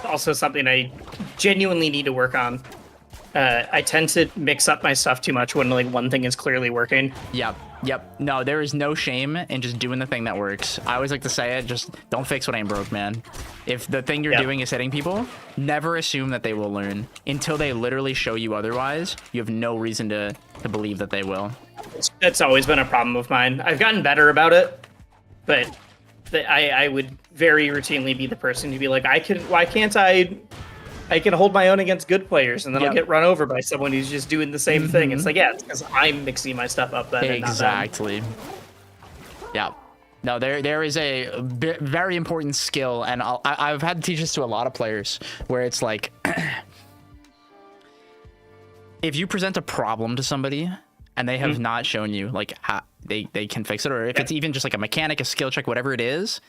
Also something I genuinely need to work on. I tend to mix up my stuff too much when like one thing is clearly working. Yep. No, there is no shame in just doing the thing that works. I always like to say it, just don't fix what ain't broke, man. If the thing you're Yep. doing is hitting people, never assume that they will learn. Until they literally show you otherwise, you have no reason to believe that they will. That's always been a problem of mine. I've gotten better about it, but I would very routinely be the person to be like, why can't I can hold my own against good players, and then Yep. I'll get run over by someone who's just doing the same thing. It's like, yeah, it's because I'm mixing my stuff up then. and not them. Exactly. Yeah. No, there is a very important skill, and I've had to teach this to a lot of players, where it's like, if you present a problem to somebody and they have not shown you like how they can fix it, or if it's even just like a mechanic, a skill check, whatever it is,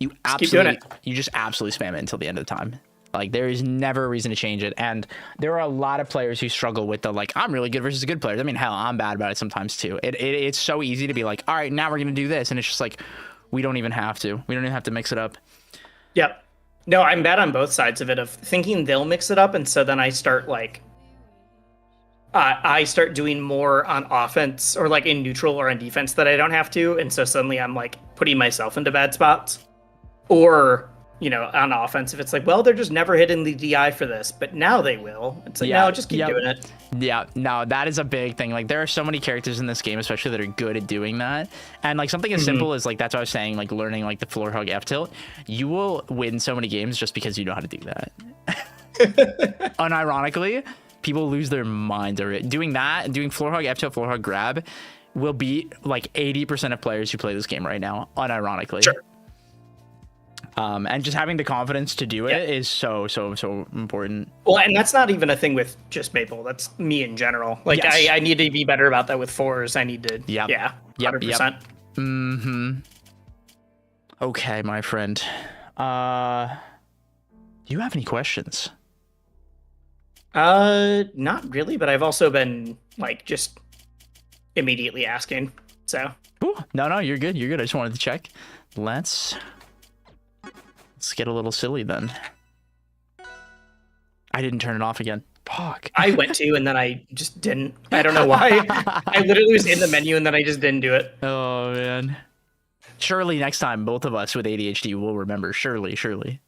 you keep doing just absolutely spam it until the end of the time. Like, there is never a reason to change it. And there are a lot of players who struggle with the, like, I'm really good versus good players. I mean, hell, I'm bad about it sometimes too. It's so easy to be like, all right, now we're going to do this. And it's just like, we don't even have to. We don't even have to mix it up. Yep. No, I'm bad on both sides of it, of thinking they'll mix it up, and so then I start like I start doing more on offense or like in neutral or on defense that I don't have to, and so suddenly I'm like putting myself into bad spots. Or, you know, on offense, if it's like, well, they're just never hitting the DI for this, but now they will. It's like, Yeah, no, just keep yep. doing it. Yeah, no, that is a big thing. Like, there are so many characters in this game, especially that are good at doing that. And like something as simple as like, that's what I was saying, like learning like the floor hug F tilt, you will win so many games just because you know how to do that. Unironically, people lose their minds over it. Doing that and doing floor hug F tilt, floor hug grab will beat like 80% of players who play this game right now, unironically. Sure. And just having the confidence to do it is so important. Well, and that's not even a thing with just Maple. That's me in general. Like, Yes. I need to be better about that with fours. I need to, Yep. yeah, Yep, 100%. Okay, my friend. Do you have any questions? Not really, but I've also been like just immediately asking. So Ooh, no, you're good. You're good. I just wanted to check. Let's Let's get a little silly then. I didn't turn it off again. Fuck. I went to, and then I just didn't. I don't know why. I literally was in the menu, and then I just didn't do it. Oh, man. Surely next time, both of us with ADHD will remember. Surely, surely.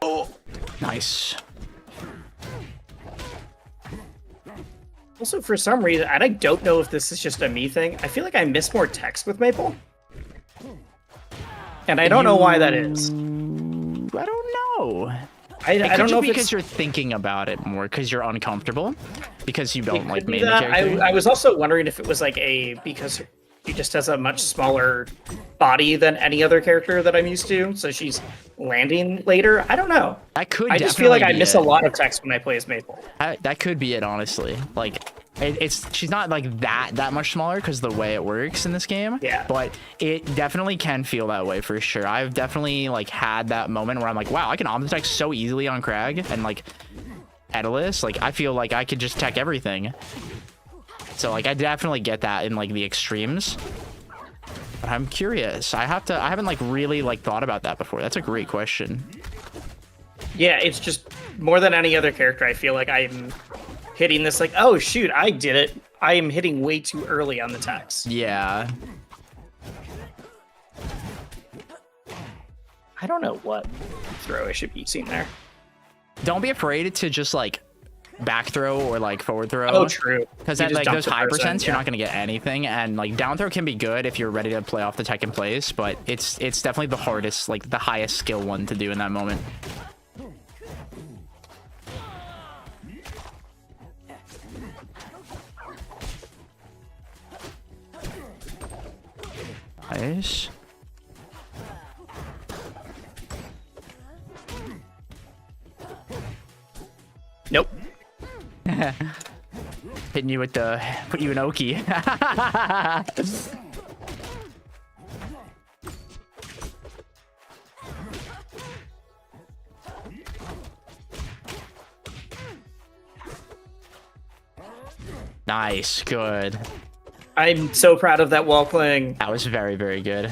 Oh, nice. Also, for some reason, and I don't know if this is just a me thing, I feel like I miss more text with Maple. And I don't know why that is. I don't know. I don't know if because it's you're thinking about it more because you're uncomfortable because you don't like could be main the that. character. I was also wondering if it was like because she just has a much smaller body than any other character that I'm used to, so she's landing later. I don't know. That could. I just feel like I definitely miss be a it. lot of text when I play as Maple. That could be it, honestly. Like, it's she's not like that much smaller because the way it works in this game. Yeah. But it definitely can feel that way for sure. I've definitely like had that moment where I'm like, wow, I can omni tech so easily on Crag and like Edalus. Like, I feel like I could just tech everything. So like, I definitely get that in like the extremes. But I'm curious. I haven't like really like thought about that before. That's a great question. Yeah, it's just more than any other character. I feel like I'm hitting this like, oh shoot, I did it. I am hitting way too early on the text. Yeah. I don't know what throw I should be using there. Don't be afraid to just like back throw or like forward throw. Oh, true. Because You at just like dump those the high person, percents, you're yeah. not gonna get anything. And like down throw can be good if you're ready to play off the tech in place, but it's definitely the hardest, like the highest skill one to do in that moment. Nice. Nope. Hitting you with the put you in Oki. Nice, good. I'm so proud of that wall playing. That was very, very good.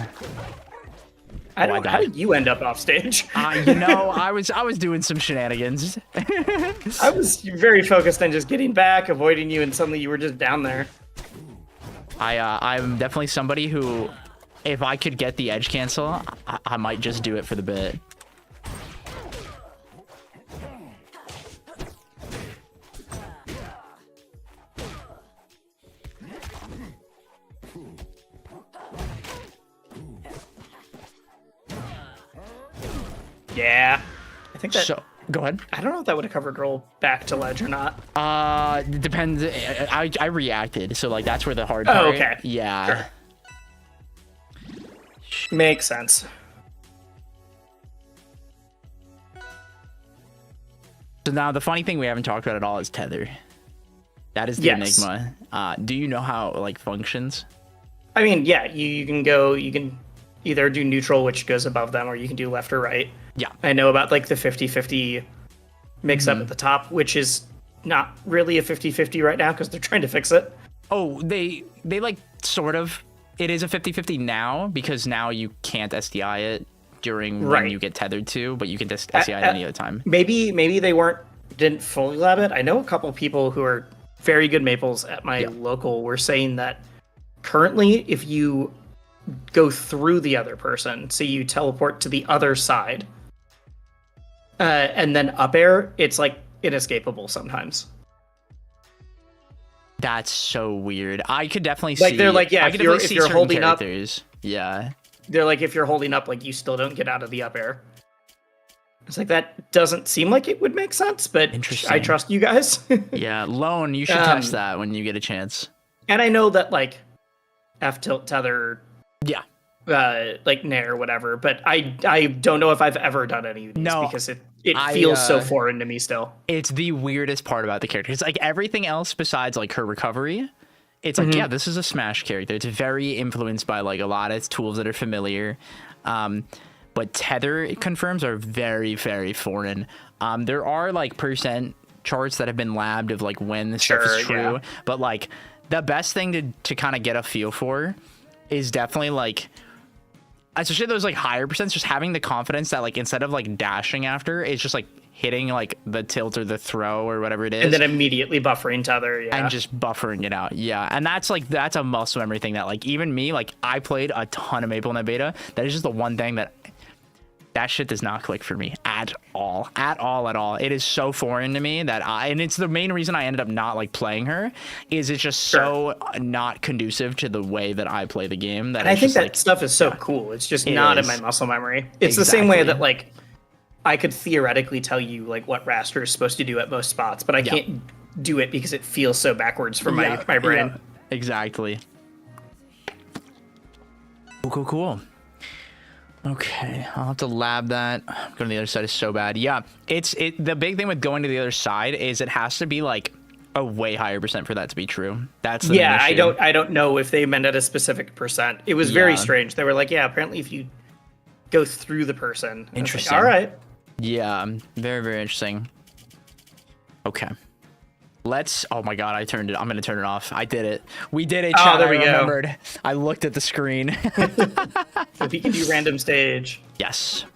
I I don't. died. How did you end up off stage? You know, I was doing some shenanigans. I was very focused on just getting back, avoiding you, and suddenly you were just down there. I'm definitely somebody who, if I could get the edge cancel, I might just do it for the bit. Yeah. I think that. So go ahead. I don't know if that would have covered roll back to ledge or not. Depends. I reacted, so like that's where the hard Oh, part. okay. Yeah. Sure. Makes sense. So now the funny thing we haven't talked about at all is tether. That is the Yes. enigma. Do you know how it like functions? I mean, yeah, you can go. You can either do neutral, which goes above them, or you can do left or right. Yeah. I know about like the 50-50 mix up at the top, which is not really a 50-50 right now because they're trying to fix it. Oh, they like sort of. It is a 50-50 now because now you can't SDI it during when Right. you get tethered to, but you can just SDI it any other time. Maybe they didn't fully lab it. I know a couple people who are very good maples at my local were saying that currently if you go through the other person, so you teleport to the other side, and then up air, it's like inescapable sometimes. That's so weird. I could definitely Like, see. they're like, yeah, I if could you're- definitely if see you're certain holding up- characters. Yeah. They're like, if you're holding up, like you still don't get out of the up air. It's like that doesn't seem like it would make sense, but I Interesting. trust you guys. Yeah. Lone, you should test that when you get a chance. And I know that like F tilt tether, Yeah. like Nair or whatever, but I don't know if I've ever done any of these No, because it I, feels so foreign to me still. It's the weirdest part about the character. It's like everything else besides like her recovery it's like, yeah, this is a Smash character. It's very influenced by like a lot of tools that are familiar. But tether confirms are very, very foreign. There are like percent charts that have been labbed of like when this stuff is true. Yeah. But like the best thing to kind of get a feel for is definitely like, especially those like higher percents, just having the confidence that like instead of like dashing after, it's just like hitting like the tilt or the throw or whatever it is, And then immediately buffering tether, yeah. and just buffering it out. Yeah, and that's a muscle memory thing that like even me, like I played a ton of MapleNet beta. That is just the one thing that shit does not click for me at all. It is so foreign to me that and it's the main reason I ended up not like playing her, is it's just so not conducive to the way that I play the game. That And I think just, that like, stuff is so cool. It's just not in is. my muscle memory. It's the same way Exactly. that like I could theoretically tell you like what raster is supposed to do at most spots, but I can't do it because it feels so backwards for my brain. Yeah, exactly. Cool. Okay, I'll have to lab that. Going to the other side is so bad. Yeah, the big thing with going to the other side is it has to be like a way higher percent for that to be true. That's the main issue. I don't know if they meant at a specific percent. It was very Yeah. strange. They were like, yeah, apparently if you go through the person. And it's like, Interesting. all right. Yeah, very, very interesting. Okay. Oh my god, I turned it. I'm going to turn it off. I did it. We did it, chat. there we I go. remembered. I looked at the screen. So we can do random stage. Yes.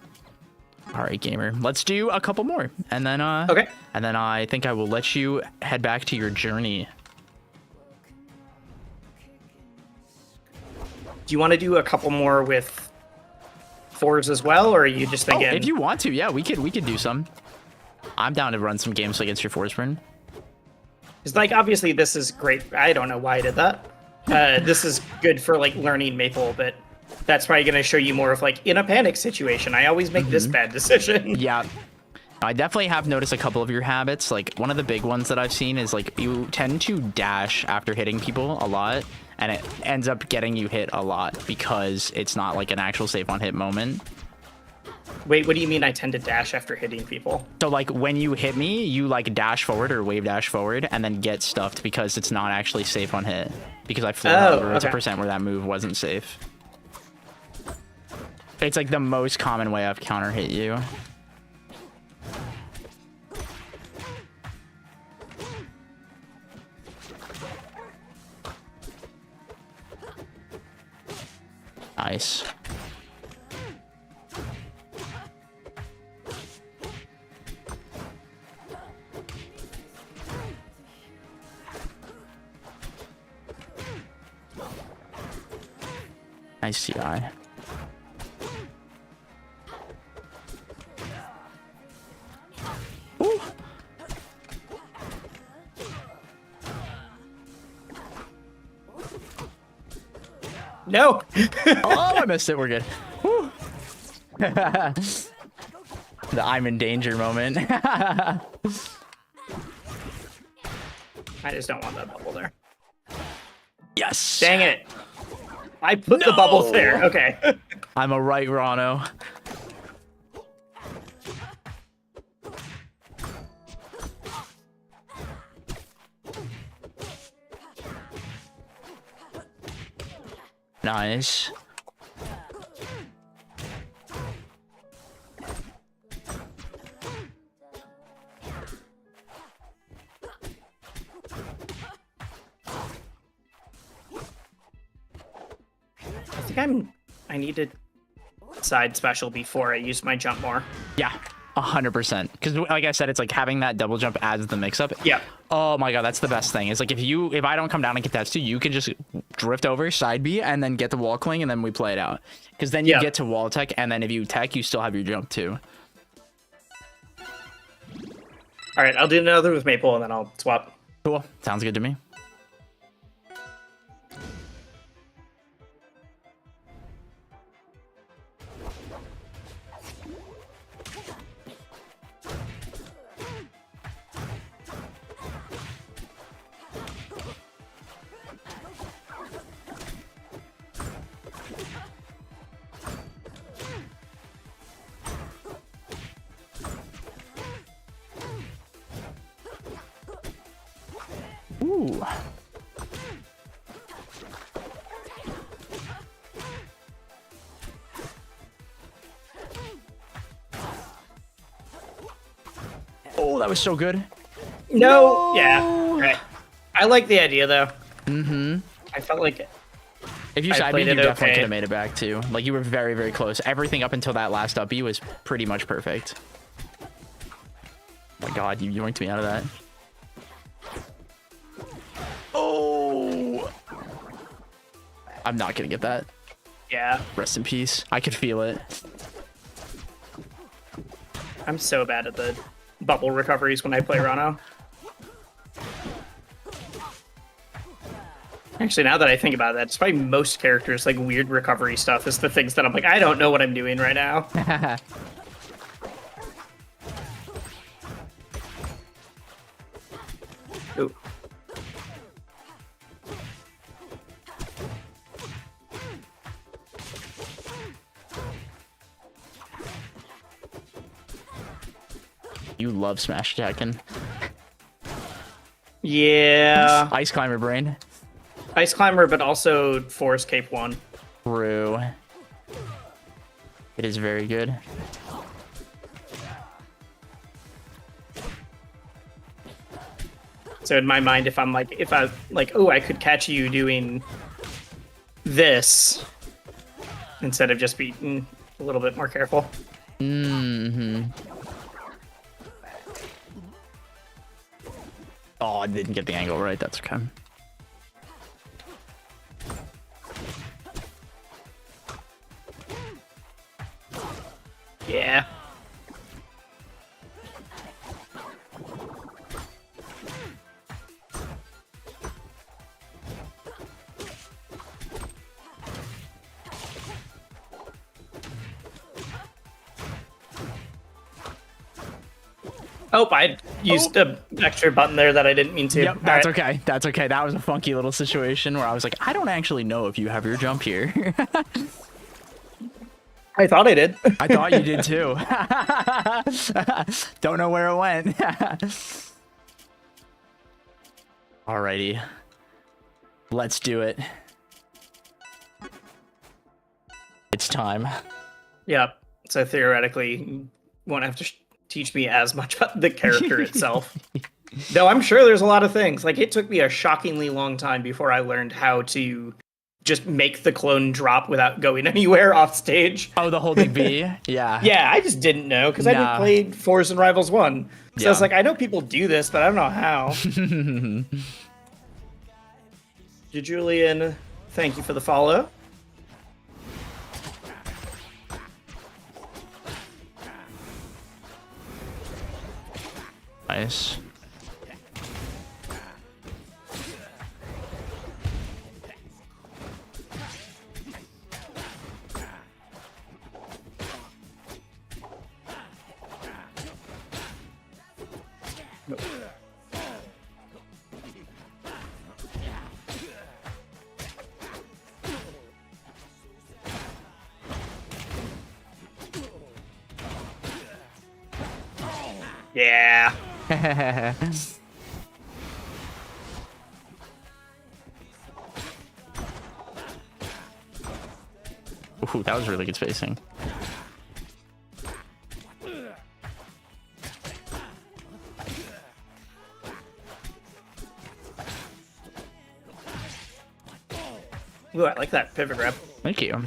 All right, gamer. Let's do a couple more. And then Okay. And then I think I will let you head back to your journey. Do you want to do a couple more with fours as well, or are you just thinking? If you want to, yeah, we could do some. I'm down to run some games against your force burn. It's like, obviously this is great. I don't know why I did that. This is good for like learning Maple, but that's probably going to show you more of like in a panic situation. I always make this bad decision. Yeah. I definitely have noticed a couple of your habits. Like one of the big ones that I've seen is like you tend to dash after hitting people a lot, and it ends up getting you hit a lot because it's not like an actual safe on hit moment. Wait, what do you mean I tend to dash after hitting people? So like when you hit me, you like dash forward or wave dash forward and then get stuffed because it's not actually safe on hit. Because I flew over. It's a percent where that move wasn't safe. It's like the most common way I've counter hit you. Nice. Nice CI. Ooh. No. Oh, I missed it. We're good. Woo. The I'm in danger moment. I just don't want that bubble there. Yes. Dang it. I put the bubble there. Okay. I'm a right Rano. Nice. I think I need to side special before I use my jump more. Yeah, 100%. Because like I said, it's like having that double jump adds the mix-up. Yeah. Oh my god, that's the best thing. It's like if I don't come down and get that too, you can just drift over, side B, and then get the wall cling, and then we play it out. Because then you get to wall tech, and then if you tech, you still have your jump too. All right, I'll do another with Maple, and then I'll swap. Cool. Sounds good to me. Ooh. that was so good. No. Yeah. Right. I like the idea though. Mm-hmm. I felt like If you I said, I mean, played you it definitely okay. could have made it back too. Like you were very, very close. Everything up until that last up B was pretty much perfect. Oh my God, you yoinked me out of that. Oh, I'm not gonna get that. yeah. Rest in peace. I could feel it. I'm so bad at the bubble recoveries when I play Rano. Actually, now that I think about that, despite most characters, like weird recovery stuff is the things that I'm like, I don't know what I'm doing right now. Ooh. You love smash attacking. Yeah. Ice climber brain. Ice Climber, but also Forest Cape 1. True. It is very good. So in my mind, if I like, oh, I could catch you doing this instead of just being a little bit more careful. Mm-hmm. Oh, I didn't get the angle right. That's okay. Yeah. Oh, I used an extra button there that I didn't mean to. Yep, All that's right. okay. That's okay. That was a funky little situation where I was like, I don't actually know if you have your jump here. I thought I did. I thought you did too. Don't know where it went. Alrighty. Let's do it. It's time. Yeah. So theoretically, you won't have to teach me as much about the character itself. Though I'm sure there's a lot of things. Like, it took me a shockingly long time before I learned how to just make the clone drop without going anywhere off stage. Oh, the holding B? Yeah. Yeah, I just didn't know because I Nah. didn't play Forza and Rivals 1. So I was Yeah. like, I know people do this, but I don't know how. Julian, thank you for the follow. Nice. Yeah. Ooh, that was really good spacing. Ooh, I like that pivot grab. Thank you.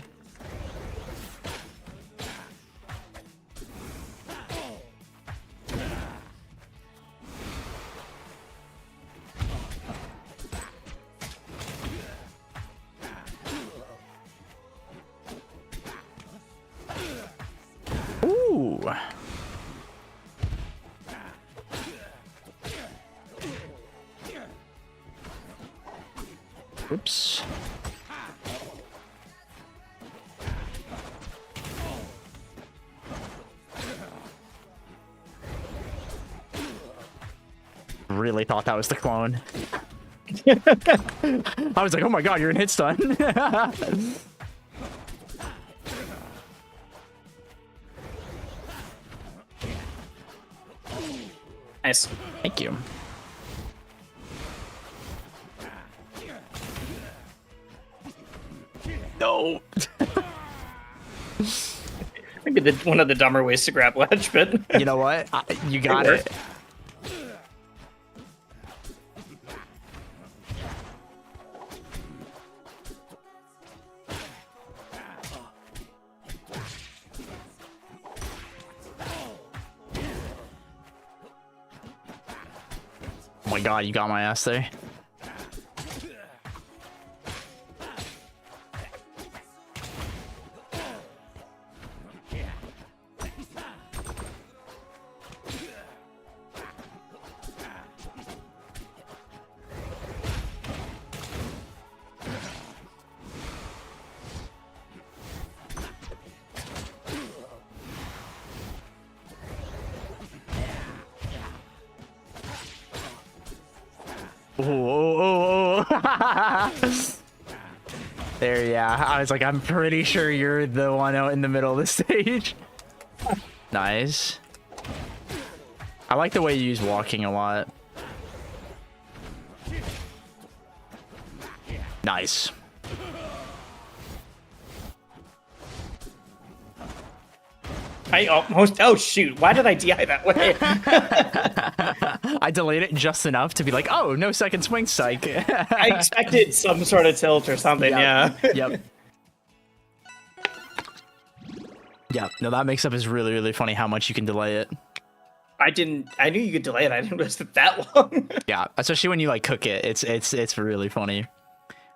Ooh. Oops. Really thought that was the clone. I was like, oh my god, you're in hit stun. Nice. Thank you. No. Maybe one of the dumber ways to grab ledge, but You know what? You got It it. worked. my god, you got my ass there. There, yeah. I was like, I'm pretty sure you're the one out in the middle of the stage. Nice. I like the way you use walking a lot. Nice. I almost. Oh shoot! Why did I DI that way? I delayed it just enough to be like, oh, no second swing, psych. I expected some sort of tilt or something. Yep. Yeah. Yep. Yeah. No, that mix up is really, really funny how much you can delay it. I didn't. I knew you could delay it. I didn't realize it that long. Yeah, especially when you like cook it. It's really funny.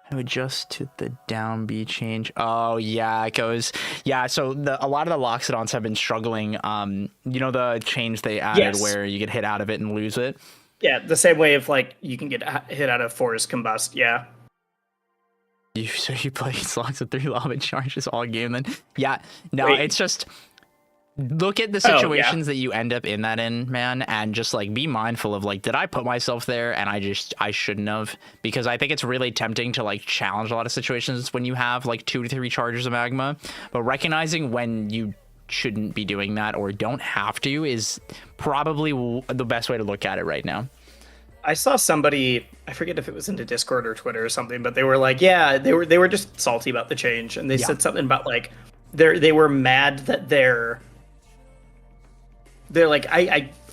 I would adjust to the down B change. Oh yeah, it goes. Yeah, so a lot of the Loxodons have been struggling. You know the change they added Yes. where you get hit out of it and lose it. Yeah, the same way if like you can get hit out of Forest Combust. Yeah. So you play Slox with 3 lava charges all game then? Yeah. No, Wait. it's just look at the Oh, yeah. situations that you end up in that in, man, and just like be mindful of like, did I put myself there and I shouldn't have? Because I think it's really tempting to like challenge a lot of situations when you have like 2 to 3 charges of magma, but recognizing when you shouldn't be doing that or don't have to is probably the best way to look at it right now. I saw somebody, I forget if it was into Discord or Twitter or something, but they were like, yeah, they were just salty about the change, and they said something about like they were mad that they're like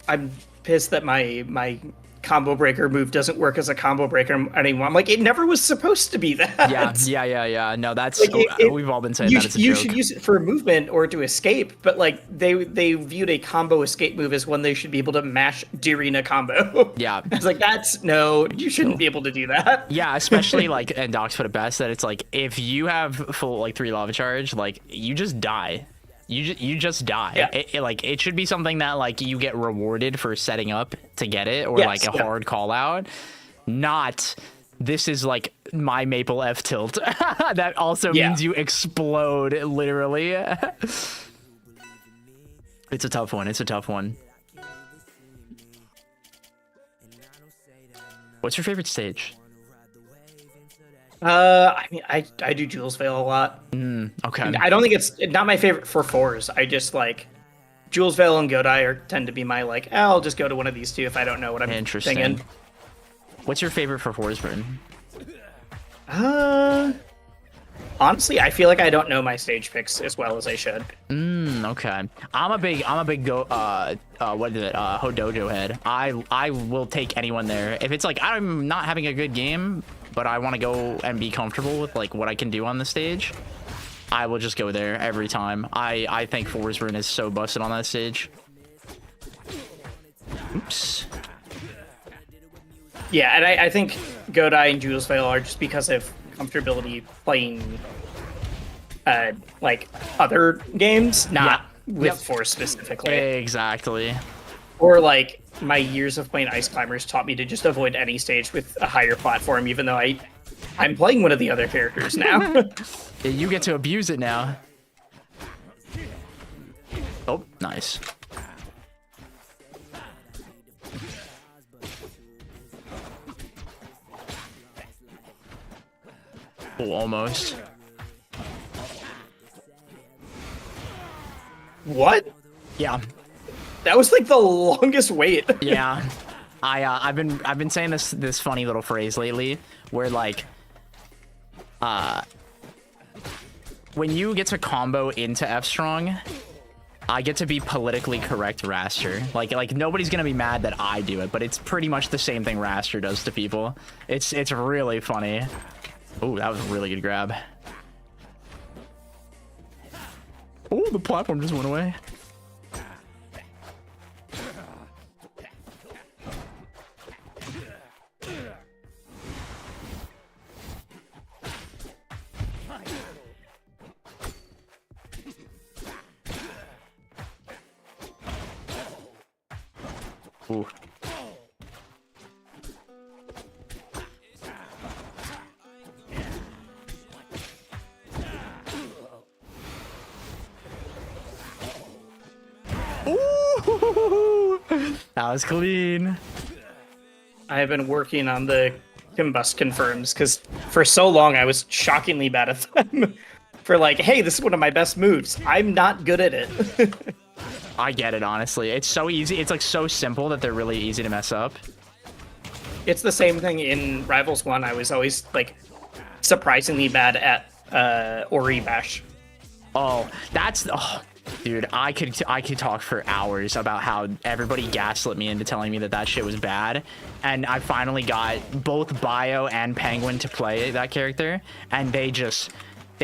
I'm pissed that my combo breaker move doesn't work as a combo breaker anymore. I'm like, it never was supposed to be that. Yeah. No, that's Like, we've all been saying you, that it's a you joke. should use it for movement or to escape, but like they viewed a combo escape move as one they should be able to mash during a combo. Yeah. I was like, no, you shouldn't be able to do that. Yeah, especially like, and Docs put it best that it's like if you have full like 3 lava charge, like you just die. You just die. Yeah. It should be something that like you get rewarded for setting up to get it, or Yes, like a yeah. hard call out. Not this is like my maple F tilt. That also Yeah. means you explode literally. It's a tough one. It's a tough one. What's your favorite stage? I mean, I do Jules Veil a lot. Okay. I don't think it's not my favorite for 4s. I just like Jules Veil and Godai tend to be my like, I'll just go to one of these two if I don't know what I'm Interesting. thinking. What's your favorite for Forsburn? Honestly, I feel like I don't know my stage picks as well as I should. Okay. I'm a big what is it? Hodojo head. I will take anyone there. If it's like I'm not having a good game, but I want to go and be comfortable with like what I can do on the stage, I will just go there every time. I think Forsburn is so busted on that stage. Oops. Yeah, and I think Godai and Jules Veil are just because of comfortability playing like other games, not with Yep. Force specifically. Exactly. Or like my years of playing Ice Climbers taught me to just avoid any stage with a higher platform, even though I'm playing one of the other characters now. Yeah, you get to abuse it now. Oh, nice. Oh, almost. What? Yeah. That was like the longest wait. Yeah. I've been saying this funny little phrase lately where like when you get to combo into F strong, I get to be politically correct Raster. Like nobody's gonna be mad that I do it, but it's pretty much the same thing Raster does to people. It's really funny. Oh, that was a really good grab. Oh, the platform just went away. Ooh. Ooh, that was clean. I have been working on the combust confirms because for so long I was shockingly bad at them. For like, hey, this is one of my best moves. I'm not good at it. I get it, honestly. It's so easy. It's like so simple that they're really easy to mess up. It's the same thing in Rivals 1. I was always like surprisingly bad at Ori Bash. Oh, dude, I could talk for hours about how everybody gaslit me into telling me that shit was bad, and I finally got both Bio and Penguin to play that character, and they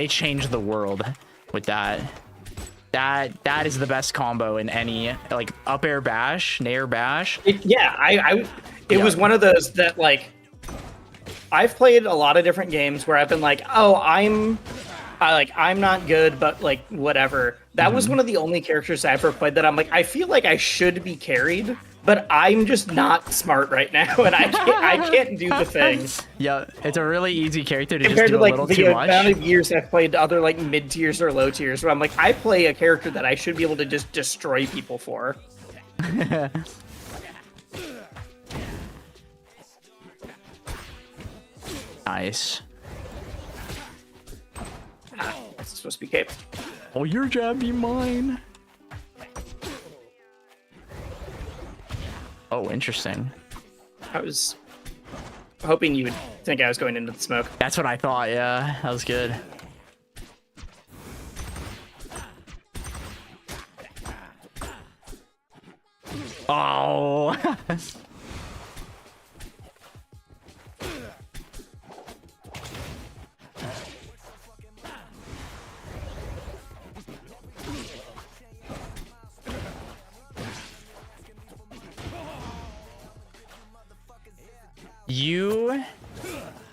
changed the world with that. That is the best combo in any, like, up air bash, nair bash. It was one of those that, like, I've played a lot of different games where I've been like, oh, I'm not good, but like whatever. That was one of the only characters I ever played that I'm like, I feel like I should be carried, but I'm just not smart right now, and I can't do the thing. Yeah, it's a really easy character to Compared just do to like a little the too much. amount of years I've played other like mid tiers or low tiers, where I'm like, I play a character that I should be able to just destroy people for. Nice. It's supposed to be cape. Oh, your jab be mine. Oh, interesting. I was hoping you would think I was going into the smoke. That's what I thought, yeah. That was good. Oh.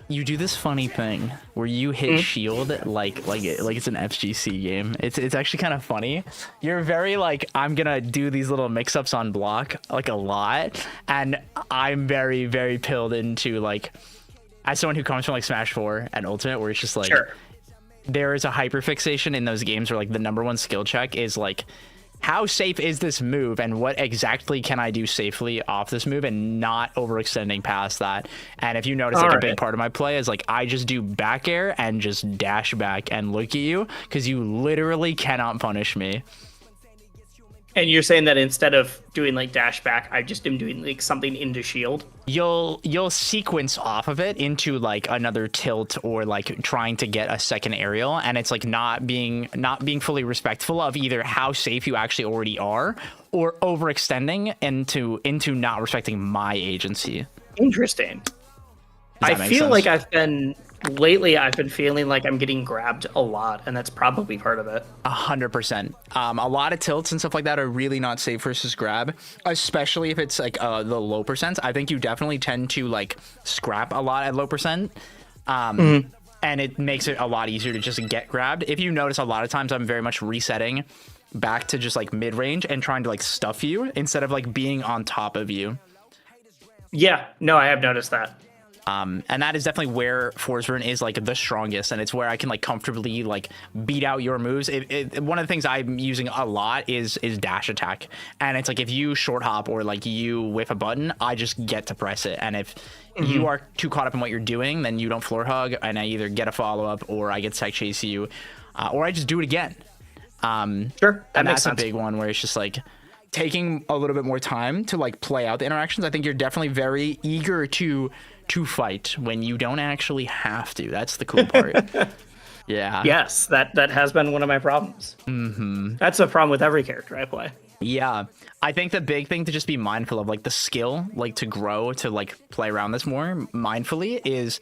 You do this funny thing where you hit shield like it's an FGC game. It's actually kind of funny. You're very like, I'm gonna do these little mix-ups on block like a lot, and I'm very, very pilled into, like, as someone who comes from like Smash 4 and Ultimate, where it's just like, Sure. there is a hyperfixation in those games where like the number one skill check is like, how safe is this move, and what exactly can I do safely off this move and not overextending past that. And if you notice, like, a big part of my play is like, I just do back air and just dash back and look at you, because you literally cannot punish me. And you're saying that instead of doing like dash back, I just am doing like something into shield? You'll sequence off of it into like another tilt, or like trying to get a second aerial, and it's like not being fully respectful of either how safe you actually already are, or overextending into not respecting my agency. Interesting. I feel like I've been feeling like I'm getting grabbed a lot, and that's probably part of it. 100%. A lot of tilts and stuff like that are really not safe versus grab, especially if it's like the low percents. I think you definitely tend to like scrap a lot at low percent, and it makes it a lot easier to just get grabbed. If you notice, a lot of times I'm very much resetting back to just like mid range and trying to like stuff you instead of like being on top of you. Yeah, no, I have noticed that. And that is definitely where Forsvern is like the strongest, and it's where I can like comfortably like beat out your moves. One of the things I'm using a lot is dash attack, and it's like if you short hop or like you whiff a button, I just get to press it. And if you are too caught up in what you're doing, then you don't floor hug, and I either get a follow up, or I get tech chase you, or I just do it again. Sure, that makes sense. A big one where it's just like taking a little bit more time to like play out the interactions. I think you're definitely very eager to fight when you don't actually have to. That's the cool part. Yeah. Yes, that has been one of my problems. That's a problem with every character I play. Yeah. I think the big thing to just be mindful of, like the skill, like to grow, to like play around this more mindfully, is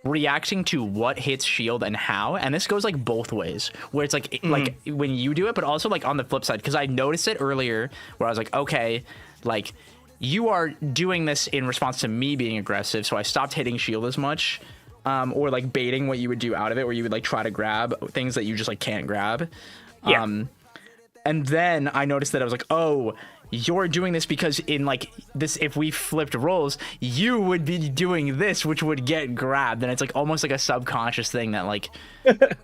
reacting to what hits shield and how. And this goes like both ways, where it's like like when you do it, but also like on the flip side, because I noticed it earlier where I was like, okay, like you are doing this in response to me being aggressive, so I stopped hitting shield as much, or like baiting what you would do out of it, where you would like try to grab things that you just like can't grab. Yeah. And then I noticed that I was like, oh, you're doing this because in like this, if we flipped roles, you would be doing this, which would get grabbed, and it's like almost like a subconscious thing that like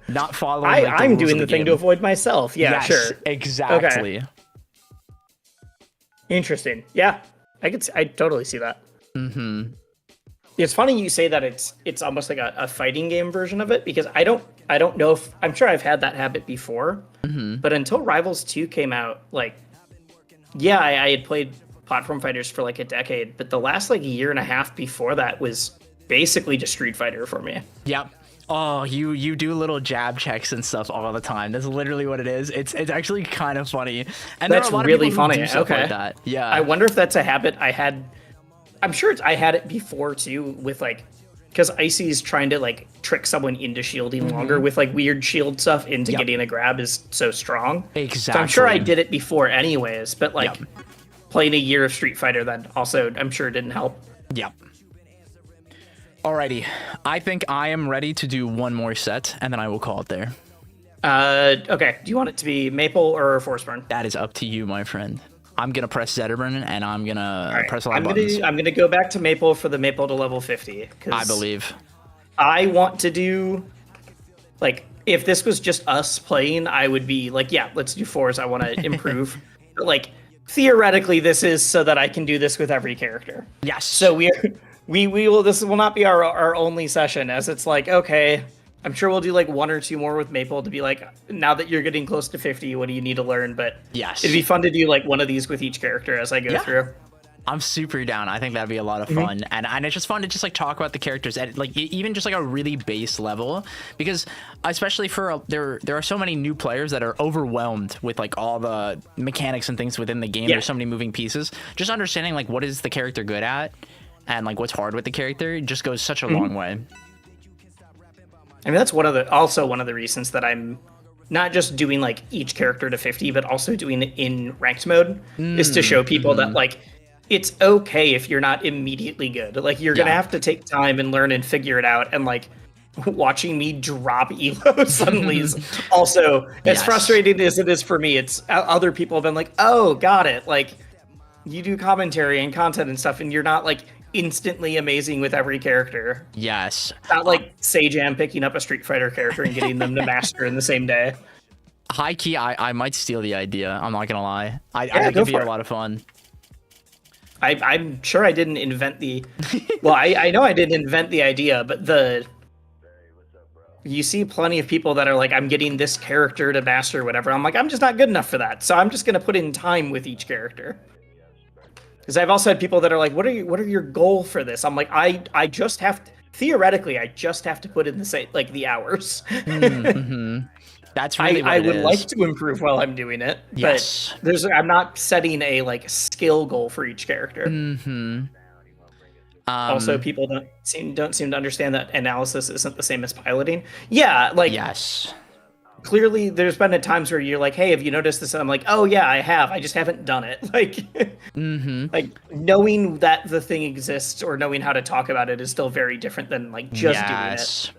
not following. Like, I'm rules doing of the thing game. to avoid myself. Yeah, Yes, sure. exactly. Okay. Interesting. Yeah, I totally see that. Mm-hmm. It's funny you say that it's almost like a fighting game version of it, because I don't know if I'm sure I've had that habit before, but until Rivals 2 came out, like, yeah, I had played platform fighters for like a decade, but the last like year and a half before that was basically just Street Fighter for me. Yep. Oh, you do little jab checks and stuff all the time. That's literally what it is. It's actually kind of funny, and That's there are a lot really of people who funny. do stuff Okay. like that. Yeah. I wonder if that's a habit I had. I'm sure I had it before too, with like, because Icy's trying to like trick someone into shielding longer with like weird shield stuff into getting a grab is so strong. Exactly. So I'm sure I did it before anyways, but like Yep. playing a year of Street Fighter that also I'm sure didn't help. Yep. Alrighty, I think I am ready to do one more set, and then I will call it there. Okay. Do you want it to be Maple or Force Burn? That is up to you, my friend. I'm gonna press Zetterburn, and I'm gonna All right. press a lot of buttons. I'm gonna go back to Maple for the Maple to level 50. I believe. I want to do, like, if this was just us playing, I would be like, yeah, let's do fours. I want to improve. But like, theoretically, this is so that I can do this with every character. Yes. So we will. This will not be our only session, as it's like, okay, I'm sure we'll do like one or two more with Maple to be like, now that you're getting close to 50, what do you need to learn? But Yes. it'd be fun to do like one of these with each character as I go through. I'm super down. I think that'd be a lot of fun, and it's just fun to just like talk about the characters at like even just like a really base level, because especially for there are so many new players that are overwhelmed with like all the mechanics and things within the game. Yeah. There's so many moving pieces. Just understanding like what is the character good at, and like what's hard with the character just goes such a long way. I mean, that's one of the reasons that I'm not just doing like each character to 50, but also doing it in ranked mode is to show people that like it's okay if you're not immediately good. Like you're gonna have to take time and learn and figure it out. And like watching me drop elo suddenly is also as frustrating as it is for me. It's other people have been like, oh, got it. Like you do commentary and content and stuff, and you're not like instantly amazing with every character. Yes. Not like Sajam picking up a Street Fighter character and getting them to master in the same day. High key, I might steal the idea. I'm not gonna lie. I Yeah, think go it'd be for a it. lot of fun. I'm sure I didn't invent the. Well, I know I didn't invent the idea, but you see plenty of people that are like, I'm getting this character to master whatever. I'm like, I'm just not good enough for that. So I'm just gonna put in time with each character. Because I've also had people that are like, what are your goal for this? I'm like, I just have to, theoretically, I just have to put in the hours. That's really what I it would is. like to improve while I'm doing it. Yes. But I'm not setting a like skill goal for each character. Also, people don't seem to understand that analysis isn't the same as piloting. Yeah, like Yes. clearly there's been at times where you're like, hey, have you noticed this? And I'm like, oh yeah, I have. I just haven't done it. Like, like knowing that the thing exists or knowing how to talk about it is still very different than like just doing it.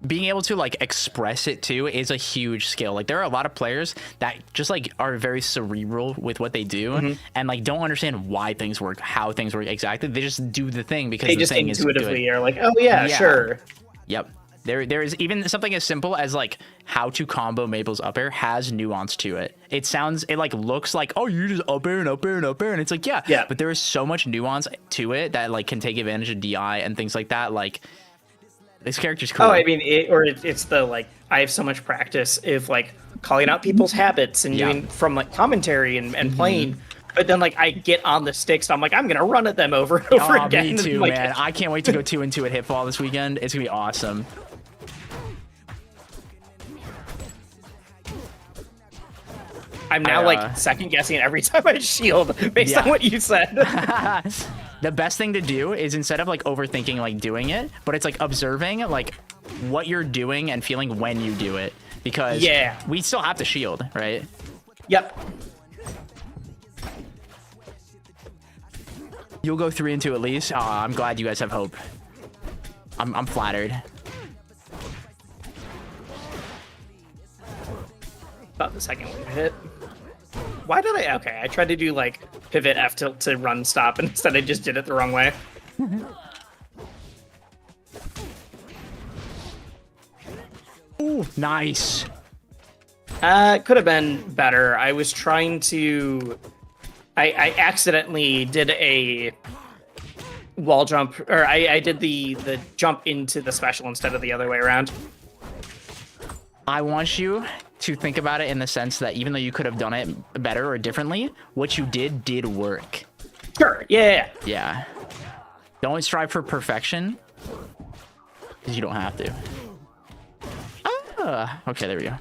Being able to like express it too is a huge skill. Like there are a lot of players that just like are very cerebral with what they do and like don't understand why things work, how things work exactly. They just do the thing because They the just thing intuitively is good. are like, oh yeah, sure. Yep. There is even something as simple as like how to combo Maple's up air has nuance to it. It like looks like, oh, you just up air and up air and up air, and it's like yeah. But there is so much nuance to it that like can take advantage of DI and things like that. Like this character's cool. Oh, I mean, it's the like I have so much practice of like calling out people's habits and doing from like commentary and playing. But then like I get on the sticks, I'm like, I'm gonna run at them over and over again. Me too, like, man. I can't wait to go 2-2 at Hitfall this weekend. It's gonna be awesome. I'm now like second guessing every time I shield based on what you said. The best thing to do is instead of like overthinking like doing it, but it's like observing like what you're doing and feeling when you do it, because we still have to shield, right? Yep. You'll go 3-2 at least. I'm glad you guys have hope. I'm flattered. About the second one hit. Why did I? Okay, I tried to do like pivot F tilt to run stop, and instead I just did it the wrong way. Ooh, nice. It could have been better. I was trying to... I accidentally did a wall jump, or I did the jump into the special instead of the other way around. I want you to think about it in the sense that even though you could have done it better or differently, what you did work. Sure, yeah. Yeah. Don't strive for perfection, because you don't have to. Okay, there we go.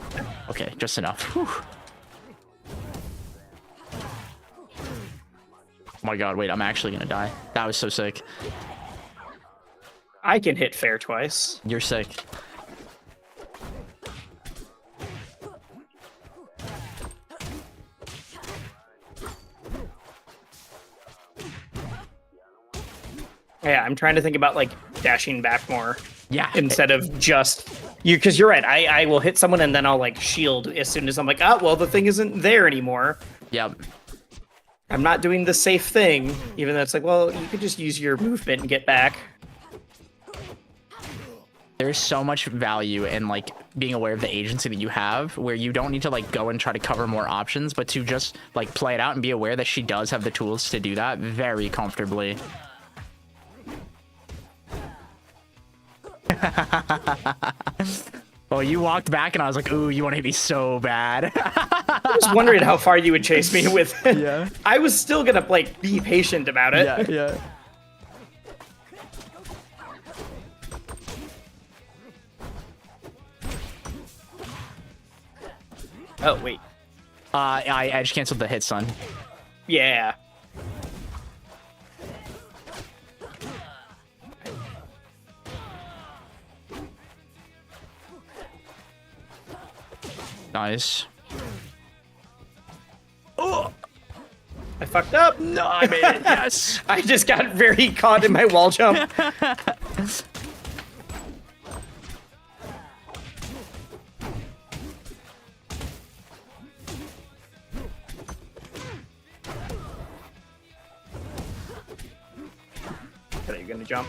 Okay, just enough. Whew. Oh my god, wait, I'm actually gonna die. That was so sick. I can hit fair twice. You're sick. Yeah, I'm trying to think about, like, dashing back more. Yeah. Instead of just... Because you're right, I will hit someone and then I'll, like, shield as soon as I'm like, oh, well, the thing isn't there anymore. Yep. I'm not doing the safe thing, even though it's like, well, you could just use your movement and get back. There's so much value in, like, being aware of the agency that you have, where you don't need to, like, go and try to cover more options, but to just, like, play it out and be aware that she does have the tools to do that very comfortably. Well, you walked back and I was like, ooh, you want to hit me so bad. I was wondering how far you would chase me with. Yeah. I was still gonna, like, be patient about it. Yeah. Oh, wait. I edge canceled the hit, son. Yeah. Nice. Oh, I fucked up. no, I made it. Yes. I just got very caught in my wall jump. Are you gonna jump?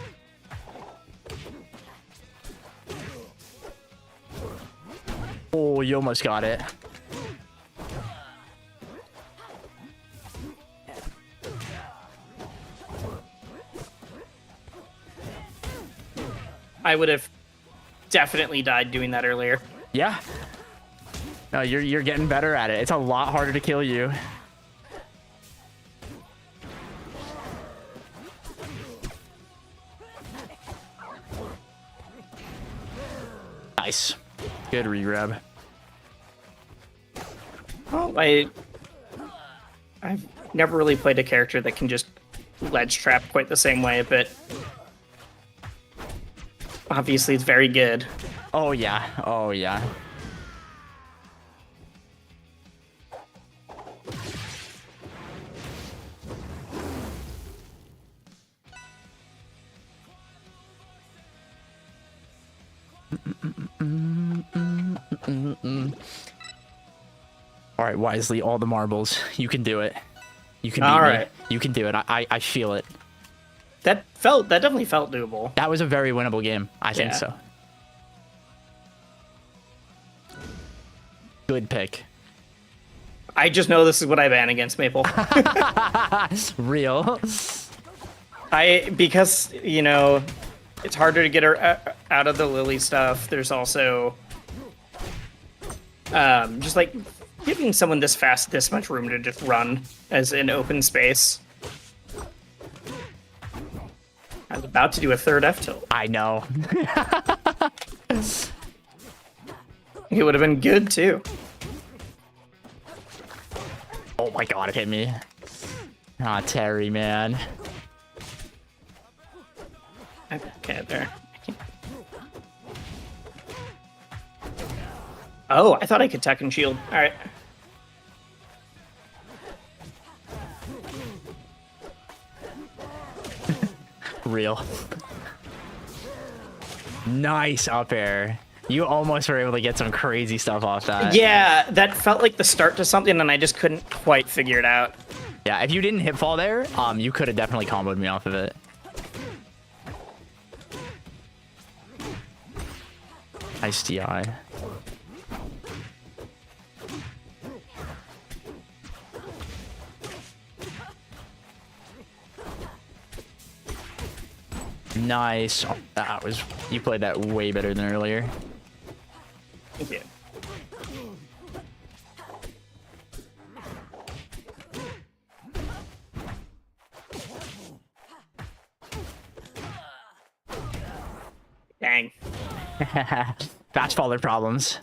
Oh, you almost got it. I would have definitely died doing that earlier. Yeah. No, you're getting better at it. It's a lot harder to kill you. Nice. Good regrab. Oh, I've never really played a character that can just ledge trap quite the same way, but obviously it's very good. Oh yeah. Oh yeah. All right, Wisely, all the marbles. You can do it. You can beat All me. right. You can do it. I feel it. That definitely felt doable. That was a very winnable game. I think Yeah. so. Good pick. I just know this is what I ban against Maple. Real. Because, you know, it's harder to get her out of the Lily stuff. There's also just like giving someone this fast this much room to just run as an open space. I was about to do a third F tilt. I know. It would have been good too. Oh my god, it hit me. Ah, Terry, man. Okay, there. Oh, I thought I could tech and shield. All right. Real. Nice up air. You almost were able to get some crazy stuff off that. Yeah, that felt like the start to something, and I just couldn't quite figure it out. Yeah, if you didn't hit fall there, you could have definitely comboed me off of it. Nice DI. Nice. Oh, that was, you played that way better than earlier. Thank you. Dang. Fast faller problems.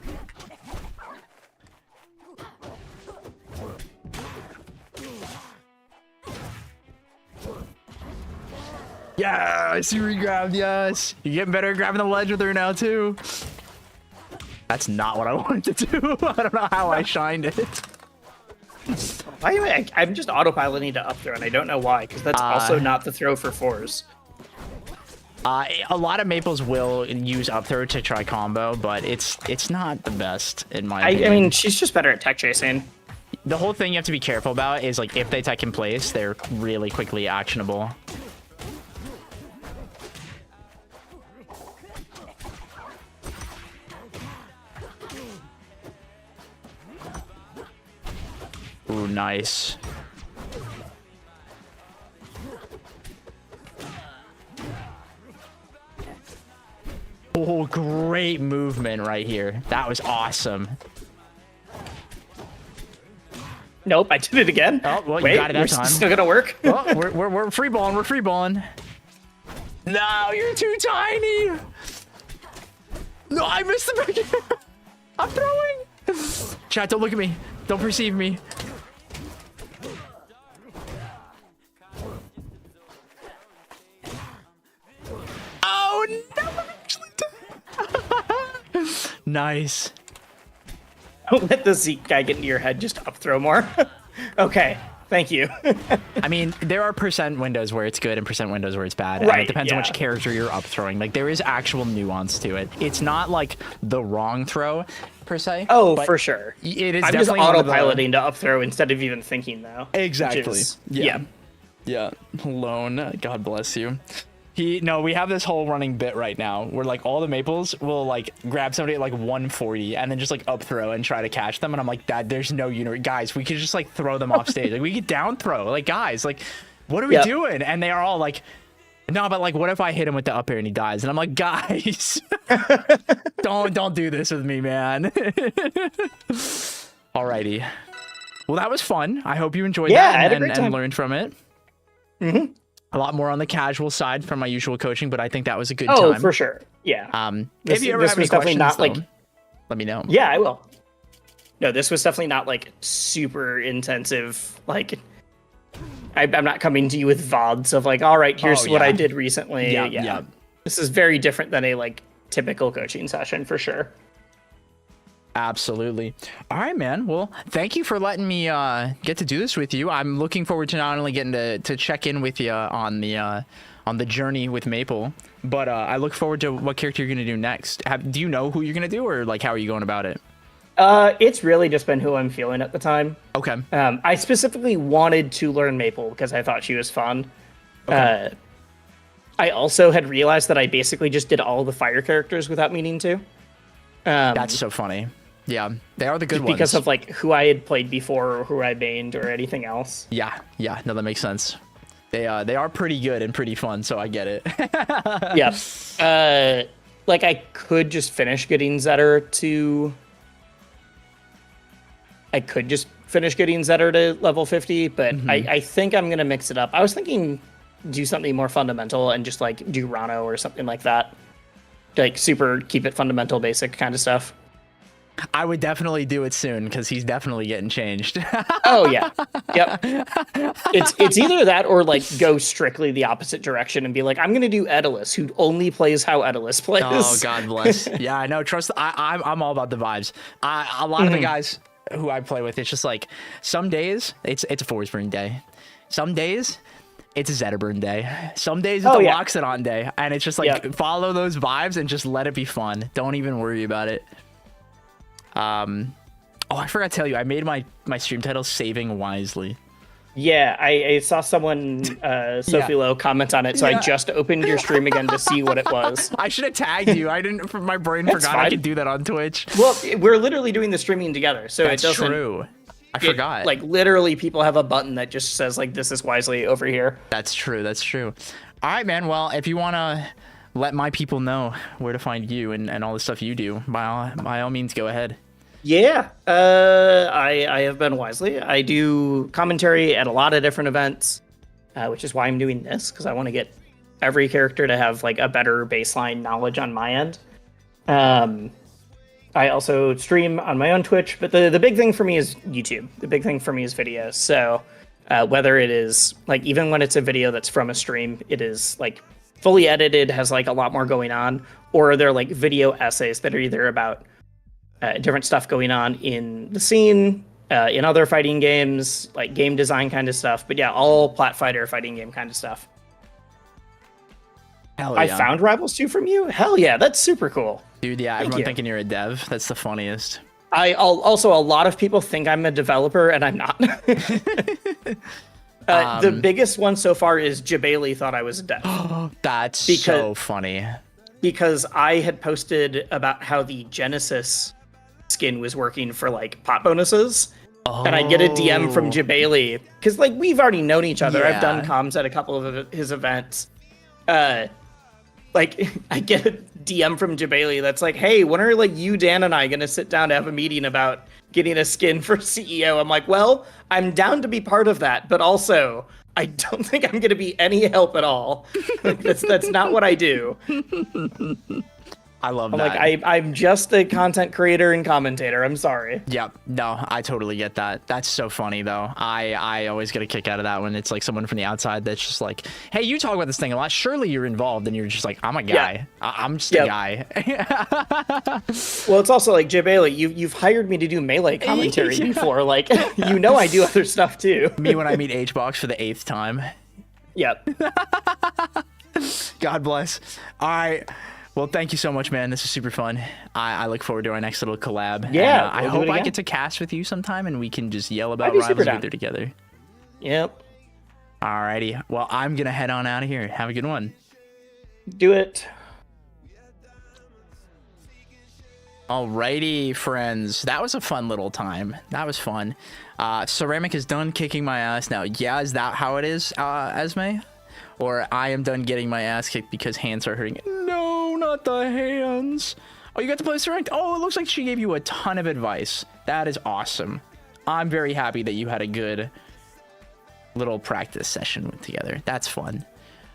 Yeah, I see where you grabbed. Yes, you're getting better at grabbing the ledge with her now too. That's not what I wanted to do. I don't know how I shined it. By the way, I'm just autopiloting to up throw, and I don't know why, because that's also not the throw for fours. A lot of maples will use up throw to try combo, but it's not the best in my opinion. I mean, she's just better at tech chasing. The whole thing you have to be careful about is like if they tech in place, they're really quickly actionable. Ooh, nice. Oh, great movement right here. That was awesome. Nope, I did it again. Oh, well, wait, you got it that we're time. still gonna work. Oh, we're free balling. We're free balling. No, you're too tiny. No, I missed the back. I'm throwing. Chat, don't look at me. Don't perceive me. Oh no! I actually did. Nice. Don't let the Zeke guy get into your head. Just up throw more. Okay, thank you. I mean, there are percent windows where it's good and percent windows where it's bad. Right, And it depends on yeah. which character you're up throwing. Like, there is actual nuance to it. It's not like the wrong throw, per se. Oh, but for sure. It is I'm just definitely one of the- autopiloting to up throw instead of even thinking, though. which Exactly. is- Yeah. Yeah. Lone. God bless you. We have this whole running bit right now where like all the maples will like grab somebody at like 140 and then just like up throw and try to catch them. And I'm like, Dad, there's no unit. Guys, we could just like throw them off stage. Like we could down throw. Like, guys, like, what are we doing? And they are all like, no, but like, what if I hit him with the up air and he dies? And I'm like, guys, don't do this with me, man. Alrighty. Well, that was fun. I hope you enjoyed Yeah, that I had a and, great and time. learned from it. Mm-hmm. A lot more on the casual side from my usual coaching, but I think that was a good Oh, time. for sure. Yeah. If you ever this have any was definitely questions, not though, like. let me know. Yeah, I will. No, this was definitely not like super intensive. Like, I'm not coming to you with VODs of like, all right, here's Oh, what yeah. I did recently. Yeah. This is very different than a like typical coaching session for sure. Absolutely. All right, man. Well, thank you for letting me get to do this with you. I'm looking forward to not only getting to check in with you on the journey with Maple, but I look forward to what character you're gonna do next. Do you know who you're gonna do, or like how are you going about it? It's really just been who I'm feeling at the time. Okay. I specifically wanted to learn Maple because I thought she was fun. Okay. I also had realized that I basically just did all the fire characters without meaning to. That's so funny. Yeah, they are the good ones. Because of like who I had played before or who I mained or anything else. Yeah. No, that makes sense. They are pretty good and pretty fun, so I get it. Yeah. Like I could just finish getting Zetter to level 50, but I think I'm gonna mix it up. I was thinking do something more fundamental and just like do Rano or something like that. Like super keep it fundamental basic kind of stuff. I would definitely do it soon because he's definitely getting changed. Oh yeah. Yep. It's either that or like go strictly the opposite direction and be like, I'm gonna do Edalus, who only plays how Edalus plays. Oh, God bless. Yeah, I know. Trust. I'm all about the vibes. A lot of the guys who I play with, it's just like some days it's a Forsburn day. Some days it's a Zetterburn day. Some days it's a Loxodon day, and it's just like follow those vibes and just let it be fun. Don't even worry about it. Oh, I forgot to tell you, I made my stream title "Saving Wisely." Yeah, I saw someone, Sophie Lowe, comment on it, so I just opened your stream again to see what it was. I should have tagged you. I didn't. My brain That's forgot I fine. could do that on Twitch. Well, we're literally doing the streaming together, so That's it doesn't. true. I forgot. Like literally, people have a button that just says like "This is Wisely" over here. That's true. That's true. All right, man. Well, if you want to let my people know where to find you and all the stuff you do, by all means, go ahead. Yeah, I have been Wisely. I do commentary at a lot of different events, which is why I'm doing this, because I want to get every character to have like a better baseline knowledge on my end. I also stream on my own Twitch, but the big thing for me is YouTube. The big thing for me is videos. So whether it is like, even when it's a video that's from a stream, it is like fully edited, has like a lot more going on, or they're like video essays that are either about different stuff going on in the scene, in other fighting games, like game design kind of stuff. But yeah, all plat fighter fighting game kind of stuff. Hell yeah. I found Rivals 2 from you? Hell yeah, that's super cool. Dude, yeah, Thank everyone you. thinking you're a dev. That's the funniest. Also, a lot of people think I'm a developer, and I'm not. The biggest one so far is Jabali thought I was a dev. That's so funny. Because I had posted about how the Genesis skin was working for like pot bonuses. And I get a DM from Jabali because like we've already known each other. I've done comms at a couple of his events. Like I get a DM from Jabali that's like, "Hey, when are like you, Dan, and I gonna sit down to have a meeting about getting a skin for CEO?" I'm like, "Well, I'm down to be part of that, but also I don't think I'm gonna be any help at all. Like, that's not what I do." I love I'm that. like, I'm just a content creator and commentator. I'm sorry. Yep. No, I totally get that. That's so funny though. I always get a kick out of that when it's like someone from the outside that's just like, "Hey, you talk about this thing a lot. Surely you're involved." And you're just like, "I'm a guy. I'm just a guy." Well, it's also like, Jabali, you've hired me to do melee commentary before. Like, you know I do other stuff too. Me when I meet HBox for the 8th time. Yep. God bless. All right. Well, thank you so much, man. This is super fun. I look forward to our next little collab. Yeah, And, I we'll do hope it I again. get to cast with you sometime and we can just yell about I'd be super Rivals down. Aether together. Yep. Alrighty. Well, I'm going to head on out of here. Have a good one. Do it. Alrighty, friends. That was a fun little time. That was fun. Ceramic is done kicking my ass now. Yeah, is that how it is, Esme? Or I am done getting my ass kicked because hands are hurting. No, not the hands. Oh, you got to play Ceramic? Oh, it looks like she gave you a ton of advice. That is awesome. I'm very happy that you had a good little practice session together. That's fun.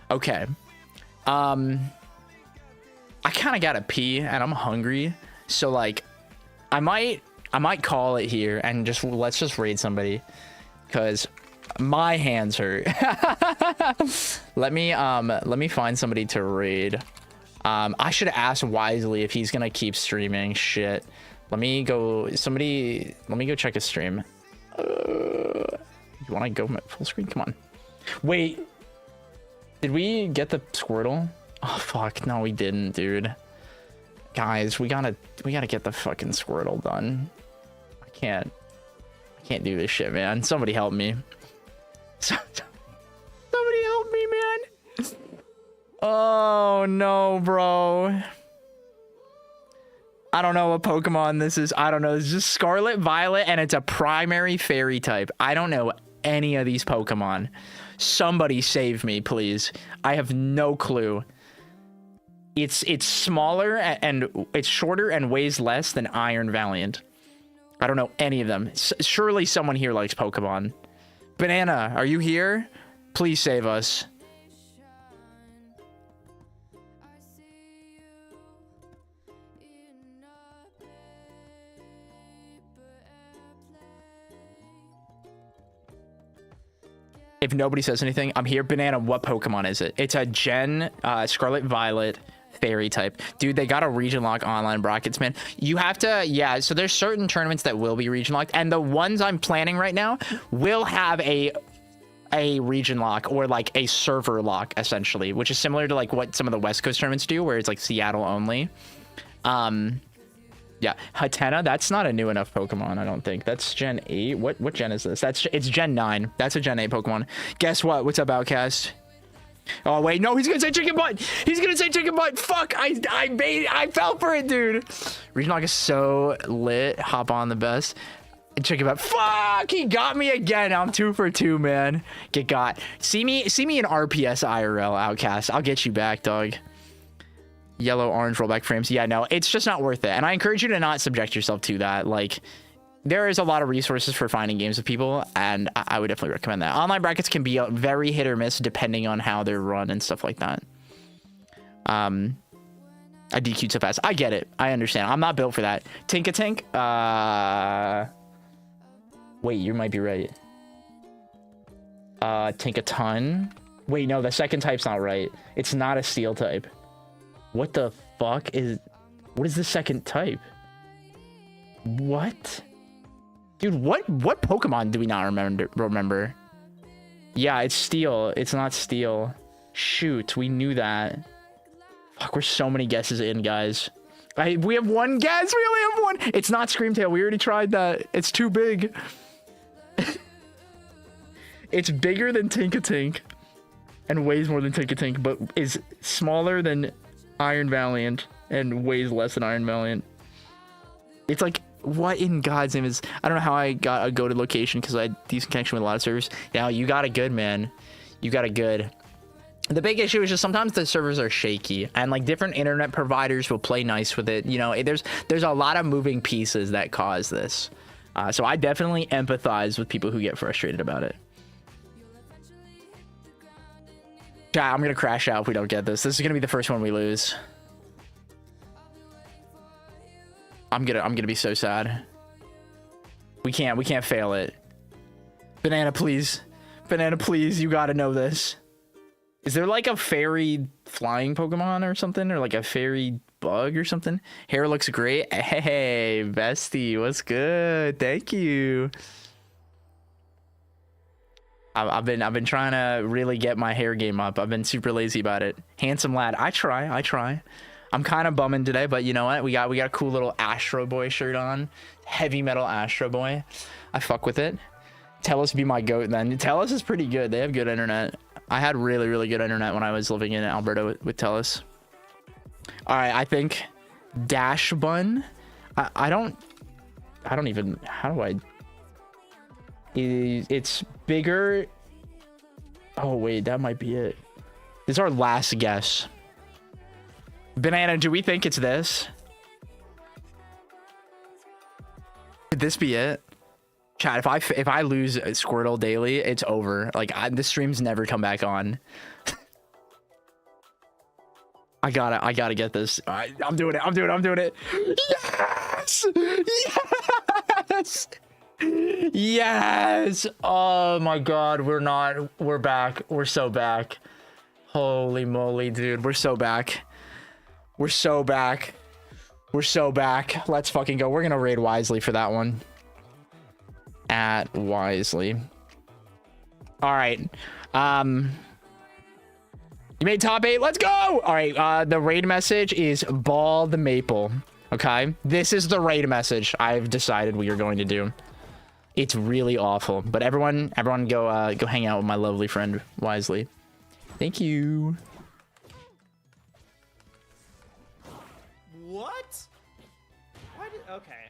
Okay. I kind of got to pee and I'm hungry. So like I might call it here and let's just raid somebody cuz my hands hurt. Let me find somebody to raid. I should have asked Wisely if he's going to keep streaming. Shit. Let me go check his stream. You want to go full screen? Come on. Wait. Did we get the Squirtle? Oh fuck, no we didn't, dude. Guys, we gotta get the fucking Squirtle done. I can't do this shit, man. Somebody help me. Somebody help me, man. Oh no, bro. I don't know what Pokemon this is. I don't know. It's just Scarlet Violet and it's a primary fairy type. I don't know any of these Pokemon. Somebody save me, please. I have no clue. It's smaller and it's shorter and weighs less than Iron Valiant. I don't know any of them. Surely someone here likes Pokemon. Banana, are you here? Please save us. If nobody says anything, I'm here. Banana, what Pokemon is it? It's a Gen Scarlet Violet fairy type. Dude, they got a region lock online brackets, man. You have to, yeah, so there's certain tournaments that will be region locked, and the ones I'm planning right now will have a region lock or like a server lock, essentially, which is similar to like what some of the West Coast tournaments do, where it's like Seattle only. Yep, Yeah, Hatena, that's not a new enough Pokemon, I don't think. That's Gen 8. What gen is this? It's Gen 9. That's a Gen 8 Pokemon. Guess what? What's up, Outcast? Oh, wait, no, he's gonna say chicken butt! He's gonna say chicken butt! Fuck! I fell for it, dude! Regional is so lit. Hop on the best. Chicken butt. Fuck! He got me again. I'm 2 for 2, man. Get got. See me in RPS IRL, Outcast. I'll get you back, dog. Yellow, orange rollback frames. Yeah, no, it's just not worth it. And I encourage you to not subject yourself to that. Like, there is a lot of resources for finding games with people, and I would definitely recommend that. Online brackets can be very hit or miss depending on how they're run and stuff like that. I DQ'd so fast. I get it. I understand. I'm not built for that. Tink-a-tink. Wait, you might be right. Tink-a-ton. Wait, no, the second type's not right. It's not a steel type. What the fuck is... What is the second type? What? Dude, what Pokemon do we not remember? Yeah, it's steel. It's not steel. Shoot, we knew that. Fuck, we're so many guesses in, guys. We have one guess. We only have one. It's not Screamtail. We already tried that. It's too big. It's bigger than Tink-a-tink and weighs more than Tink-a-tink, but is smaller than Iron Valiant and weighs less than Iron Valiant. It's like, what in God's name is... I don't know how I got a goated location because I had decent connection with a lot of servers. Now, you got it good, man. You got it good. The big issue is just sometimes the servers are shaky and like different internet providers will play nice with it. You know, there's a lot of moving pieces that cause this. So I definitely empathize with people who get frustrated about it. Yeah, I'm gonna crash out if we don't get this. This is gonna be the first one we lose. I'm gonna be so sad. We can't fail it. Banana, please. Banana, please. You gotta know this. Is there like a fairy flying Pokemon or something? Or like a fairy bug or something? Hair looks great. Hey, bestie, what's good? Thank you. I've been trying to really get my hair game up. I've been super lazy about it. Handsome lad. I try. I'm kind of bumming today, but you know what? We got a cool little Astro Boy shirt on. Heavy metal Astro Boy. I fuck with it. Tellus be my goat then. Tellus is pretty good. They have good internet. I had really, really good internet when I was living in Alberta with Tellus. All right, I think Dash Bun. I don't even... How do I... It's bigger. Oh, wait, that might be it. This is our last guess. Banana, do we think it's this? Could this be it? Chat, if I lose Squirtle daily, it's over. Like, the streams never come back on. I gotta get this. All right, I'm doing it. Yes! Yes! Yes! Oh my god, we're back. We're so back. Holy moly, dude. We're so back. Let's fucking go. We're gonna raid Wisely for that one. At Wisely. All right. You made top 8. Let's go. All right. The raid message is Bald Maple. Okay. This is the raid message I've decided we are going to do. It's really awful, but everyone go hang out with my lovely friend Wisely. Thank you. What? Why did... Okay.